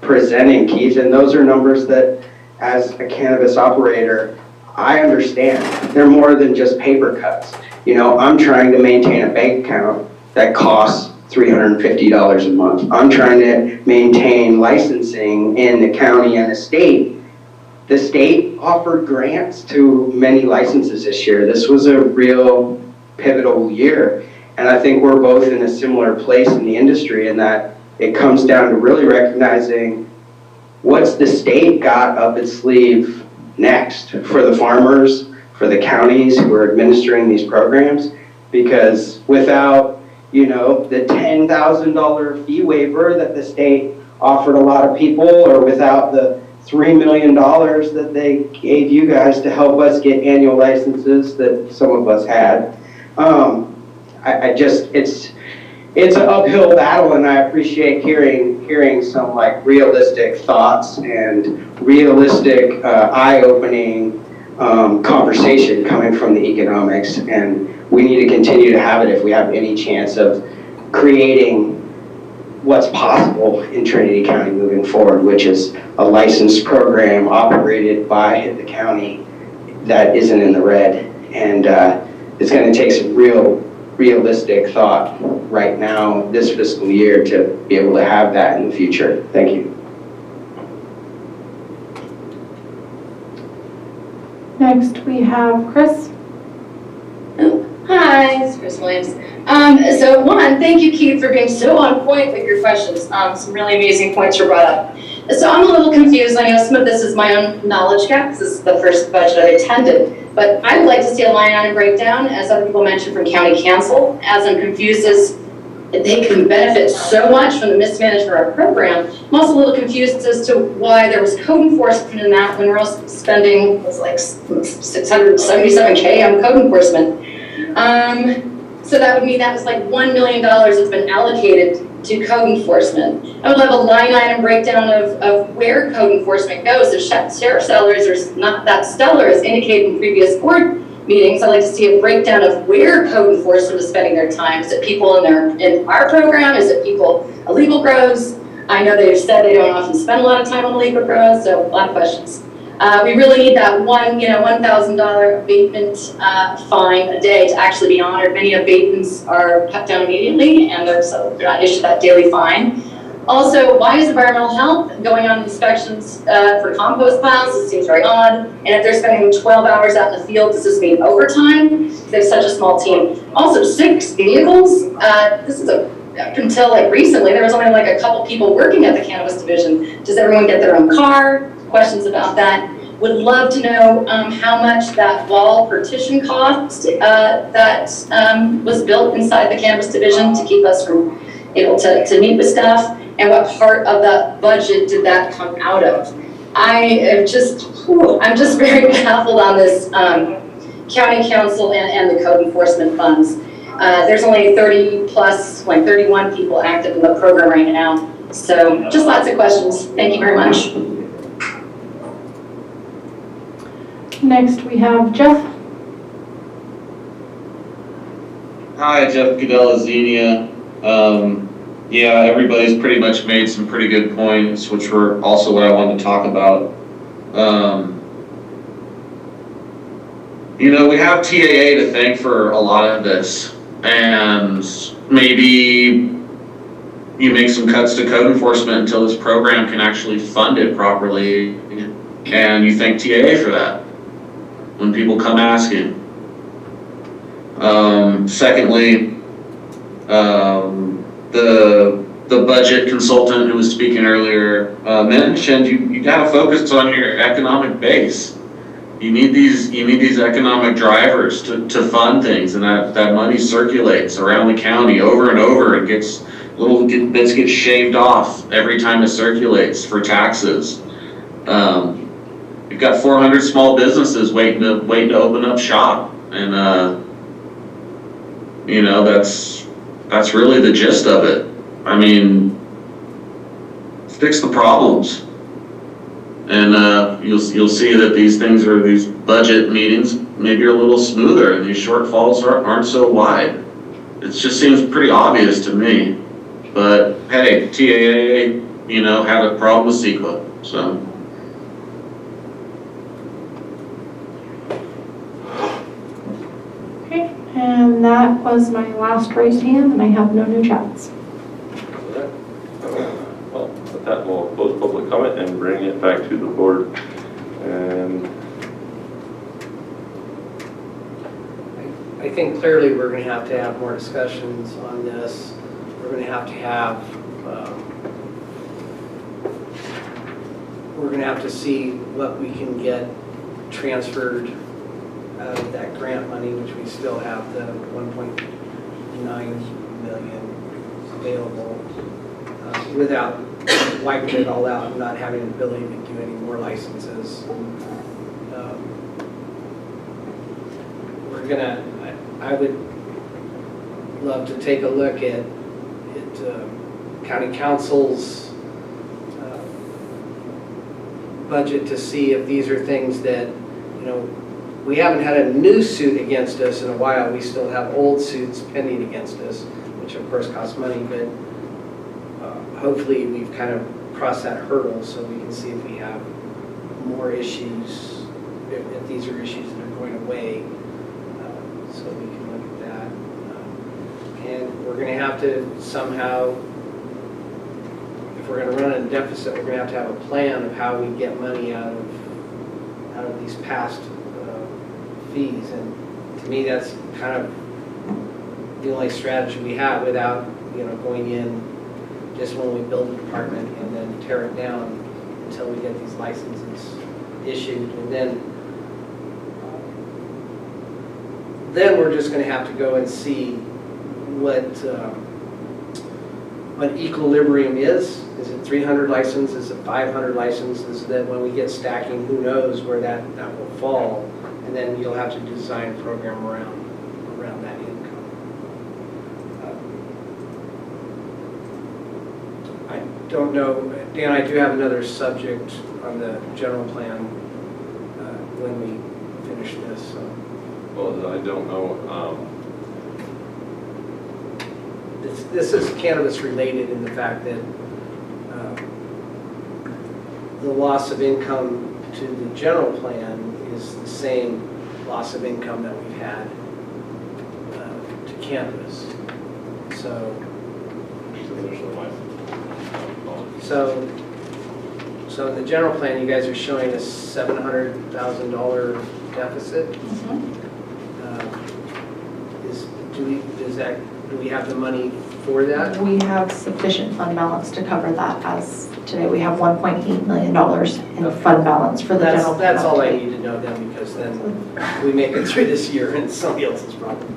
presenting, Keith. And those are numbers that, as a cannabis operator, I understand. They're more than just paper cuts. You know, I'm trying to maintain a bank account that costs $350 a month. I'm trying to maintain licensing in the county and the state. The state offered grants to many licenses this year. This was a real pivotal year. And I think we're both in a similar place in the industry in that it comes down to really recognizing what's the state got up its sleeve next for the farmers, for the counties who are administering these programs, because without, you know, the $10,000 fee waiver that the state offered a lot of people, or without the $3 million that they gave you guys to help us get annual licenses that some of us had, it's an uphill battle, and I appreciate hearing some like realistic thoughts and realistic eye-opening conversation coming from the economics, and we need to continue to have it if we have any chance of creating what's possible in Trinity County moving forward, which is a licensed program operated by the county that isn't in the red. And it's going to take some realistic thought right now, this fiscal year, to be able to have that in the future. Thank you. Next, we have Chris. Hi, it's Chris Williams. So one, thank you, Keith, for being so on point with your questions. Some really amazing points were brought up. So I'm a little confused. I know some of this is my own knowledge gap, because this is the first budget I attended. But I would like to see a line item breakdown, as other people mentioned, from county council, as I'm confused as they can benefit so much from the mismanagement of our program. I'm also a little confused as to why there was code enforcement in that when we're also spending, it was like $677K on code enforcement. So that would mean that was like $1 million that's been allocated to code enforcement. I would love a line item breakdown of where code enforcement goes. If sheriff salaries are not that stellar as indicated in previous board meetings, I'd like to see a breakdown of where code enforcement is spending their time. Is it people in our program? Is it people illegal grows? I know they've said they don't often spend a lot of time on illegal grows, so a lot of questions. We really need that $1,000 abatement fine a day to actually be honored. Many abatements are cut down immediately, and they're not issued that daily fine. Also, why is environmental health going on inspections for compost piles? This seems very odd. And if they're spending 12 hours out in the field, does this mean overtime? They have such a small team. Also, 6 vehicles. This is up until like recently, there was only like a couple people working at the cannabis division. Does everyone get their own car? Questions about that. Would love to know how much that wall partition cost that was built inside the cannabis division to keep us from able to meet with staff, and what part of the budget did that come out of. I'm just very baffled on this county council and the code enforcement funds. There's only 30 plus, like 31 people active in the program right now. So just lots of questions. Thank you very much. Next, we have Jeff. Hi, Jeff Goodell, Xenia. Yeah, everybody's pretty much made some pretty good points, which were also what I wanted to talk about. we have TAA to thank for a lot of this, and maybe you make some cuts to code enforcement until this program can actually fund it properly, and you thank TAA for that when people come asking. Secondly, the budget consultant who was speaking earlier mentioned you gotta focus on your economic base. You need these economic drivers to fund things, and that money circulates around the county over and over and gets little bits get shaved off every time it circulates for taxes. You've got 400 small businesses waiting to open up shop, and that's really the gist of it. I mean, fix the problems, and you'll see that these budget meetings maybe are a little smoother, and these shortfalls aren't so wide. It just seems pretty obvious to me. But hey, TAA, had a problem with CEQA, so. Okay, and that was my last raised hand, and I have no new chats. Well, with that, we'll close public comment and bring it back to the board. And I think clearly we're going to have more discussions on this. We're going to have to see what we can get transferred out of that grant money, which we still have the 1.9 million available, without wiping it all out and not having the ability to do any more licenses. I would love to take a look at County Council's budget to see if these are things that, we haven't had a new suit against us in a while. We still have old suits pending against us, which of course costs money, but hopefully we've kind of crossed that hurdle so we can see if we have more issues, if these are issues that are going away, so we can look at that. And we're going to have to somehow, if we're going to run a deficit, we're going to have a plan of how we get money out of these past fees. And to me, that's kind of the only strategy we have without, going in just when we build a department and then tear it down until we get these licenses issued. And then we're just going to have to go and see what equilibrium is. Is it 300 licenses? Is it 500 licenses? That when we get stacking, who knows where that will fall. And then you'll have to design a program around that income. I don't know, Dan, I do have another subject on the general plan when we finish this. So. well, I don't know. This is cannabis related in the fact that the loss of income to the general plan is the same loss of income that we've had to cannabis. So in the general plan, you guys are showing a $700,000 deficit. Do we have the money for that? We have sufficient fund balance to cover that as today. We have $1.8 million in fund balance for the general plan. That's all I need to know then, because then we make it through this year and it's somebody else's problem.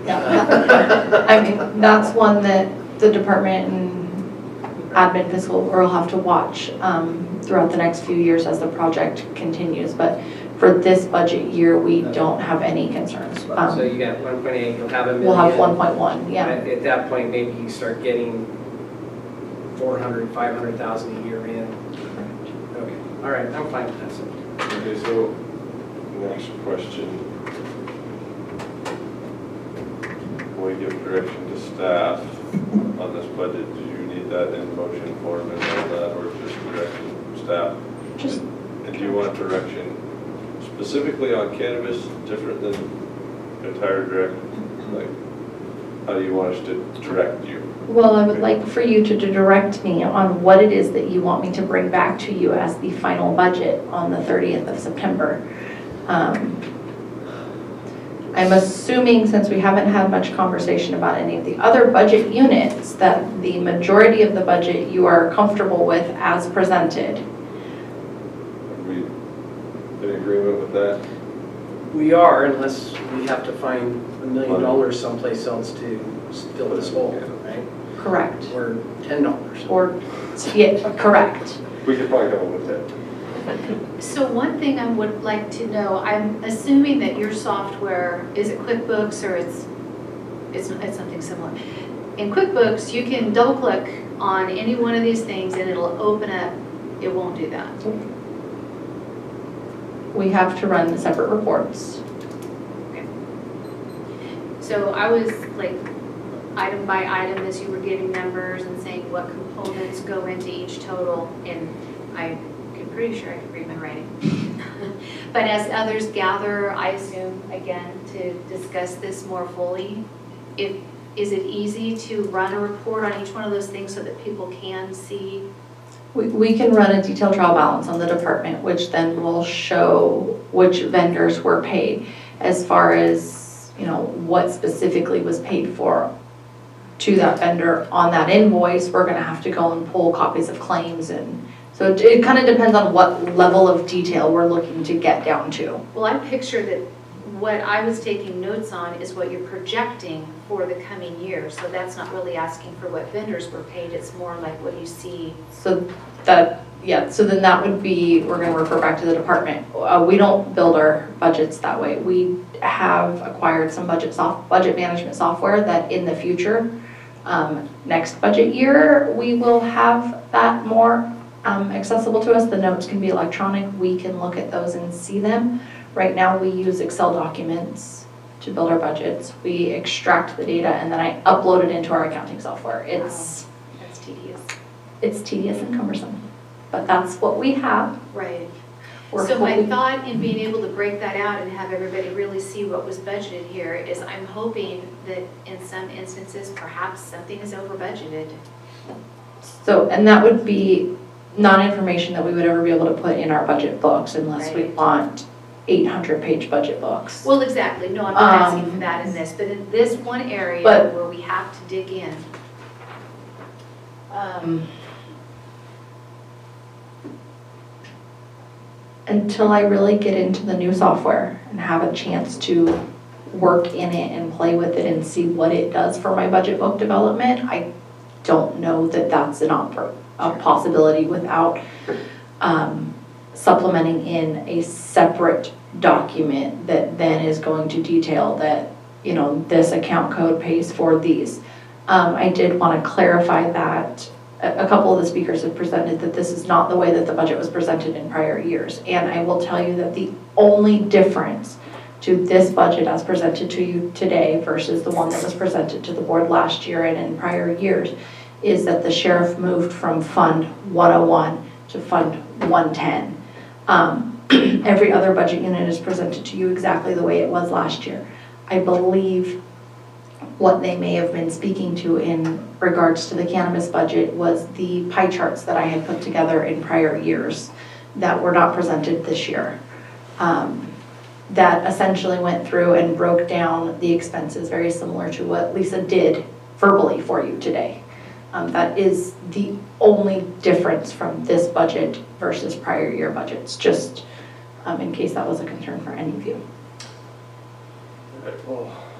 Yeah, I mean, that's one that the department and admin fiscal will have to watch throughout the next few years as the project continues. But for this budget year, we don't have any concerns. So you got 1.8, you'll have $1 million. We'll have 1.1, yeah. At that point, maybe you start getting 400, 500,000 a year in. Okay, all right, I'm fine with that. Okay, so next question. Will we give direction to staff on this budget? Do you need that in motion form and all that, or just direction from staff? Just. And do you want direction specifically on cannabis different than entire direct? Like, how do you want us to direct you? Well, I would like for you to direct me on what it is that you want me to bring back to you as the final budget on the 30th of September. I'm assuming, since we haven't had much conversation about any of the other budget units, that the majority of the budget you are comfortable with as presented. Are we in agreement with that? We are, unless we have to find $1 million someplace else to fill this hole, right? Correct. Or $10. Or, yeah, correct. We could probably come up with that. So one thing I would like to know, I'm assuming that your software, is it QuickBooks or it's something similar? In QuickBooks, you can double click on any one of these things and it'll open up, it won't do that. We have to run separate reports. Okay. So I was like item by item as you were giving numbers and saying what components go into each total, and I'm pretty sure I could read my writing. But as others gather, I assume, again, to discuss this more fully, is it easy to run a report on each one of those things so that people can see? We can run a detailed trial balance on the department, which then will show which vendors were paid, as far as, you know, what specifically was paid for to that vendor on that invoice. We're going to have to go and pull copies of claims, and so it kind of depends on what level of detail we're looking to get down to. Well, I picture that what I was taking notes on is what you're projecting for the coming year. So that's not really asking for what vendors were paid. It's more like what you see. So that, yeah, so then that would be, we're going to refer back to the department. We don't build our budgets that way. We have acquired some budget management software that in the future, next budget year, we will have that more accessible to us. The notes can be electronic. We can look at those and see them. Right now we use Excel documents to build our budgets. We extract the data and then I upload it into our accounting software. That's tedious. It's tedious and cumbersome, but that's what we have. Right. So my thought in being able to break that out and have everybody really see what was budgeted here is I'm hoping that in some instances perhaps something is over budgeted. So, and that would be not information that we would ever be able to put in our budget books unless we want 800-page budget books. Well, exactly. No, I'm not asking for that in this, but in this one area where we have to dig in. Until I really get into the new software and have a chance to work in it and play with it and see what it does for my budget book development, I don't know that that's a possibility without supplementing in a separate document that then is going to detail that, you know, this account code pays for these. I did want to clarify that a couple of the speakers have presented that this is not the way that the budget was presented in prior years. And I will tell you that the only difference to this budget as presented to you today versus the one that was presented to the board last year and in prior years is that the sheriff moved from Fund 101 to Fund 110. Every other budget unit is presented to you exactly the way it was last year. I believe what they may have been speaking to in regards to the cannabis budget was the pie charts that I had put together in prior years that were not presented this year. That essentially went through and broke down the expenses very similar to what Lisa did verbally for you today. That is the only difference from this budget versus prior year budgets, just in case that was a concern for any of you.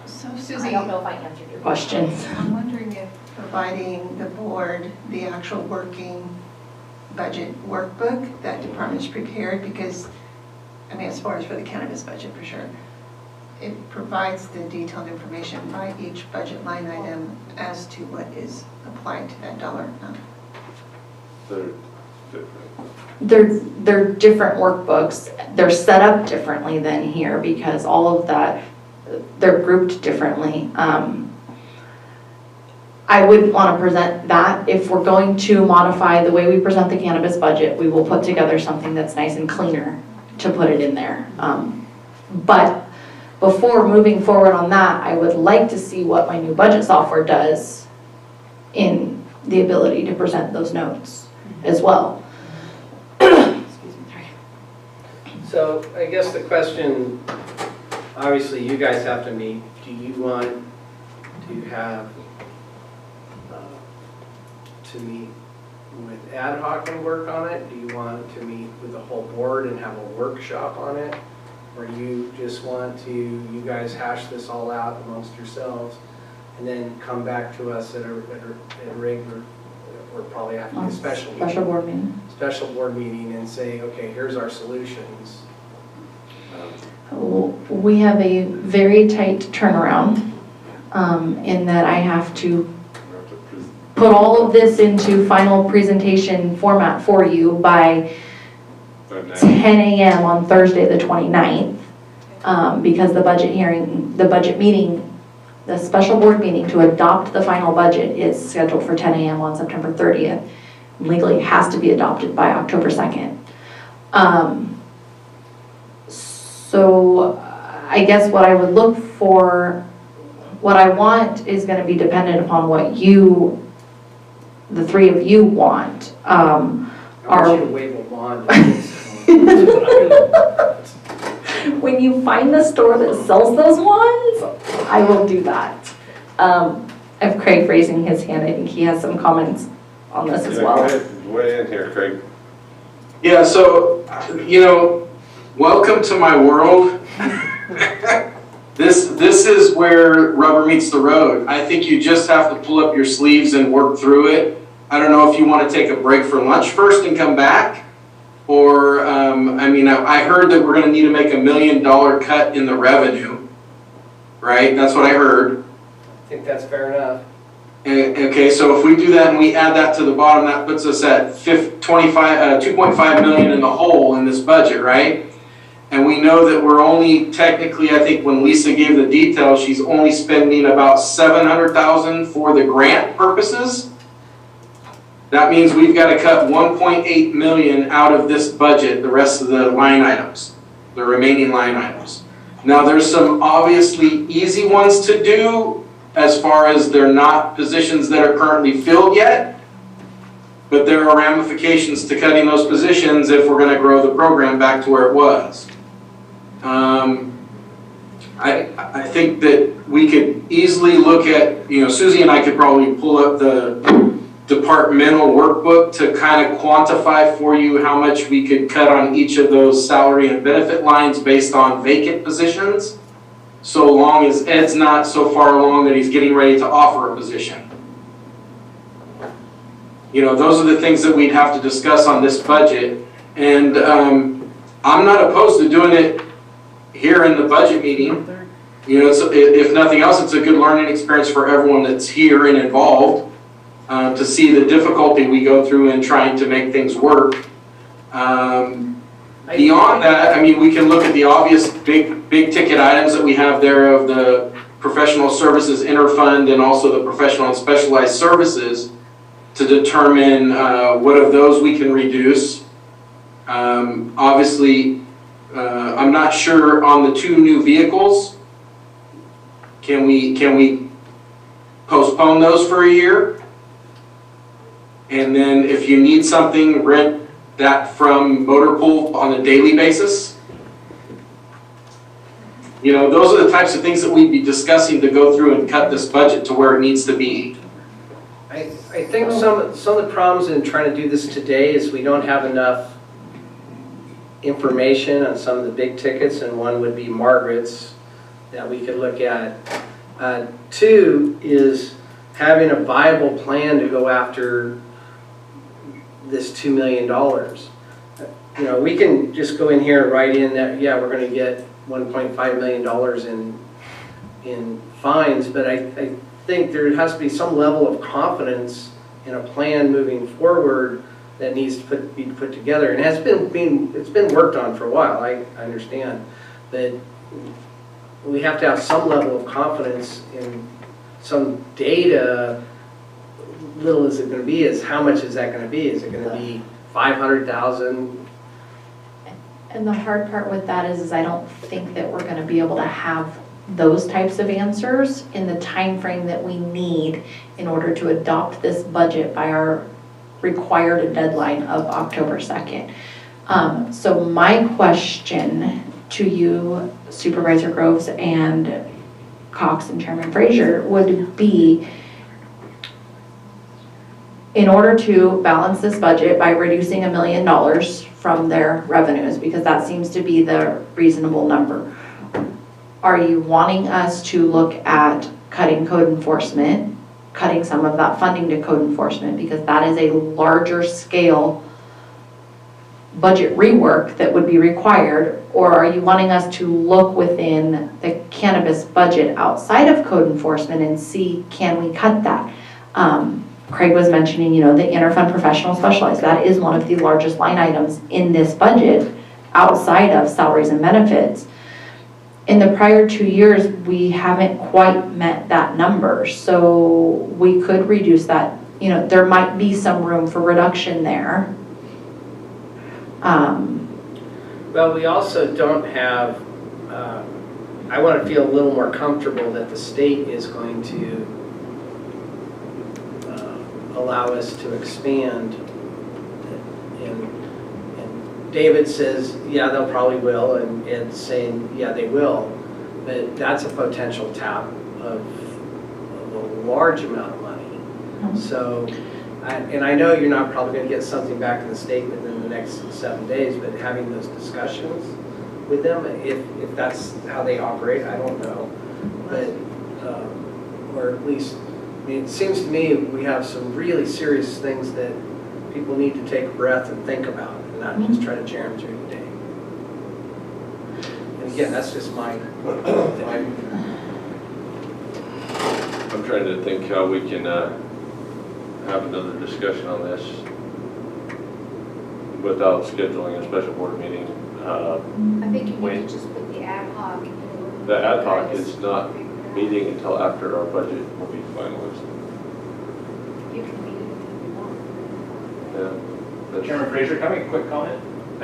So Susie, I don't know if I answered your questions. I'm wondering if providing the board the actual working budget workbook that department's prepared, because, I mean, as far as for the cannabis budget for sure, it provides the detailed information by each budget line item as to what is applied to that dollar amount. They're different workbooks. They're set up differently than here because all of that, they're grouped differently. I wouldn't want to present that. If we're going to modify the way we present the cannabis budget, we will put together something that's nice and cleaner to put it in there. But before moving forward on that, I would like to see what my new budget software does in the ability to present those notes as well. So I guess the question, obviously you guys have to meet, do you want to have, to meet with ad hoc and work on it? Do you want to meet with the whole board and have a workshop on it? Or do you just want to, you guys hash this all out amongst yourselves and then come back to us at a regular, or probably after a special board meeting. Special board meeting and say, okay, here's our solutions. We have a very tight turnaround in that I have to put all of this into final presentation format for you by 10 a.m. on Thursday the 29th because the budget meeting, the special board meeting to adopt the final budget is scheduled for 10 a.m. on September 30th. Legally, it has to be adopted by October 2nd. So I guess what I would look for, what I want is going to be dependent upon what you, the three of you want. I want you to wave a wand. When you find the store that sells those wands, I will do that. I have Craig raising his hand. I think he has some comments on this as well. Weigh in here, Craig. Yeah, so, welcome to my world. This is where rubber meets the road. I think you just have to pull up your sleeves and work through it. I don't know if you want to take a break for lunch first and come back, or, I heard that we're going to need to make $1 million cut in the revenue, right? That's what I heard. I think that's fair enough. Okay, so if we do that and we add that to the bottom, that puts us at 2.5 million in the hole in this budget, right? And we know that we're only technically, I think when Lisa gave the details, she's only spending about 700,000 for the grant purposes. That means we've got to cut 1.8 million out of this budget, the rest of the line items, the remaining line items. Now there's some obviously easy ones to do as far as they're not positions that are currently filled yet, but there are ramifications to cutting those positions if we're going to grow the program back to where it was. I think that we could easily look at, Susie and I could probably pull up the departmental workbook to kind of quantify for you how much we could cut on each of those salary and benefit lines based on vacant positions, so long as Ed's not so far along that he's getting ready to offer a position. Those are the things that we'd have to discuss on this budget. And I'm not opposed to doing it here in the budget meeting. If nothing else, it's a good learning experience for everyone that's here and involved to see the difficulty we go through in trying to make things work. Beyond that, we can look at the obvious big ticket items that we have there of the professional services interfund and also the professional and specialized services to determine what of those we can reduce. Obviously, I'm not sure on the 2 new vehicles. Can we postpone those for a year? And then if you need something, rent that from motor pool on a daily basis. Those are the types of things that we'd be discussing to go through and cut this budget to where it needs to be. I think some of the problems in trying to do this today is we don't have enough information on some of the big tickets, and one would be Margaret's that we could look at. 2 is having a viable plan to go after this $2 million. We can just go in here and write in that, yeah, we're going to get $1.5 million in fines, but I think there has to be some level of confidence in a plan moving forward that needs to be put together, and it's been worked on for a while. I understand, but we have to have some level of confidence in some data. Little is it going to be? Is how much is that going to be? Is it going to be 500,000? And the hard part with that is I don't think that we're gonna be able to have those types of answers in the time frame that we need in order to adopt this budget by our required deadline of October 2nd. So my question to you, Supervisor Groves and Cox and Chairman Frazier, would be, in order to balance this budget by reducing $1 million from their revenues, because that seems to be the reasonable number, are you wanting us to look at cutting code enforcement, cutting some of that funding to code enforcement, because that is a larger scale budget rework that would be required? Or are you wanting us to look within the cannabis budget outside of code enforcement and see, can we cut that? Craig was mentioning, the interfund professional specialized, that is one of the largest line items in this budget outside of salaries and benefits. In the prior 2 years, we haven't quite met that number, so we could reduce that. There might be some room for reduction there. Well, we also don't have, I want to feel a little more comfortable that the state is going to allow us to expand. And David says, yeah, they'll probably will, and Ed's saying, yeah, they will. But that's a potential tap of a large amount of money. Mm-hmm. So, and I know you're not probably going to get something back in the state within the next 7 days, but having those discussions with them, if that's how they operate, I don't know. But, or at least, it seems to me we have some really serious things that people need to take a breath and think about, and not just try to jam through the day. And again, that's just my thing. I'm trying to think how we can have another discussion on this without scheduling a special board meeting. I think you need to just put the ad hoc. The ad hoc is not meeting until after our budget will be finalized. You can meet it if you want. Yeah. Chairman Frazier, can I make a quick comment? I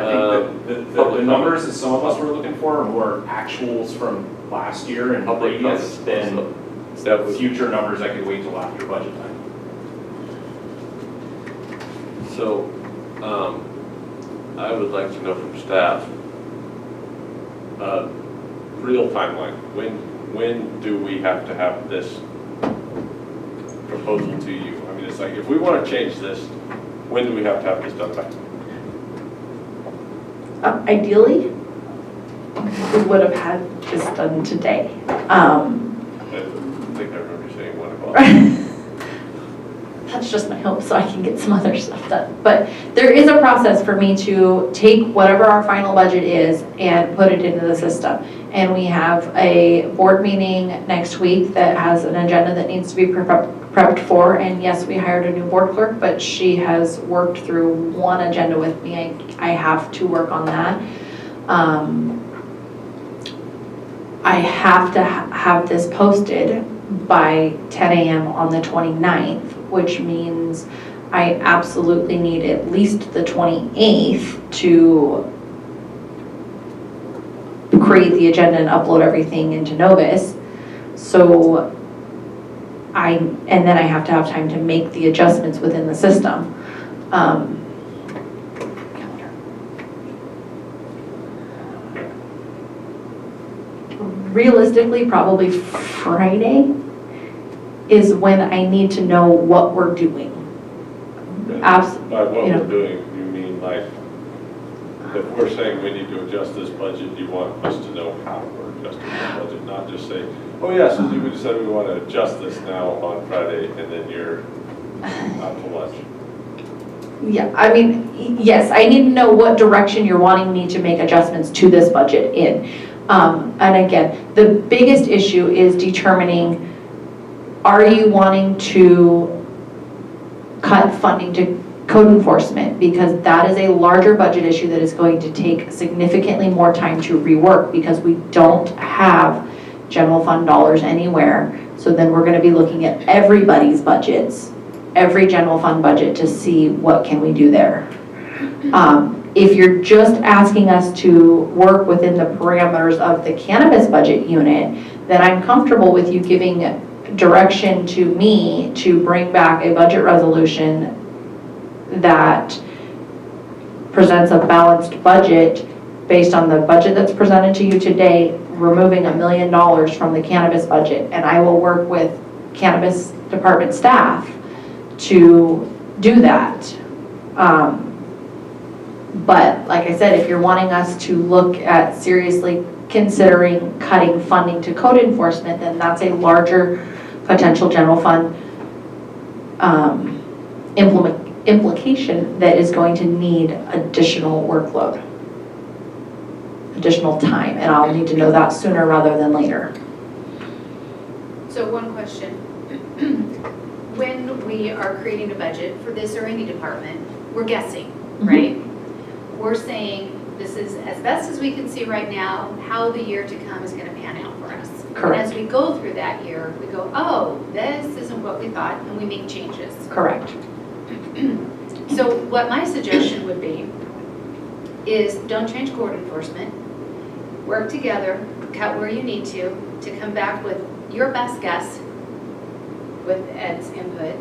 think the numbers that some of us were looking for were actuals from last year and previous, than future numbers I could wait till after budget time. So, I would like to know from staff, real timeline. When do we have to have this proposal to you? I mean, it's like, if we want to change this, when do we have to have this done by? Ideally, we would have had this done today. I think I remember you saying 1 o'clock. That's just my hope, so I can get some other stuff done. But there is a process for me to take whatever our final budget is and put it into the system. And we have a board meeting next week that has an agenda that needs to be prepped for. And yes, we hired a new board clerk, but she has worked through one agenda with me. I have to work on that. I have to have this posted by 10 a.m. on the 29th, which means I absolutely need at least the 28th to create the agenda and upload everything into Novus. So and then I have to have time to make the adjustments within the system. Realistically, probably Friday is when I need to know what we're doing. By what we're doing, you mean like, if we're saying we need to adjust this budget, you want us to know how we're adjusting the budget, not just say, oh yeah, Susie, we decided we want to adjust this now on Friday, and then you're out to lunch. Yeah, I mean, yes, I need to know what direction you're wanting me to make adjustments to this budget in. And again, the biggest issue is determining, are you wanting to cut funding to code enforcement? Because that is a larger budget issue that is going to take significantly more time to rework, because we don't have general fund dollars anywhere. So then we're going to be looking at everybody's budgets, every general fund budget, to see what can we do there. If you're just asking us to work within the parameters of the cannabis budget unit, then I'm comfortable with you giving direction to me to bring back a budget resolution that presents a balanced budget based on the budget that's presented to you today, removing $1 million from the cannabis budget. And I will work with cannabis department staff to do that. But like I said, if you're wanting us to look at seriously considering cutting funding to code enforcement, then that's a larger potential general fund implication that is going to need additional workload, additional time, and I'll need to know that sooner rather than later. So one question. When we are creating a budget for this or any department, we're guessing, right? We're saying this is as best as we can see right now, how the year to come is going to pan out for us. Correct. And as we go through that year, we go, oh, this isn't what we thought, and we make changes. Correct. So what my suggestion would be is don't change court enforcement. Work together, cut where you need to come back with your best guess with Ed's input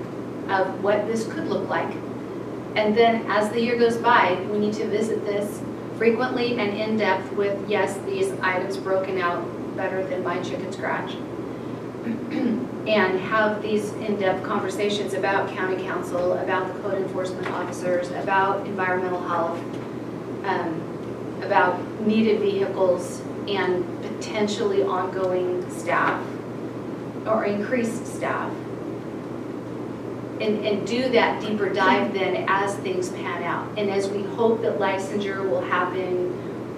of what this could look like. And then as the year goes by, we need to visit this frequently and in depth with, yes, these items broken out better than my chicken scratch. And have these in-depth conversations about county council, about the code enforcement officers, about environmental health, about needed vehicles and potentially ongoing staff or increased staff. And do that deeper dive then as things pan out. And as we hope that licensure will happen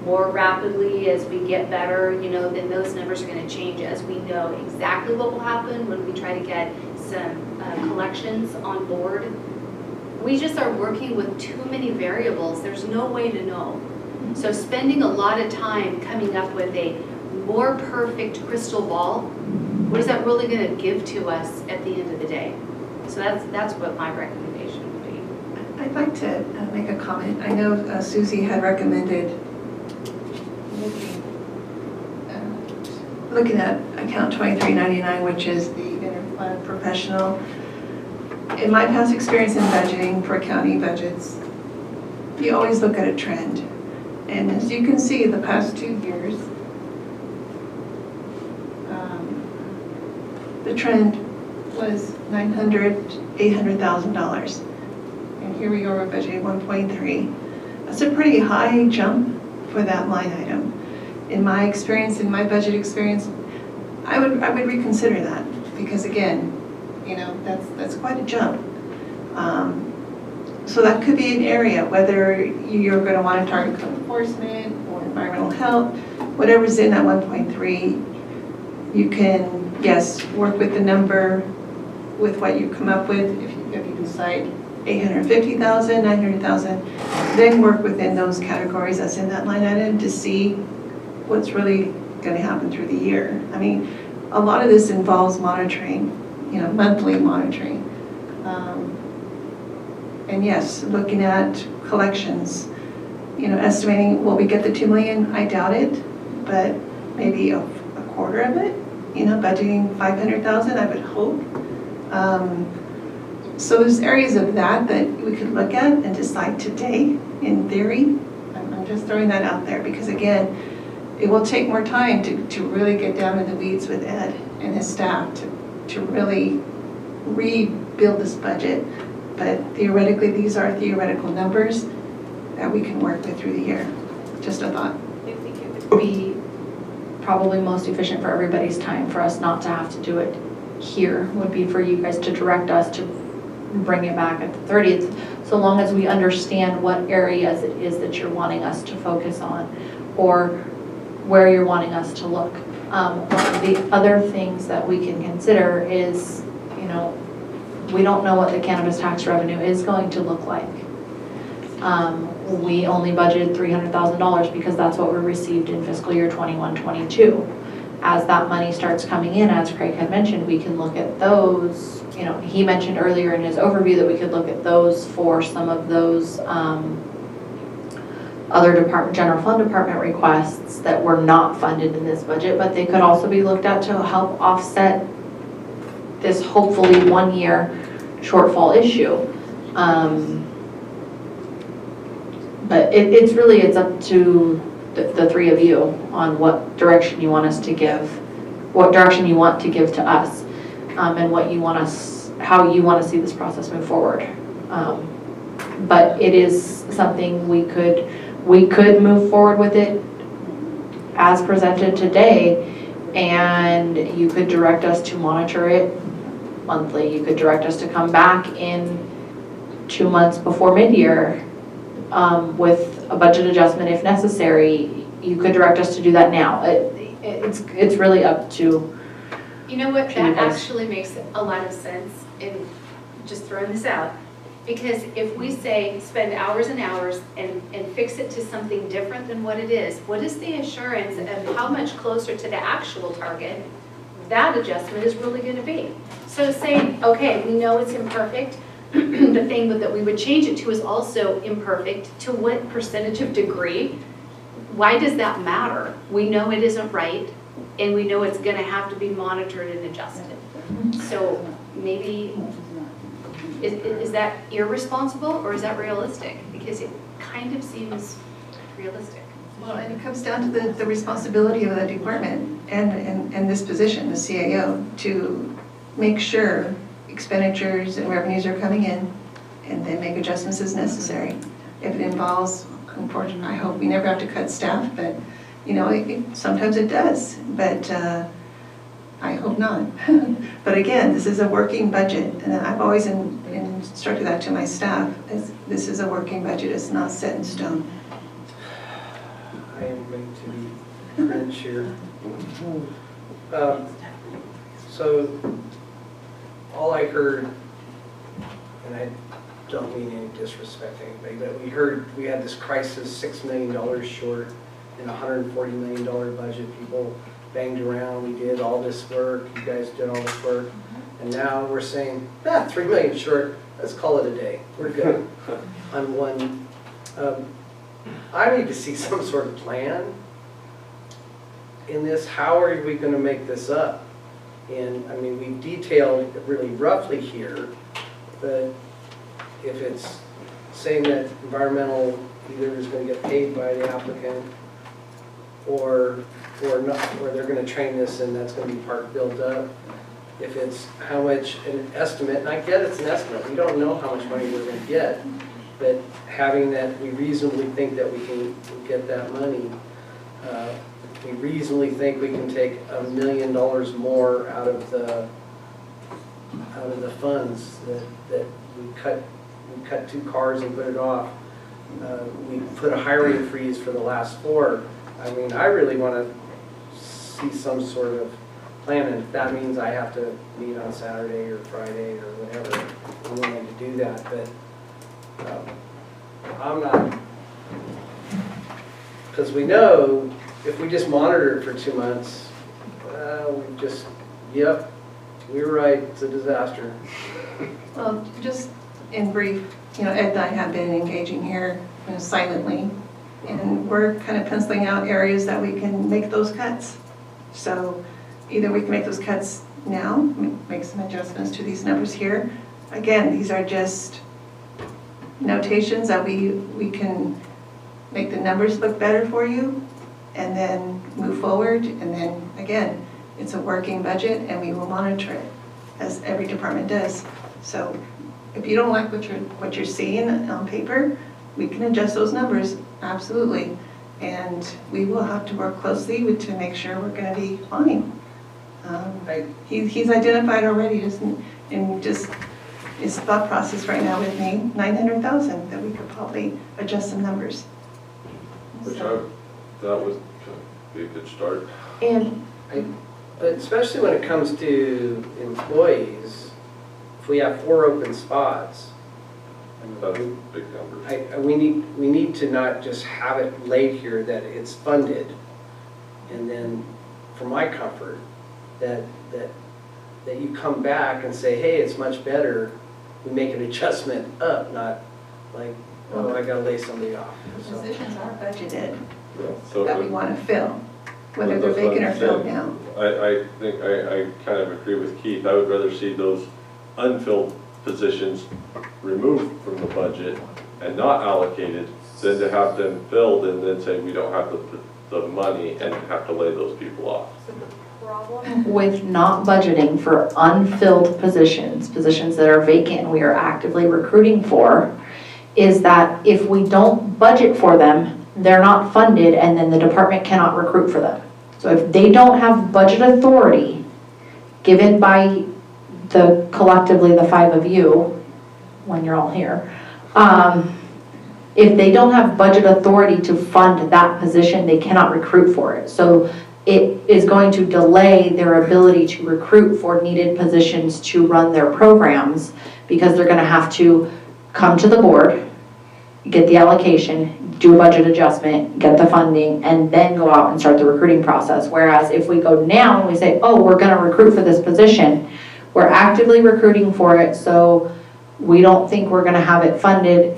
more rapidly as we get better, you know, then those numbers are going to change as we know exactly what will happen when we try to get some collections on board. We just are working with too many variables. There's no way to know. So spending a lot of time coming up with a more perfect crystal ball, what is that really going to give to us at the end of the day? So that's what my recommendation would be. I'd like to make a comment. I know Susie had recommended looking at account 2399, which is the interfund professional. In my past experience in budgeting for county budgets, you always look at a trend. And as you can see, the past 2 years, the trend was $800,000. And here we are, we're budgeting 1.3. That's a pretty high jump for that line item. In my experience, in my budget experience, I would reconsider that because again, you know, that's quite a jump. So that could be an area, whether you're going to want to target code enforcement or environmental health, whatever's in that 1.3, you can, yes, work with the number, with what you come up with. If you decide 850,000, 900,000, then work within those categories that's in that line item to see what's really going to happen through the year. I mean, a lot of this involves monitoring, you know, monthly monitoring. And yes, looking at collections, you know, estimating, will we get the 2 million? I doubt it, but maybe a quarter of it, you know, budgeting 500,000, I would hope. So there's areas of that we could look at and decide today, in theory. I'm just throwing that out there because again, it will take more time to really get down in the weeds with Ed and his staff to really rebuild this budget. But theoretically, these are theoretical numbers that we can work with through the year. Just a thought. I think it would be probably most efficient for everybody's time for us not to have to do it here, would be for you guys to direct us to bring it back at the 30th, so long as we understand what areas it is that you're wanting us to focus on or where you're wanting us to look. One of the other things that we can consider is, you know, we don't know what the cannabis tax revenue is going to look like. We only budgeted $300,000 because that's what we received in fiscal year 21-22. As that money starts coming in, as Craig had mentioned, we can look at those. You know, he mentioned earlier in his overview that we could look at those for some of those other general fund department requests that were not funded in this budget, but they could also be looked at to help offset this hopefully 1 year shortfall issue. But it's up to the three of you on what direction you want us to give, what direction you want to give to us, and what you want us, how you want to see this process move forward. But it is something we could move forward with it as presented today, and you could direct us to monitor it monthly. You could direct us to come back in 2 months before mid-year with a budget adjustment if necessary. You could direct us to do that now. It's really up to. You know what, that actually makes a lot of sense, in just throwing this out. Because if we say spend hours and hours and fix it to something different than what it is, what is the assurance of how much closer to the actual target that adjustment is really going to be? So saying, okay, we know it's imperfect, the thing that we would change it to is also imperfect. To what percentage of degree? Why does that matter? We know it isn't right, and we know it's going to have to be monitored and adjusted. So maybe, is that irresponsible or is that realistic? Because it kind of seems realistic. Well, and it comes down to the responsibility of the department and this position, the CAO, to make sure expenditures and revenues are coming in and then make adjustments as necessary. If it involves, unfortunately, I hope we never have to cut staff, but you know, sometimes it does, but I hope not. But again, this is a working budget, and I've always instructed that to my staff. This is a working budget, it's not set in stone. I am going to be cringe here. So, all I heard, and I don't mean any disrespect to anybody, but we had this crisis, $6 million short in a $140 million budget. People banged around, we did all this work, you guys did all this work, and now we're saying, $3 million short, let's call it a day, we're good on one. I need to see some sort of plan in this. How are we going to make this up? And I mean, we've detailed really roughly here, but if it's saying that environmental either is going to get paid by the applicant or not, or they're going to train this and that's going to be part built up. If it's how much an estimate, and I get it's an estimate, we don't know how much money we're going to get, but having that we reasonably think that we can get that money, we reasonably think we can take $1 million more out of the funds that we cut 2 cars and put it off. We put a hiring freeze for the last 4. I mean, I really want to see some sort of plan, and if that means I have to meet on Saturday or Friday or whatever, I'm willing to do that. But I'm not, because we know if we just monitor it for 2 months, we just, yep, we were right, it's a disaster. Well, just in brief, you know, Ed and I have been engaging here silently, and we're kind of penciling out areas that we can make those cuts. So either we can make those cuts now, make some adjustments to these numbers here. Again, these are just notations that we can make the numbers look better for you and then move forward. And then again, it's a working budget and we will monitor it as every department does. So if you don't like what you're seeing on paper, we can adjust those numbers, absolutely. And we will have to work closely to make sure we're going to be fine. He's identified already, and just his thought process right now with me, 900,000 that we could probably adjust some numbers. Which that would be a good start. And but especially when it comes to employees, if we have 4 open spots, that's a big number. we need to not just have it laid here that it's funded, and then for my comfort, that you come back and say, hey, it's much better. We make an adjustment up, not like, oh, I gotta lay somebody off. So. Positions are budgeted So that we want to fill, whether they're that's what vacant or I'm filled saying. now. I think I kind of agree with Keith. I would rather see those unfilled positions removed from the budget and not allocated than to have them filled and then say we don't have the money and have to lay those people off. With not budgeting for unfilled positions, positions that are vacant and we are actively recruiting for, is that if we don't budget for them, they're not funded and then the department cannot recruit for them. So if they don't have budget authority given by the collectively the 5 of you, when you're all here, if they don't have budget authority to fund that position, they cannot recruit for it. So it is going to delay their ability to recruit for needed positions to run their programs because they're going to have to come to the board, get the allocation, do a budget adjustment, get the funding, and then go out and start the recruiting process. Whereas if we go now and we say, oh, we're going to recruit for this position, we're actively recruiting for it, so we don't think we're going to have it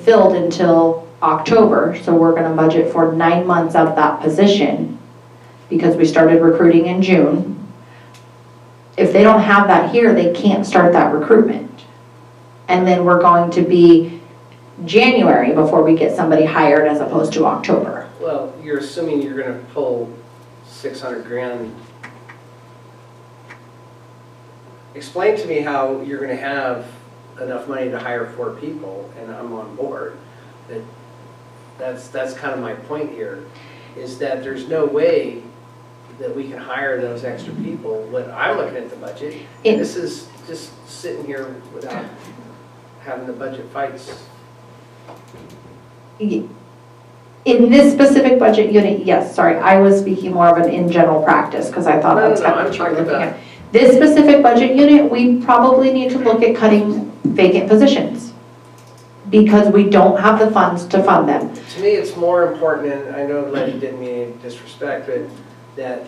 filled until October. So we're going to budget for 9 months of that position because we started recruiting in June. If they don't have that here, they can't start that recruitment. And then we're going to be January before we get somebody hired as opposed to October. Well, you're assuming you're gonna pull 600 grand. Explain to me how you're gonna have enough money to hire 4 people, and I'm on board. That's kind of my point here, is that there's no way that we can hire those extra people when I'm looking at the budget. And this is just sitting here without having the budget fights. In this specific budget unit, yes, sorry, I was speaking more of an in general practice because I thought that's kind of what you were looking at. This specific budget unit, we probably need to look at cutting vacant positions because we don't have the funds to fund them. To me, it's more important, and I know Letty didn't mean any disrespect, but that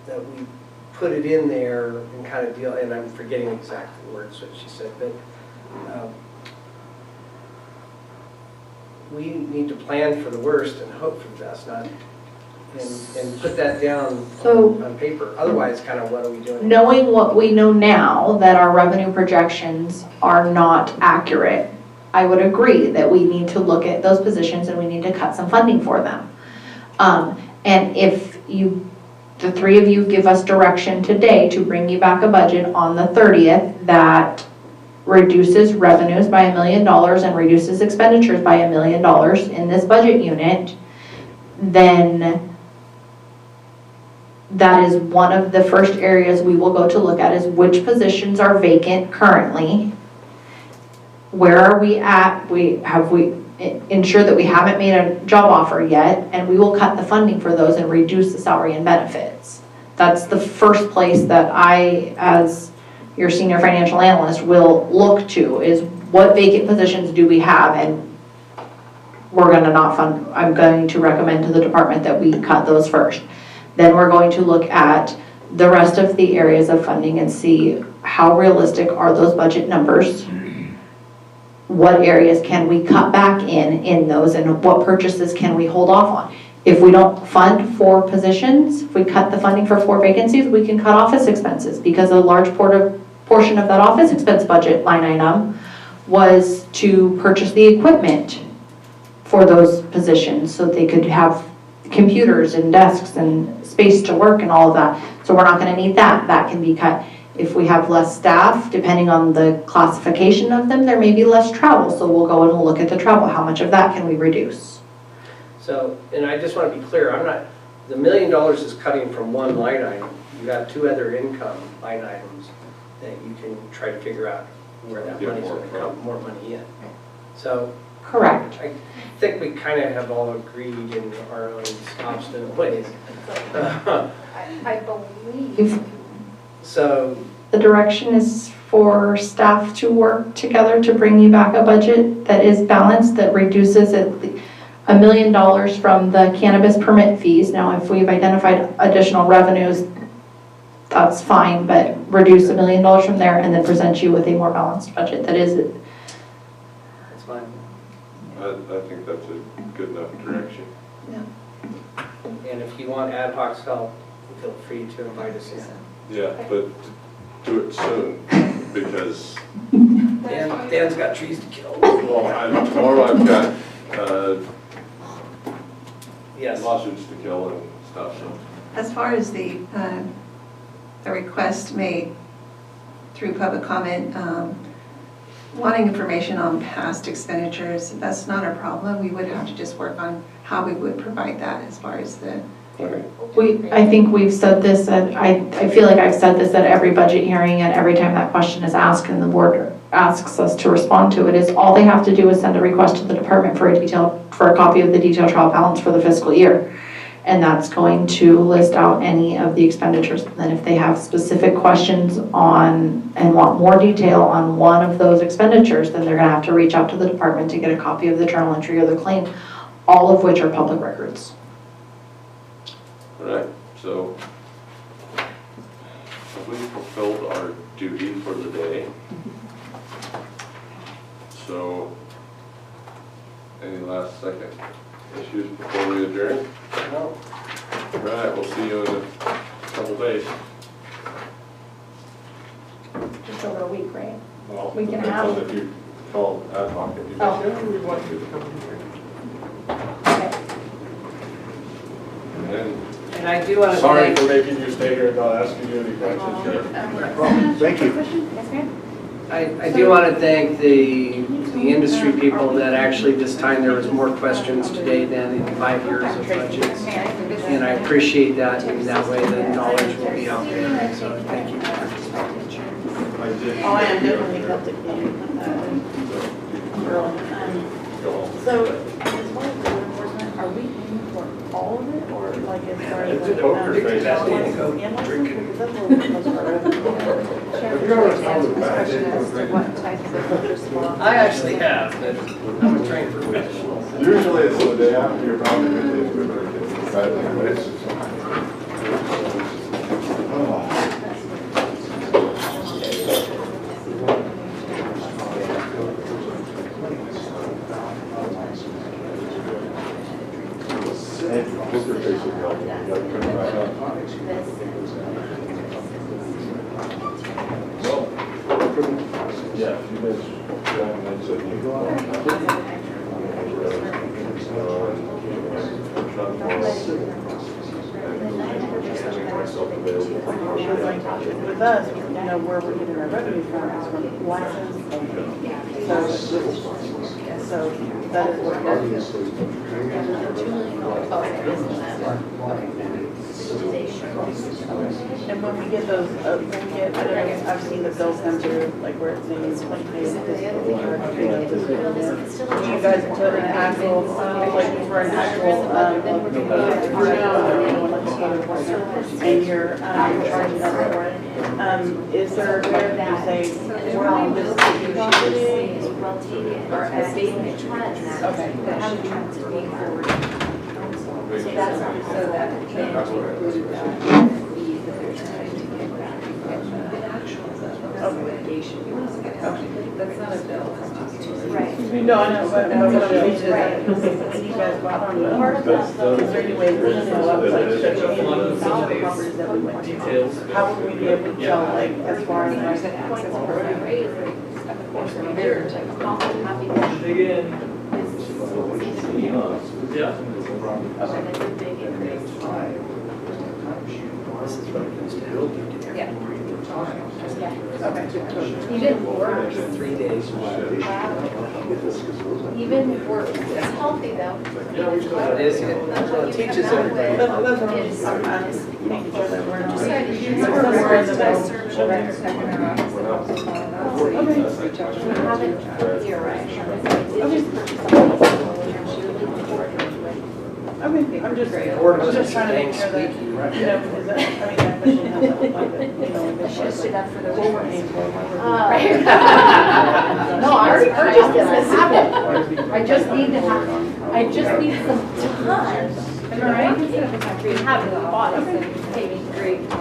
we put it in there and kind of deal, and I'm forgetting exact words what she said, but we need to plan for the worst and hope for the best, not and put that down on paper. Otherwise, kind of what are we doing? Knowing what we know now, that our revenue projections are not accurate, I would agree that we need to look at those positions and we need to cut some funding for them. And if the 3 of you give us direction today to bring you back a budget on the 30th that reduces revenues by $1 million and reduces expenditures by $1 million in this budget unit, then that is one of the first areas we will go to look at, is which positions are vacant currently, where are we at, have we ensure that we haven't made a job offer yet, and we will cut the funding for those and reduce the salary and benefits. That's the first place that I, as your senior financial analyst, will look to, is what vacant positions do we have, and we're going to not fund. I'm going to recommend to the department that we cut those first. Then we're going to look at the rest of the areas of funding and see how realistic are those budget numbers. What areas can we cut back in those, and what purchases can we hold off on? If we don't fund 4 positions, if we cut the funding for 4 vacancies, we can cut office expenses, because a large portion of that office expense budget line item was to purchase the equipment for those positions so they could have computers and desks and space to work and all of that. So we're not going to need that. That can be cut. If we have less staff, depending on the classification of them, there may be less travel. So we'll go and we'll look at the travel. How much of that can we reduce? So, and I just want to be clear, the $1 million is cutting from one line item. You got 2 other income line items that you can try to figure out where that money's going to come, more money in. So, correct. I think we kind of have all agreed in our own obstinate ways. I believe. So the direction is for staff to work together to bring you back a budget that is balanced, that reduces $1 million from the cannabis permit fees. Now, if we've identified additional revenues, that's fine, but reduce $1 million from there and then present you with a more balanced budget that is fine. I think that's a good enough direction. And if you want ad hoc help, feel free to invite us in. Yeah, but do it soon, because, Dan's got trees to kill. well, tomorrow I've got, Yes. lawsuits to kill and stuff, so. As far as the request made through public comment, wanting information on past expenditures, that's not a problem. We would have to just work on how we would provide that as far as the. I think we've said this, and I feel like I've said this at every budget hearing, and every time that question is asked and the board asks us to respond to it, is all they have to do is send a request to the department for a copy of the detailed trial balance for the fiscal year. And that's going to list out any of the expenditures. And then if they have specific questions on and want more detail on one of those expenditures, then they're gonna have to reach out to the department to get a copy of the journal entry or the claim, all of which are public records. All right, so have we fulfilled our duty for the day? So, any last second issues before we adjourn? No. All right, we'll see you in a couple days. Just over a week, right? Well, Week and a depends on half. if you call ad hoc, if you Oh. yeah, we want you to come in here. And And I do want to sorry thank. for making you stay here and not asking you any questions. Thank you. I do want to thank the industry people that actually this time there was more questions today than in 5 years of budgets. And I appreciate that, and that way the knowledge will be out there, so thank you. Oh, I am definitely helped it. So, as far as the code enforcement, are we paying for all of it, or like as far as? It's a poker face. Because that's what we're supposed to. I actually have, but I'm a trained professional. Usually it's the day after you're probably going to do it. Poker face would help. You gotta turn it right up. Yeah, you guys, With us, you know, where we're getting our revenue from is from license. So that is what that is. And when we get those, when we get, I don't know, I've seen the bills come through, like where it's saying it's 20 days. Do you guys put an actual, like for an actual, and you're charging us for it? Is there a way to say, we're on this property? Or as statement trends. Okay. But how do you have to be forward? So that's so that it can include that fee that they're trying to get back. Litigation. That's not a bill. Right. No, I know, but what I'm saying is that you guys bought on the, is there any way we can follow up, like, show you any of the properties that we went to? How would we be able to tell, like, as far as like points of They're happy to dig in. Yeah. Yeah. Even work. 3 days. Even work. It's healthy though. It is, it teaches everybody. That's what I'm making sure that we're not. Okay, I'm just trying to make sure that, you know, because that, I mean, that question has that, like, you know, it's just that for the overhang. No, I already purchased this, I have it. I just need to have, I just need some time. Am I right? We have it bought it. Maybe great. So I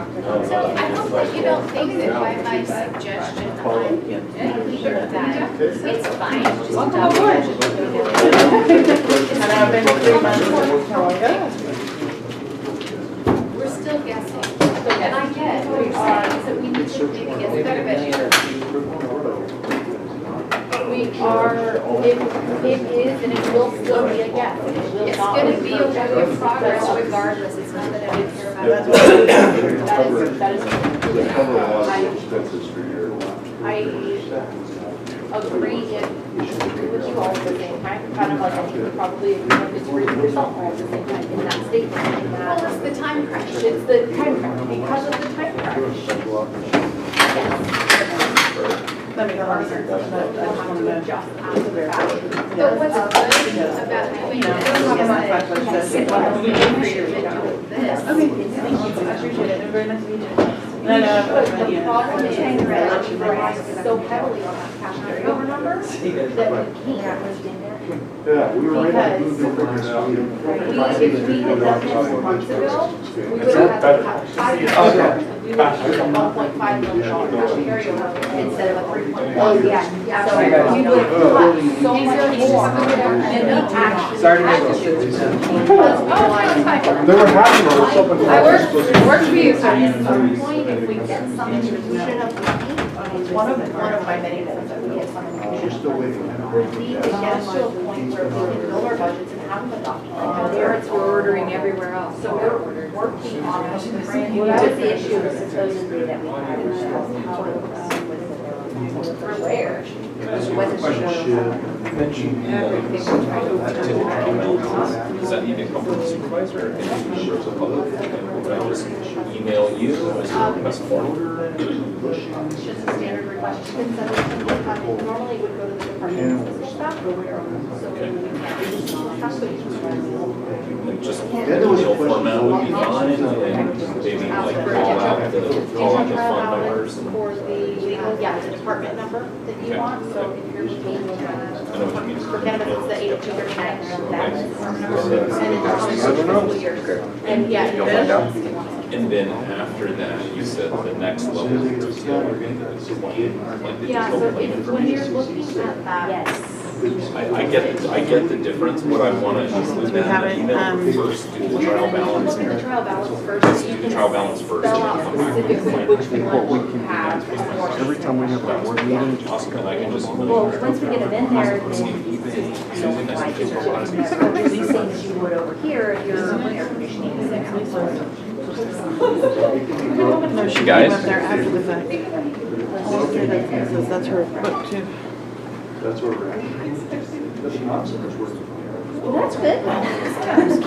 hope that you don't think that by my suggestion, I'm sure that It's fine, just Welcome double aboard. budget. And I've been 3 months. How long ago? We're still guessing. And I get what you're saying, is that we need to maybe get better, but We are, it is, and it will still be a guess. It will it's not gonna be a refer work to- in progress regardless. It's not that I don't care about That's it. what, that is. They cover a lot of expenses for your. I agree with you all at the same time, kind of like I think you probably agree with yourself all at the same time in that statement. In that, Well, it's the time crunch. it's the time crunch, because of the time crunch. That makes a lot of sense. I just wanted to Just after the fact. But what's good about doing this is that we appreciate doing this. Okay, I appreciate it. Very nice to meet you. No, But the yeah. problem is that we rely so heavily on that cash carryover number that we can't. Yeah, we were ready to Because move over now. if we had done this months ago, we would have had to cut $5 million. We would have had a $1.5 million cash carryover instead of a $3.1. Yeah. So we would have cut so much more than we actually Sorry to had make to. this. Because we relied They were happy with something. I work for you, so at some point, if we get some inclusion of money, one of my many goals that we get some inclusion She's still waiting. we need to get us to a point where we can build our budgets and have them adopted. Parents were ordering everywhere else. So we're working on a brand new. Well, that was the issue supposedly that we had in the how it was for where? Wasn't Does that need to come from the supervisor? Or can it be members of the public? Can I just email you as a request form? It's just a standard request. You can send it to the, normally it would go to the department of staff, but we're, so we have to Like just email format would be fine, and maybe like call out the fund numbers. for the, yeah, the department number that you want, so if you're looking at, for cannabis, it's the 8239, that's the department number, and it's on the fiscal year. And yeah, And then after that, you said the next level is the yeah, so if, when you're looking at that. Yes. I get the difference. What I want to include that in the email first, do the trial balance. Look at the trial balance first. Let's do the trial balance first. Spell out specifically which one you have. Every time we have a board meeting. Awesome, and I can just. Well, once we get them in there, then Susan, I think it's a lot of these. these things you would over here, if you're air conditioning. No, she Guys? came up there after the fact. That's her book too. That's where we're at. That's not so much work. Well, that's good. That's